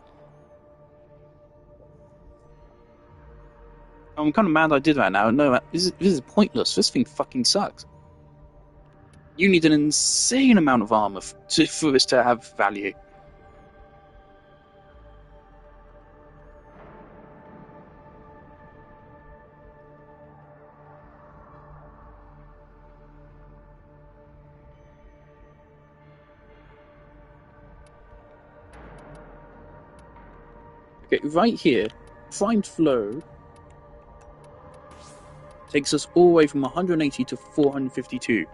I'm kind of mad I did that now. No, this is pointless. This thing fucking sucks. You need an insane amount of armor for this to have value. Okay, right here, primed flow takes us all the way from 180 to 452.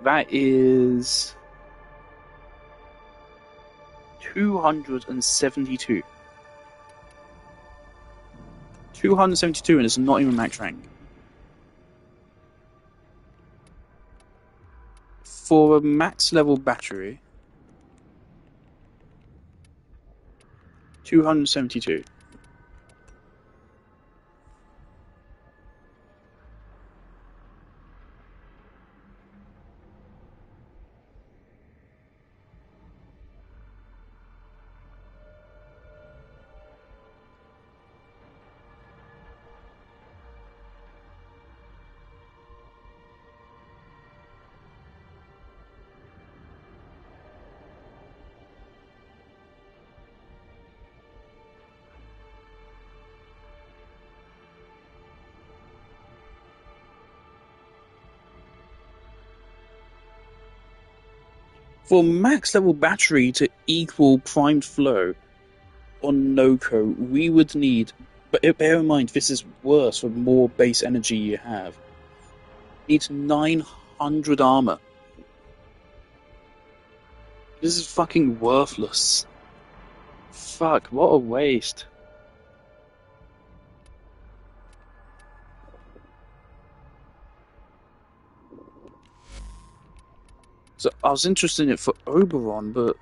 That is 272. 272, and it's not even max rank. For a max level battery, 272. For max level battery to equal primed flow on Noko, we would need, but bear in mind this is worse for more base energy you have. Needs 900 armor. This is fucking worthless. Fuck, what a waste. So I was interested in it for Oberon, but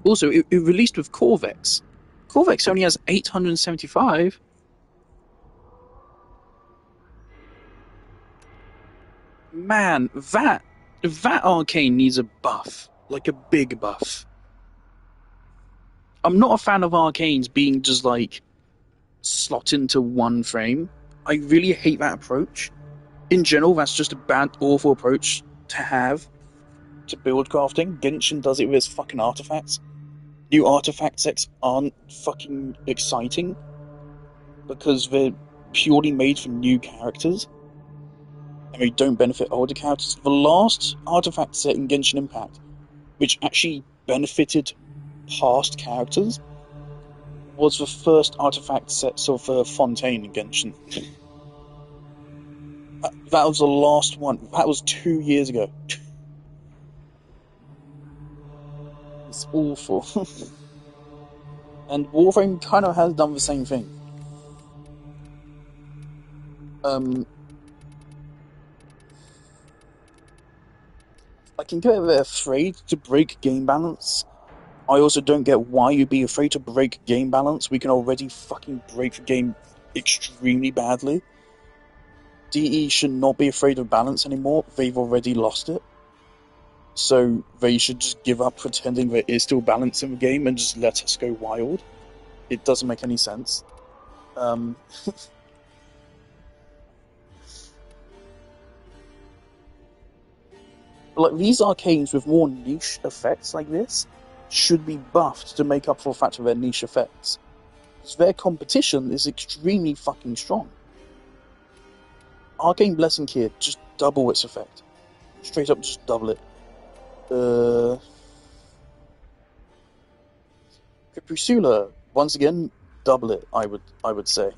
also it released with Corvex. Corvex only has 875. Man, that arcane needs a buff, like a big buff. I'm not a fan of arcanes being just like slot into one frame. I really hate that approach. In general, that's just a bad, awful approach to have to build crafting. Genshin does it with its fucking artifacts. New artifact sets aren't fucking exciting because they're purely made for new characters and they don't benefit older characters. The last artifact set in Genshin Impact, which actually benefited past characters, was the first artifact sets of Fontaine in Genshin. That was the last one. That was 2 years ago. It's awful. And Warframe kind of has done the same thing. I can get a bit afraid to break game balance. I also don't get why you'd be afraid to break game balance. We can already fucking break the game extremely badly. DE should not be afraid of balance anymore. They've already lost it. So they should just give up pretending there is still balance in the game and just let us go wild. It doesn't make any sense. Like, these arcanes with more niche effects like this should be buffed to make up for the fact of their niche effects. Because their competition is extremely fucking strong. Arcane Blessing here, just double its effect. Straight up, just double it. Crepuscula, once again, double it. I would say.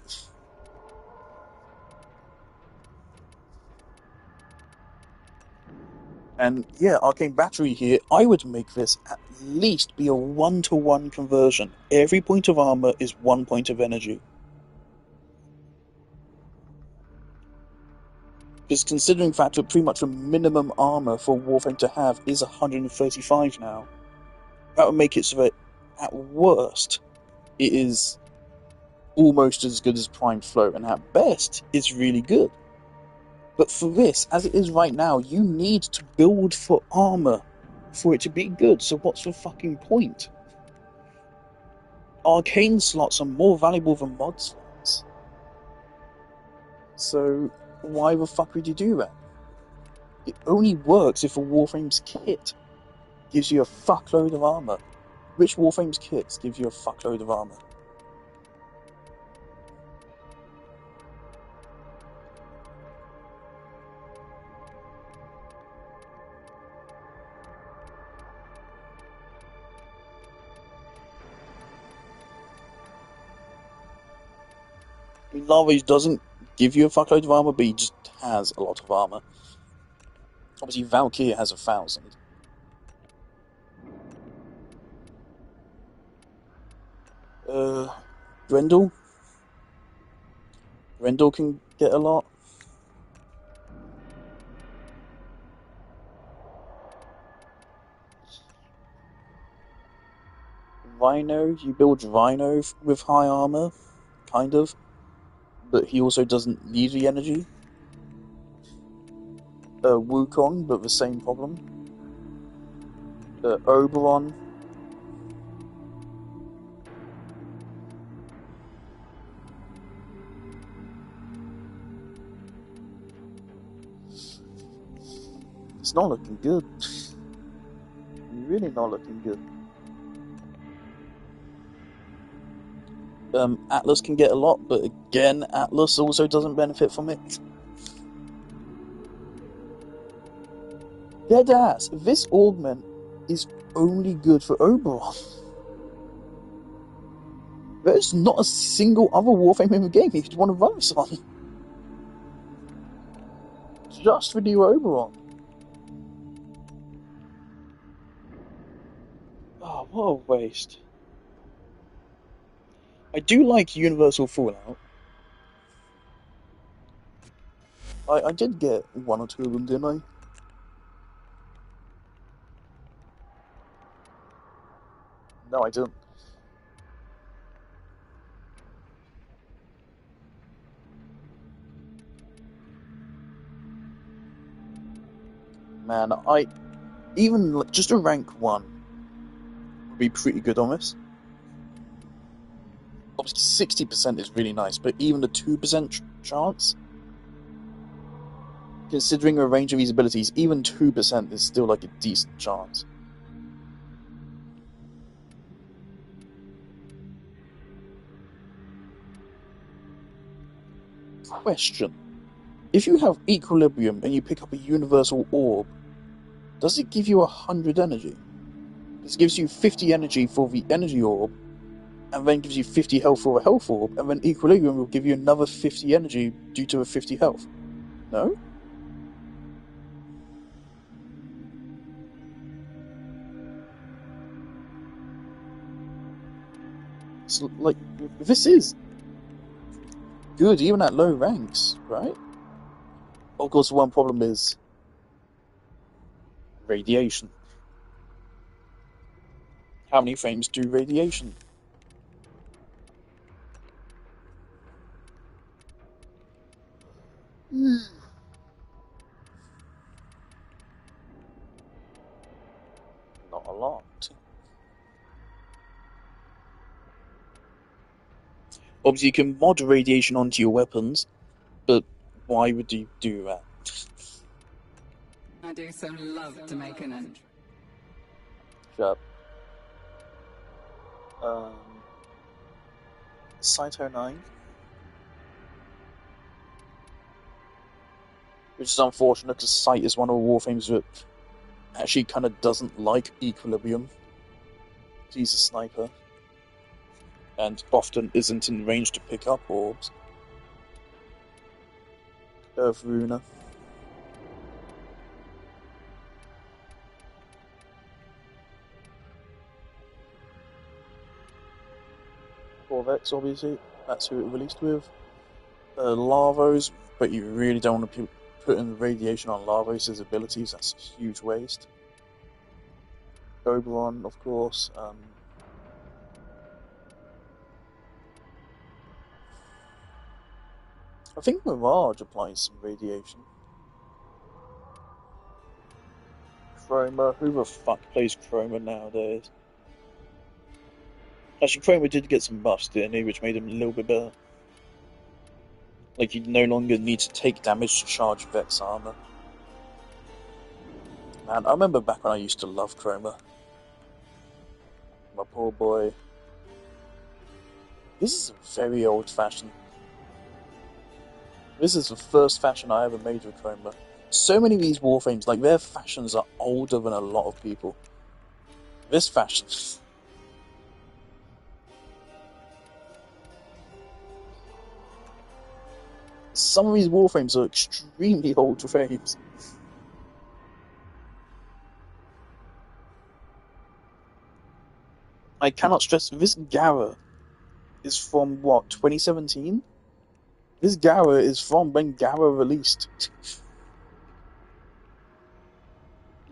And yeah, Arcane Battery here, I would make this at least be a 1-to-1 conversion. Every point of armor is 1 point of energy. Because considering the fact that pretty much the minimum armor for Warframe to have is 135 now, that would make it so that, at worst, it is almost as good as Prime Flow, and at best, it's really good. But for this, as it is right now, you need to build for armor for it to be good, so what's the fucking point? Arcane slots are more valuable than mod slots. So, why the fuck would you do that? It only works if a Warframe's kit gives you a fuckload of armor. Which Warframe's kits give you a fuckload of armor? Larvae doesn't give you a fuckload of armor, but he just has a lot of armor. Obviously, Valkyrie has 1,000. Grendel? Grendel can get a lot. Rhino, you build Rhino with high armor, kind of, but he also doesn't need the energy. Wukong, but the same problem. Oberon. It's not looking good. Really not looking good. Atlas can get a lot, but again, Atlas also doesn't benefit from it. Dead ass, this augment is only good for Oberon. There's not a single other Warframe in the game you'd want to run this on. Just for new Oberon. Oh, what a waste. I do like Universal Fallout. I did get 1 or 2 of them, didn't I? No, I didn't. Man, even just a rank 1 would be pretty good on this. Obviously, 60% is really nice, but even the 2% chance, considering a range of these abilities, even 2% is still like a decent chance. Question. If you have Equilibrium and you pick up a Universal Orb, does it give you 100 energy? Because it gives you 50 energy for the Energy Orb, and then gives you 50 health for a Health Orb, and then Equilibrium will give you another 50 energy due to a 50 health. No? So, like, this is good even at low ranks, right? Of course, one problem is radiation. How many frames do radiation? Not a lot. Obviously, you can mod radiation onto your weapons, but why would you do that? I do so love to make an entry. Shut up. Saito 9. Which is unfortunate because Sight is one of the Warframes that actually kind of doesn't like Equilibrium. He's a sniper. And often isn't in range to pick up orbs. Earth Runa. Corvettes, obviously. That's who it released with. Larvos, but you really don't want to put in radiation on Larvos' abilities. That's a huge waste. Oberon, of course. I think Mirage applies some radiation. Chroma, who the fuck plays Chroma nowadays? Actually, Chroma did get some buffs, didn't he, which made him a little bit better. Like, you no longer need to take damage to charge Vex armor. Man, I remember back when I used to love Chroma. My poor boy. This is very old-fashioned. This is the first fashion I ever made with Chroma. So many of these Warframes, like, their fashions are older than a lot of people. This fashion... Some of these Warframes are extremely old frames. I cannot stress, this Gara is from, what, 2017? This Gara is from when Gara released.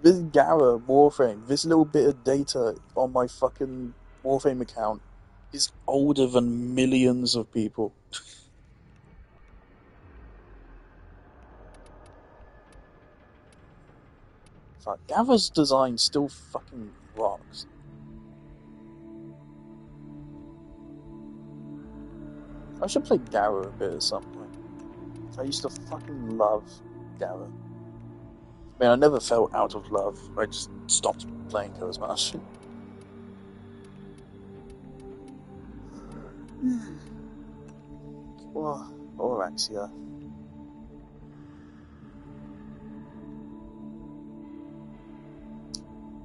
This Gara Warframe, this little bit of data on my fucking Warframe account is older than millions of people. Fuck, Gara's design still fucking rocks. I should play Gara a bit at some point. I used to fucking love Gara. I mean, I never fell out of love. I just stopped playing her as much. Or Axia.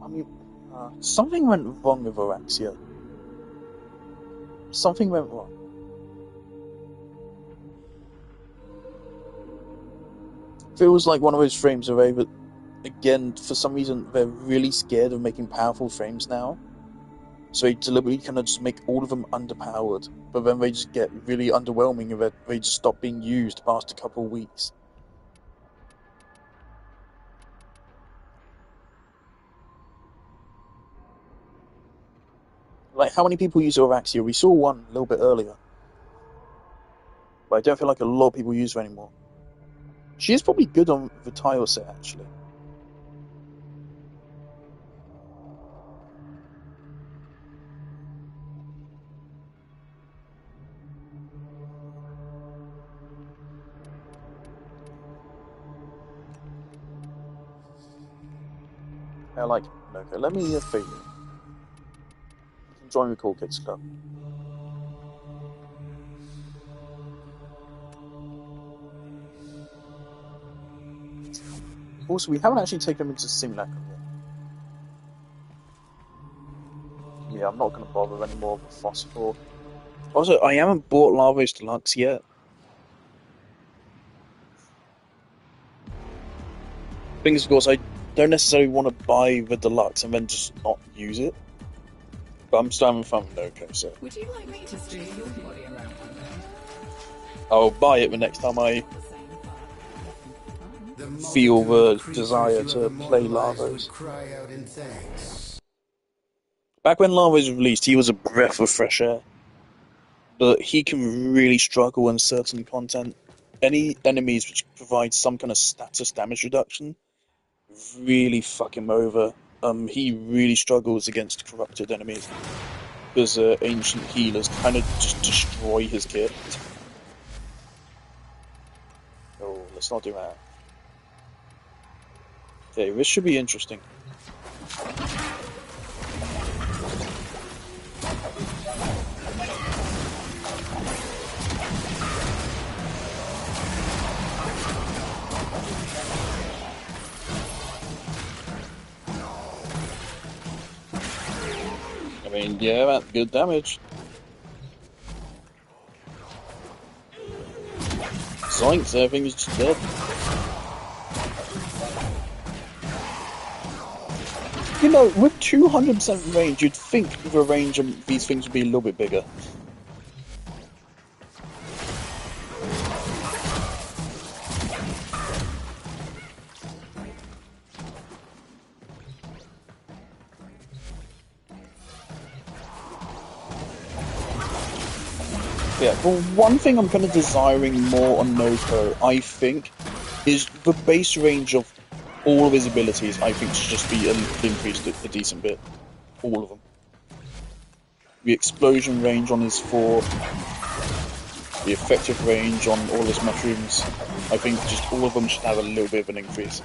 I mean, something went wrong with Oraxia. Something went wrong. Feels like one of those frames where they, again, for some reason, they're really scared of making powerful frames now. So they deliberately kind of just make all of them underpowered, but then they just get really underwhelming and they just stop being used past a couple of weeks. Like, how many people use Oraxia? We saw one a little bit earlier. But I don't feel like a lot of people use her anymore. She is probably good on the tile set, actually. I like it. Okay, let me figure. Join the Cool Kids Club. Also, we haven't actually taken them into Simulacrum yet. Yeah, I'm not going to bother with any more of the Phosphor. Also, I haven't bought Lavos Deluxe yet. Thing is, of course, I don't necessarily want to buy the Deluxe and then just not use it. But I'm still having fun with Noko, so... Would you like me to steer your body around? I'll buy it the next time I feel the desire to play Lavos. Back when Lavos was released, he was a breath of fresh air. But he can really struggle in certain content. Any enemies which provide some kind of status damage reduction really fuck him over. He really struggles against corrupted enemies. Because ancient healers kind of just destroy his kit. Oh, let's not do that. Okay, this should be interesting. mean, yeah, that's good damage. Zoinks, everything is just dead. You know, with 200% range, you'd think the range of these things would be a little bit bigger. Yeah, well, one thing I'm kind of desiring more on Noko, I think, is the base range of all of his abilities, I think, should just be increased a decent bit. All of them. The explosion range on his 4, the effective range on all his mushrooms, I think just all of them should have a little bit of an increase.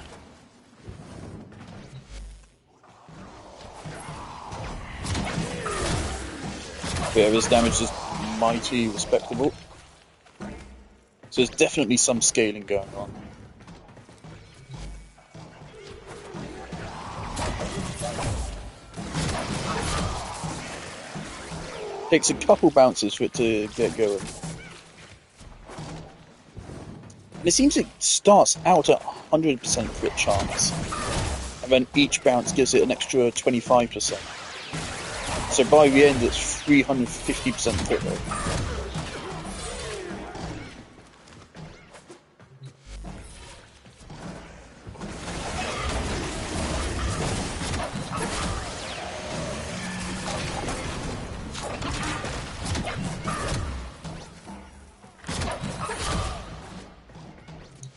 Yeah, his damage is mighty respectable. So there's definitely some scaling going on. Takes a couple bounces for it to get going. And it seems it starts out at 100% crit chance, and then each bounce gives it an extra 25%. So by the end it's 350% crit rate.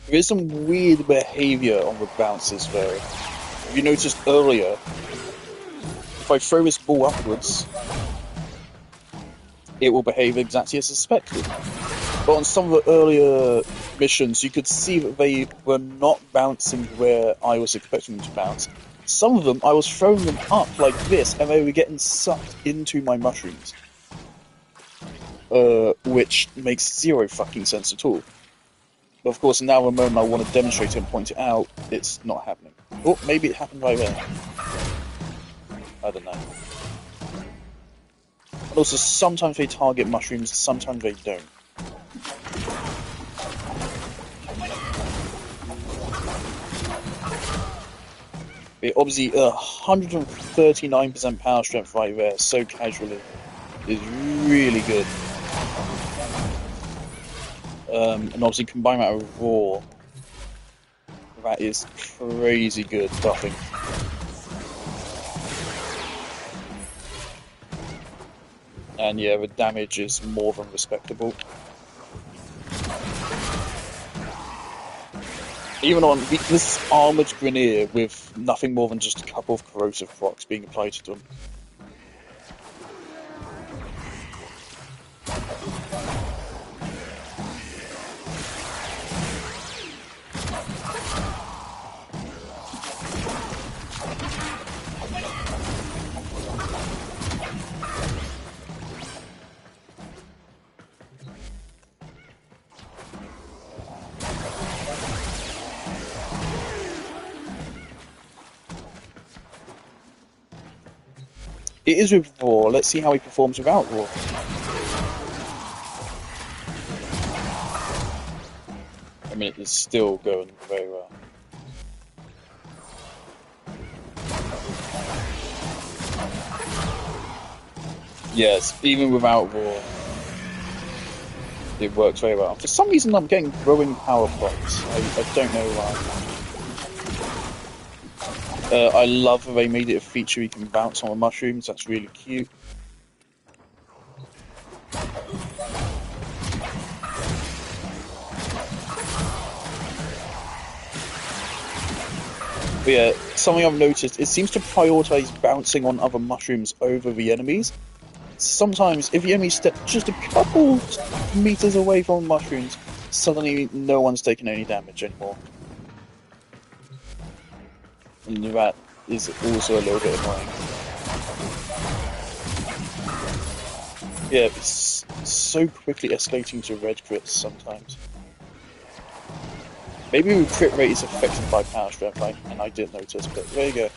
There is some weird behaviour on the bounces though. If you noticed earlier, if I throw this ball upwards, it will behave exactly as suspected. But on some of the earlier missions, you could see that they were not bouncing where I was expecting them to bounce. Some of them, I was throwing them up like this, and they were getting sucked into my mushrooms. Which makes zero fucking sense at all. But of course, now the moment I want to demonstrate it and point it out, it's not happening. Or maybe it happened right there. I don't know. And also, sometimes they target mushrooms, sometimes they don't. But obviously, 139% power strength right there, so casually, is really good. And obviously, combine that with raw, that is crazy good buffing. And yeah, the damage is more than respectable. Even on this armoured Grineer with nothing more than just a couple of corrosive rocks being applied to them. It is with raw. Let's see how he performs without raw. I mean, it's still going very well. Yes, even without raw, it works very well. For some reason, I'm getting growing power procs. I don't know why. I love that they made it a feature you can bounce on the mushrooms, that's really cute. But yeah, something I've noticed, it seems to prioritise bouncing on other mushrooms over the enemies. Sometimes, if the enemy steps just a couple meters away from the mushrooms, suddenly no one's taking any damage anymore. And that is also a little bit annoying. Yeah, it's so quickly escalating to red crits sometimes. Maybe the crit rate is affected by power strength, and I didn't notice, but there you go.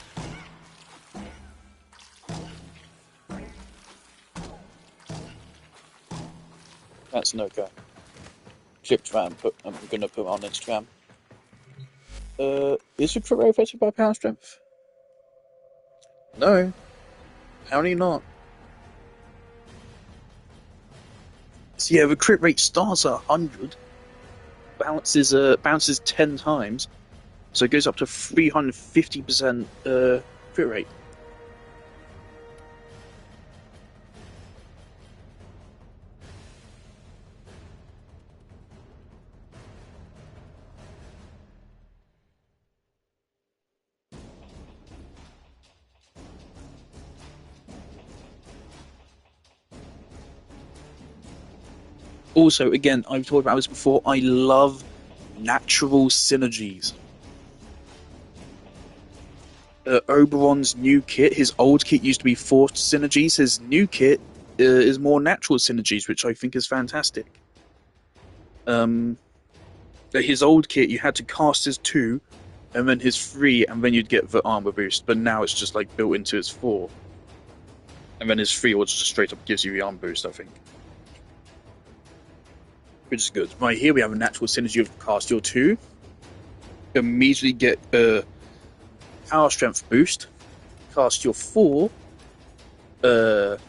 That's no go. Clipped that and I'm gonna put it on Instagram. Is your crit rate affected by power strength? No. Apparently not. So yeah, the crit rate starts at 100, bounces 10 times, so it goes up to 350% crit rate. Also, again, I've talked about this before, I love natural synergies. Oberon's new kit, his old kit used to be forced synergies, his new kit is more natural synergies, which I think is fantastic. His old kit, you had to cast his 2, and then his 3, and then you'd get the armor boost, but now it's just like built into his 4. And then his 3 just straight up gives you the armor boost, I think. Which is good. Right here we have a natural synergy of cast your 2, immediately get a power strength boost, cast your 4, get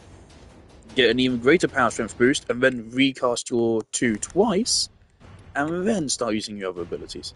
an even greater power strength boost, and then recast your 2 twice, and then start using your other abilities.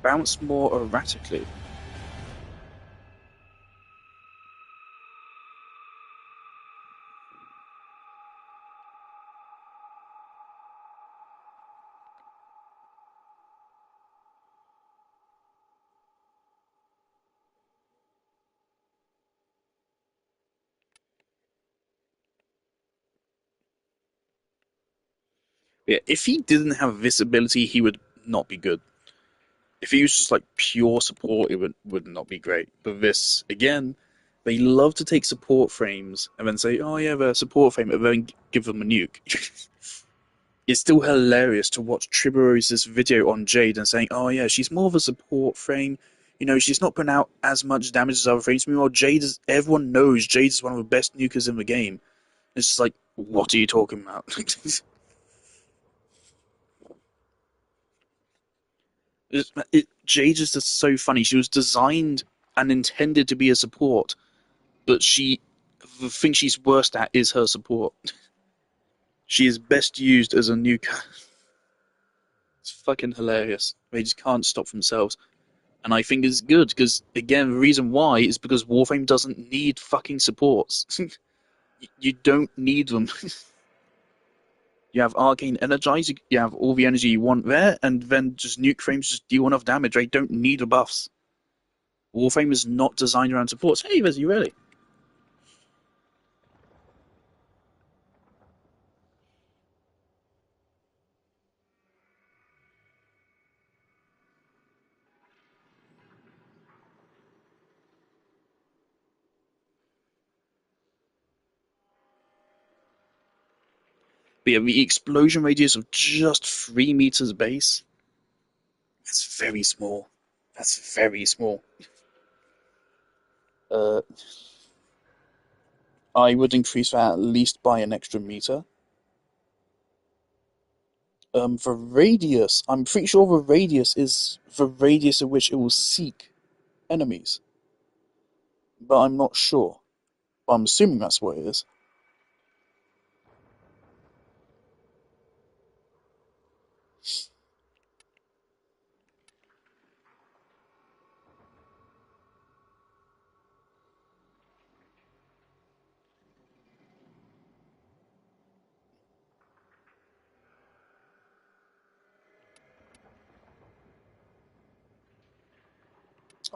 Bounce more erratically. Yeah, if he didn't have this ability, he would not be good. If he was just like pure support, it would not be great. But this, again, they love to take support frames and then say, oh yeah, they're a support frame, and then give them a nuke. It's still hilarious to watch Triboros's video on Jade and saying, oh yeah, she's more of a support frame. You know, she's not putting out as much damage as other frames. Meanwhile, everyone knows Jade is one of the best nukers in the game. It's just like, what are you talking about? Jade is just so funny. She was designed and intended to be a support, but the thing she's worst at is her support. She is best used as a nuker. It's fucking hilarious. They just can't stop themselves. And I think it's good, because, again, the reason why is because Warframe doesn't need fucking supports. You don't need them. You have Arcane Energize, you have all the energy you want there, and then just nuke frames just deal enough damage. They don't need the buffs. Warframe is not designed around supports. Hey, Vez, you ready? But yeah, the explosion radius of just 3 meters base, that's very small. That's very small. I would increase that at least by an extra meter. For radius, I'm pretty sure the radius is the radius at which it will seek enemies. But I'm not sure. I'm assuming that's what it is.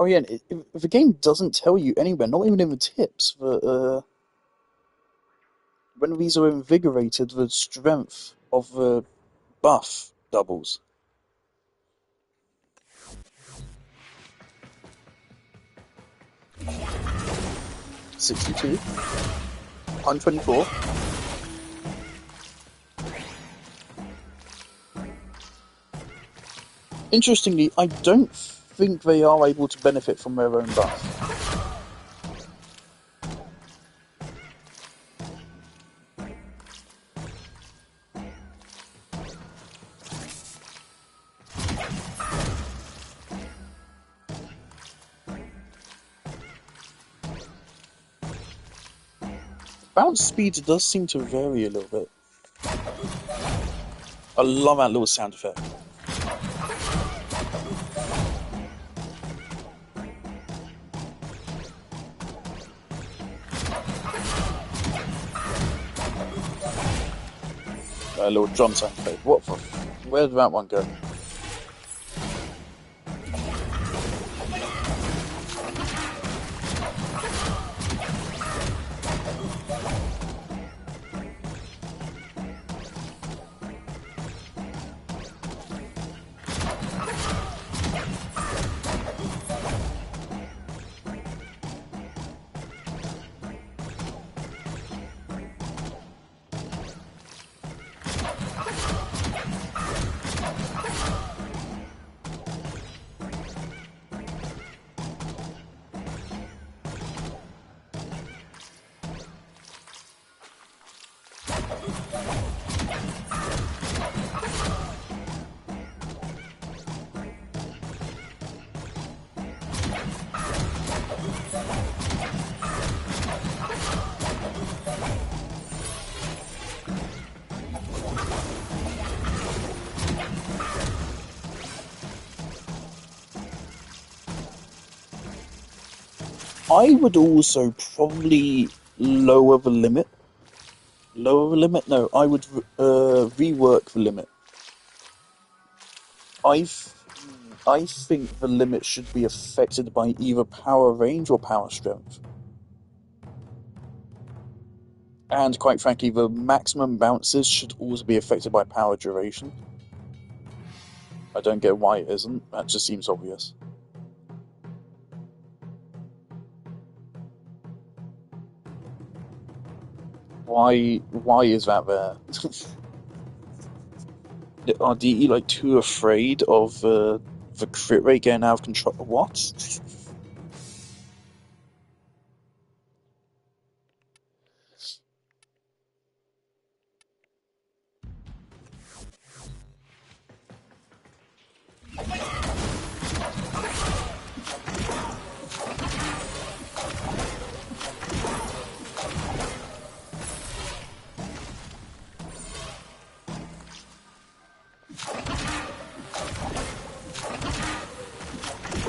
Oh yeah, and if the game doesn't tell you anywhere, not even in the tips, that when these are invigorated, the strength of the buff doubles. $62, $124. Interestingly, I don't think they are able to benefit from their own buff. Bounce speed does seem to vary a little bit. I love that little sound effect. A little drum sound effect. What the? Where did that one go? I would also probably lower the limit. Lower the limit? No, I would rework the limit. I think the limit should be affected by either power range or power strength. And quite frankly, the maximum bounces should also be affected by power duration. I don't get why it isn't. That just seems obvious. Why is that there? Are DE like too afraid of the crit rate getting out of control? What?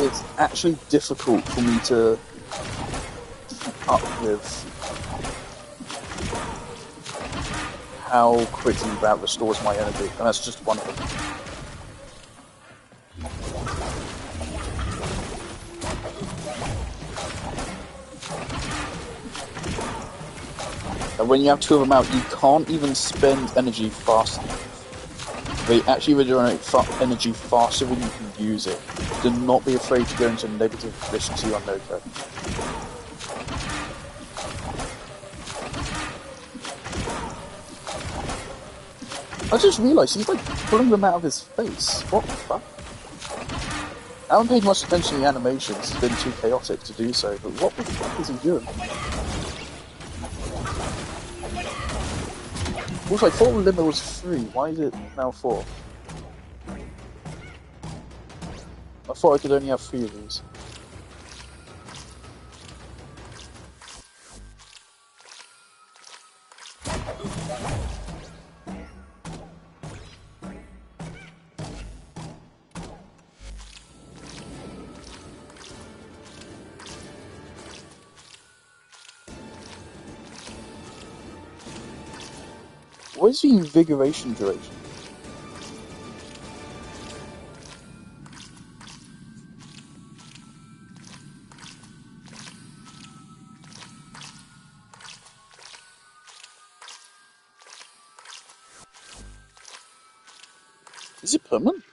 It's actually difficult for me to keep up with how quickly that restores my energy, and that's just one of them. And when you have two of them out, you can't even spend energy fast enough. They actually regenerate energy faster than you can use it. Do not be afraid to go into negative efficiency on no-code. I just realised he's like pulling them out of his face. What the fuck? I haven't paid much attention to the animations, it's been too chaotic to do so, but what the fuck is he doing? Also, I thought the limit was 3, why is it now 4? I thought I could only have 3 of these. What is the invigoration duration? Is it permanent?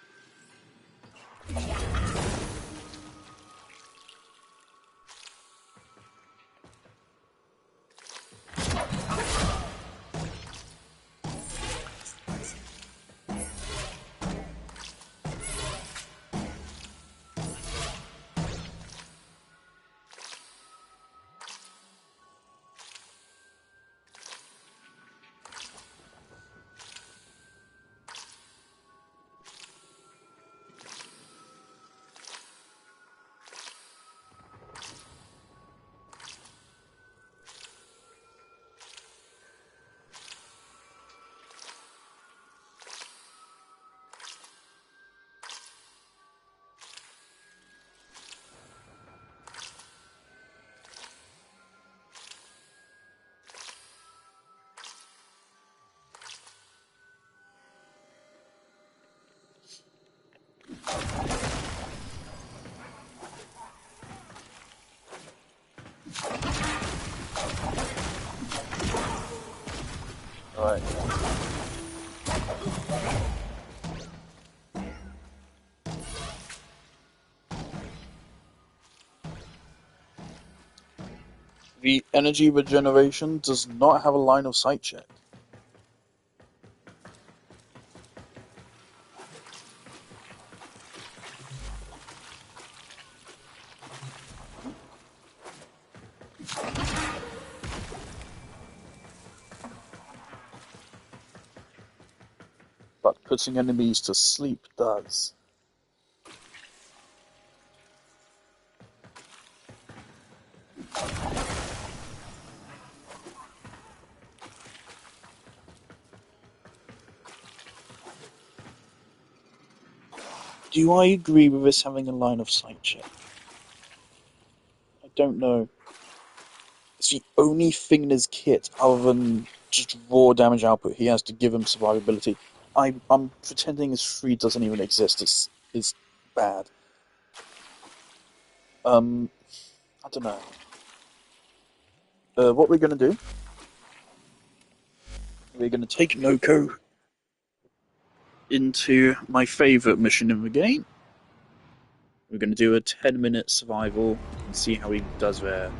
Alright. The energy regeneration does not have a line of sight check. But putting enemies to sleep does. Do I agree with this having a line of sight check? I don't know. It's the only thing in his kit, other than just raw damage output, he has to give him survivability. I'm pretending his 3 doesn't even exist. It's bad. I don't know. What we're gonna do? We're gonna take Noko into my favourite mission in the game. We're gonna do a 10-minute survival and see how he does there.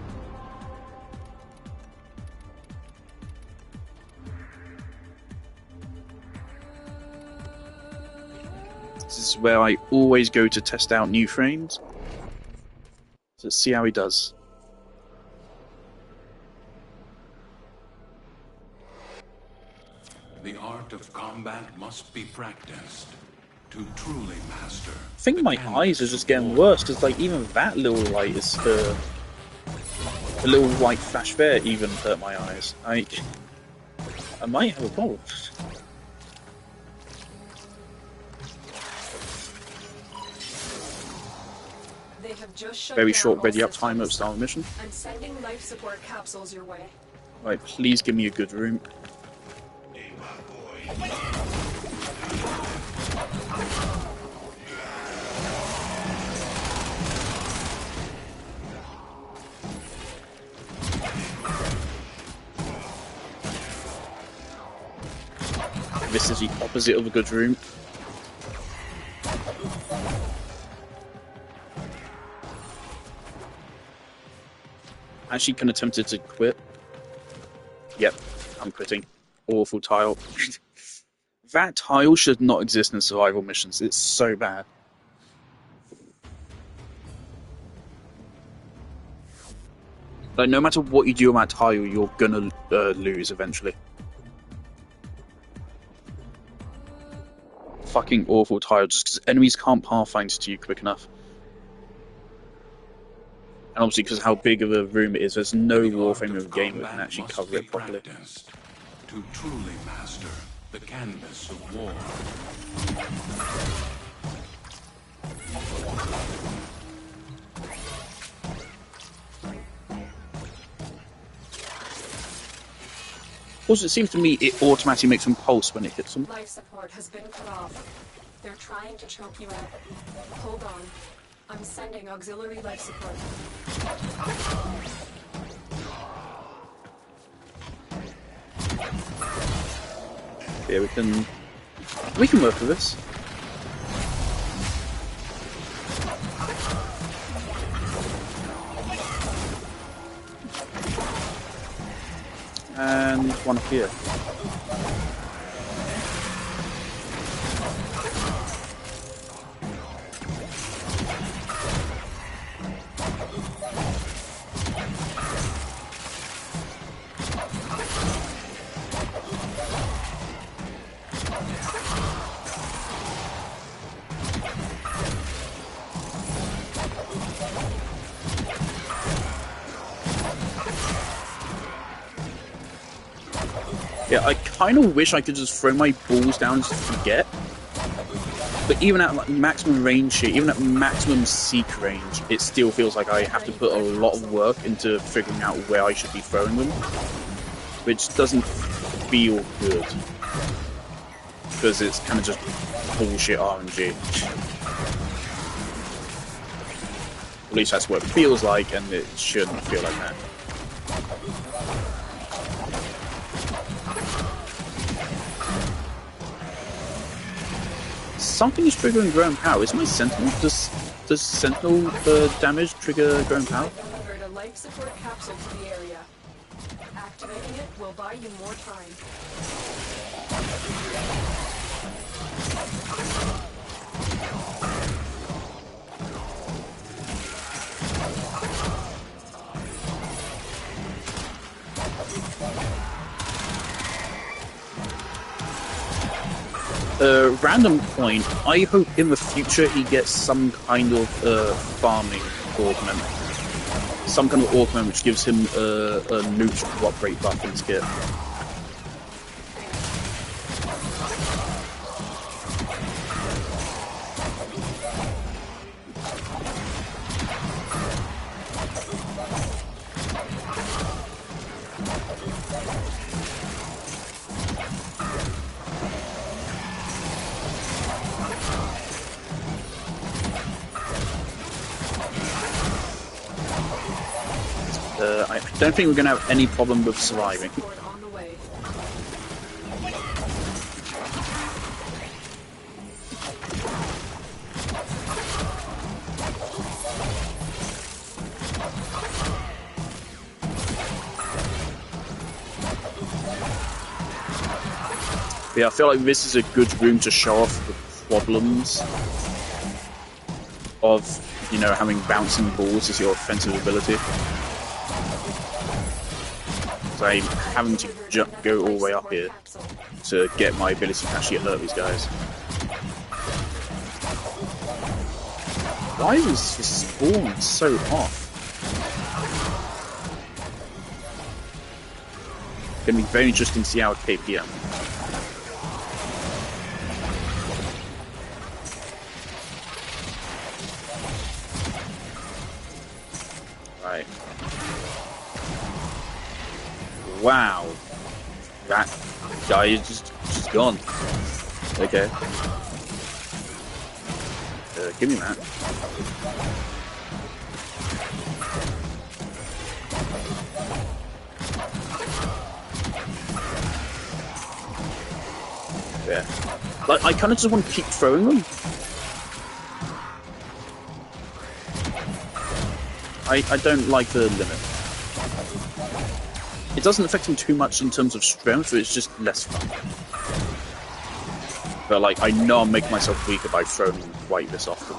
This is where I always go to test out new frames. So let's see how he does. The art of combat must be practiced to truly master. I think my eyes are just getting worse, because like even that little light is the little white flash there even hurt my eyes. I might have a problem. They have just shut Very down short all ready up systems. time at the start of the mission. I'm sending life support capsules your way. Right, please give me a good room. This is the opposite of a good room. Actually, kind of tempted to quit. Yep, I'm quitting. Awful tile. That tile should not exist in survival missions. It's so bad. Like, no matter what you do on that tile, you're gonna lose eventually. Fucking awful tile, just because enemies can't pathfind to you quick enough. And obviously, because of how big of a room it is, there's no Warframe in the game that can actually cover it properly. To truly master the canvas of war. Also, it seems to me it automatically makes them pulse when it hits them. Life support has been cut off. They're trying to choke you out. Hold on. I'm sending auxiliary life support. Yeah, we can work with this. And one up here. Yeah, I kind of wish I could just throw my balls down and just forget. But even at like, maximum range here, even at maximum seek range, it still feels like I have to put a lot of work into figuring out where I should be throwing them. Which doesn't feel good. Because it's kind of just bullshit RNG. At least that's what it feels like, and it shouldn't feel like that. Something is triggering growing power. Is my Sentinel? Does Sentinel damage trigger growing power? Delivered a life support capsule to the area. Activating it will buy you more time. Random point, I hope in the future he gets some kind of farming augment. Some kind of augment which gives him a neutral drop rate buff in his kit. I don't think we're going to have any problem with surviving. Yeah, I feel like this is a good room to show off the problems of, you know, having bouncing balls as your offensive ability. So I'm having to go all the way up here to get my ability to actually hurt these guys. Why is this spawn so off? It's going to be very interesting to see our KPM. Right. Wow, that guy is just gone. Okay. Give me that. Yeah. Like, I kind of just want to keep throwing them. I don't like the limit. It doesn't affect him too much in terms of strength, but it's just less fun. But like, I know I'm making myself weaker by throwing them quite this often.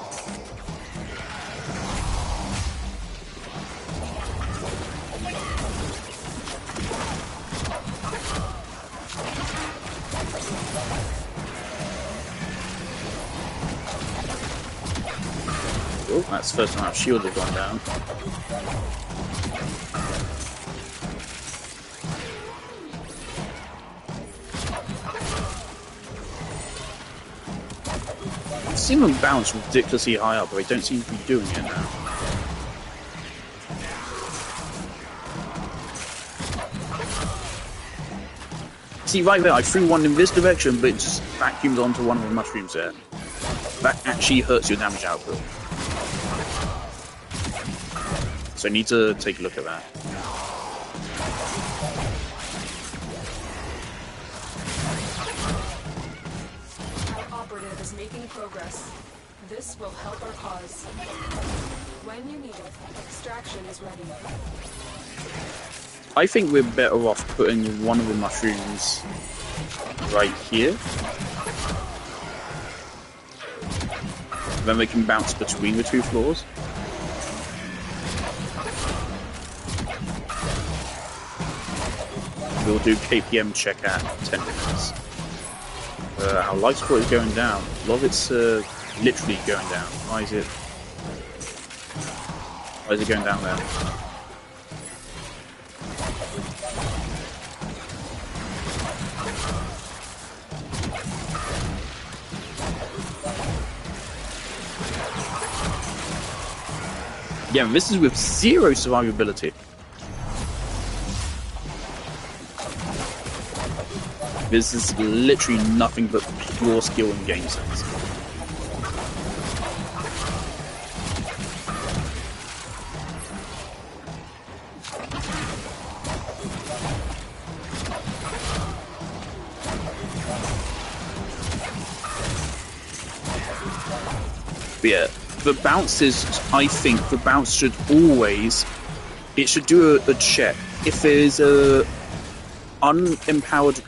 Oh, that's the first time our shield has gone down. I've seen them bounce ridiculously high up, but they don't seem to be doing it now. See, right there, I threw one in this direction, but it just vacuumed onto one of the mushrooms there. That actually hurts your damage output. So I need to take a look at that. Our operative is making progress. This will help our cause. When you need it, extraction is ready. I think we're better off putting one of the mushrooms right here. Then they can bounce between the two floors. We'll do KPM check at 10 minutes. Our life support is going down. A lot of it's literally going down. Why is it going down there? Yeah, this is with 0 survivability. This is literally nothing but pure skill and game sense. But yeah, the bounces, I think the bounce should always, it should do a check. If there's a unempowered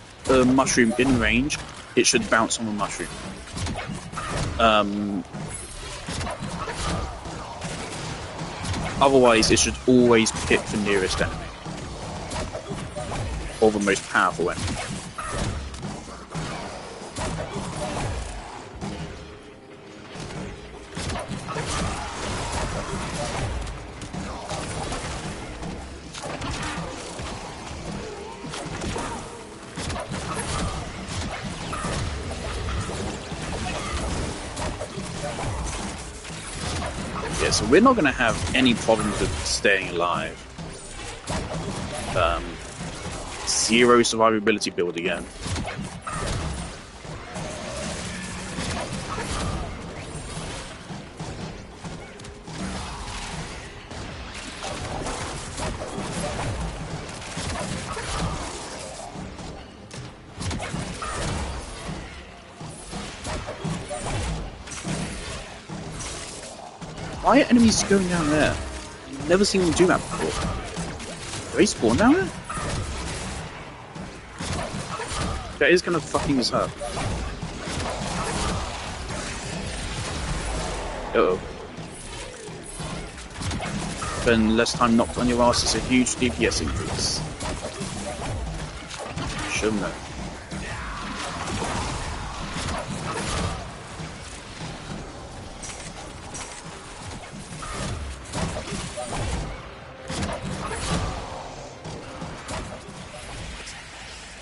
mushroom in range, it should bounce on the mushroom. Otherwise, it should always pick the nearest enemy. Or the most powerful enemy. So we're not going to have any problems with staying alive. 0 survivability build again. Why are enemies going down there? I've never seen them do that before. Do they spawn down there? That is kind of fucking us up. Uh-oh. Spend less time knocked on your ass is a huge DPS increase. Shouldn't it?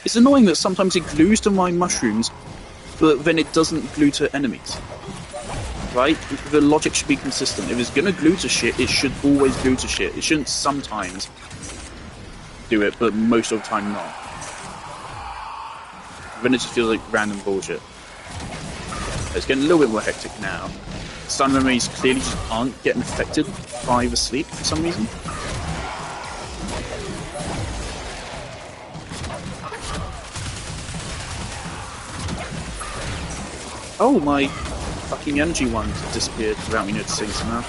It's annoying that sometimes it glues to my mushrooms, but then it doesn't glue to enemies. Right? The logic should be consistent. If it's gonna glue to shit, it should always glue to shit. It shouldn't sometimes do it, but most of the time not. Then it just feels like random bullshit. It's getting a little bit more hectic now. Stun enemies clearly just aren't getting affected by the sleep for some reason. Oh, my fucking energy one disappeared without me noticing somehow.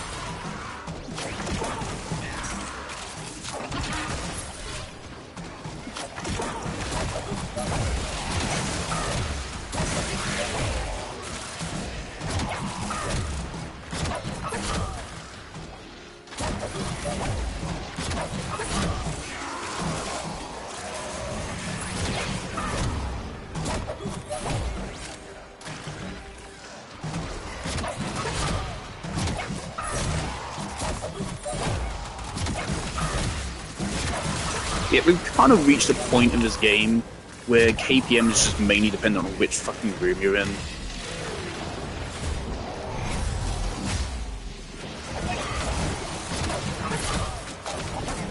Yeah, we've kind of reached a point in this game where KPM is just mainly dependent on which fucking room you're in.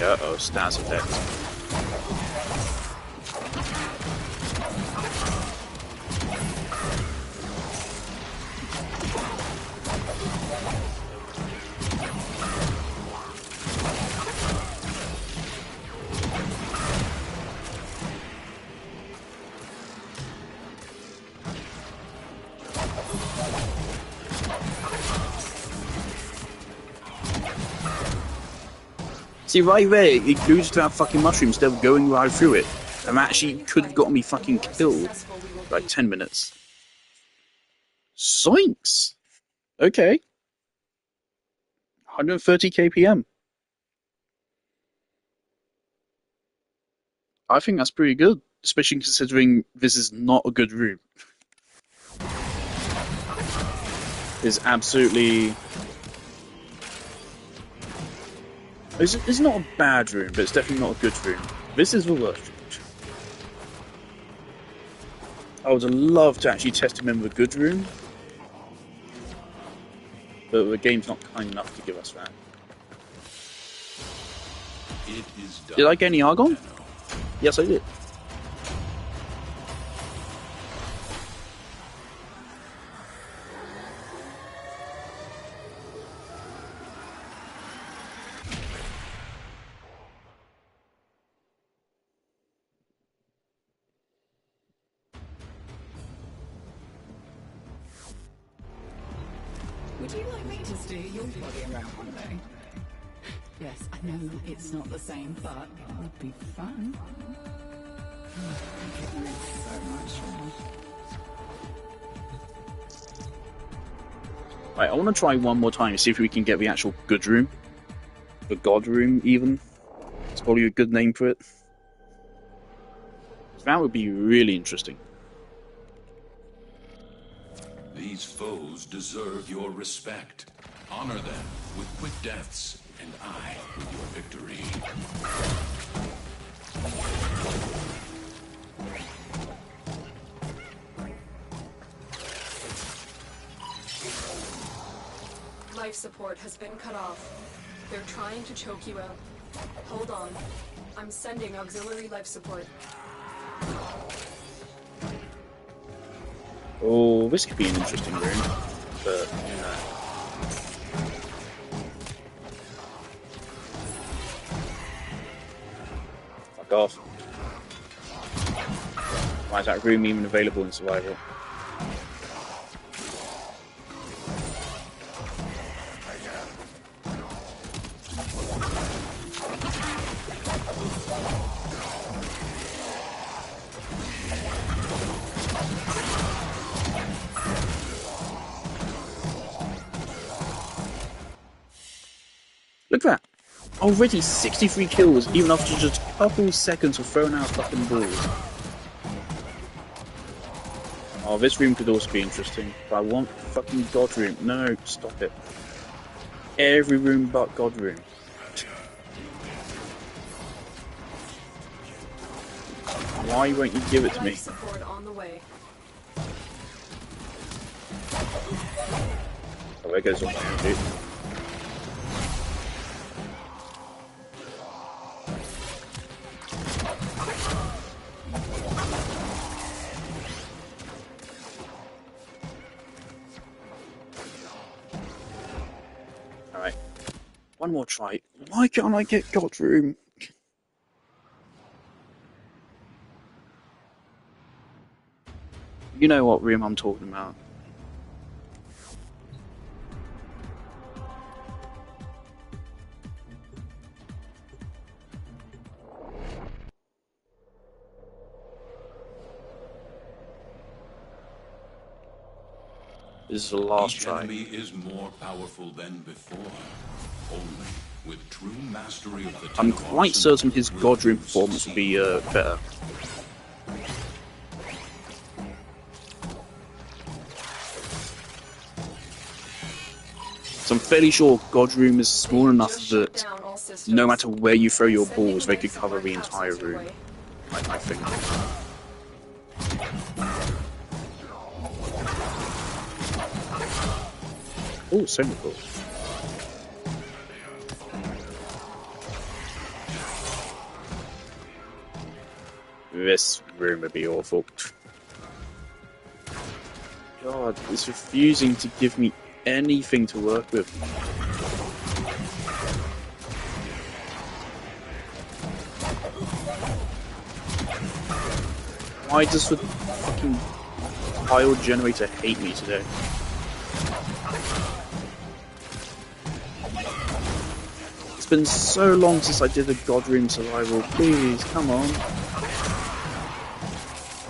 Uh-oh, stats effect. See, right there, it goes to that fucking mushroom instead of going right through it. And that actually could have gotten me fucking killed. Like 10 minutes. Zoinks! Okay. 130 kpm. I think that's pretty good, especially considering this is not a good room. It's absolutely... It's not a bad room, but it's definitely not a good room. This is the worst room. I would love to actually test him in the good room, but the game's not kind enough to give us that. Did I get any Argon? Yes, I did. Would you like me to steer your body around one day? Yes, I know it's not the same, but it would be fun. Oh, I could read so much more. Right, I want to try one more time, see if we can get the actual good room. The God room, even. It's probably a good name for it. That would be really interesting. These foes deserve your respect. Honor them with quick deaths, and I with your victory. Life support has been cut off. They're trying to choke you out. Hold on. I'm sending auxiliary life support. Oh, this could be an interesting room, but no. Fuck off. Why is that room even available in survival? Look at that! Already 63 kills, even after just a couple seconds of throwing out fucking balls. Oh, this room could also be interesting, but I want fucking God room. No, stop it. Every room but God room. Why won't you give it to me? Support on the way. Oh, there goes all my own dude. Alright. One more try. Why can't I get God room? You know what room I'm talking about. This is the last try. Each enemy is more powerful than before. Only with true mastery of the I'm quite certain his God room performance will be better. So I'm fairly sure God room is small enough that no matter where you throw your balls, they could cover the entire room. I think. Oh, so cool. This room would be awful. God, it's refusing to give me anything to work with. Why does the fucking tile generator hate me today? It's been so long since I did a God Room survival. Please, come on.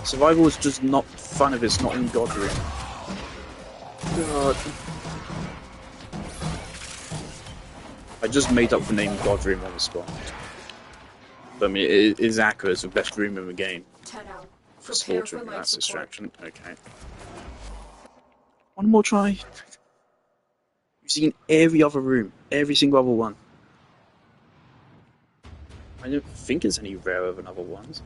Survival is just not fun if it's not in God Room. God. I just made up the name God Room on the spot. But I mean, it is accurate. It's the best room in the game. For slaughtering, that's distraction. Okay. One more try. You've seen every other room. Every single other one. I don't think there's any rarer than other ones.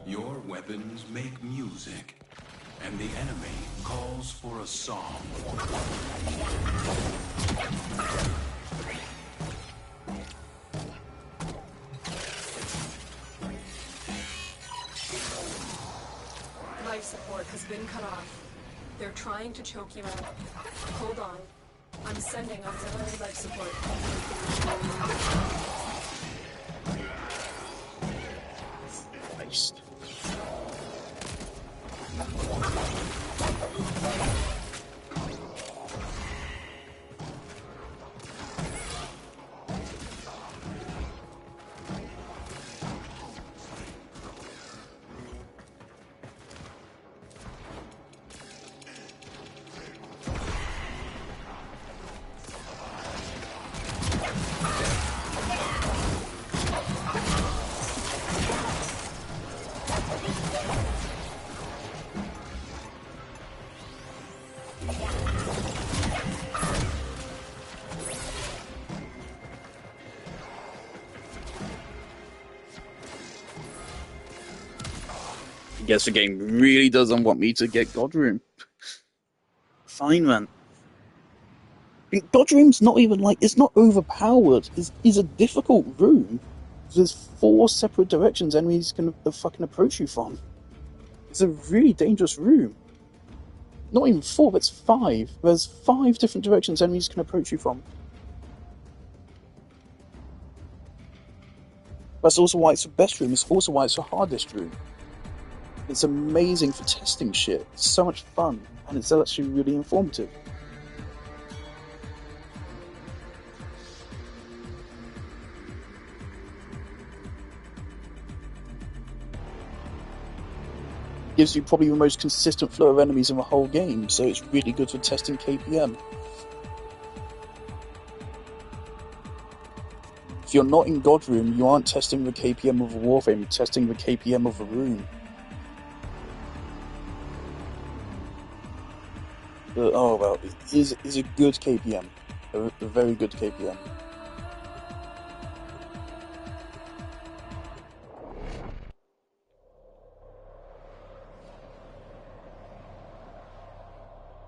Your weapons make music, and the enemy calls for a song. Life support has been cut off. They're trying to choke you out. Hold on. I'm sending auxiliary life support. Christ. I guess the game really doesn't want me to get God Room. Fine, man. I mean, God Room's not even like, it's not overpowered. It's a difficult room. There's 4 separate directions enemies can fucking approach you from. It's a really dangerous room. Not even 4, but it's 5. There's 5 different directions enemies can approach you from. That's also why it's the best room. It's also why it's the hardest room. It's amazing for testing shit. It's so much fun, and it's actually really informative. Gives you probably the most consistent flow of enemies in the whole game, so it's really good for testing KPM. If you're not in God Room, you aren't testing the KPM of a Warframe, you're testing the KPM of a room. Oh well, it is a good KPM. A very good KPM.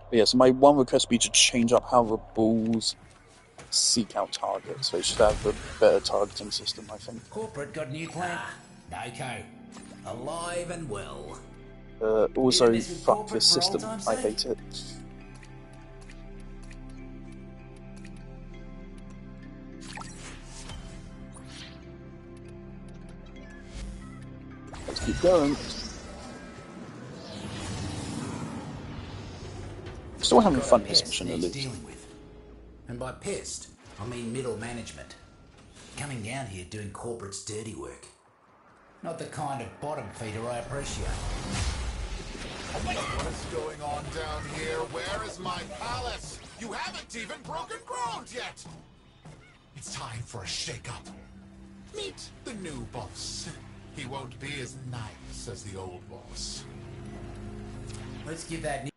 But yeah, so my one request would be to change up how the bulls seek out targets. They should have a better targeting system, I think. Corporate got a new plan. Noko. Alive and well. Also, fuck this system. I hate it. Let's keep going. Still having fun with this mission, at least. And by pissed, I mean middle management. Coming down here doing corporate's dirty work. Not the kind of bottom feeder I appreciate. What is going on down here? Where is my palace? You haven't even broken ground yet! It's time for a shake-up. Meet the new boss. He won't be as nice as the old boss. Let's give that new...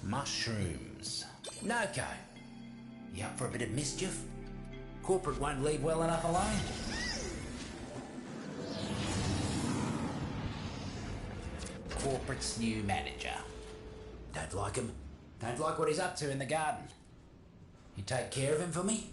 Mushrooms. Noko. You up for a bit of mischief? Corporate won't leave well enough alone. Corporate's new manager. Don't like him? Don't like what he's up to in the garden. You take care of him for me?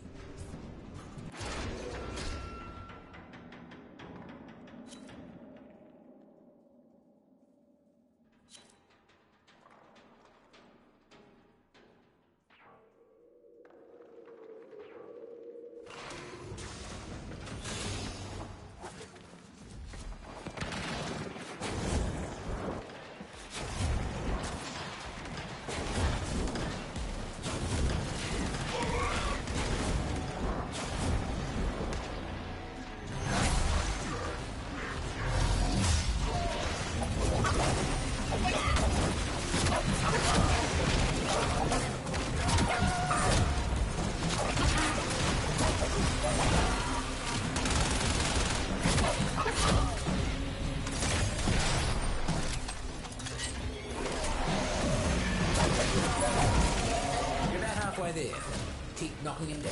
There. Keep knocking him down.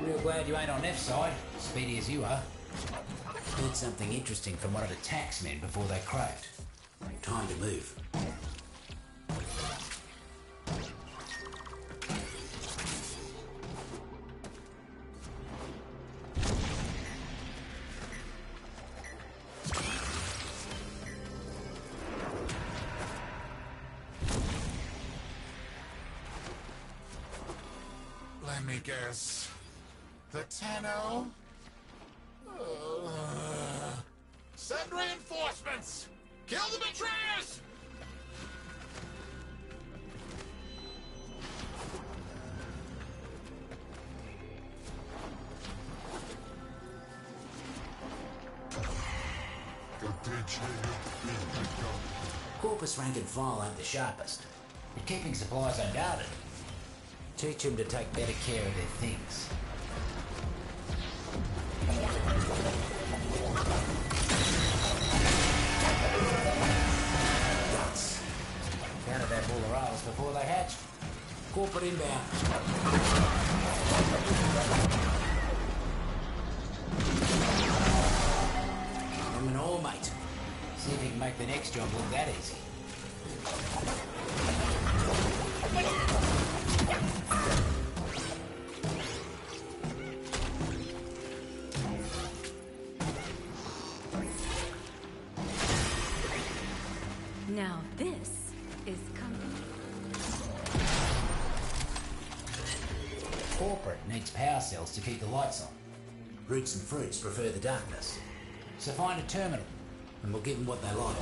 Real glad you ain't on F's side. Speedy as you are. Heard something interesting from one of the taxmen before they croaked. Time to move. Let me guess. The Tenno? Send reinforcements! Kill the betrayers! Corpus rank and file ain't the sharpest, but keeping supplies unguarded. Teach them to take better care of their things. Guts. Counted that bull of rails before they hatched. Corporate inbound. I'm an all mate. See if you can make the next job look that easy. Now this is coming. Corporate needs power cells to keep the lights on. Roots and fruits prefer the darkness. So find a terminal, and we'll give them what they like.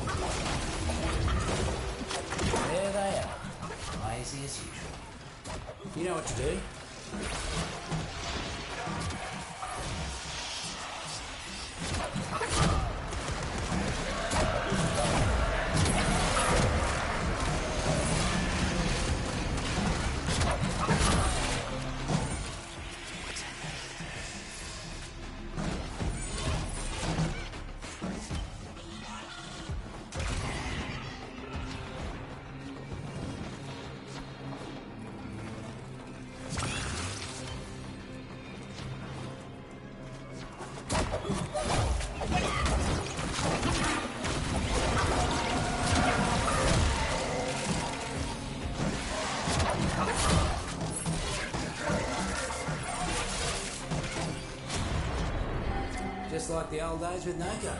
There they are. Lazy as usual. You know what to do. Just like the old days with Noko.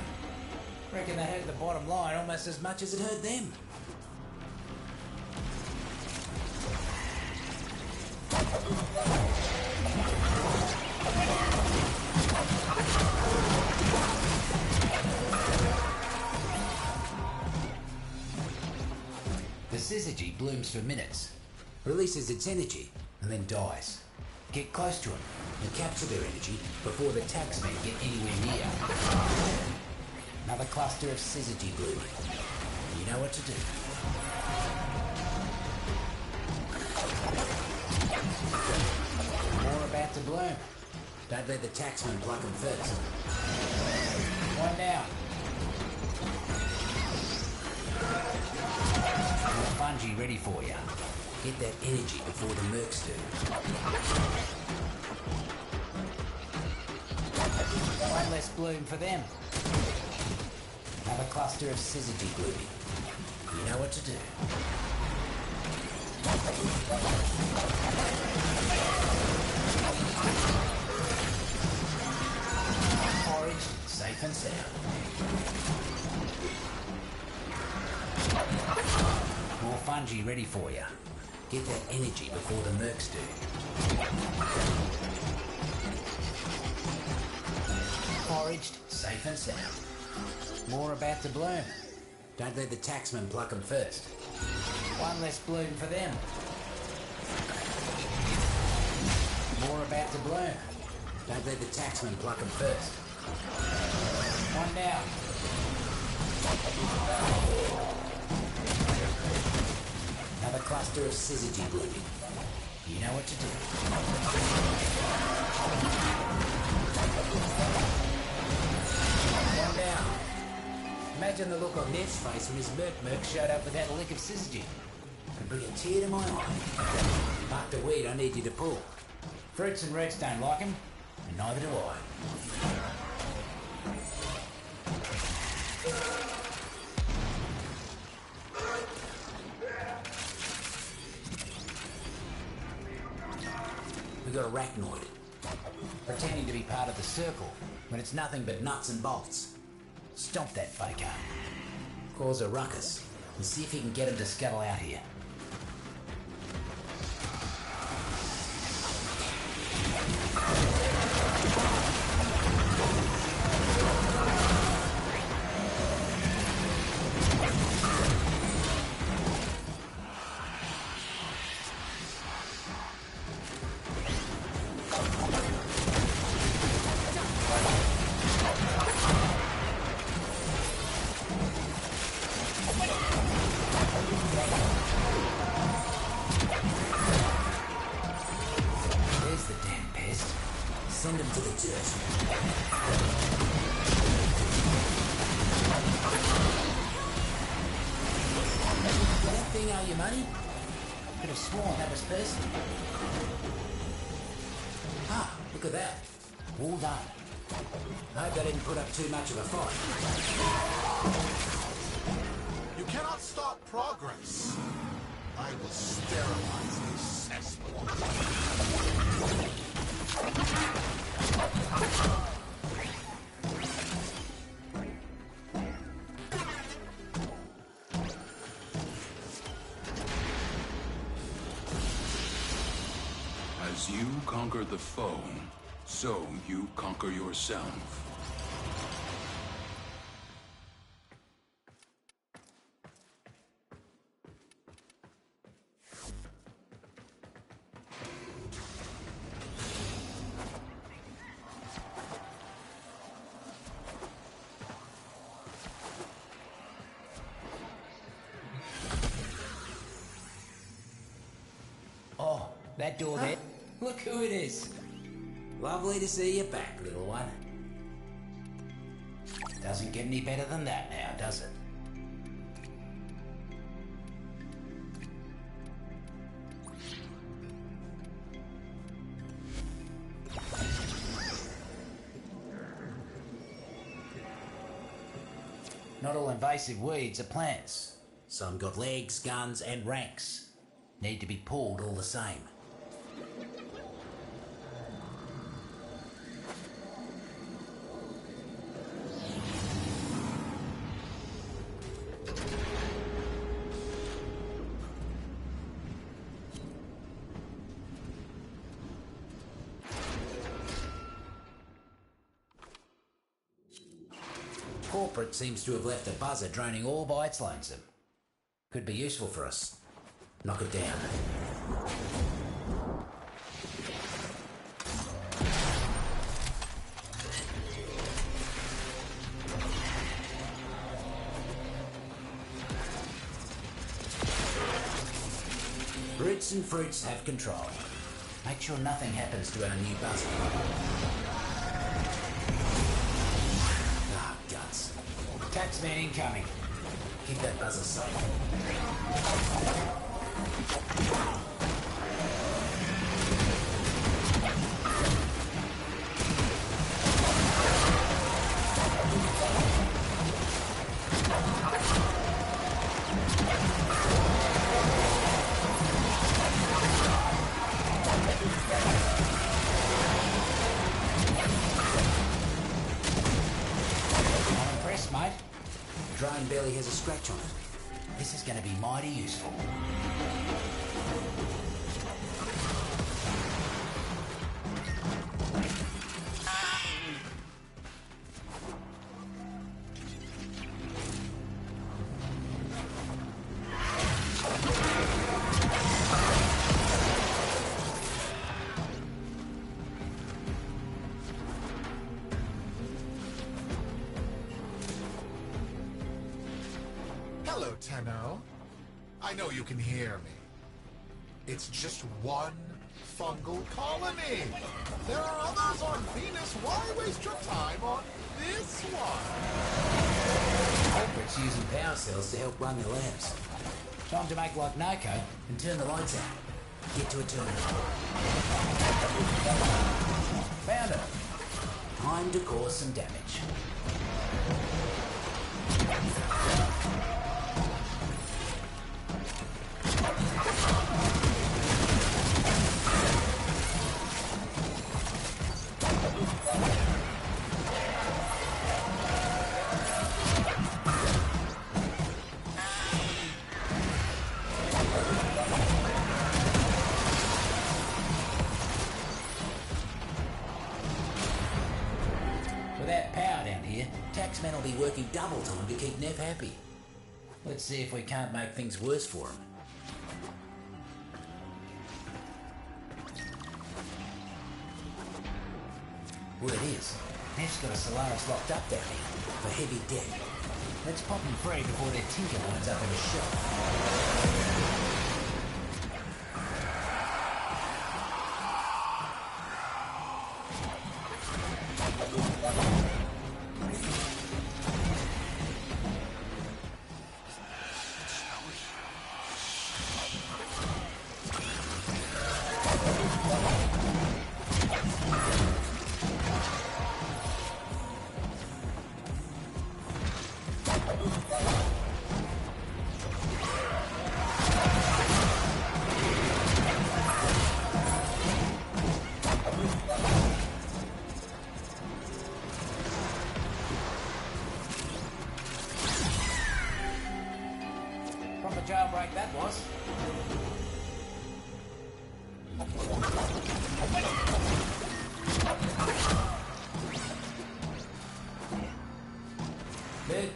Reckon they hurt the bottom line almost as much as it hurt them. The syzygy blooms for minutes, releases its energy, and then dies. Get close to them and capture their energy before the taxmen get anywhere near. Another cluster of syzygy blooming. You know what to do. More about to bloom. Don't let the taxman pluck them first. One down. More fungi ready for you. Get that energy before the mercs do. One less bloom for them. Have a cluster of syzygy blooming. You know what to do. Foraged, safe and sound. More fungi ready for you. Get that energy before the mercs do. Foraged, safe and sound. More about to bloom. Don't let the taxman pluck them first. One less bloom for them. More about to bloom. Don't let the taxman pluck them first. One down. Another cluster of syzygy blooming. You know what to do. One down. Imagine the look on Ned's face when his merc showed up with that lick of syzygy. Could bring a tear to my eye. Mark the weed I need you to pull. Fruits and roots don't like him, and neither do I. We got a arachnoid, pretending to be part of the circle when it's nothing but nuts and bolts. Stomp that faker. Cause a ruckus and see if you can get him to scuttle out here. Send him to the dirt. That thing owe you money? Could have sworn that was personal. Ah, look at that. Well done. I hope they didn't put up too much of a fight. You cannot stop progress. I will sterilize this cesspool. As you conquer the foe, so you conquer yourself. Oh, that door there. Look who it is. Lovely to see you back, little one. Doesn't get any better than that now, does it? Not all invasive weeds are plants. Some got legs, guns, and ranks. Need to be pulled all the same. Corporate seems to have left a buzzer droning all by its lonesome. Could be useful for us. Knock it down. Roots and fruits have control. Make Make sure nothing happens to our new buzzer. Ah, guts. Taxman incoming. Keep that buzzer safe. Barely has a scratch on it. This is going to be mighty useful. Hello, Tenno. I know you can hear me. It's just one fungal colony. There are others on Venus. Why waste your time on this one? Culprits using power cells to help run their labs. Time to make like Narco and turn the lights out. Get to a terminal. Found her. Time to cause some damage. Without power down here, Taxman will be working double time to keep Neff happy. Let's see if we can't make things worse for him. Word is, Neff's got a Solaris locked up down here for heavy debt. Let's pop him free before their tinker winds up in his shop. Proper jailbreak that was.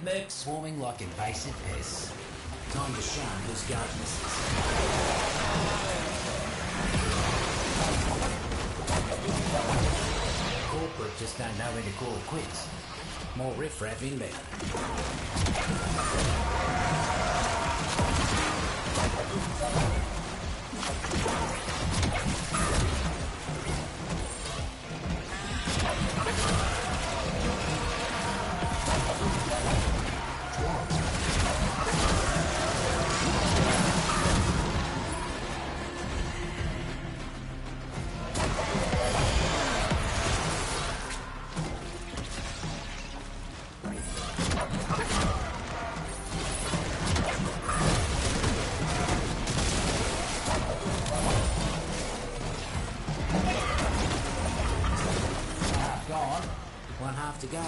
Merc swarming like invasive pests. Time to shun whose guard misses. Corporate just don't know when to call it quits. More riffraff inbound. One half to go.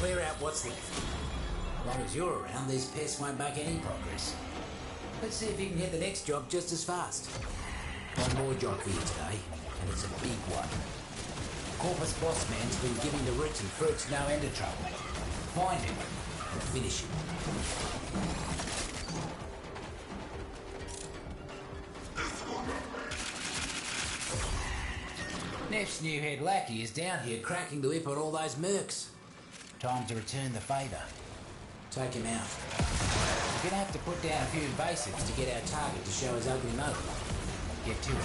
clear out what's left. As long as you're around, these pests won't make any progress. Let's see if you can get the next job just as fast. One more job for you today, and it's a big one. Corpus boss man's been giving the roots and fruits no end of trouble. Find him and finish him. Neff's new head lackey is down here cracking the whip on all those mercs. Time to return the favour. Take him out. We're gonna have to put down a few invasives to get our target to show his ugly mother. Get to it.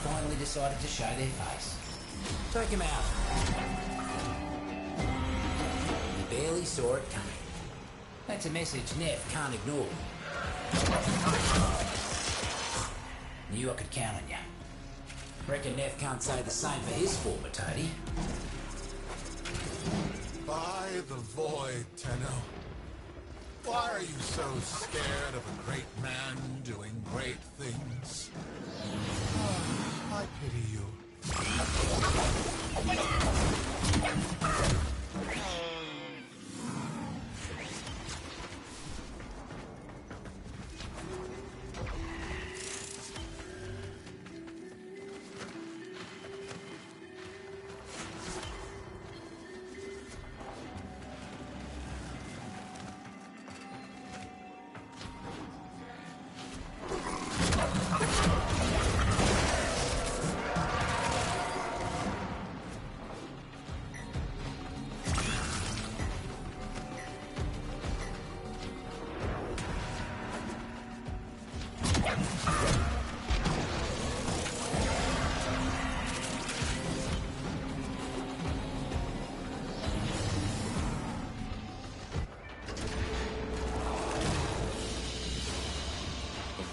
Finally decided to show their face. Take him out. He barely saw it coming. That's a message Neff can't ignore. Knew I could count on you. Reckon Neff can't say the same for his former toady. By the void, Tenno. Why are you so scared of a great man doing great things? I pity you.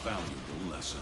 Valuable lesson.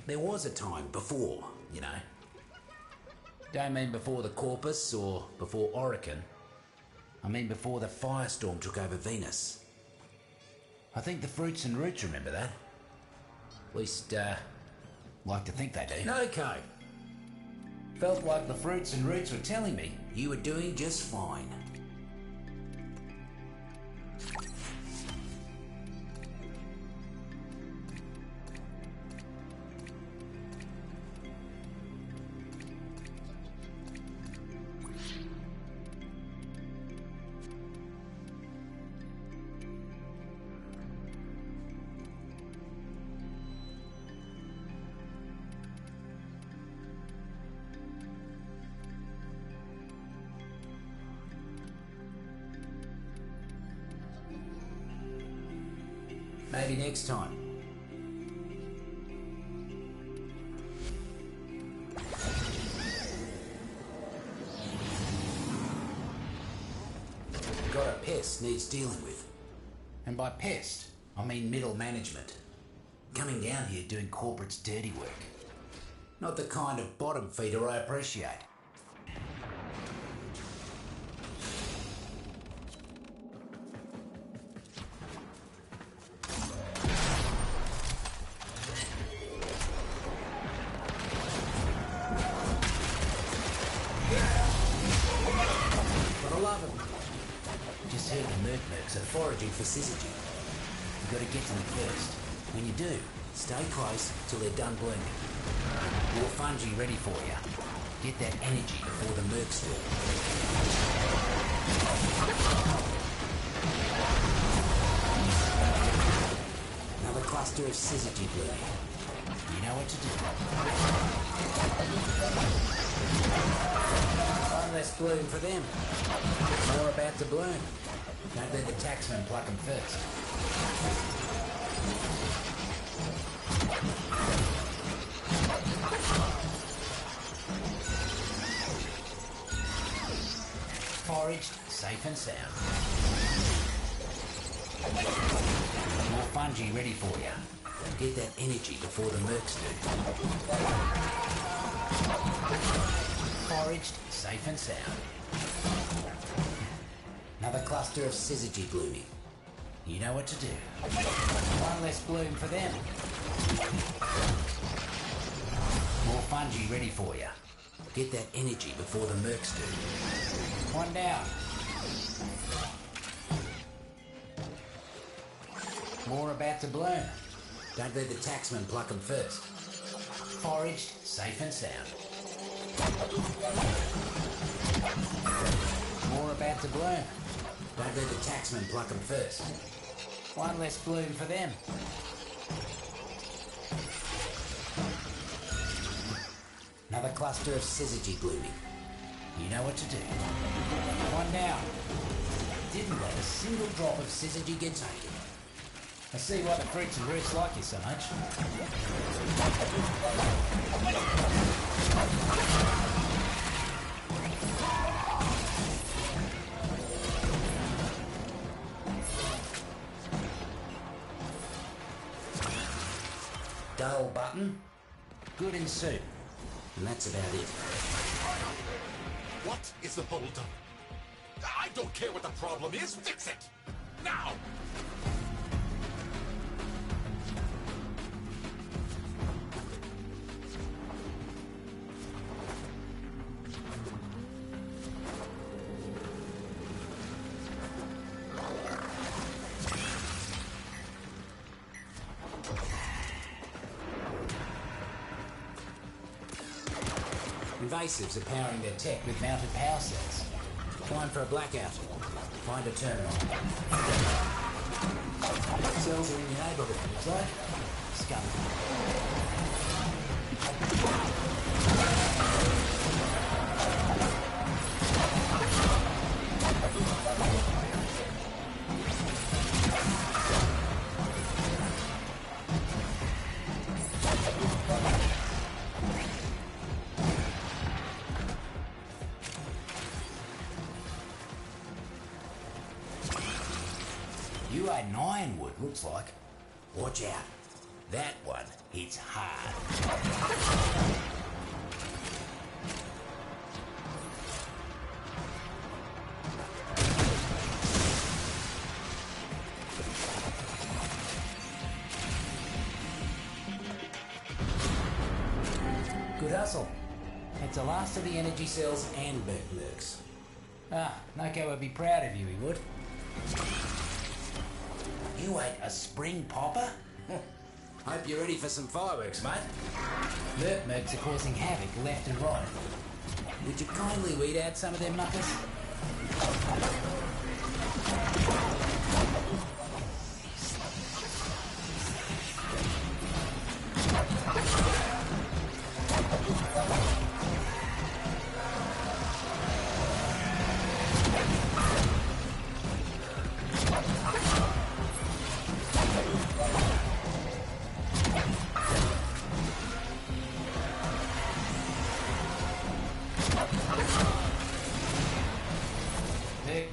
There was a time before, you know. Don't mean before the Corpus or before Orican. I mean before the firestorm took over Venus. I think the Fruits and Roots remember that. At least, like to think they do. Okay. Felt like the Fruits and Roots were telling me you were doing just fine. Maybe next time. Got a pest needs dealing with. And by pest, I mean middle management. Coming down here doing corporate's dirty work. Not the kind of bottom feeder I appreciate. Foraging for syzygy. You've got to get to them first. When you do, stay close till they're done blooming. More fungi ready for you. Get that energy before the mercs do. cluster of syzygy blooming. You know what to do. One less bloom for them. More about to bloom. Don't let the taxman pluck them first. Foraged, safe and sound. More fungi ready for you. Get that energy before the mercs do. Foraged, safe and sound. Another cluster of syzygy blooming. You know what to do. One less bloom for them. More fungi ready for you. Get that energy before the mercs do. One down. More about to bloom. Don't let the taxman pluck them first. Foraged, safe and sound. More about to bloom. Don't let the taxman pluck them first. One less bloom for them. Another cluster of syzygy blooming. You know what to do. One down. Didn't let a single drop of syzygy get taken. I see why the fruits and roots like you so much. Dull button, good in soup, and that's about it. What is the holdup? I don't care what the problem is, fix it! Now! Invasives are powering their tech with mounted power cells. Time for a blackout. Find a terminal. Cells are in your neighbourhood, looks like. Scum. You ate an ironwood, looks like. Watch out. That one hits hard. Good hustle. That's the last of the energy cells and mercs. Ah, Noko would be proud of you, he would. You ate a spring popper? Hope you're ready for some fireworks, mate. Mercs are causing havoc left and right. Would you kindly weed out some of them muckers?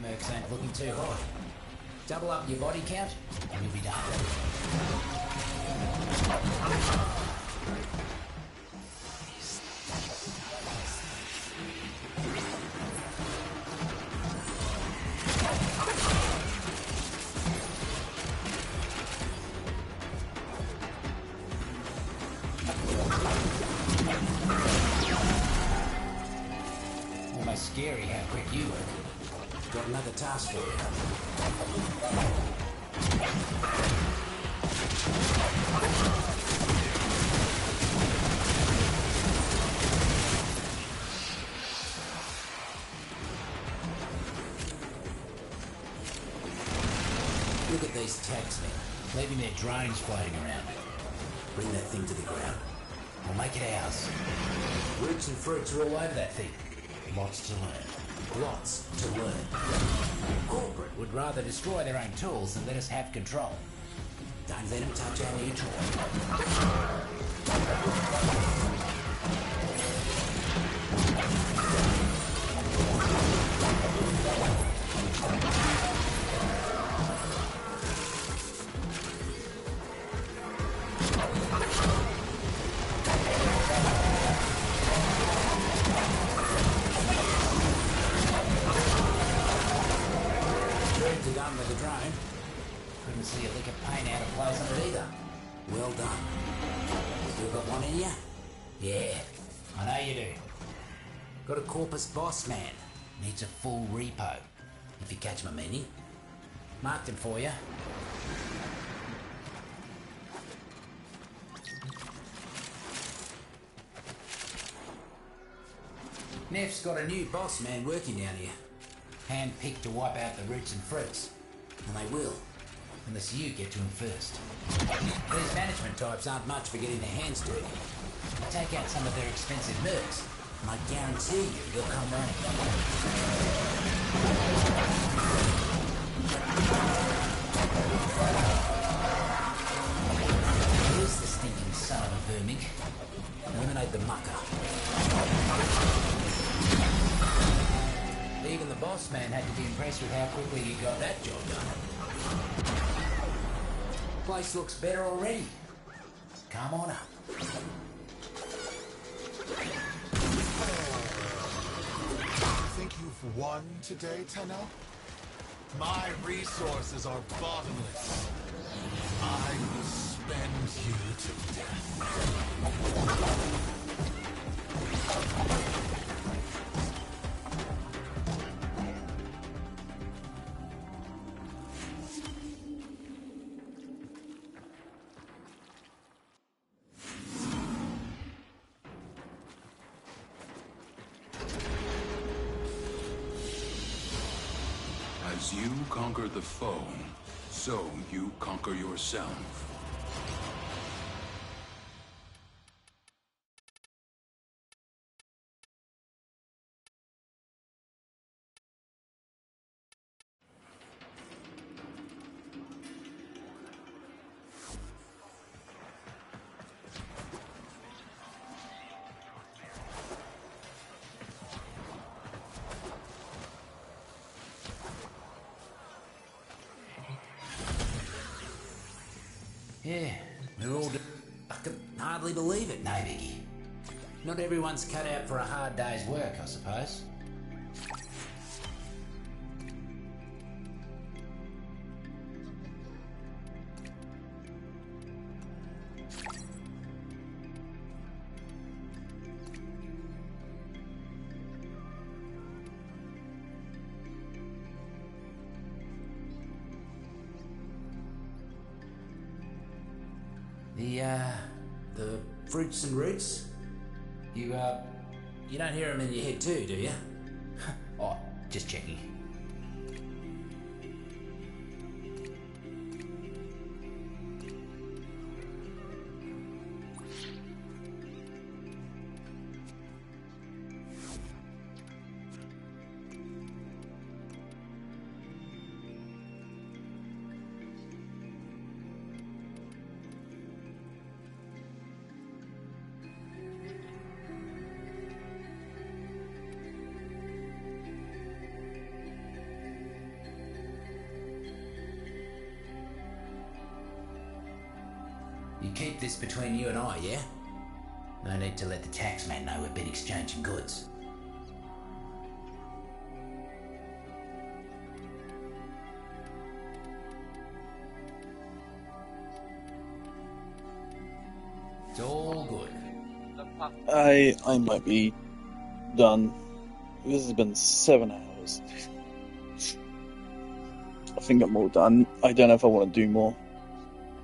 Mercs ain't looking too hot. Double up your body count and you'll be done. Almost scary how quick you work. Got another task for you. Look at these taxmen. Leaving their drones floating around. Bring that thing to the ground. We'll make it ours. Roots and fruits are all over that thing. Lots to learn. Lots to learn. Corporate would rather destroy their own tools than let us have control. Don't let them touch our new toy. Couldn't see a lick of paint out of place on it either. Well done. Still got one in you? Yeah, I know you do. Got a Corpus boss man. Needs a full repo. If you catch my meaning. Marked him for you. Neff's got a new boss man working down here. Hand-picked to wipe out the roots and fruits. And they will. Unless you get to them first. These management types aren't much for getting their hands dirty. You take out some of their expensive mercs, and I guarantee you they'll come running. Here's the stinking son of a vermig. Eliminate the mucker. Even the boss man had to be impressed with how quickly you got that job done. Place looks better already. Come on up. Think you've won today, Tenno? My resources are bottomless. I will spend you to death. As you conquer the foe, so you conquer yourself. Yeah, we're all... I can hardly believe it, no biggie. Not everyone's cut out for a hard day's work, I suppose. The fruits and roots? You don't hear them in your head too, do you? Oh, just checking. You keep this between you and I, yeah? No need to let the taxman know we've been exchanging goods. It's all good. I might be done. This has been 7 hours. I think I'm all done. I don't know if I want to do more.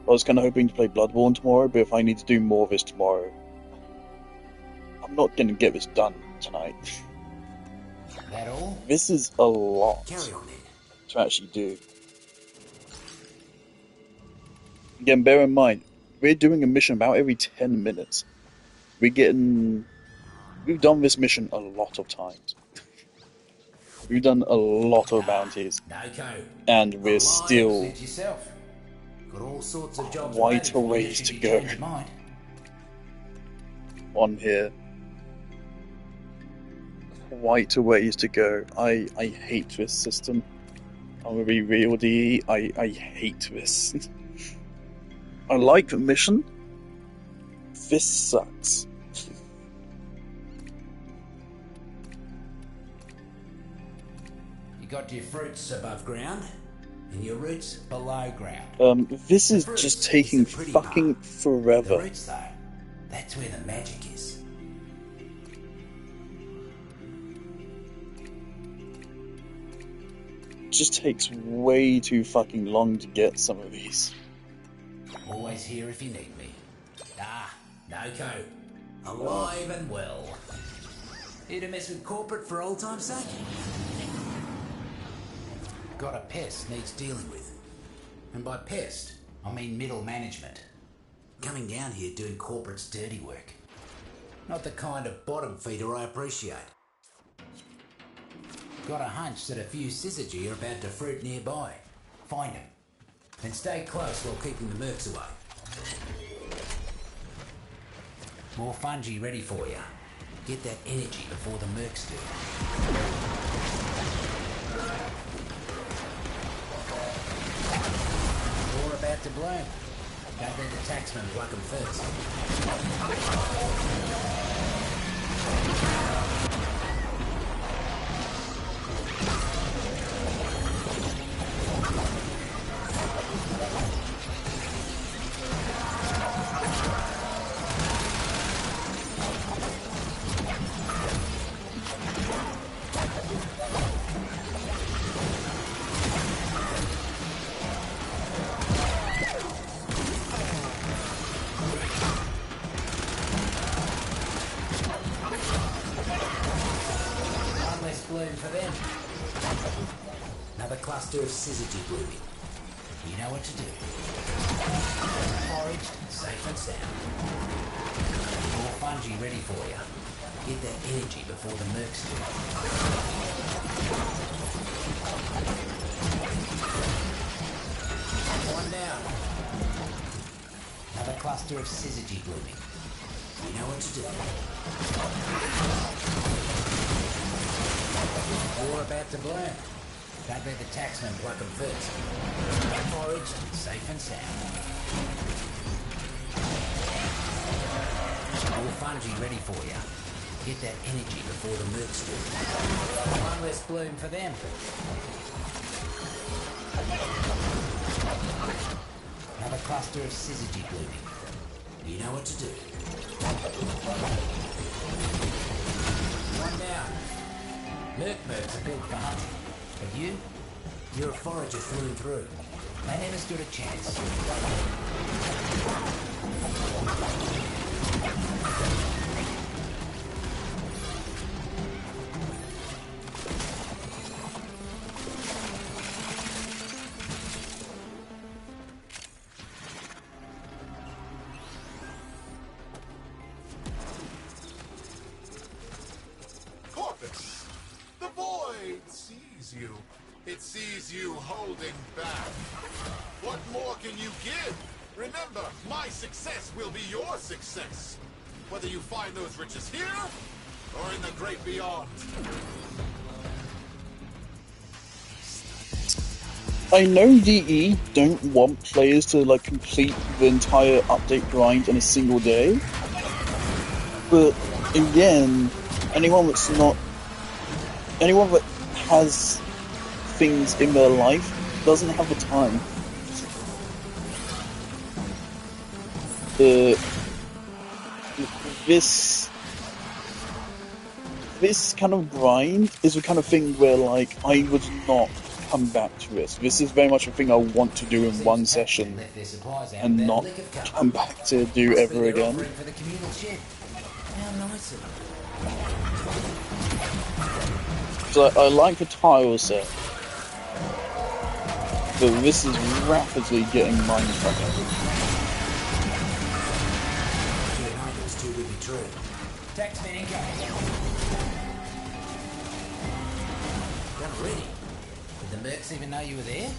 I was kind of hoping to play Bloodborne tomorrow, but if I need to do more of this tomorrow, I'm not going to get this done tonight. That all? This is a lot Carry on then. to actually do. Again, bear in mind, we're doing a mission about every 10 minutes. We've done this mission a lot of times. We've done a lot of bounties. And we're still Got all sorts of jobs quite a waiting for you ways should to you go change your mind. on here. Quite a ways to go. I hate this system. I'm gonna be real, DE. I hate this. I like the mission. This sucks. You got your fruits above ground, and your roots below ground. This is just taking fucking forever. The roots, though, that's where the magic is. It just takes way too fucking long to get some of these. Always here if you need me. Noko. Alive and well. Here to mess with corporate for old time's sake? Got a pest needs dealing with. And by pest, I mean middle management. Coming down here doing corporate's dirty work. Not the kind of bottom feeder I appreciate. Got a hunch that a few syzygy are about to fruit nearby. Find them. And stay close while keeping the mercs away. More fungi ready for you. Get that energy before the mercs do. War about to bloom. Don't let the taxman pluck them first. Cluster of syzygy blooming. You know what to do. Foraged, safe and sound. More fungi ready for you. Get that energy before the mercs do. One down. Another cluster of syzygy blooming. You know what to do. War about to bloom. Don't let the taxman pluck them first. Foraged, safe and sound. More fungi ready for you. Get that energy before the mercs do. One less bloom for them. Another cluster of syzygy blooming. You know what to do. One down. Mercs are built for hunting. But you're a forager through and through. They never stood a chance. Corpus, the void sees you. It sees you holding back. What more can you give? Remember, my success will be your success. Whether you find those riches here, or in the great beyond. I know DE don't want players to like complete the entire update grind in a single day, but again, anyone that has things in their life doesn't have the time. This kind of grind is the kind of thing where like I would not come back to this. This is very much a thing I want to do in one session and not come back to do ever again. So I like the tile set. But this is rapidly getting mind-fucking. It's too good to be true. Taxman incoming. Done already? Did the mercs even know you were there?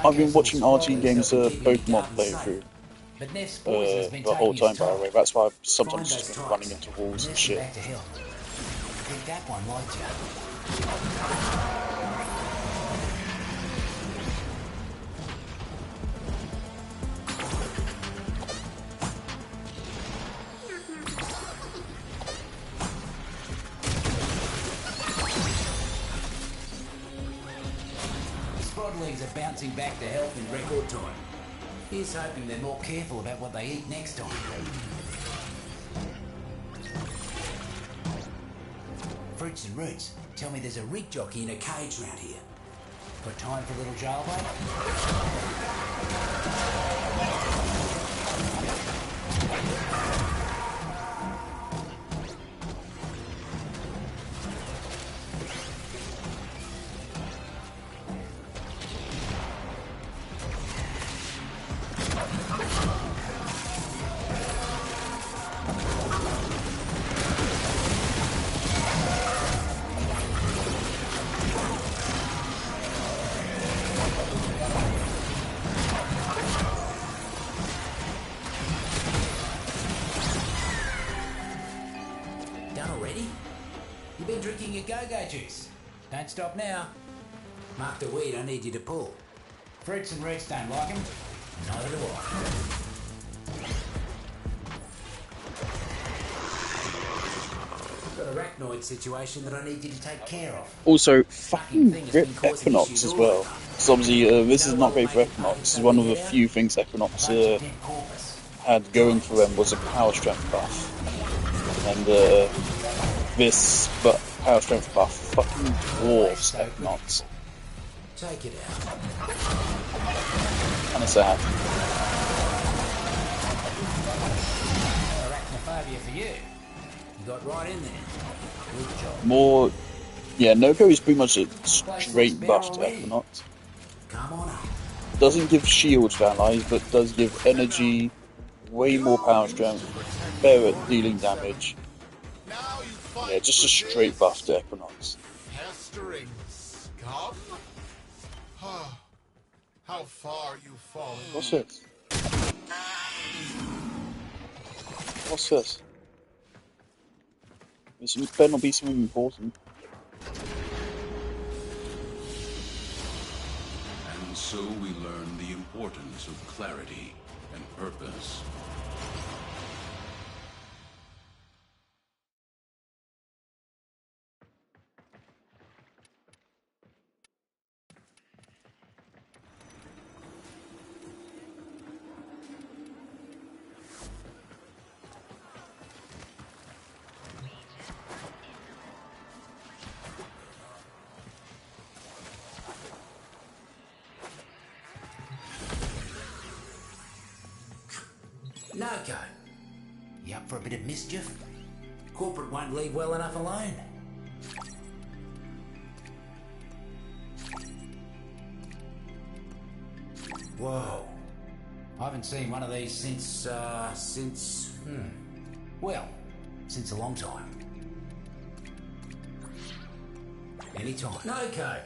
I've been watching RT Games Pokemon playthrough the whole time, by the way. That's why I've sometimes just been running into walls and shit. I think that one liked you. Legs are bouncing back to health in record time. Here's hoping they're more careful about what they eat next time. Fruits and roots, tell me there's a rig jockey in a cage round here. Got time for a little jailbait? Go-go juice. Don't stop now. Mark the weed I need you to pull. Fruits and roots don't like them. Neither do I. Got a arachnoid situation that I need you to take care of. Also, fucking rip Equinox as well. Because obviously, this is not great for Equinox. This is one of the few things Equinox had going for them was a power strength buff. And this, but power strength buff fucking dwarfs Equinox. Take it out. Kinda sad. Arachnophobia for you. You got right in there. Good job. More, yeah, Noko is pretty much a straight buff to Equinox. Come on up. Doesn't give shields to allies, but does give energy, way more power strength, better at dealing damage. Yeah, just a straight buff to Equinox. Pestering scum? How far you've fallen. What's this? What's this? This better not be something important. And so we learn the importance of clarity and purpose. Noko, you up for a bit of mischief? Corporate won't leave well enough alone. Whoa. I haven't seen one of these since a long time. Anytime. Noko!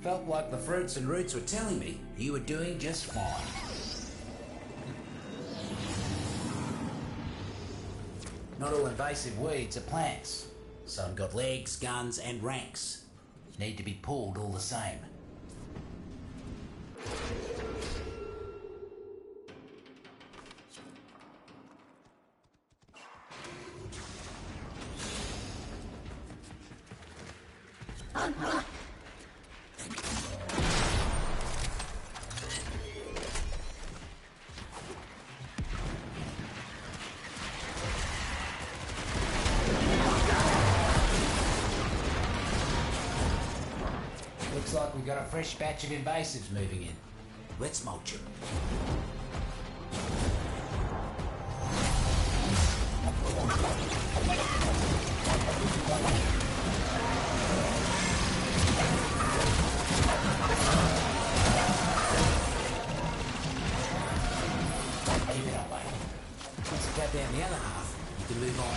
Felt like the fruits and roots were telling me you were doing just fine. Not all invasive weeds are plants. Some got legs, guns, and ranks. Need to be pulled all the same. Looks like we've got a fresh batch of invasives moving in. Let's mulch them. Once you cut down the other half, you can move on.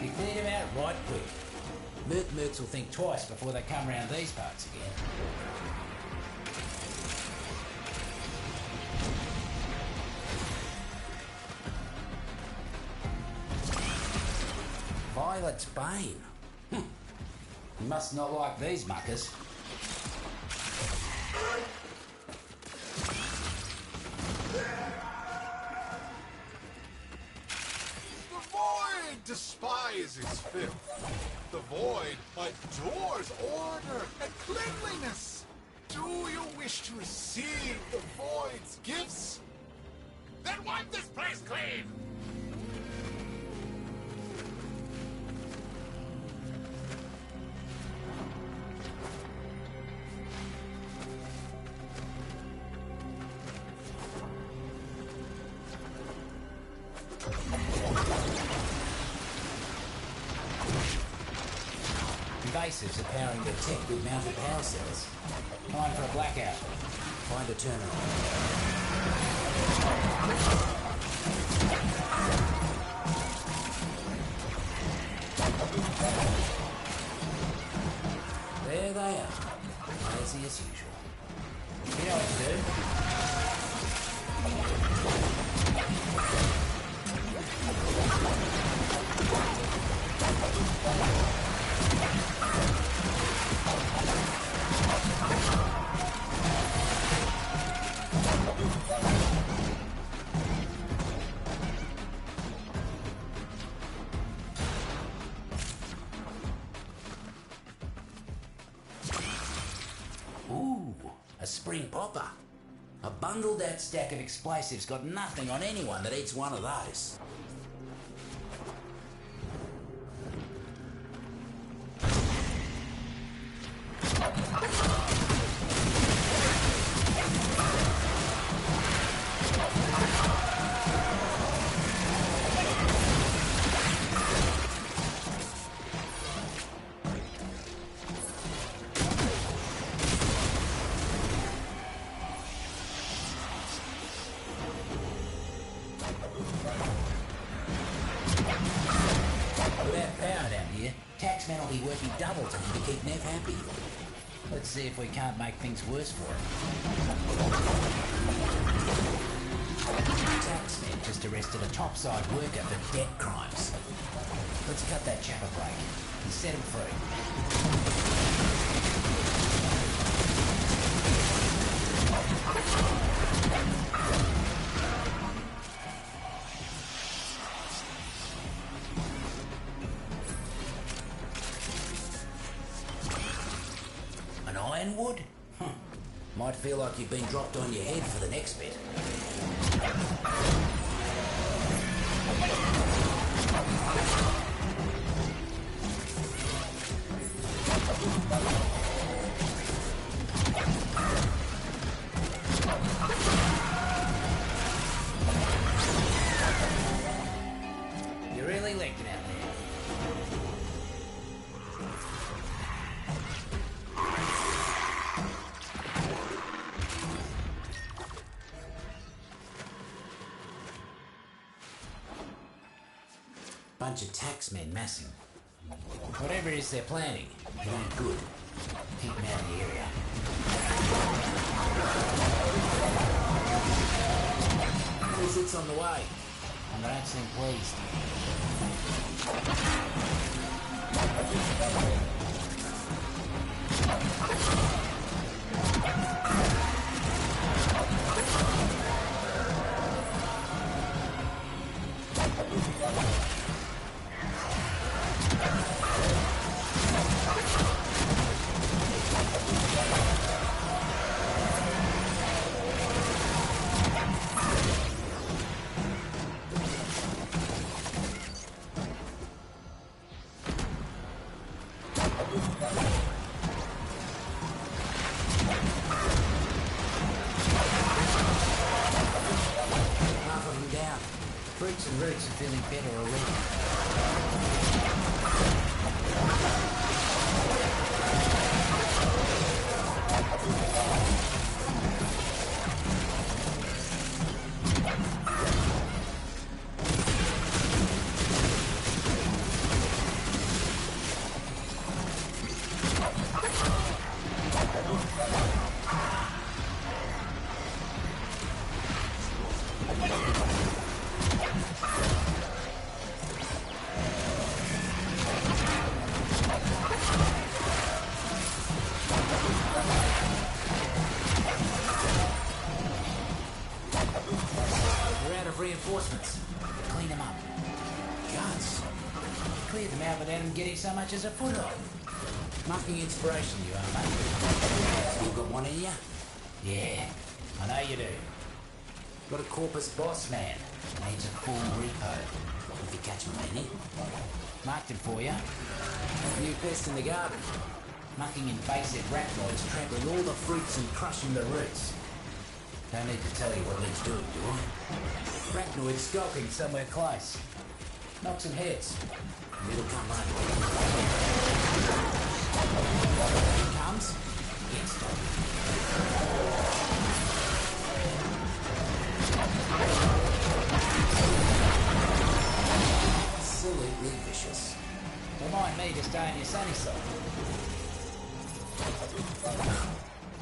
You cleared him out right quick. Mercs will think twice before they come around these parts again. Violet's Bane. You must not like these muckers. The Void despises filth. The Void adores order and cleanliness. Do you wish to receive the Void's gifts? Then wipe this place clean! Invasives are powering the tech with mounted power cells. Time for a blackout. Find a turnaround. There they are. Lazy as usual. You know what to do. Ooh, a spring popper. A bundled out stack of explosives got nothing on anyone that eats one of those. Taxman will be working double time to keep Nev happy. Let's see if we can't make things worse for him. Taxman just arrested a topside worker for debt crimes. Let's cut that chap a break and set him free. Ironwood? Might feel like you've been dropped on your head for the next bit. You really licked it out there. Bunch of taxmen massing. Whatever it is they're planning, it ain't good. Keep them out of the area. Visit's on the way, and they don't seem pleased. roots are feeling better already. Reinforcements. Clean them up. Guts. Cleared them out without them getting so much as a foot off. Mucking inspiration, you are, mate. Still got one in you? Yeah, I know you do. Got a corpus boss man. Needs a full repo. If you catch my meaning. Marked him for you. New pest in the garden. Mucking invasive arachnoids, trampling all the fruits and crushing the roots. Don't need to tell you what Link's doing, do I? Arachnoid skulking somewhere close. Knock some heads. It'll come later. Here it comes. Instant. Absolutely vicious. Remind me to stay on your sunny side.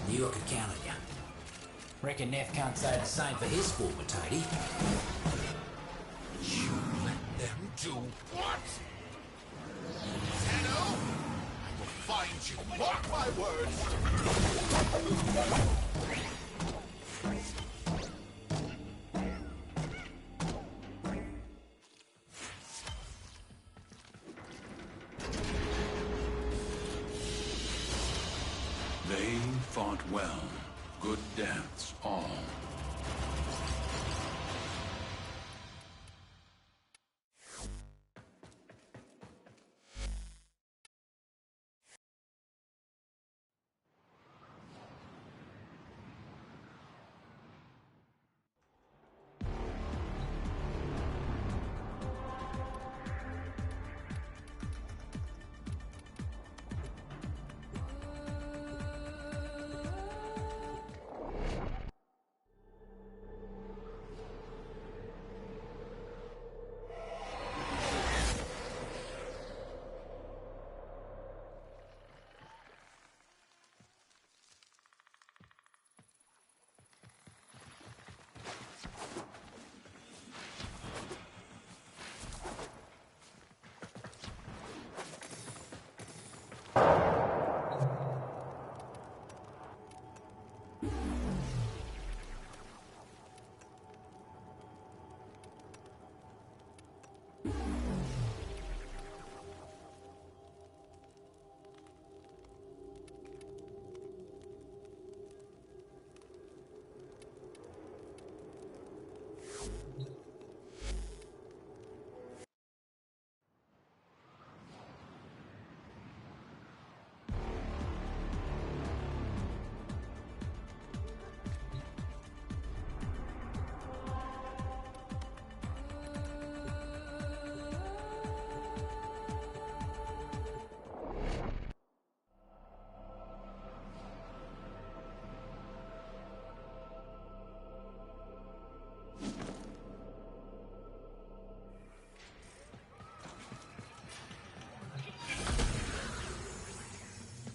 Knew I could count on you. Reckon Neff can't say the same for his full potato. You let them do what? Tenno? I will find you. Mark my words. They fought well. Good deaths, all.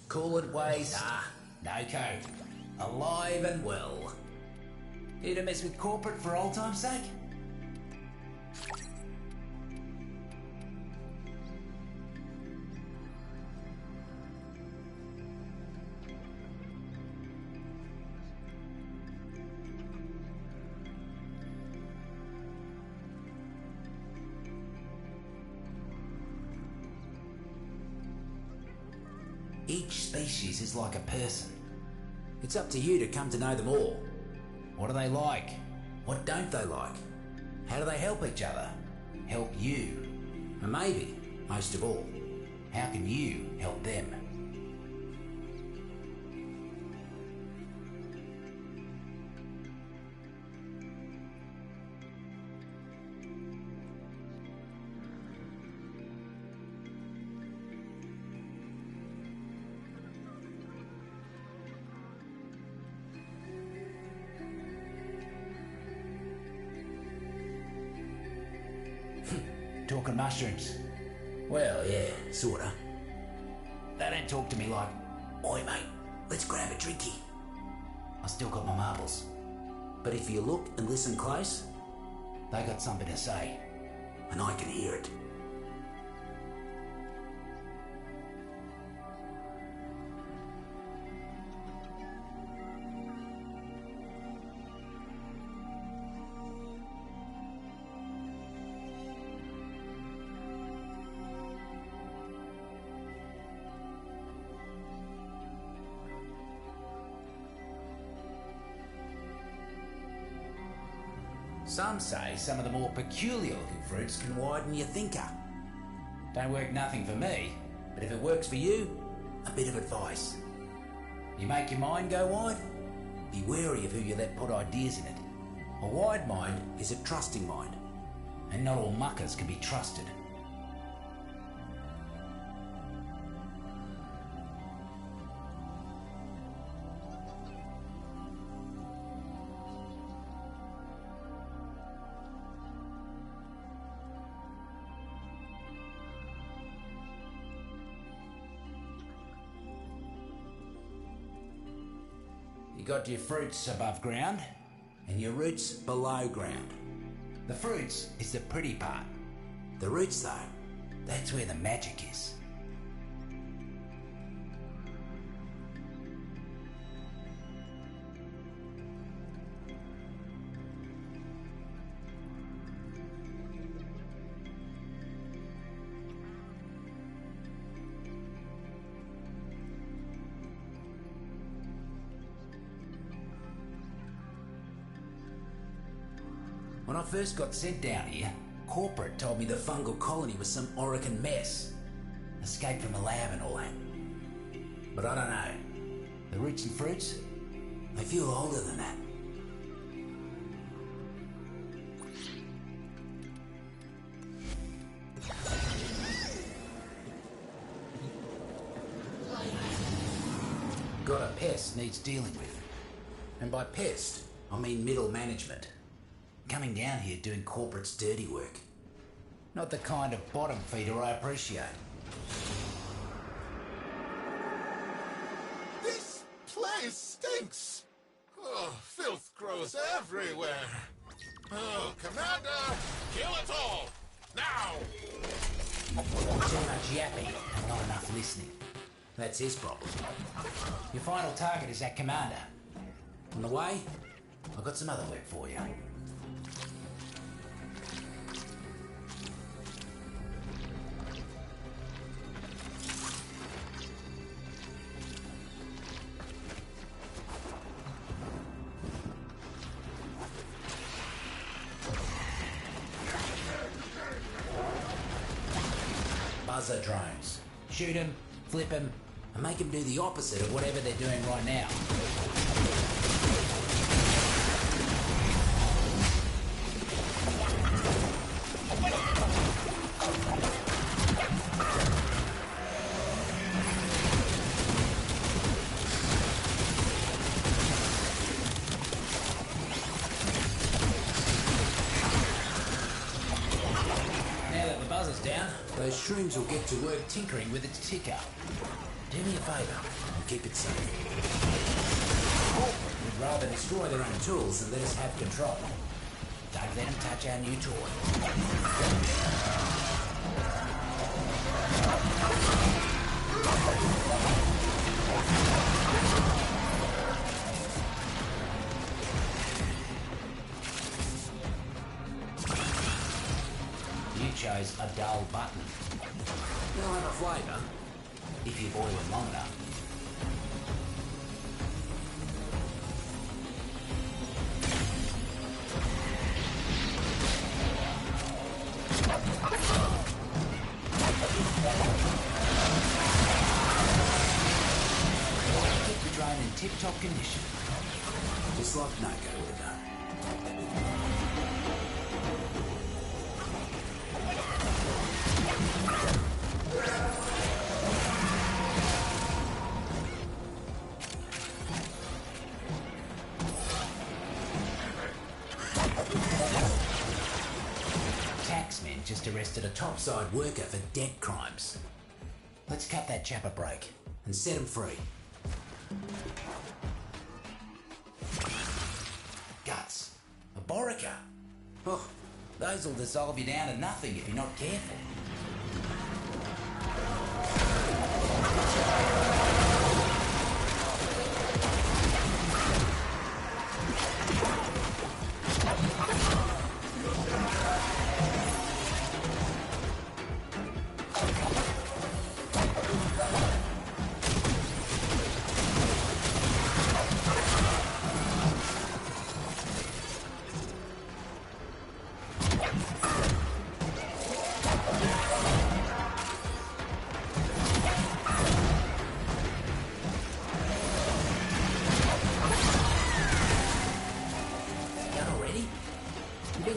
Coolant ways, no code. Alive and well. Here to mess with corporate for old time's sake? Each species is like a person. It's up to you to come to know them all. What do they like? What don't they like? How do they help each other? Help you? And maybe, most of all, how can you help them? Talking mushrooms. Well, yeah, sorta. They don't talk to me like, "Oi mate, let's grab a drinky." I still got my marbles. But if you look and listen close, they got something to say. And I can hear it. Some say some of the more peculiar looking fruits can widen your thinker. Don't work nothing for me, but if it works for you, a bit of advice. You make your mind go wide? Be wary of who you let put ideas in it. A wide mind is a trusting mind, and not all muckers can be trusted. You got your fruits above ground and your roots below ground. The fruits is the pretty part. The roots though, that's where the magic is. When I first got sent down here, corporate told me the fungal colony was some Orican mess. Escaped from the lab and all that. But I don't know. The roots and fruits, they feel older than that. Got a pest needs dealing with. And by pest, I mean middle management. Coming down here doing corporate's dirty work. Not the kind of bottom feeder I appreciate. This place stinks. Oh, filth grows everywhere. Oh, Commander, kill it all! Now! Too much yapping and not enough listening. That's his problem. Your final target is that commander. On the way, I've got some other work for you. Buzzer drones. Shoot them, flip them, and make them do the opposite of whatever they're doing right now. Those shrooms will get to work tinkering with its ticker. Do me a favour and keep it safe. We'd rather destroy their own tools than let us have control. Don't let them touch our new toy. Chose a dull button. They'll have a flavour, if you boil them long enough. Keep the drone in tip-top condition. Just like Noko would have done. Taxmen just arrested a topside worker for debt crimes. Let's cut that chap a break and set him free. Guts. A Borica. Oh, those will dissolve you down to nothing if you're not careful.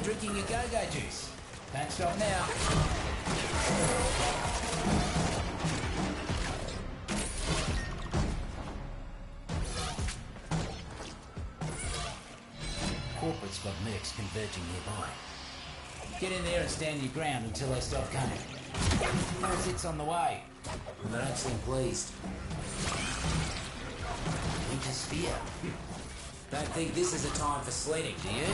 Drinking your go-go juice. Don't stop now. Corporate's got mercs converging nearby. Get in there and stand your ground until they stop coming. Force it's on the way. And they don't seem pleased. Winter Spear. Don't think this is a time for sledding, do you?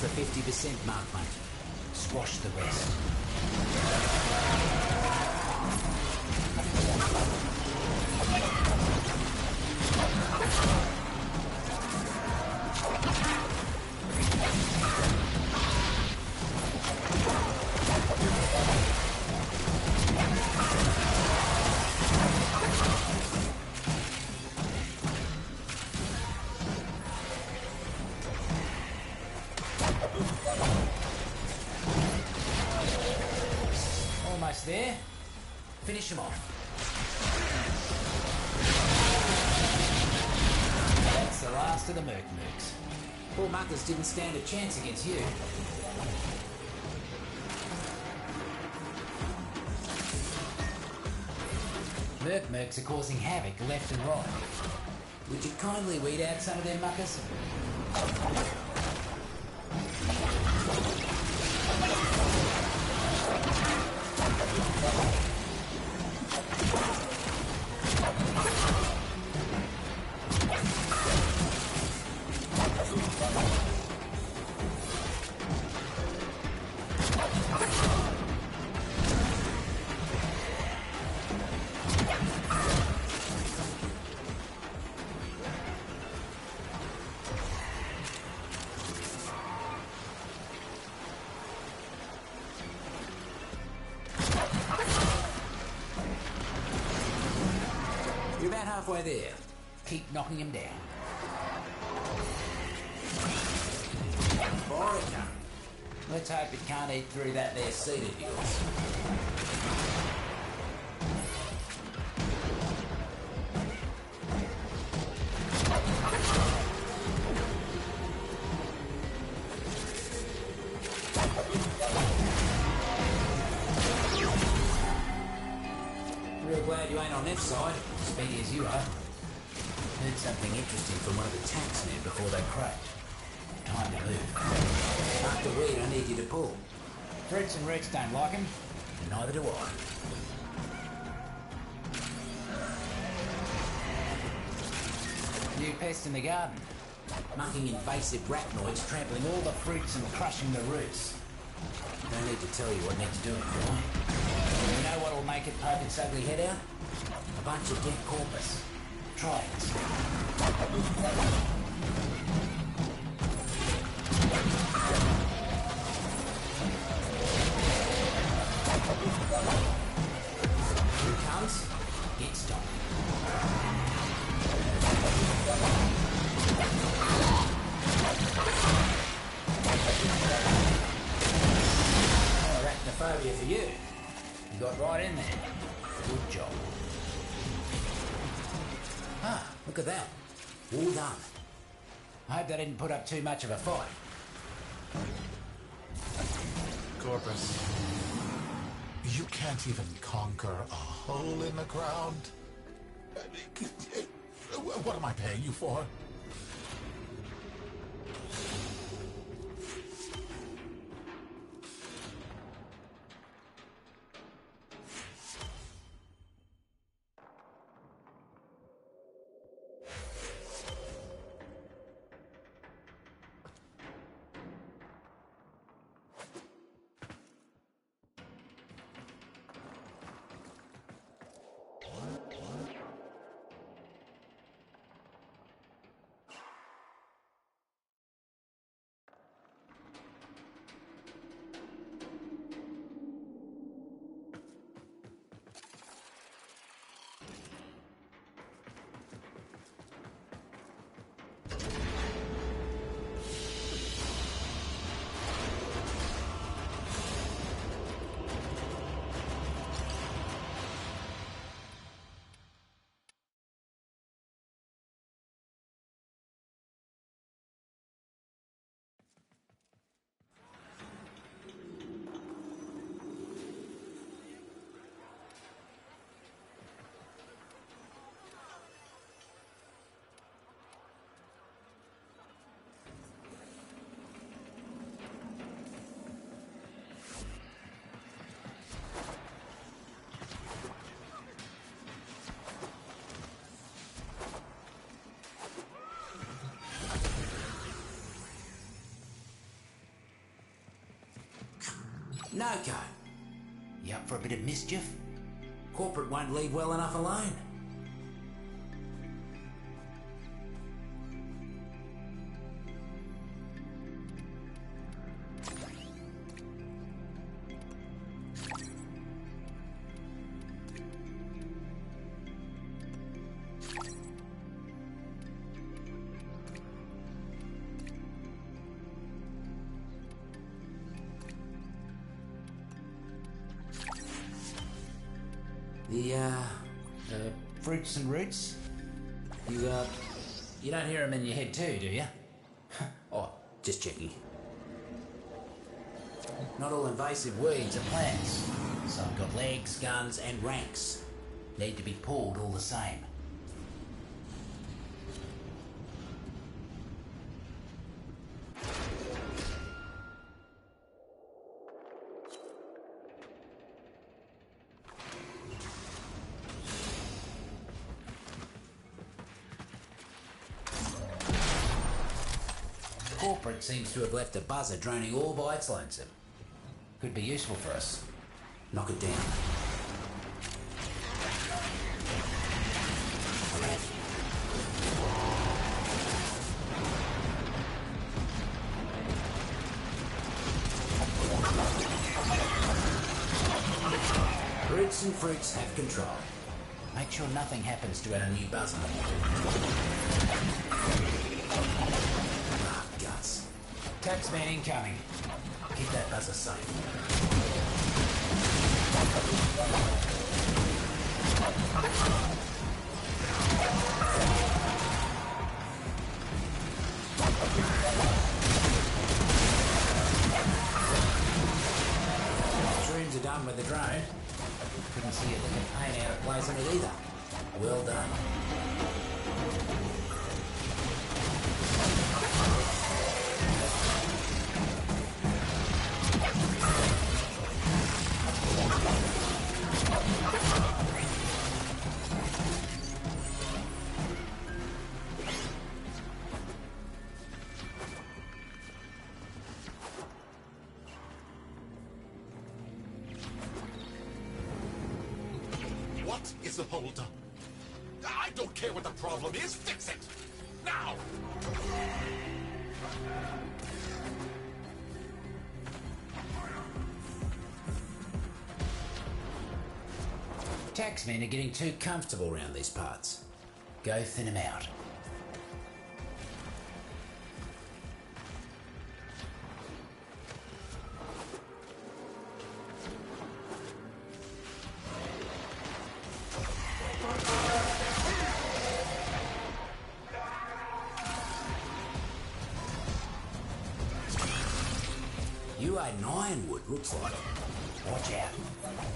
The 50% mark, mate. Squash the rest. Almost there. Finish him off. That's the last of the mercs. Poor muckers didn't stand a chance against you. Mercs are causing havoc left and right. Would you kindly weed out some of them muckers? You're about halfway there. Keep knocking him down. Borica. Let's hope it can't eat through that there seed of yours. Real glad you ain't on that side, speedy as you are. Heard something interesting from one of the tacksmen before they cracked. Time to move. Mark the weed I need you to pull. Fruits and roots don't like him, and neither do I. New pest in the garden. Mucking invasive arachnoids, trampling all the fruits and crushing the roots. Don't need to tell you what needs doing, do I? You know what'll make it poke its ugly head out? A bunch of dead corpus. Try it. Here it comes. Get stopped. there. Good job. Ah, look at that. All done. I hope they didn't put up too much of a fight. Corpus, you can't even conquer a hole in the ground. What am I paying you for? No go. You up for a bit of mischief? Corporate won't leave well enough alone. The fruits and roots? You don't hear them in your head too, do you? Oh, just checking. Not all invasive weeds are plants. Some got legs, guns and ranks. Need to be pulled all the same. Corporate seems to have left a buzzer droning all by its lonesome. Could be useful for us. Knock it down. Roots and fruits have control. Make sure nothing happens to our new buzzer. Ah, guts. Taxman incoming. Keep that buzzer safe. Shrooms are done with the drone. Couldn't see a lick of paint out of place on it either. Well done. What is the holdup? I don't care what the problem is. Fix it! Now! Taxmen are getting too comfortable around these parts. Go thin them out. made in ironwood, looks like. Watch out.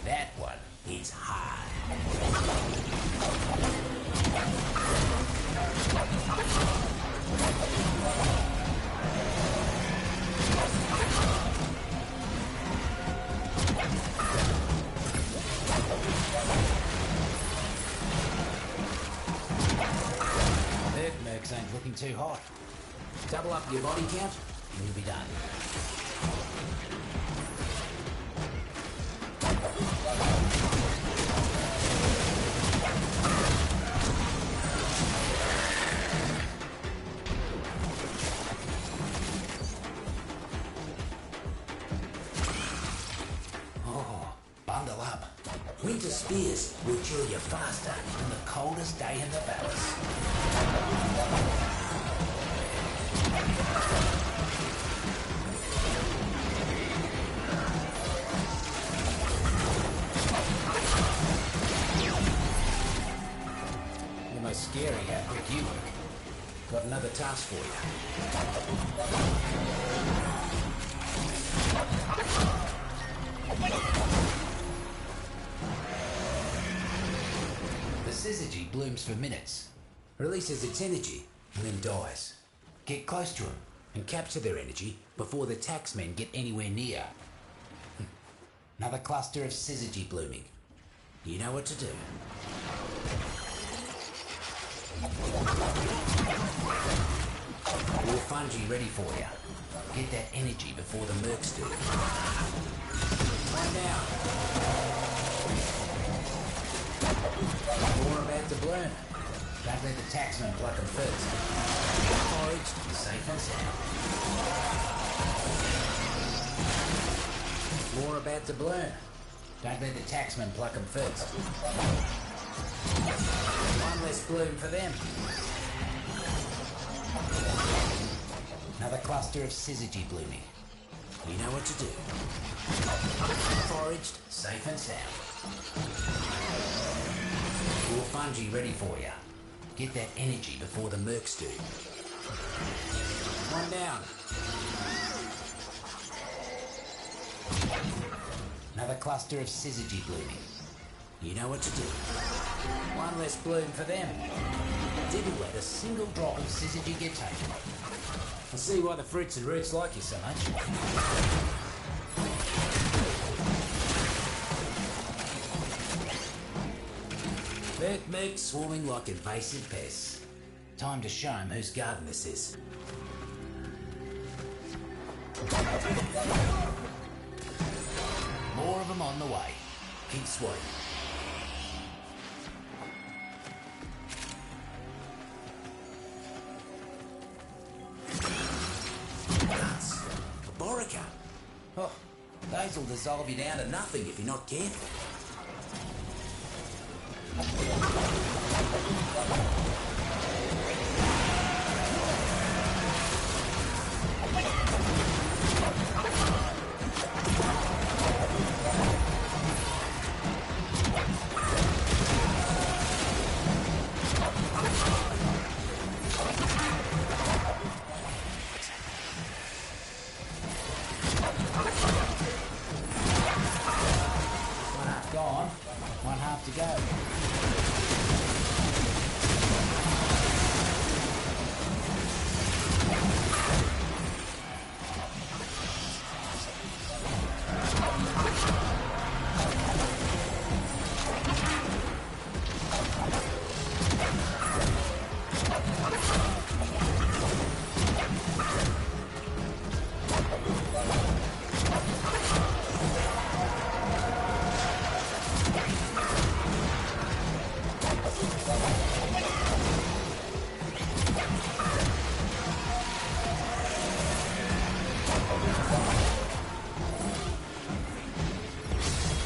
That one is hard. Mercs ain't looking too hot. Double up your body count and you'll be done. Oh, bundle up. Winter spears will chill you faster than the coldest day in the Vallis. Almost scary how quick you work. Got another task for you. The syzygy blooms for minutes, releases its energy, and then dies. Get close to them and capture their energy before the taxmen get anywhere near. Another cluster of syzygy blooming. You know what to do. More fungi ready for you. Get that energy before the mercs do. Right now. More about to bloom. Don't let the taxman pluck them first. Foraged, safe and sound. More about to bloom. Don't let the taxman pluck them first. One less bloom for them. Another cluster of syzygy blooming. You know what to do. Foraged, safe and sound. More fungi ready for you. Get that energy before the mercs do. One down. Another cluster of syzygy blooming. You know what to do. One less bloom for them. Didn't let a single drop of syzygy get taken. I see why the fruits and roots like you so much. Mercs swarming like invasive pests. Time to show 'em whose garden this is. More of them on the way. Keep swatting. Nuts. Borica. Oh, those will dissolve you down to nothing if you're not careful. One half gone, one half to go.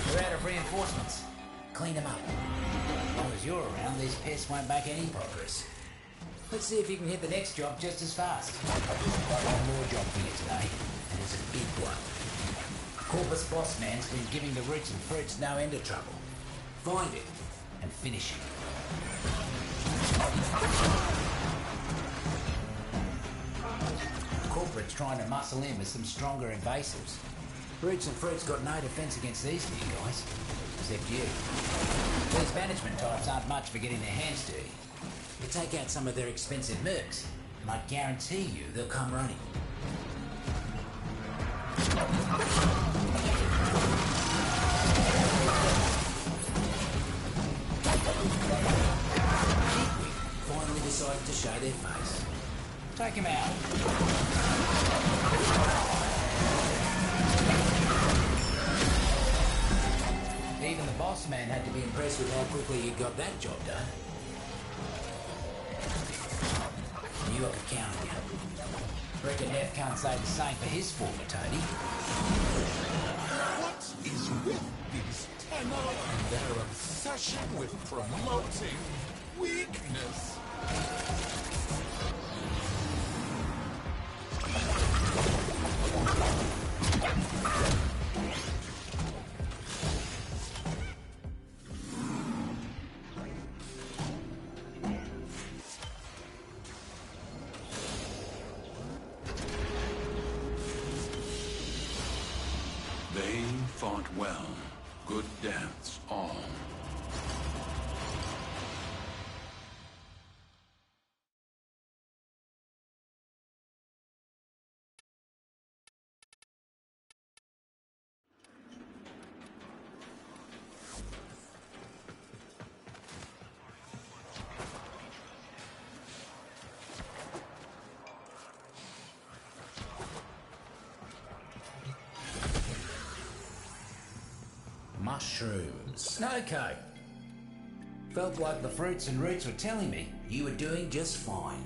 We're out of reinforcements. Clean them up. As long as you're around, these pests won't make any progress. Let's see if you can hit the next job just as fast. One more job for you today, and it's a big one. Corpus Boss Man's been giving the roots and fruits no end of trouble. Find it and finish it. Corporate's trying to muscle in with some stronger invasives. Roots and Fruit's got no defence against these new guys. Except you. These management types aren't much for getting their hands dirty. You take out some of their expensive mercs, and I guarantee you they'll come running. Finally decided to show their face. Take him out. Even the boss man had to be impressed with how quickly you got that job done. New York can count on you. Reckon Neff can't say the same for his former Tony. What is with these Tenno and their obsession with promoting weakness? They fought well. Good deaths, all. Mushrooms. Okay. Felt like the Fruits and Roots were telling me you were doing just fine.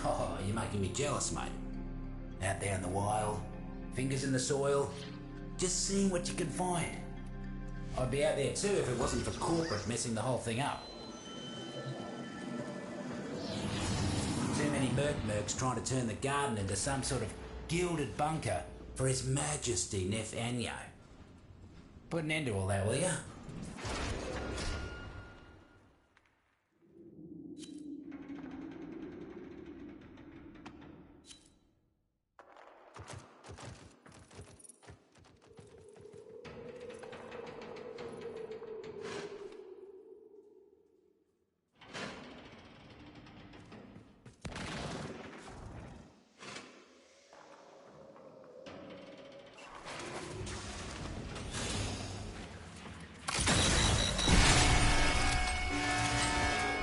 Oh, you're making me jealous, mate. Out there in the wild, fingers in the soil, just seeing what you can find. I'd be out there too if it wasn't for corporate messing the whole thing up. Too many mercs trying to turn the garden into some sort of gilded bunker for His Majesty Neff Anyo. Put an end to all that, will ya?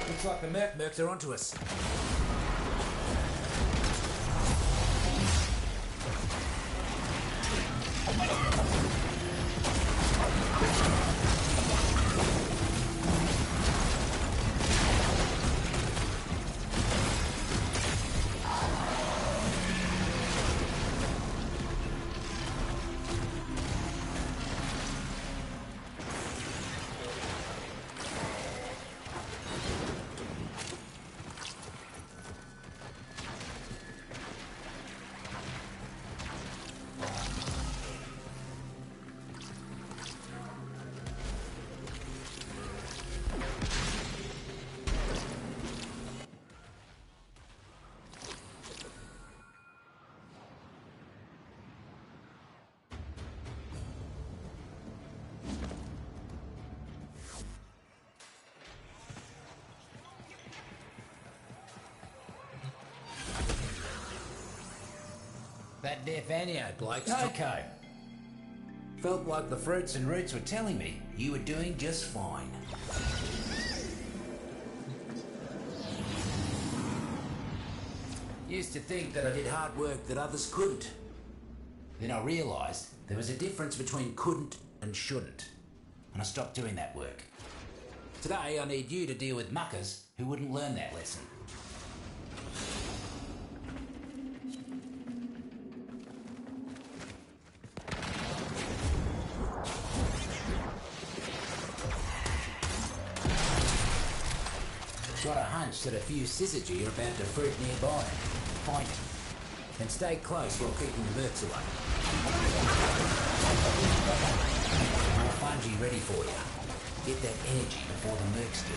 Looks like the mercs are onto us. That Neff Anyo bloke's okay. Felt like the Fruits and Roots were telling me you were doing just fine. Used to think that I did hard work that others couldn't. Then I realised there was a difference between couldn't and shouldn't. And I stopped doing that work. Today I need you to deal with muckers who wouldn't learn that lesson. Got a hunch that a few syzygy are about to fruit nearby. Find it. And stay close while keeping the mercs away. More fungi ready for you. Get that energy before the mercs do.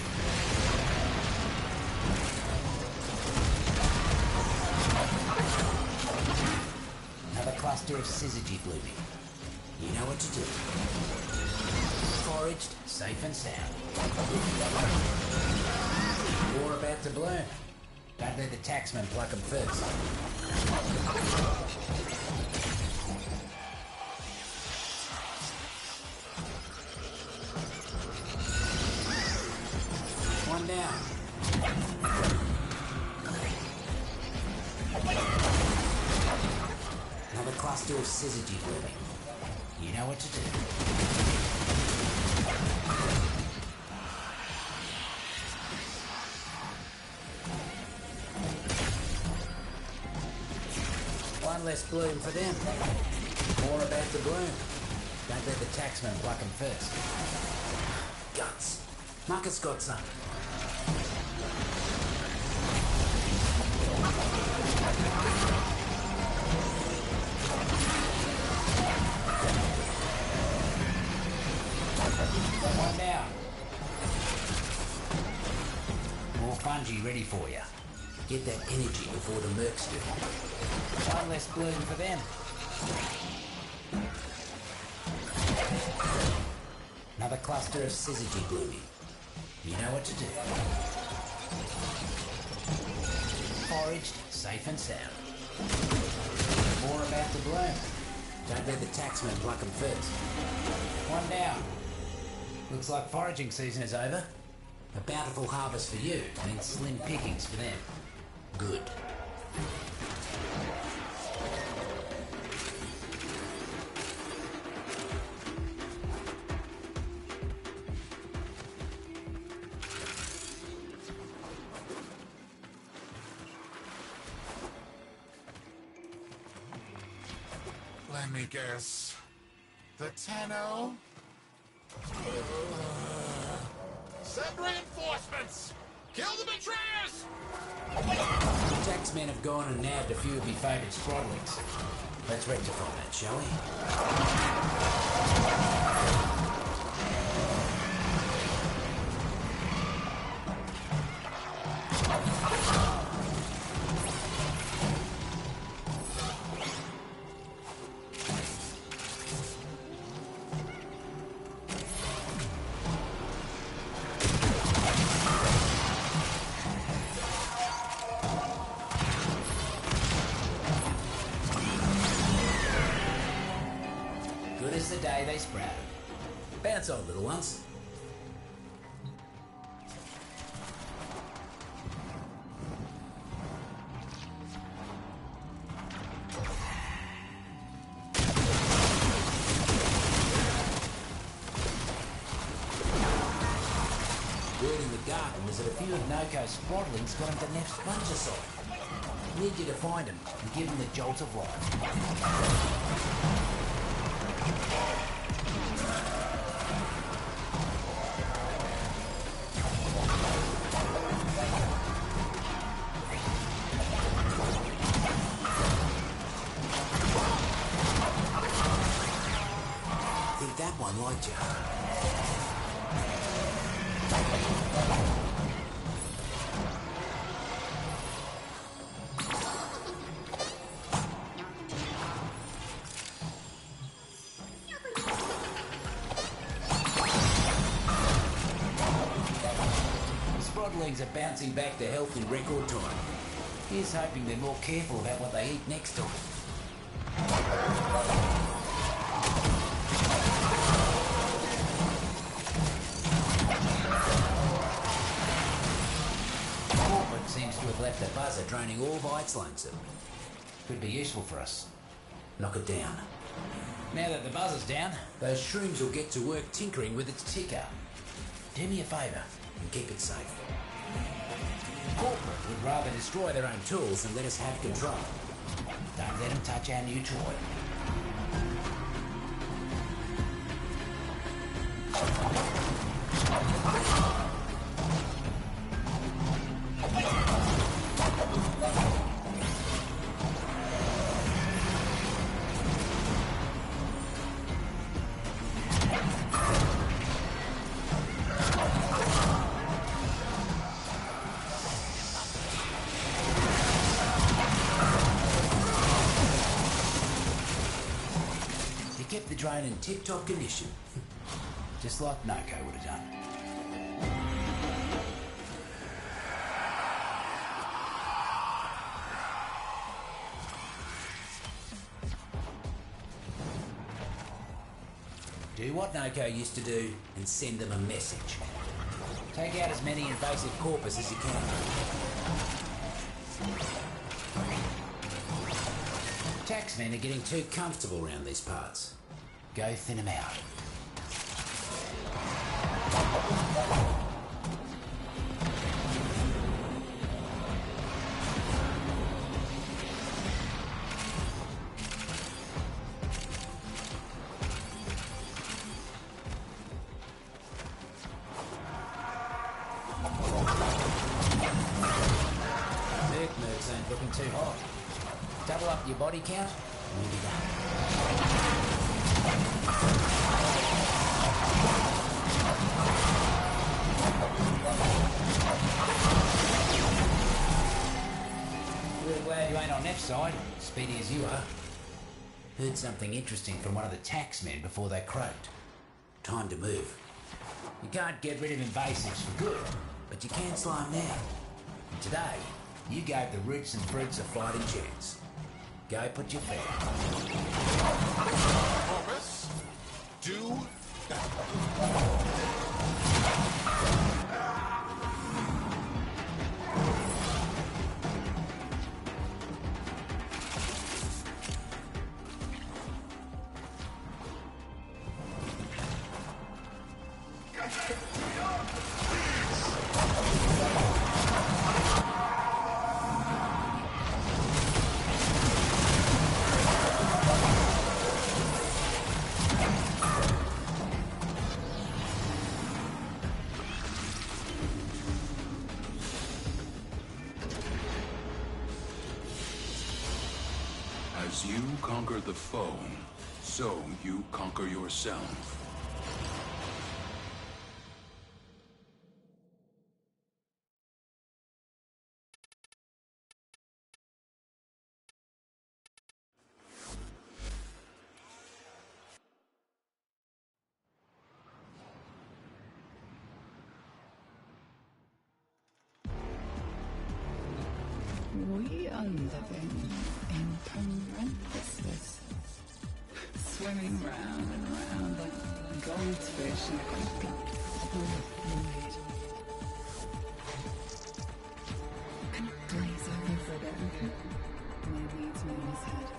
Another cluster of syzygy blooming. You know what to do. Foraged, safe and sound. More about to bloom. Don't let the taxman pluck them first. One down. Another cluster of syzygy blooming. You know what to do. One less bloom for them. More about to bloom. Don't let the taxman pluck them first. Guts. Marcus got some. One down. More fungi ready for you. Get that energy before the mercs do. One less bloom for them. Another cluster of syzygy blooming. You know what to do. Foraged, safe and sound. More about to bloom. Don't let the taxman pluck them first. One down. Looks like foraging season is over. A bountiful harvest for you, and slim pickings for them. Good. Let me guess. The Tenno? Send reinforcements! Kill the betrayers! The taxmen have gone and nabbed a few of your favourite sprotlings. Let's rectify that, shall we? Good as the day they sprouted. Bounce on, little ones. Word in the garden was that a few of Noko's sprotlings got into Neff's fungicide. Need you to find them and give them the jolt of life. Think that one liked you. Sprotlings are bouncing back to health in record time. Here's hoping they're more careful about what they eat next time. Corporate seems to have left the buzzer draining all Vite's lonesome. Could be useful for us. Knock it down. Now that the buzzer's down, those shrooms will get to work tinkering with its ticker. Do me a favour and keep it safe. Corporate would rather destroy their own tools than let us have control. Don't let them touch our new toy. kept the drone in tip-top condition. Just like Noko would have done. Do what Noko used to do and send them a message. Take out as many invasive corpus as you can. Taxmen are getting too comfortable around these parts. Go thin them out. Mercs ain't looking too hot. Double up your body count and you'll be done. Real glad you ain't on Neff's side, speedy as you are. Heard something interesting from one of the taxmen before they croaked. Time to move. You can't get rid of invasives for good, but you can slow them down. And today, you gave the roots and fruits a fighting chance. Go put your feet. Corpus, do As you conquer the foe, so you conquer yourself. We are living in parenthesis, swimming round and round like goldfish in a complete void. And it glaze over for them. Maybe it's me in his head.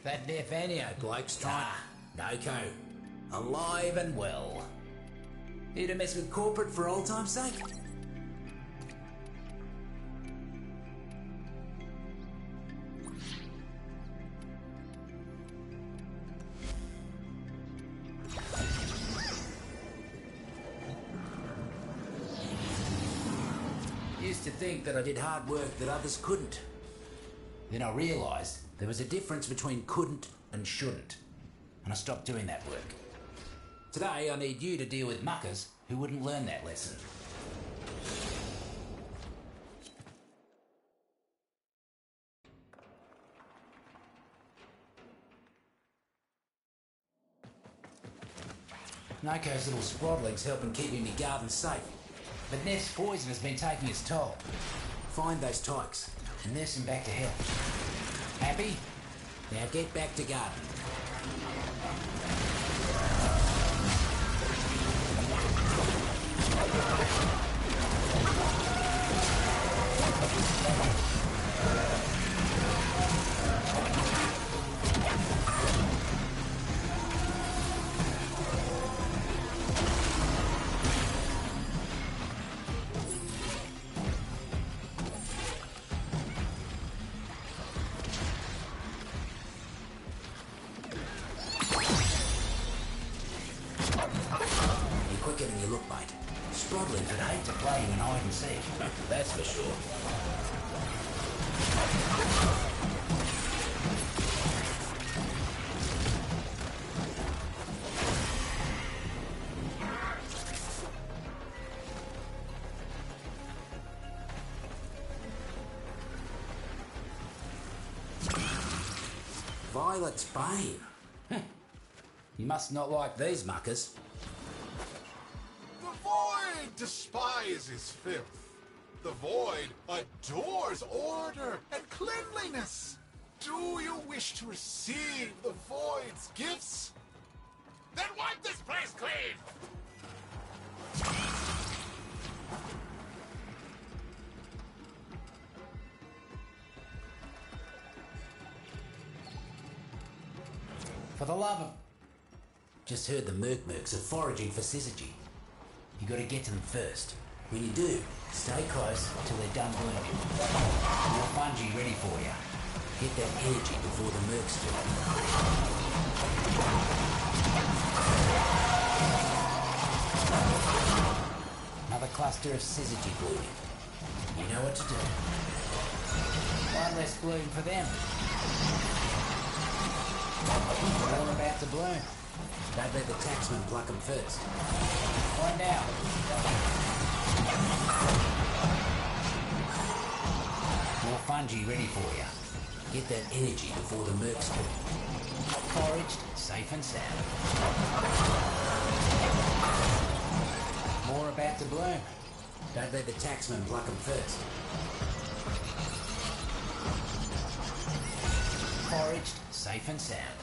That Nefania bloke's trying. Noko. Alive and well. Here to mess with corporate for old time's sake? Used to think that I did hard work that others couldn't. Then I realised there was a difference between couldn't and shouldn't, and I stopped doing that work. Today I need you to deal with muckers who wouldn't learn that lesson. Noko's little squaddling's helping keeping me garden safe, but Neff's poison has been taking its toll. Find those tykes and nurse him back to health. Happy? Now get back to garden. to playing in hide and seek. That's for sure. Violet's Bane. You must not like these muckers. The Void despises filth. The Void adores order and cleanliness. Do you wish to receive the Void's gifts? Then wipe this place clean! For the love of... Just heard the Mercs are foraging for syzygy. You gotta get to them first. When you do, stay close till they're done blooming. More fungi ready for you. Get that energy before the Mercs do. Another cluster of syzygy blooming. You know what to do. One less bloom for them. More about to bloom. Don't let the taxman pluck them first. One down. More fungi ready for you. Get that energy before the Mercs do. Foraged, safe and sound. More about to bloom. Don't let the taxman pluck them first. Foraged, safe and sound.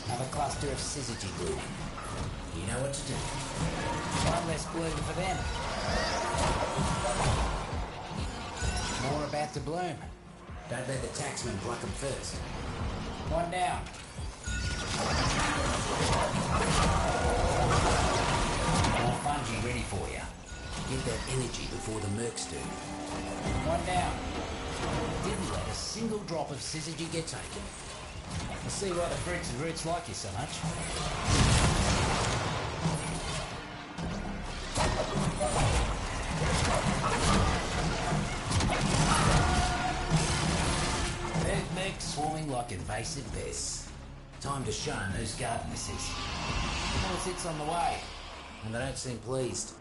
Another cluster of syzygy blooming. You know what to do. One less bloom for them. More about to bloom. Don't let the taxman pluck them first. One down. More fungi ready for you. Get that energy before the Mercs do. One down. Didn't let a single drop of syzygy get taken. I see why the fruits and roots like you so much. Mercs swarming like invasive pests. Time to show them whose garden this is. More sits on the way, and they don't seem pleased.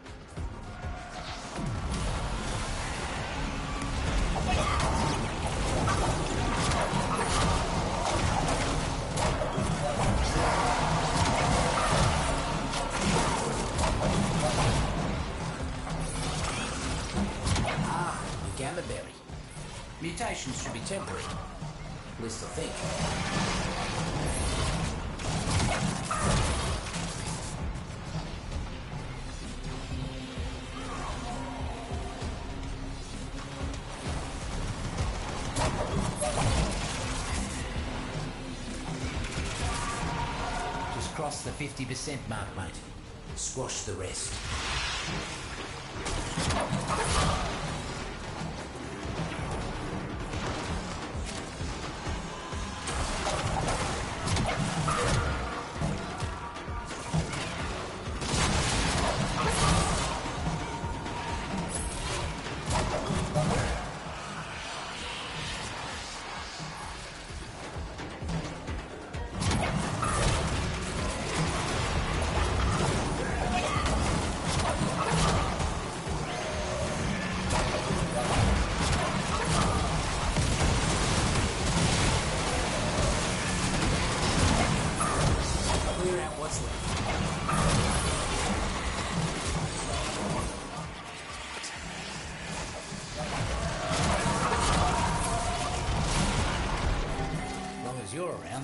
Berry. Mutations should be temporary. At least I think. Just cross the 50% mark, mate. Squash the rest.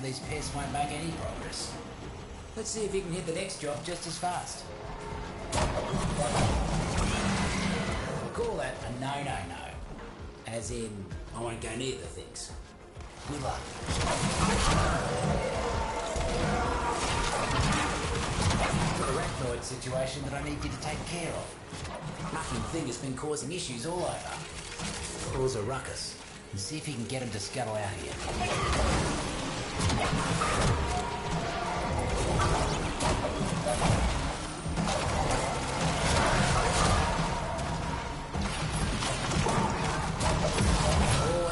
These pests won't make any progress. Let's see if you can hit the next job just as fast. We'll call that a no-no-no. As in, I won't go near the things. Good luck. Got a arachnoid situation that I need you to take care of. Mucking thing has been causing issues all over. Cause a ruckus. And see if you can get him to scuttle out here.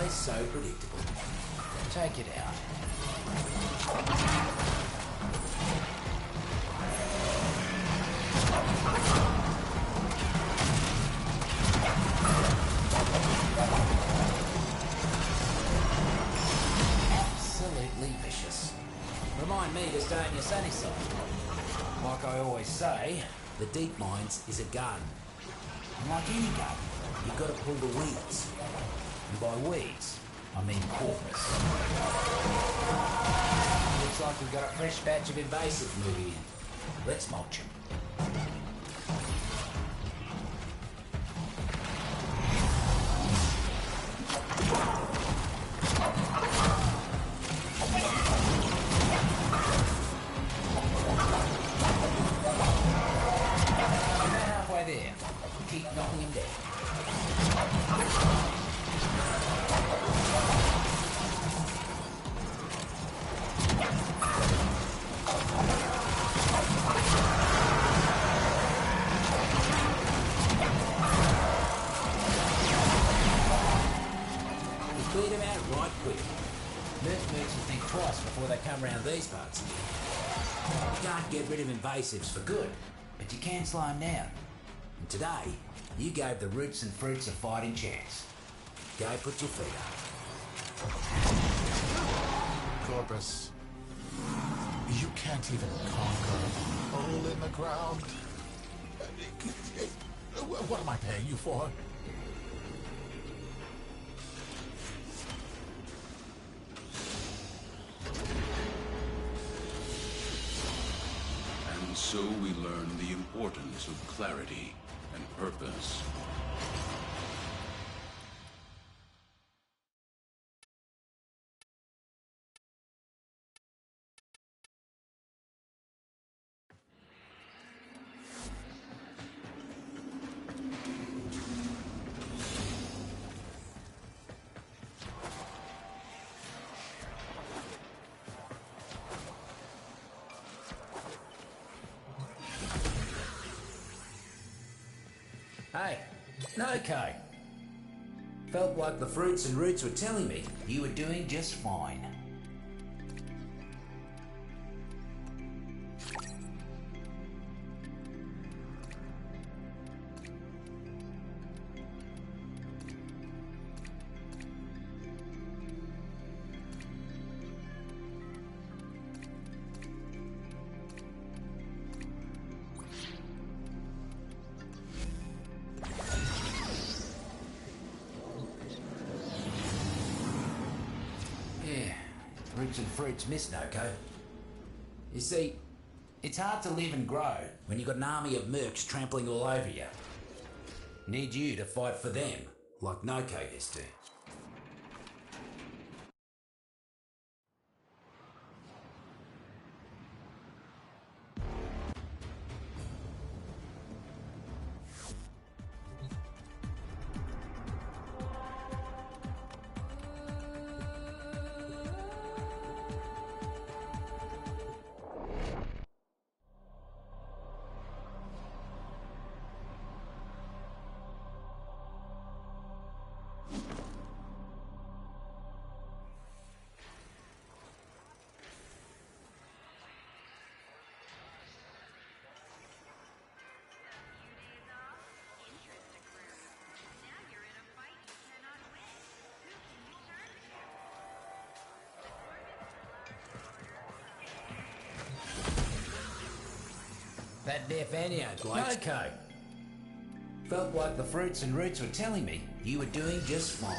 Always so predictable. Take it out. Absolutely vicious. Remind me to stay on your sunny side. Like I always say, the Deep Mines is a garden. And like any garden, you've got to pull the weeds. And by weeds, I mean corpus. Looks like we've got a fresh batch of invasives moving in. Let's mulch them. Keep knocking him down. We cleared him out right quick. Mercs will think twice before they come round these parts again. You can't get rid of invasives for good, but you can slow them down. And today, you gave the roots and fruits a fighting chance. Go put your feet up. Corpus, you can't even conquer a hole in the ground. What am I paying you for? And so we learn the importance of clarity and purpose. Hey, okay. Felt like the fruits and roots were telling me you were doing just fine. Roots and fruits miss Noko. You see, it's hard to live and grow when you've got an army of mercs trampling all over you. Need you to fight for them, like Noko used to. That Nathaniel bloke's coat. Felt like the fruits and roots were telling me you were doing just fine.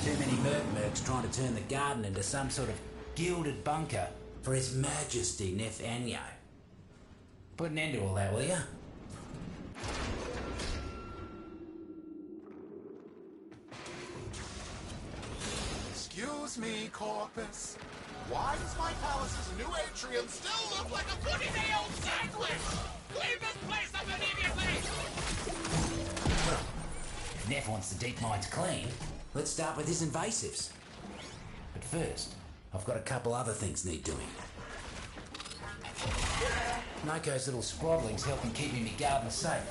Too many mercs trying to turn the garden into some sort of gilded bunker for His Majesty Nathaniel. Put an end to all that, will ya? Excuse me, Corpus. Why does my palace's new atrium still look like a 40-day-old sandwich? Clean this place up immediately! If Neff wants the deep mines clean, let's start with his invasives. But first, I've got a couple other things need doing. Noko's little scrobbling helping keeping me garden safe.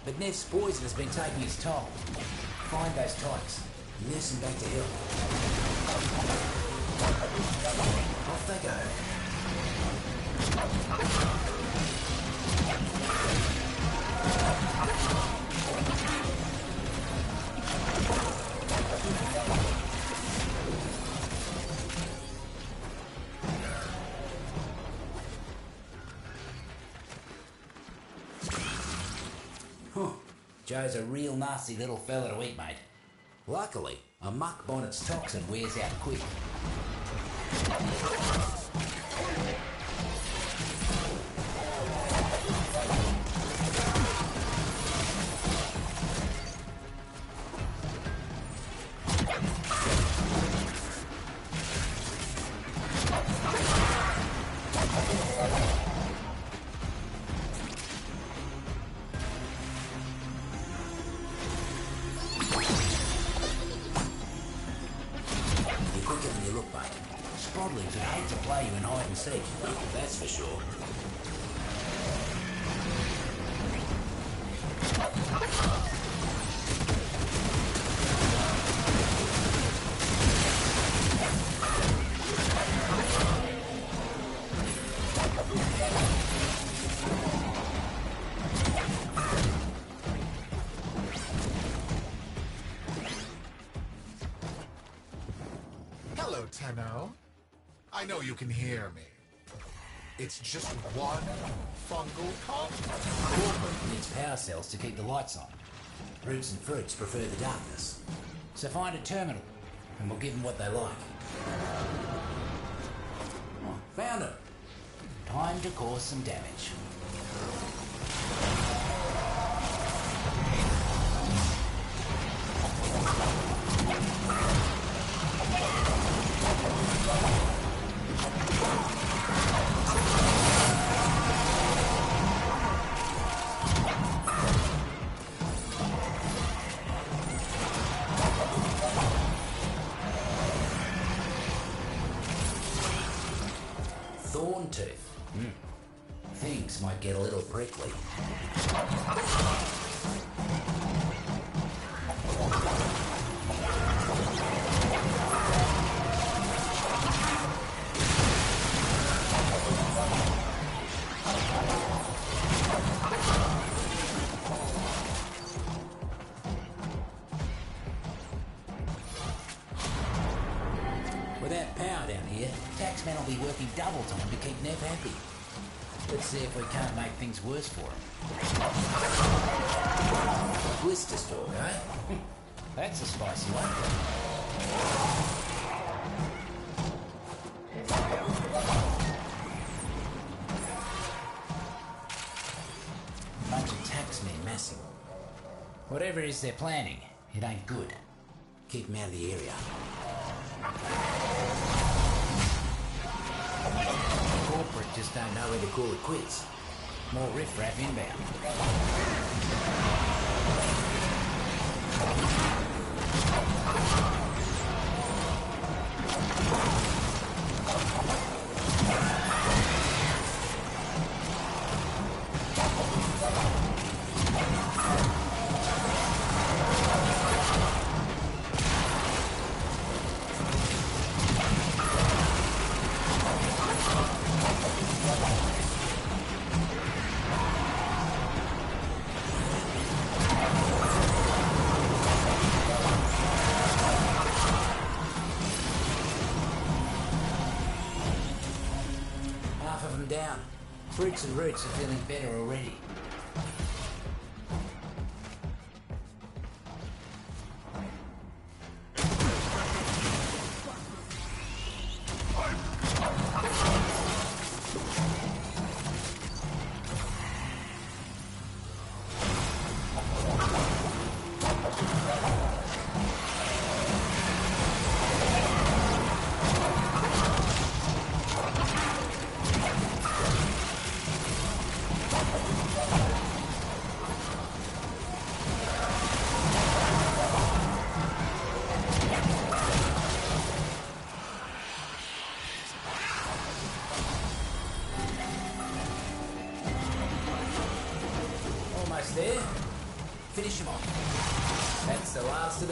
but Neff's poison has been taking its toll. Find those tykes. Nurse them back to health. Off they go. Joe's a real nasty little fella to eat, mate. Luckily, a muck bonnet's toxin wears out quick. That's for sure. Hello, Tenno. I know you can hear me. It's just one fungal colony. Needs power cells to keep the lights on. Roots and fruits prefer the darkness. So find a terminal, and we'll give them what they like. Oh, found it. Time to cause some damage. Things might get a little prickly. Without power down here, taxmen will be working double time to keep Nev happy. Let's see if we can't make things worse for him. Blister stalk, eh? That's a spicy one. Bunch of taxmen massing. Whatever it is they're planning, it ain't good. Keep them out of the area. Corporate just don't know where to call it quits. More riff-raff inbound. Down. Fruits and roots are feeling better already.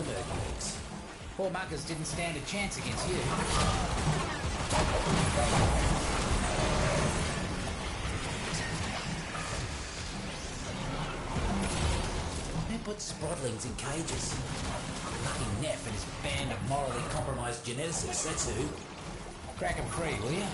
Mercmix. Poor muckers didn't stand a chance against you. Who put sprotlings in cages? Lucky Neff and his band of morally compromised geneticists, that's who. Crack 'em free, will you?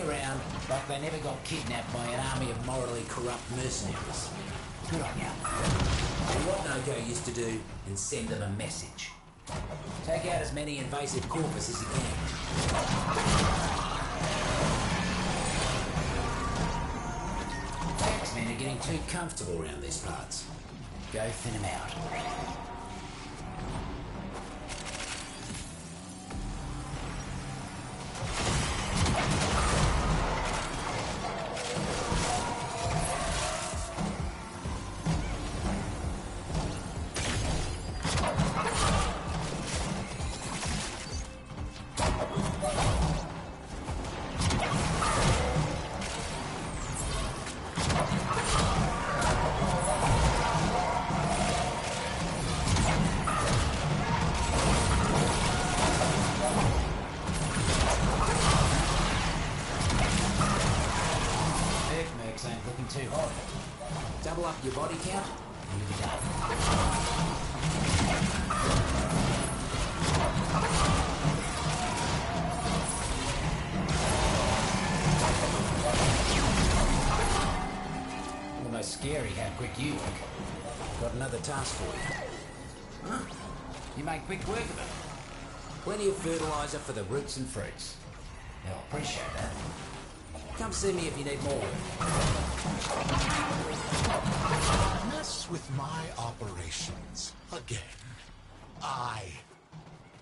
Around, but they never got kidnapped by an army of morally corrupt mercenaries. Good on you. Do what Noko used to do and send them a message. Take out as many invasive corpus as you can. Taxmen are getting too comfortable around these parts. Go thin them out. Too hot. Double up your body count and you'll be done. Almost scary how quick you work. Got another task for you. Huh? You make quick work of it. Plenty of fertilizer for the roots and fruits. They'll appreciate that. Come see me if you need more. Mess with my operations again. I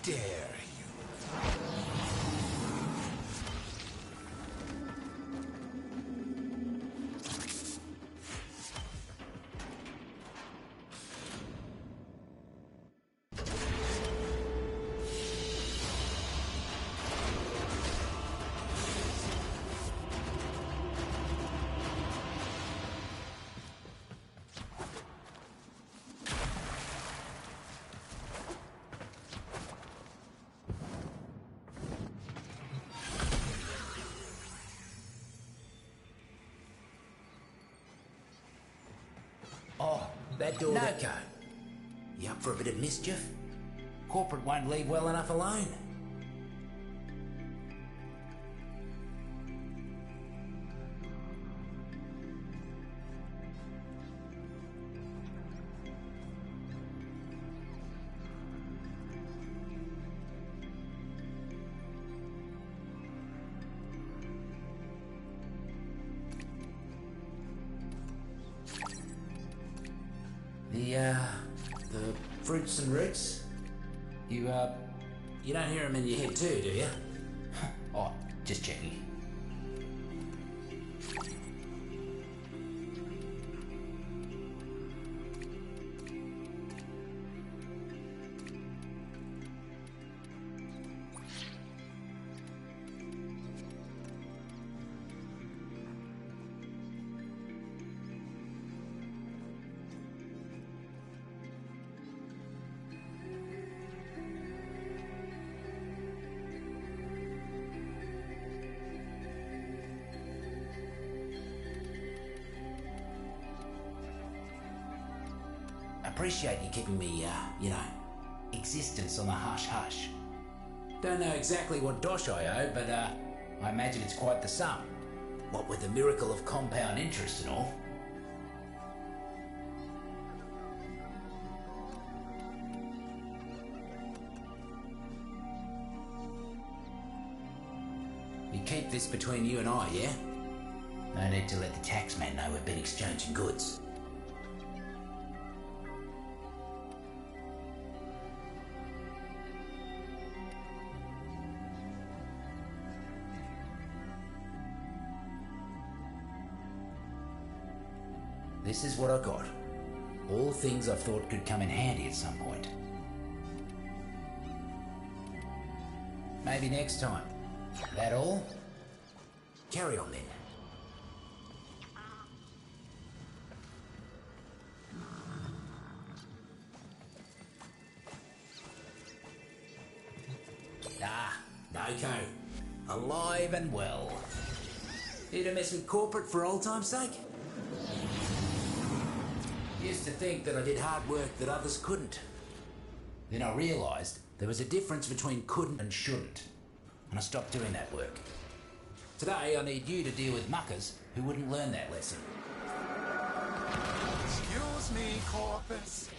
dare you. That door... Noko, you up for a bit of mischief? Corporate won't leave well enough alone. The fruits and roots? You don't hear them in your head too, do you? Oh, just checking. Appreciate you keeping me, existence on the hush-hush. Don't know exactly what dosh I owe, but, I imagine it's quite the sum. What with the miracle of compound interest and all. You keep this between you and I, yeah? No need to let the taxman know we've been exchanging goods. this is what I got. All things I thought could come in handy at some point. Maybe next time. That all? Carry on then. Ah, Noko. Alive and well. Here to mess with corporate for old time's sake? Used to think that I did hard work that others couldn't. Then I realised there was a difference between couldn't and shouldn't. And I stopped doing that work. Today I need you to deal with muckers who wouldn't learn that lesson. Excuse me, Corpus.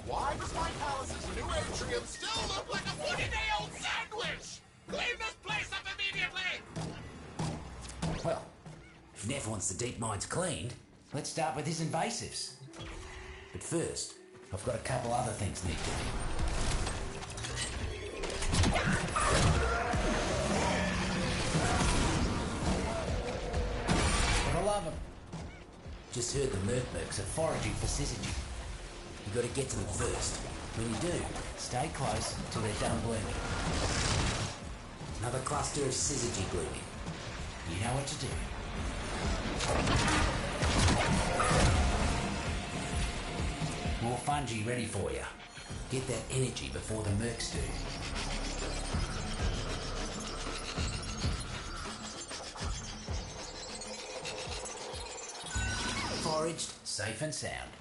Why does my palace's new atrium still look like a 40-day-old sandwich? Clean this place up immediately! Well, if Neff wants the deep mines cleaned, let's start with his invasives. But first, I've got a couple other things need doing. For the love of... Just heard the Mercs are foraging for syzygy. You gotta get to them first. When you do, stay close till they're done blooming. Another cluster of syzygy blooming. You know what to do. More fungi ready for you. Get that energy before the Mercs do. Foraged, safe and sound.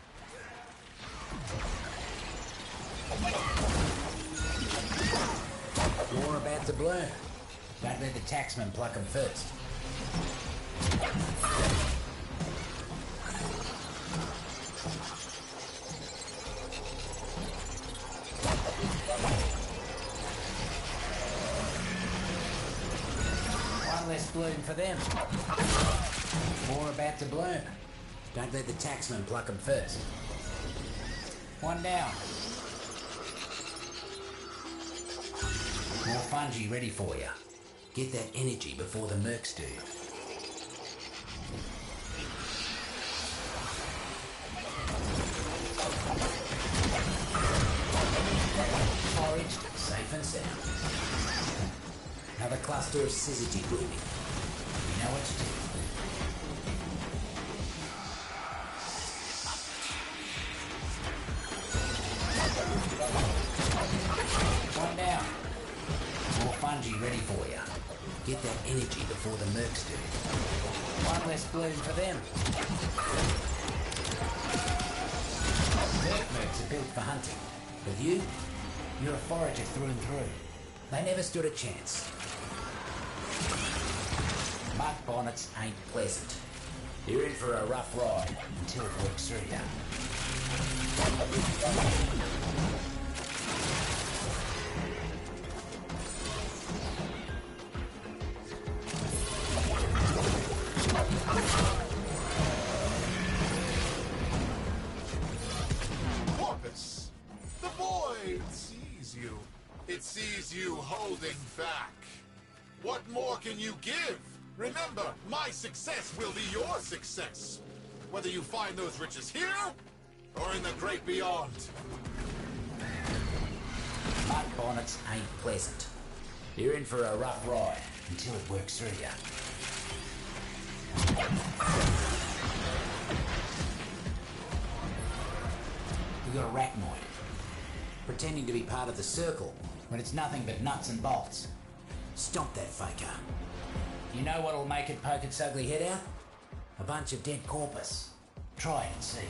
More about to bloom. Don't let the taxman pluck them first. One less bloom for them. More about to bloom. Don't let the taxman pluck them first. One down. More fungi ready for you. Get that energy before the Mercs do. Foraged, safe and sound. Another cluster of syzygy blooming. You know what to do. One down. More fungi ready for you. Get that energy before the Mercs do. One less bloom for them. Mercs are built for hunting. But you're a forager through and through. They never stood a chance. Mud bonnets ain't pleasant. You're in for a rough ride until it works through you. Corpus, the void sees you. It sees you holding back. What more can you give? Remember, my success will be your success. Whether you find those riches here, or in the great beyond. Mud bonnets ain't pleasant. You're in for a rough ride until it works through you. We got a arachnoid, pretending to be part of the circle when it's nothing but nuts and bolts. Stomp that faker. You know what'll make it poke its ugly head out? A bunch of dead corpus. Try it and see.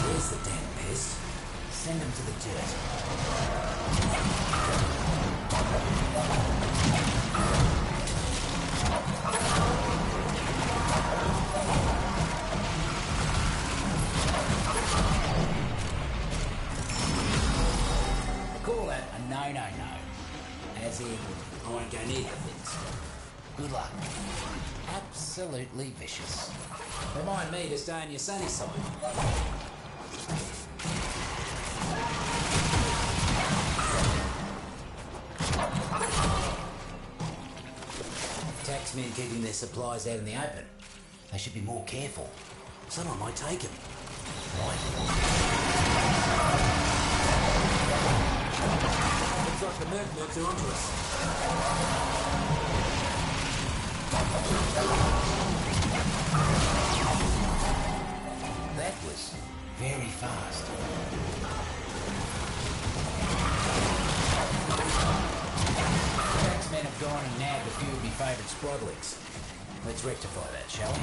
Where's the damn pest? Send him to the dirt. Call that a no. As in, I won't go near the things. Good luck. Absolutely vicious. Remind me to stay on your sunny side. taxmen keeping their supplies out in the open. They should be more careful. Someone might take them. Right. Looks like the mercs are onto us. That was very fast. Taxmen have gone and nabbed a few of my favourite sproddlings. Let's rectify that, shall we?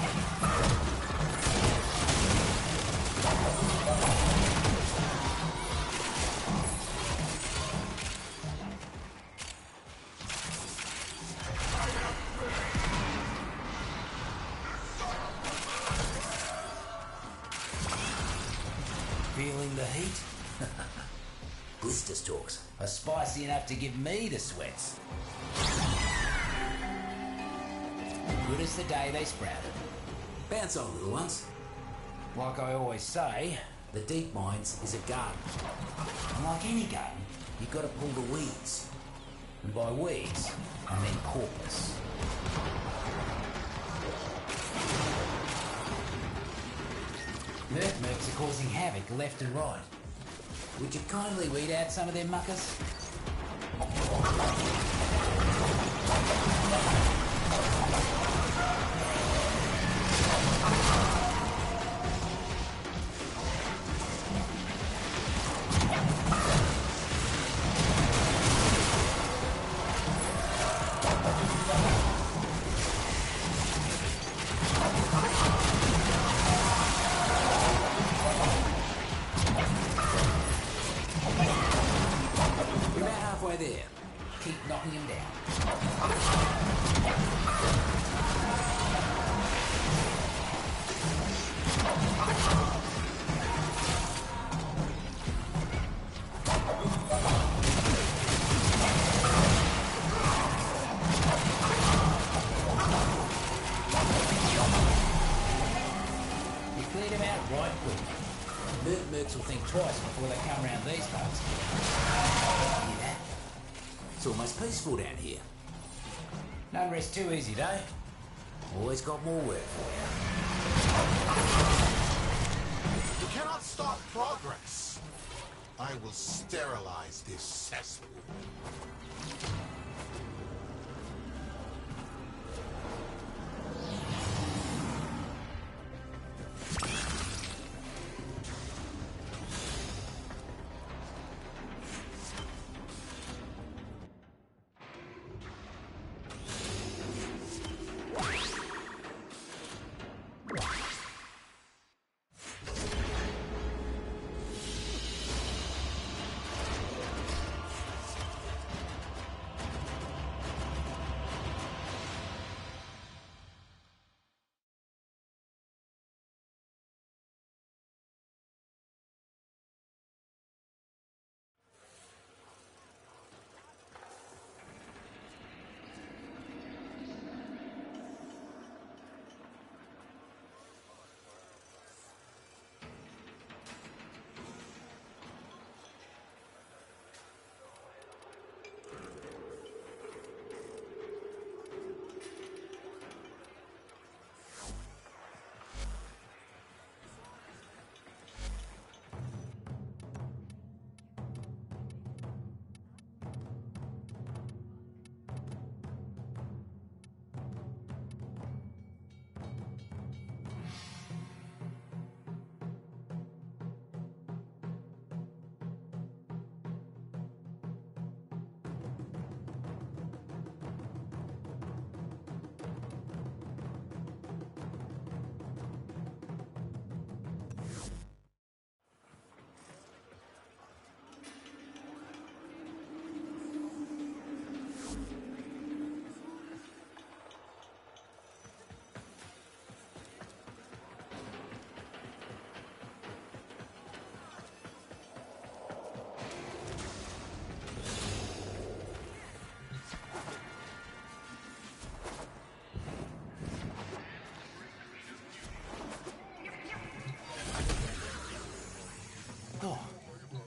Feeling the heat? Blister stalks are spicy enough to give me the sweats. Good as the day they sprouted. Bounce on, little ones. Like I always say, the deep mines is a garden. And like any garden, you've got to pull the weeds. And by weeds, I mean corpus. Mercs are causing havoc left and right. Would you kindly weed out some of them muckers? Mercs will think twice before they come around these parts. Hear that? It's almost peaceful down here. Don't rest too easy, though. Always got more work for You cannot stop progress. I will sterilize this cesspool.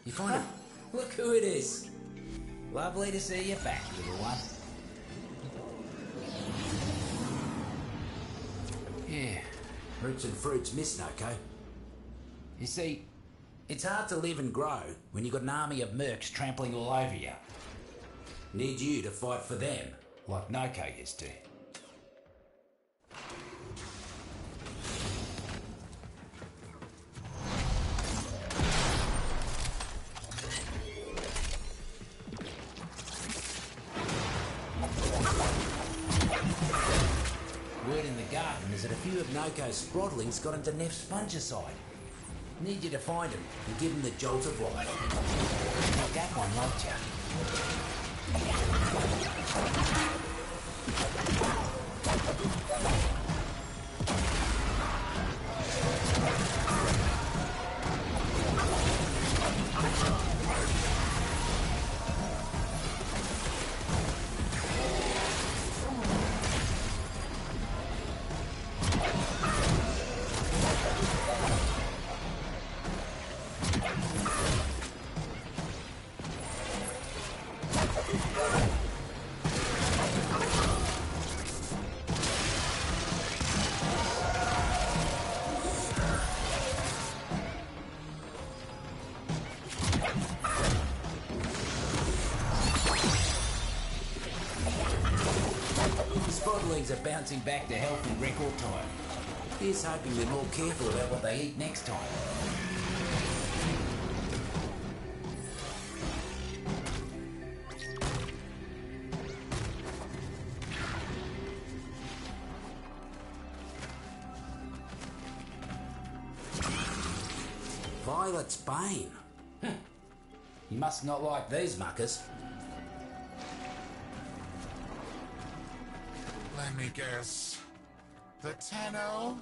You find him? Look who it is. Lovely to see you back, little one. Roots and fruits miss Noko. You see, it's hard to live and grow when you've got an army of mercs trampling all over you. Need you to fight for them, like Noko used to. Word in the garden is that a few of Noko's sprotlings got into Neff's fungicide. Need you to find him and give him the jolt of life. Not that one, won't ya? Are bouncing back to health in record time. Here's hoping they're more careful about what they eat next time. Violet's Bane. You must not like these muckers. Let me guess. The Tenno?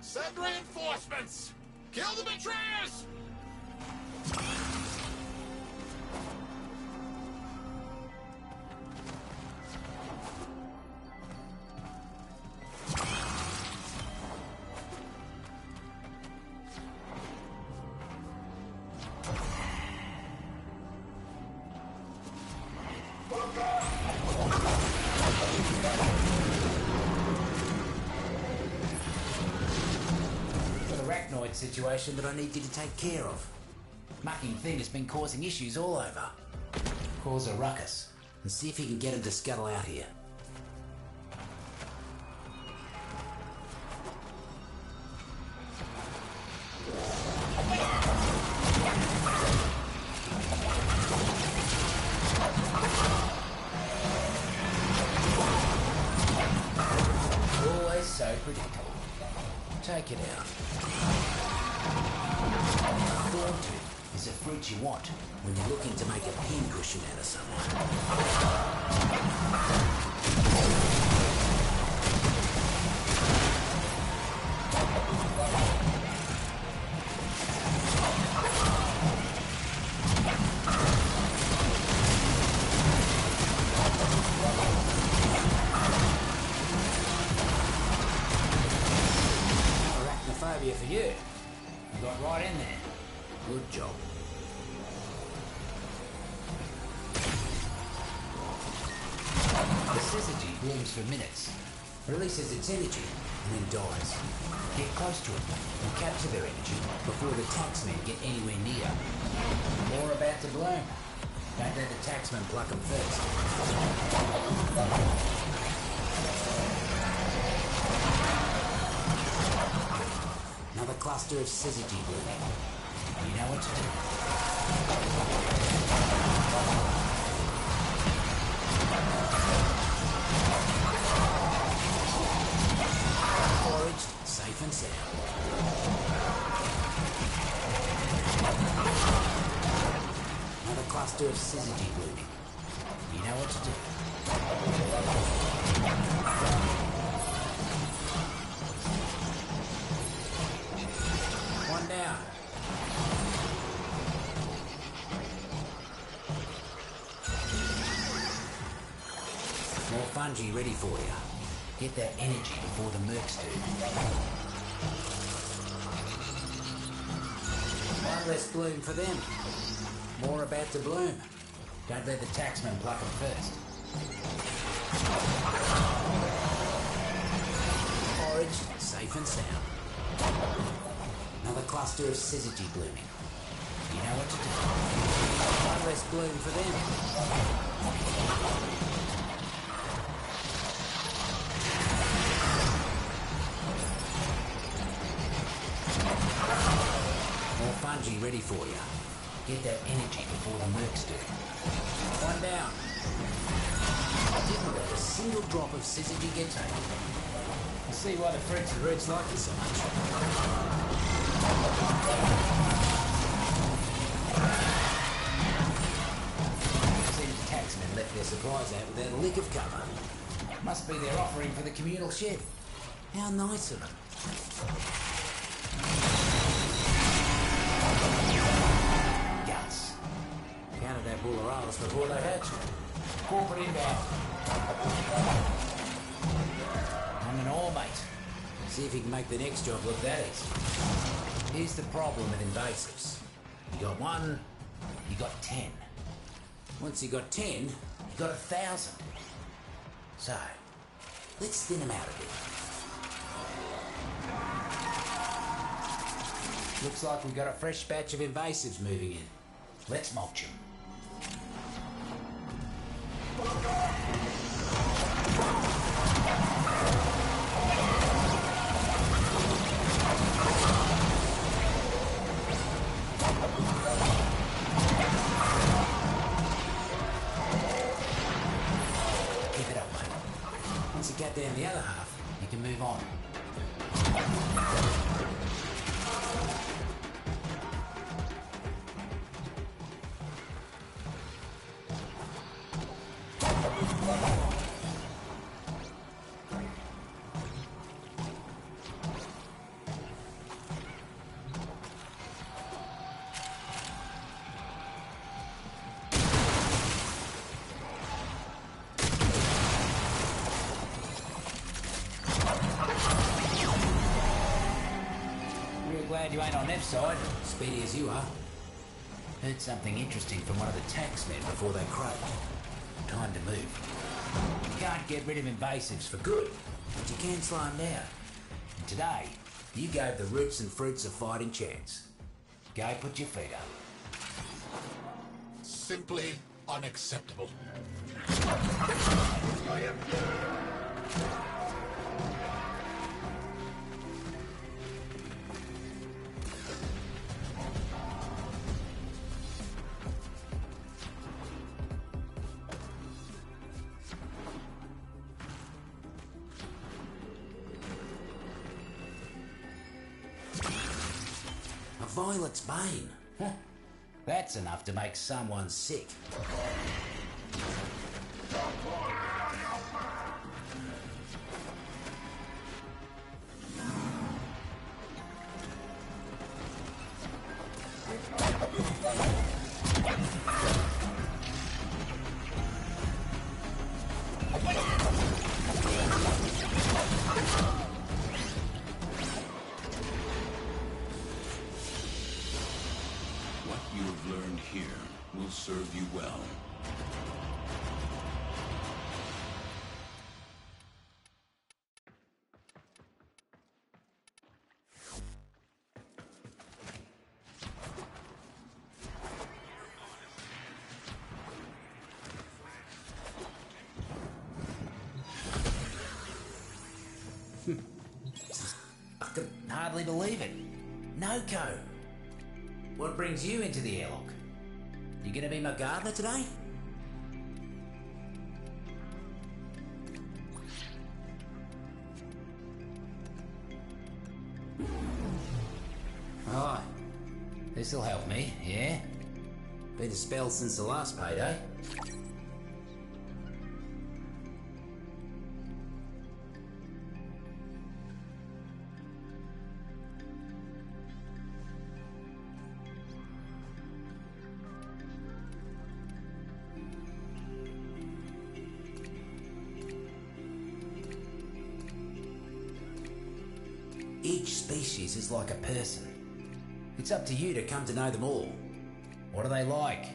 Send reinforcements! Kill the betrayers! Situation that I need you to take care of. Mucking thing has been causing issues all over. Cause a ruckus and see if you can get him to scuttle out here. Always so predictable. Take it out. Thorntooth is a fruit you want when you're looking to make a pincushion out of someone. Arachnophobia for you. You got right in there. Good job. The syzygy blooms for minutes, releases its energy, and then dies. Get close to it and capture their energy before the taxmen get anywhere near. More about to bloom. Don't let the taxmen pluck them first. Another cluster of syzygy blooming. You know what to do. Foraged, safe and sound. Another cluster of syzygy blooming. You know what to do. One down. More fungi ready for you. Get that energy before the mercs do. One less bloom for them. More about to bloom. Don't let the taxmen pluck them first. storage, safe and sound. Another cluster of syzygy blooming. You know what to do. One less bloom for them. More fungi ready for you. Get that energy before the mercs do. One down. Didn't let a single drop of syzygy get taken. I see why the fruits and roots like it so much. See the taxmen left their supplies out without a lick of cover. Must be their offering for the communal shed. How nice of them. Guts. Counted our bulleralas before they hatched. Corporate inbound. I'm an all, mate. See if you can make the next job look that easy. Here's the problem with invasives. You got 1, you got 10. Once you got 10, you got 1,000. So, let's thin them out a bit. Looks like we've got a fresh batch of invasives moving in. Let's mulch them. Keep it up, mate. Once you get down the other half, you can move on. Glad you ain't on that side, speedy as you are. Heard something interesting from one of the taxmen before they croaked. Time to move. You can't get rid of invasives for good, but you can slow them down. And today, you gave the roots and fruits a fighting chance. Go put your feet up. Simply unacceptable. Violet's bane. Huh. That's enough to make someone sick. Serve you well. I can hardly believe it. Noko. What brings you into the airlock? You gonna be my gardener today? Right. This'll help me, yeah? Been a spell since the last payday. Each species is like a person. It's up to you to come to know them all. What do they like?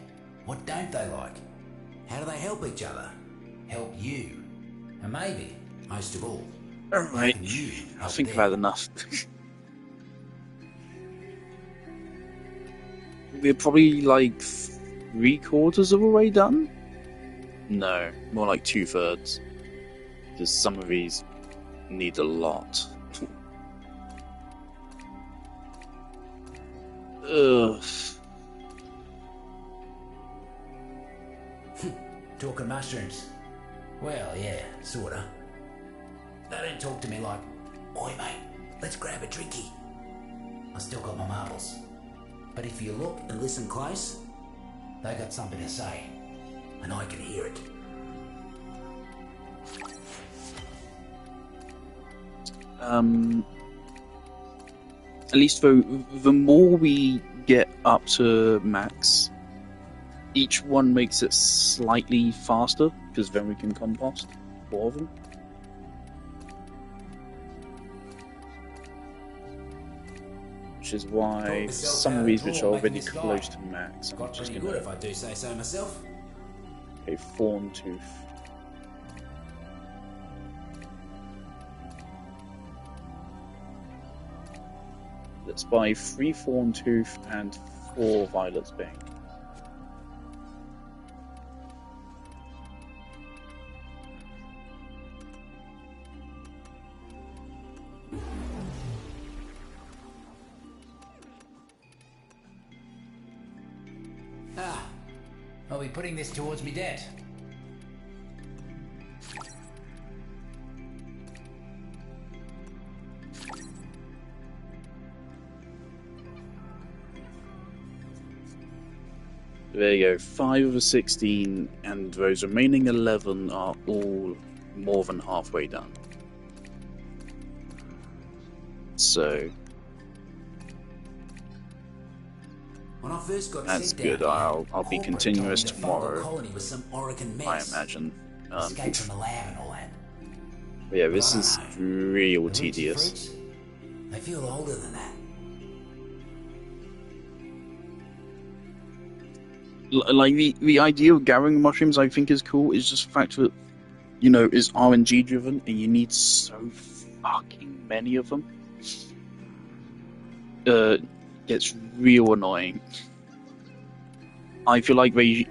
What don't they like? How do they help each other? Help you? And maybe, most of all, Alright, I think I've had enough. We're probably like 3/4 of the way done? No, more like 2/3. Because some of these need a lot. Ugh. Talking mushrooms. Well, yeah, sorta. They don't talk to me like, "Oi mate, let's grab a drinky." I still got my marbles. But if you look and listen close, they got something to say. And I can hear it. At least though, the more we get up to max, each one makes it slightly faster, because then we can compost more of them. Which is why some of these which are already close to max, I'm Got just pretty gonna... good if I do say so myself. Okay, Fawn Tooth. Let's buy 3 Fawn Tooth and 4 Violet's Bane. I'll be putting this towards me debt. There you go, 5 of the 16, and those remaining 11 are all more than halfway done. So When I first got that's sent good. down I'll be corporate continuous told me to follow the tomorrow, colony with some Oregon I mess. imagine. Escape from the lab and all that. Yeah, But this I is don't know. real The roots and tedious. fruits, they feel older than that. Like the idea of gathering mushrooms, I think is cool. It's just the fact that, you know, it's RNG driven, and you need so fucking many of them. It's real annoying. I feel like I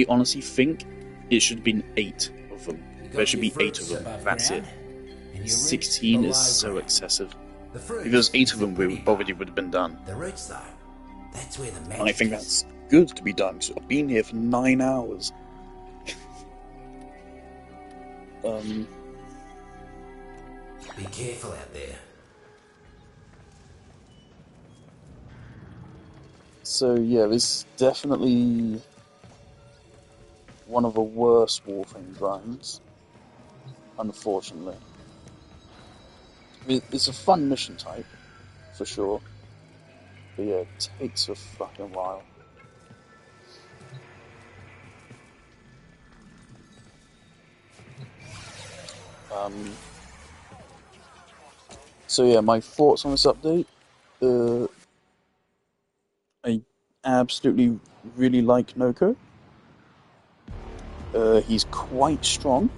honestly think it should have been 8 of them. There should be 8 of them. That's it. 16 is so excessive. If there was 8 of them, we already would have been done. The roots, though, that's where the magic And I think is. that's good to be done. So I've been here for 9 hours. Be careful out there. So yeah, this is definitely one of the worst Warframe grinds, unfortunately. It's a fun mission type, for sure. But yeah, it takes a fucking while. So yeah, my thoughts on this update. I absolutely really like Noko. He's quite strong.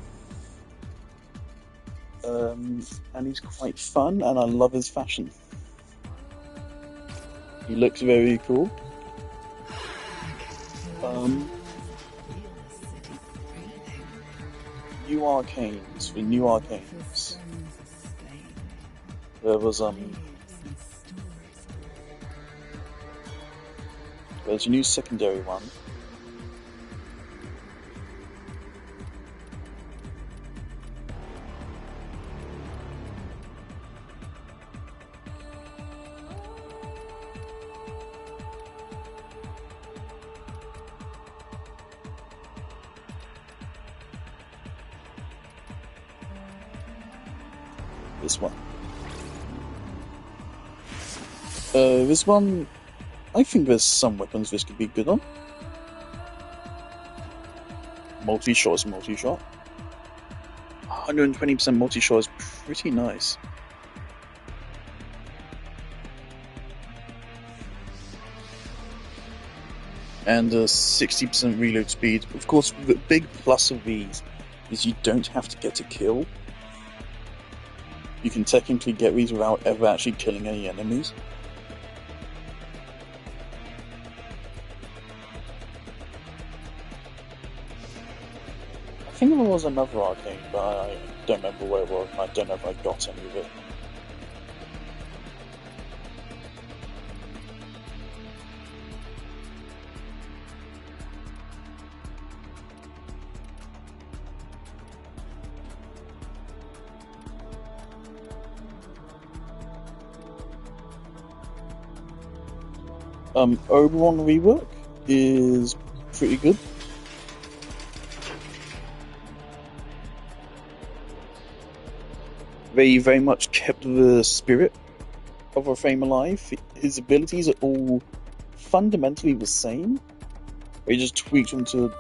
And he's quite fun, and I love his fashion. He looks very cool. New Arcanes, for New Arcanes. There was there's a new secondary one. This one. This one, I think there's some weapons this could be good on. Multi-shot is multi-shot. 120% multi-shot is pretty nice. And 60% reload speed. Of course, the big plus of these is you don't have to get a kill you can technically get these without ever actually killing any enemies. I think there was another arcade, but I don't remember where it was. I don't know if I got any of it. Oberon rework is pretty good. They very much kept the spirit of Warframe alive. His abilities are all fundamentally the same. They just tweaked them to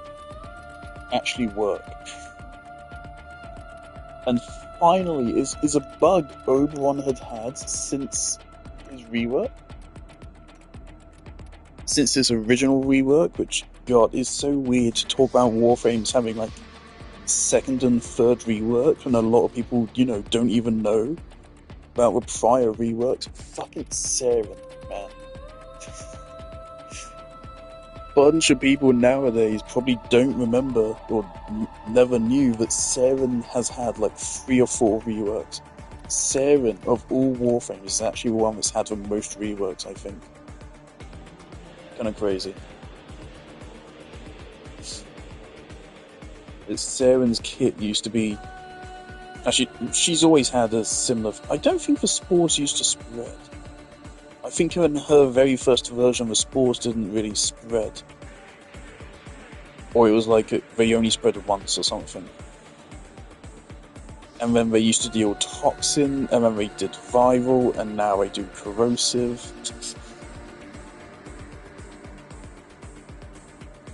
actually work. And finally, is a bug Oberon had since his rework. Since his original rework, which, God, is so weird to talk about Warframes having, like, second and third reworks when a lot of people, don't even know about the prior reworks. Fucking Saren, man. Bunch of people nowadays probably don't remember or never knew that Saren has had like 3 or 4 reworks. Saren, of all Warframes, is actually the one that's had the most reworks, I think. Kind of crazy. Saren's kit used to be... Actually, she's always had a similar... I don't think the spores used to spread. I think in her very first version, the spores didn't really spread. Or it was like they only spread once or something. And then they used to deal toxin, and then they did viral, and now they do corrosive.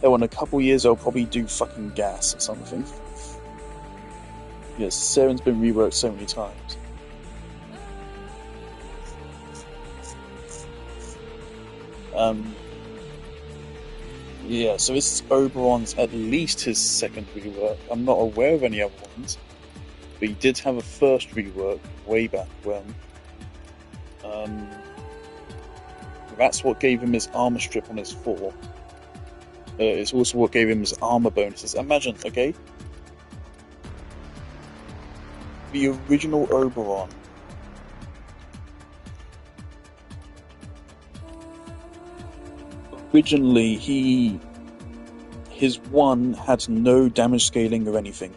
Oh, in a couple years they'll probably do fucking gas or something. Yes, Saren's been reworked so many times. Yeah, so this is Oberon's at least his second rework. I'm not aware of any other ones, but he did have a first rework way back when. That's what gave him his armor strip on his 4. It's also what gave him his armor bonuses. Imagine, okay? The original Oberon. Originally, his 1 had no damage scaling or anything.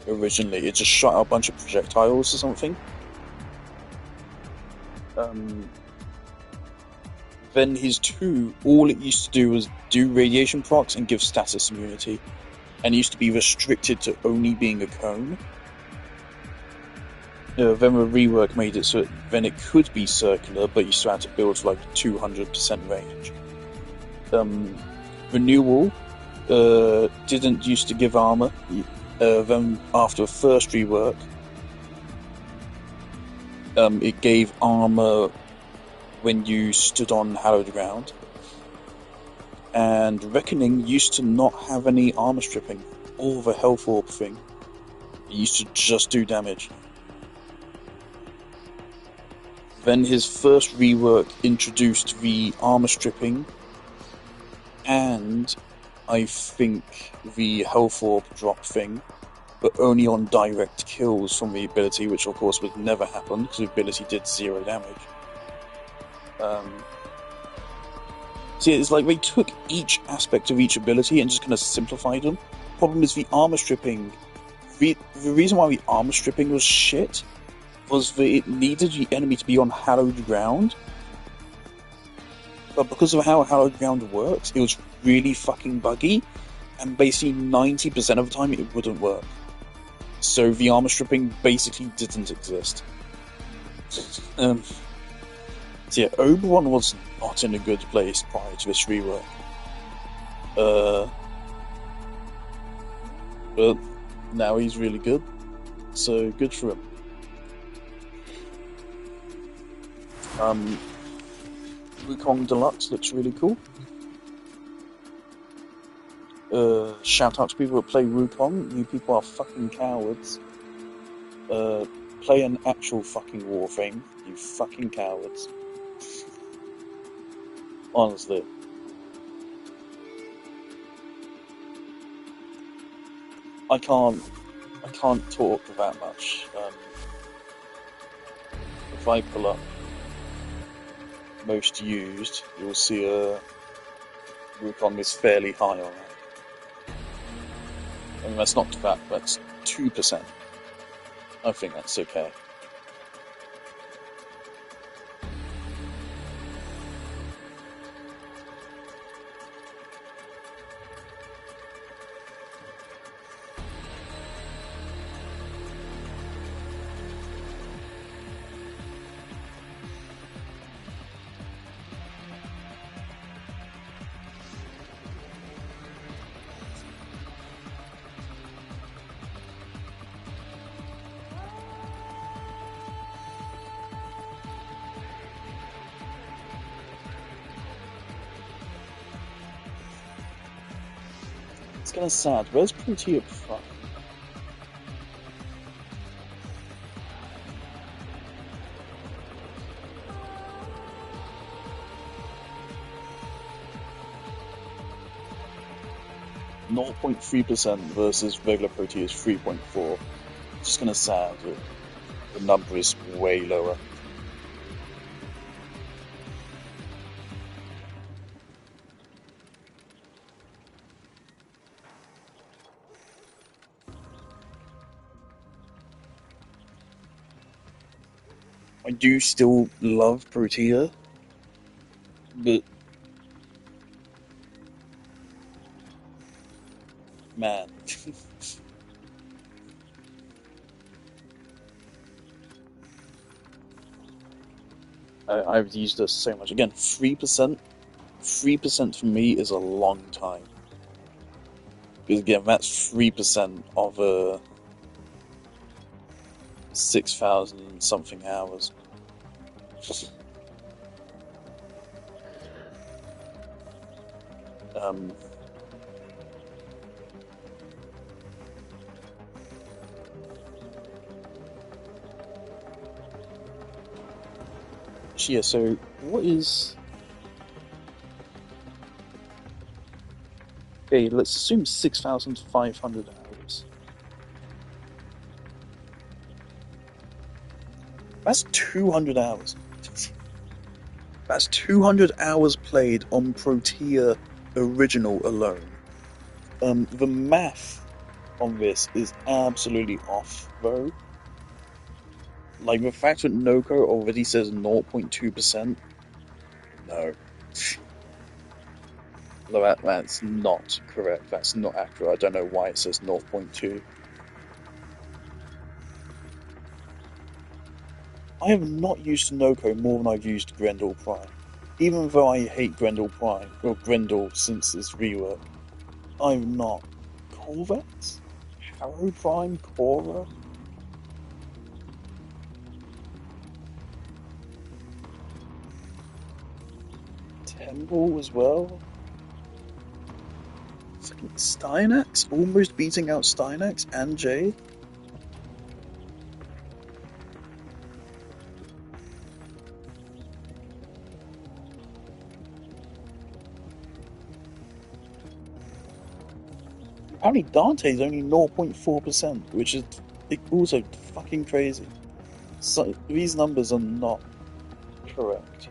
Originally, it just shot out a bunch of projectiles or something. Then his 2, all it used to do was do radiation procs and give status immunity. And it used to be restricted to only being a cone. Then the rework made it so then it could be circular, but you still had to build for like 200% range. Renewal didn't used to give armor. Then after the first rework, it gave armor when you stood on hallowed ground. And Reckoning used to not have any armor stripping or the health orb thing. It used to just do damage. Then his first rework introduced the armor stripping and I think the health orb drop thing, but only on direct kills from the ability, which of course would never happen because the ability did 0 damage. See, it's like they took each aspect of each ability and just kind of simplified them. Problem is the armor stripping. The reason why the armor stripping was shit was that it needed the enemy to be on hallowed ground. But because of how hallowed ground works, it was really fucking buggy, and basically 90% of the time it wouldn't work. So the armor stripping basically didn't exist. So yeah, Oberon was not in a good place prior to this rework. But now he's really good, so good for him. Wukong Deluxe looks really cool. Shout out to people that play Wukong. You people are fucking cowards. Play an actual fucking Warframe, you fucking cowards. Honestly. I can't talk that much. If I pull up most used, you'll see a Wukong is fairly high on that. I mean, that's not that, that's 2%. I think that's okay. It's kind of sad. Where's Protea Prime? Not 0.3% versus regular Protea is 3.4. It's just kind of sad that the number is way lower. I do still love Protea, but man. I've used this so much. Again, 3%. 3% for me is a long time. Because again, that's 3% of 6,000 something hours. Yeah, so what is... Okay, let's assume 6,500 hours. That's 200 hours. That's 200 hours played on Protea Original alone. The math on this is absolutely off, though. Like, the fact that Noko already says 0.2%, no. That's not correct. That's not accurate. I don't know why it says 0.2. I have not used Noko more than I've used Grendel Prime. Even though I hate Grendel Prime, or Grendel since this rework, I've not. Corvettes? Harrow Prime? Cora? Temple as well? Fucking Steinax? Almost beating out Steinax and Jade? Apparently Dante's only 0.4%, which is also fucking crazy. So these numbers are not correct.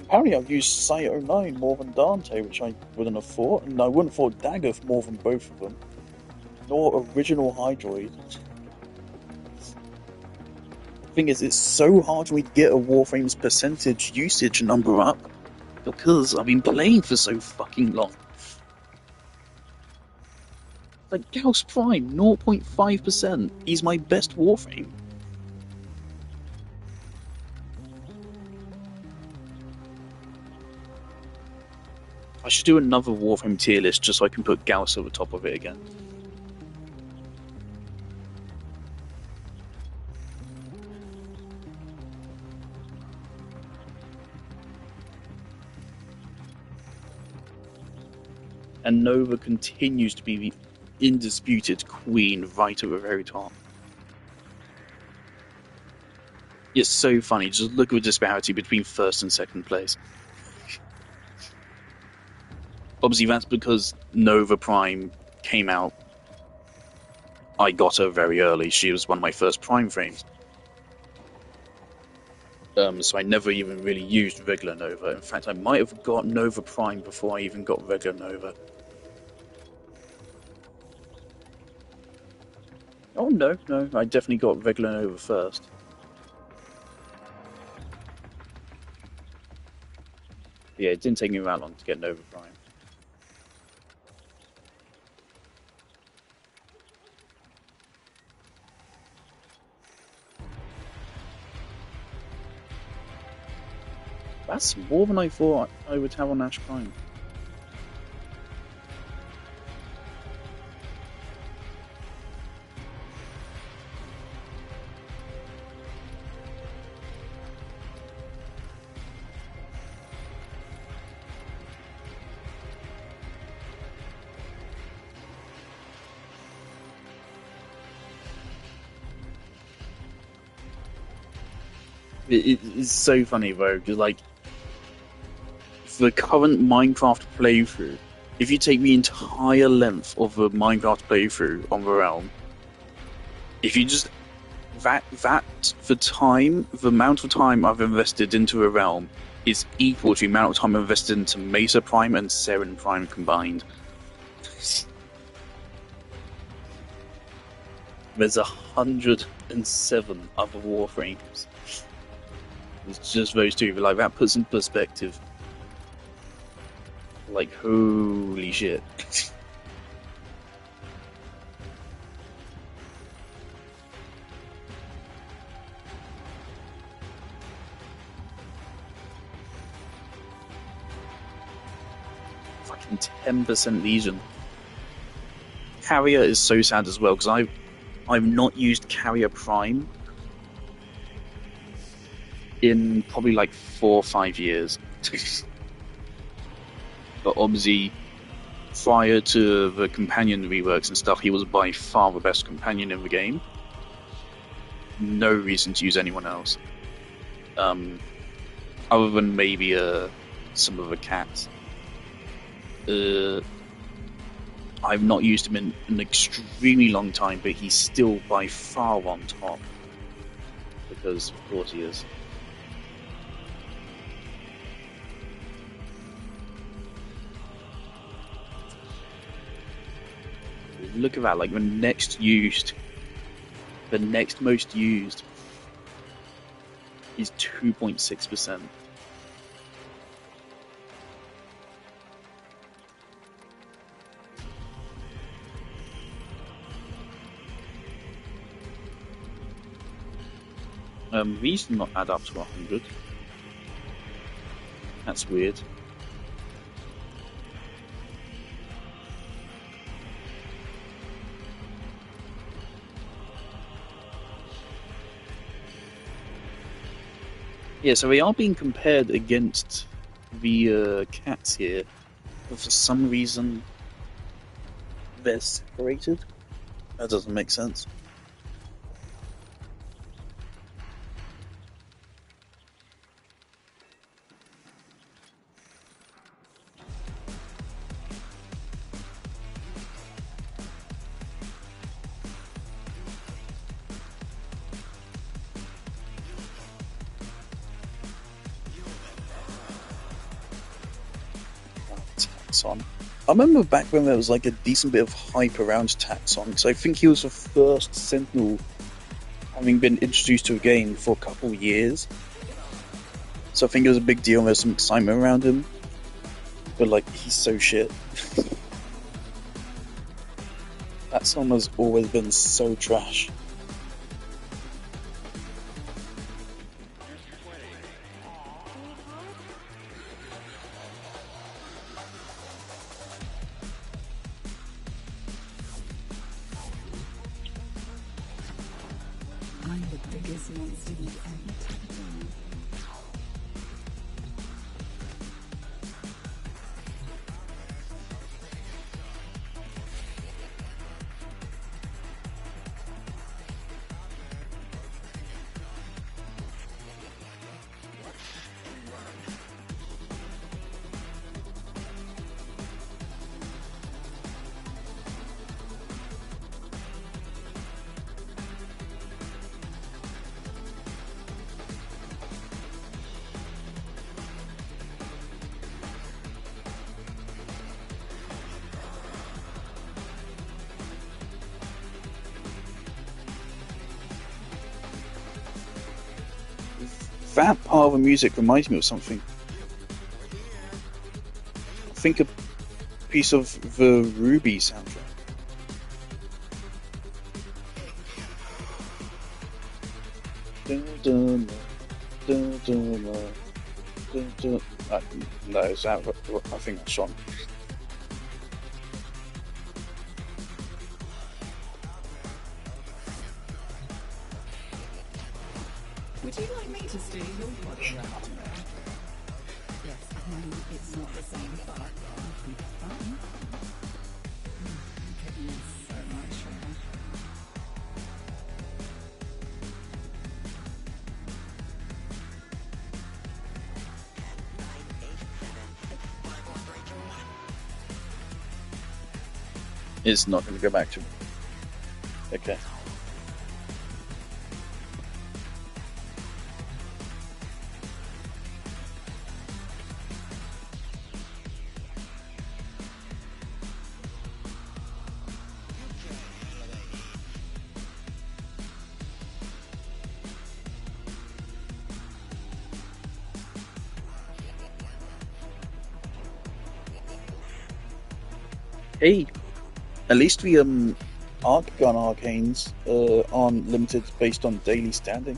Apparently I've used Saito 9 more than Dante, which I wouldn't have thought, and I wouldn't have thought Dagoth more than both of them. Nor Original Hydroid. The thing is, it's so hard for me to get a Warframe's percentage usage number up, because I've been playing for so fucking long. Like, Gauss Prime, 0.5%. He's my best Warframe. I should do another Warframe tier list just so I can put Gauss over top of it again. And Nova continues to be the undisputed queen right at the very top. It's so funny. Just look at the disparity between first and second place. Obviously, that's because Nova Prime came out. I got her very early. She was one of my first Prime frames. So I never even really used regular Nova. In fact, I might have got Nova Prime before I even got regular Nova. Oh, no, I definitely got regular Nova first. Yeah, it didn't take me that long to get Nova Prime. That's more than I thought I would have on Ash Prime. It's so funny though, because like, for the current Minecraft playthrough, if you take the entire length of the Minecraft playthrough on the Realm, if you just that for time, the amount of time I've invested into a Realm is equal to the amount of time I've invested into Mesa Prime and Seren Prime combined. There's 107 other Warframes. It's just those two, but like that puts in perspective. Like, holy shit. Fucking 10% Legion. Carrier is so sad as well, because I've not used Carrier Prime in probably like 4 or 5 years. But obviously, prior to the companion reworks and stuff, he was by far the best companion in the game. No reason to use anyone else. Other than maybe some of the cats. I've not used him in an extremely long time, but he's still by far on top. Because, of course, he is. Look at that, like the next most used is 2.6%. These do not add up to 100. That's weird. Yeah, so they are being compared against the cats here, but for some reason they're separated. That doesn't make sense. Taxon. I remember back when there was like a decent bit of hype around Taxon, because I think he was the first Sentinel having been introduced to a game for a couple of years. So I think it was a big deal and there's some excitement around him. But like, he's so shit. Taxon has always been so trash. I'm the biggest monster you've ever taken on. That part of the music reminds me of something. I think a piece of the Ruby soundtrack. Dun, dun, dun, dun, dun, dun. No, is that, I think that's Sean. Would you like me to steer your body around there? Yes, I know it's not the same, but it would be fun. I'm getting so much fun. It's not going to go back to... Okay. Hey, at least the arc gun arcanes aren't limited based on daily standing.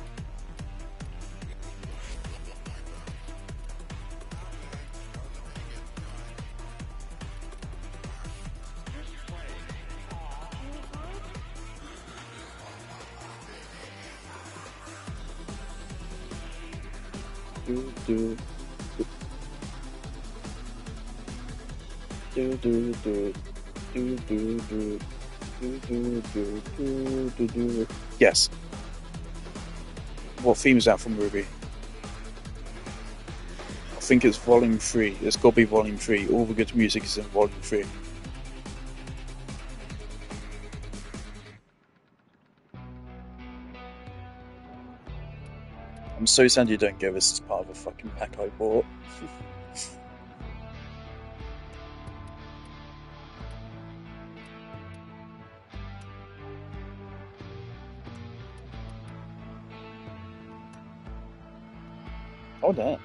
Do do do do do. Yes. What theme is that from Ruby? I think it's Volume 3. It's got to be Volume 3. All the good music is in Volume 3. I'm so sad you don't get this as part of a fucking pack I bought. Oh damn.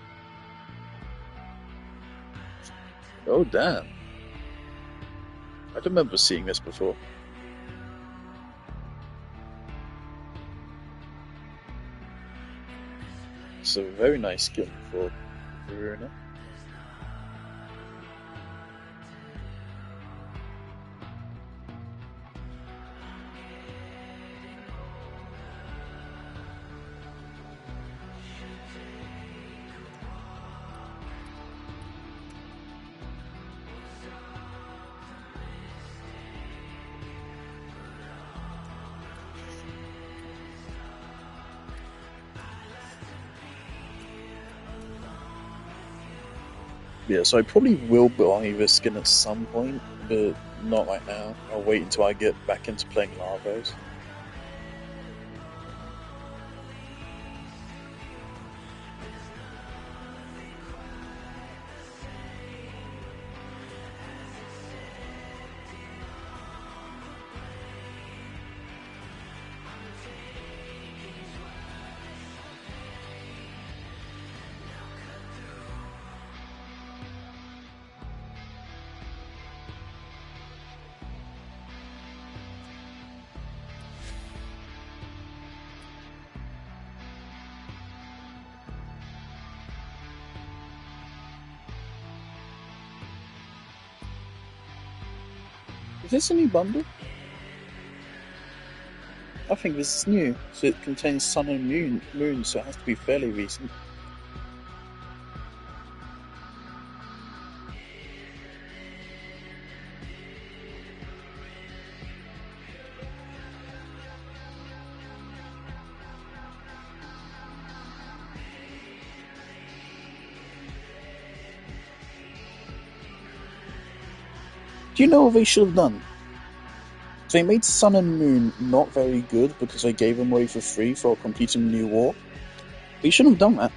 Oh damn. I don't remember seeing this before. It's a very nice skin for Verona. Yeah, so I probably will buy this skin at some point, but not right now. I'll wait until I get back into playing Larvos. Is this a new bundle? I think this is new, so it contains Sun and Moon, so it has to be fairly recent. Do you know what they should have done? They made Sun and Moon not very good because they gave them away for free for completing New War. They shouldn't have done that.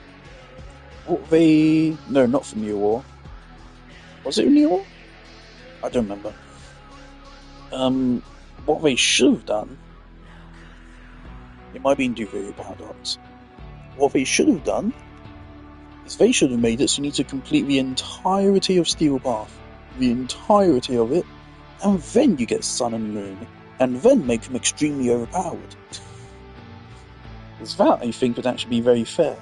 No, not for New War. Was it New War? I don't remember. What they should have done... It might be in Duvu Paradox. What they should have done Because they should have made it so you need to complete the entirety of Steel Path. The entirety of it. And then you get Sun and Moon. And then make them extremely overpowered. Because that, I think, would actually be very fair.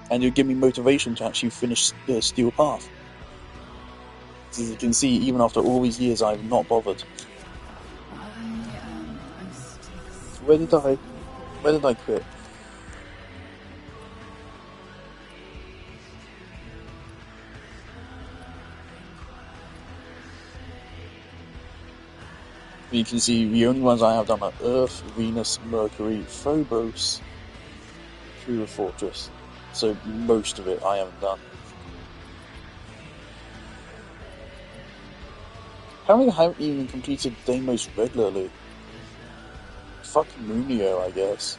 And it would give me motivation to actually finish Steel Path. As you can see, even after all these years, I've not bothered. Where did I quit? You can see the only ones I have done are Earth, Venus, Mercury, Phobos, through the Fortress. So most of it I haven't done. Apparently I haven't even completed Deimos regularly. Fuck Munio, I guess.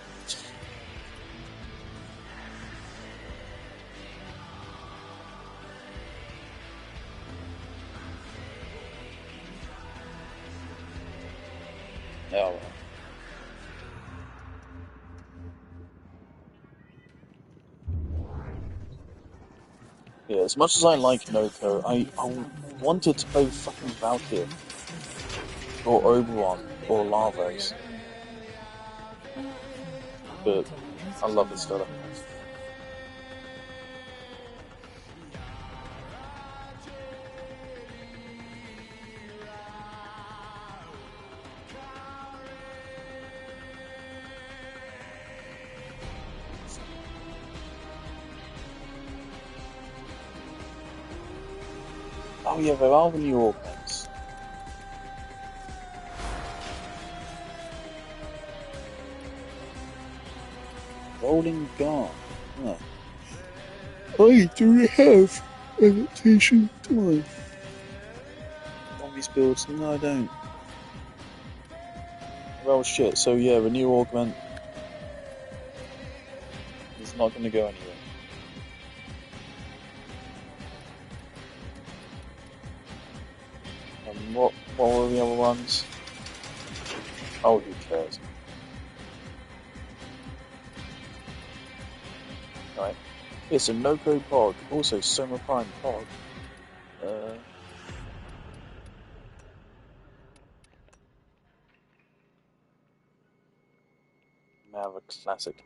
Oh well. Yeah, as much as I like Noko, I wanted to play fucking Valkyr. Or Oberon. Or Lavos. But I love this fella. Oh yeah, there are the new augments. Rolling Guard. Huh. I don't have adaptation, do I? On these builds? No, I don't. Well, shit, so yeah, the new augment is not going to go anywhere. And what were the other ones? Oh, who cares? Right. It's a Noko Pog, also Soma Prime Pog. Now the classic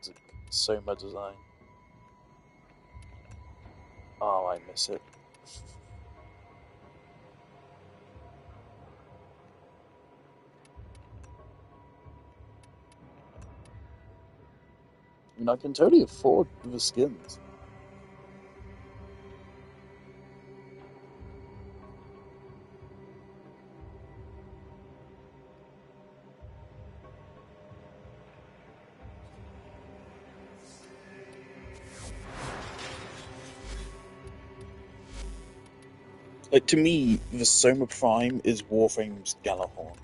Soma design. Oh, I miss it. I mean, I can totally afford the skins. Like, to me, the Soma Prime is Warframe's Galahorn.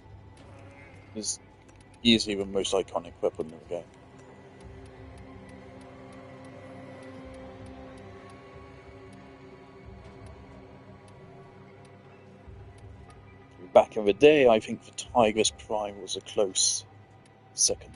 It's easily the most iconic weapon in the game. Back in the day, I think the Tigress Prime was a close second.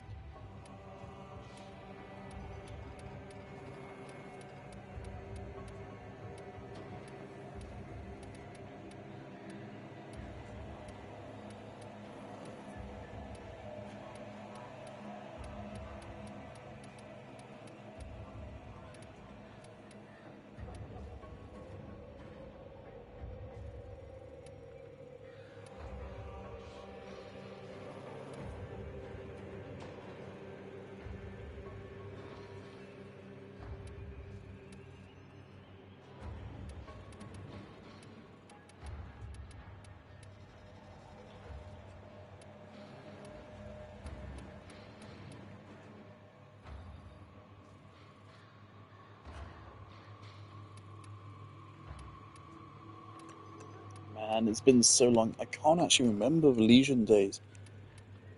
Man, it's been so long. I can't actually remember the Legion days.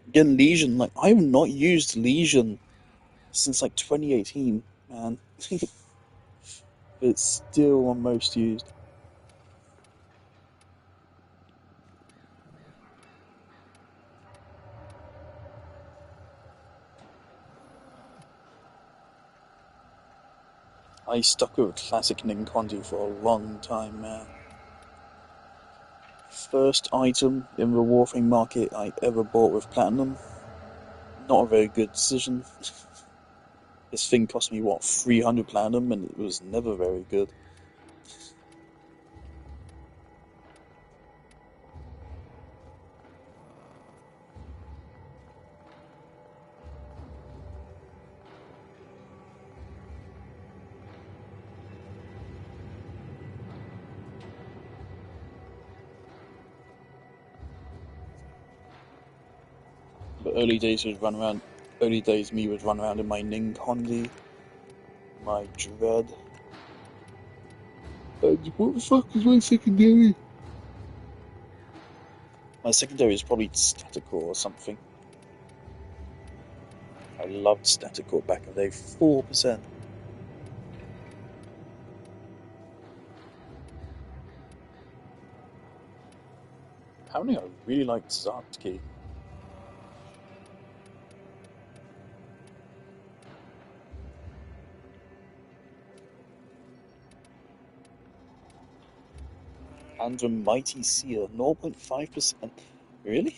Again, Legion, like, I have not used Legion since, like, 2018, man. It's still one most used. I stuck with classic Ninkondi for a long time, man. First item in the Warframe market I ever bought with Platinum. Not a very good decision. This thing cost me, what, 300 Platinum, and it was never very good. But early days me would run around in my Ninkondi, my Dread. What the fuck is my secondary? My secondary is probably Staticore or something. I loved Staticore back in the day. 4%. Apparently I really liked Zartki. And a Mighty Seer, 0.5%. Really?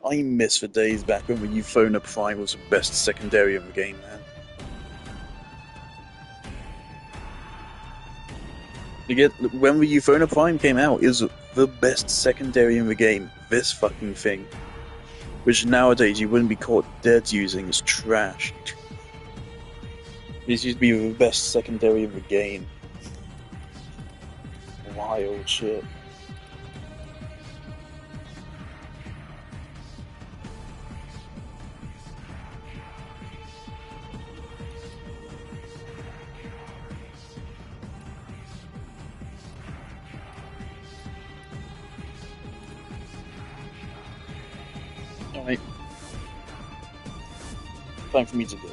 I miss the days back when the Euphona Prime was the best secondary in the game, man. When the Euphona Prime came out, it was the best secondary in the game. This fucking thing. Which nowadays you wouldn't be caught dead using as trash. This used to be the best secondary in the game. Wild shit. Alright. Time for me to go.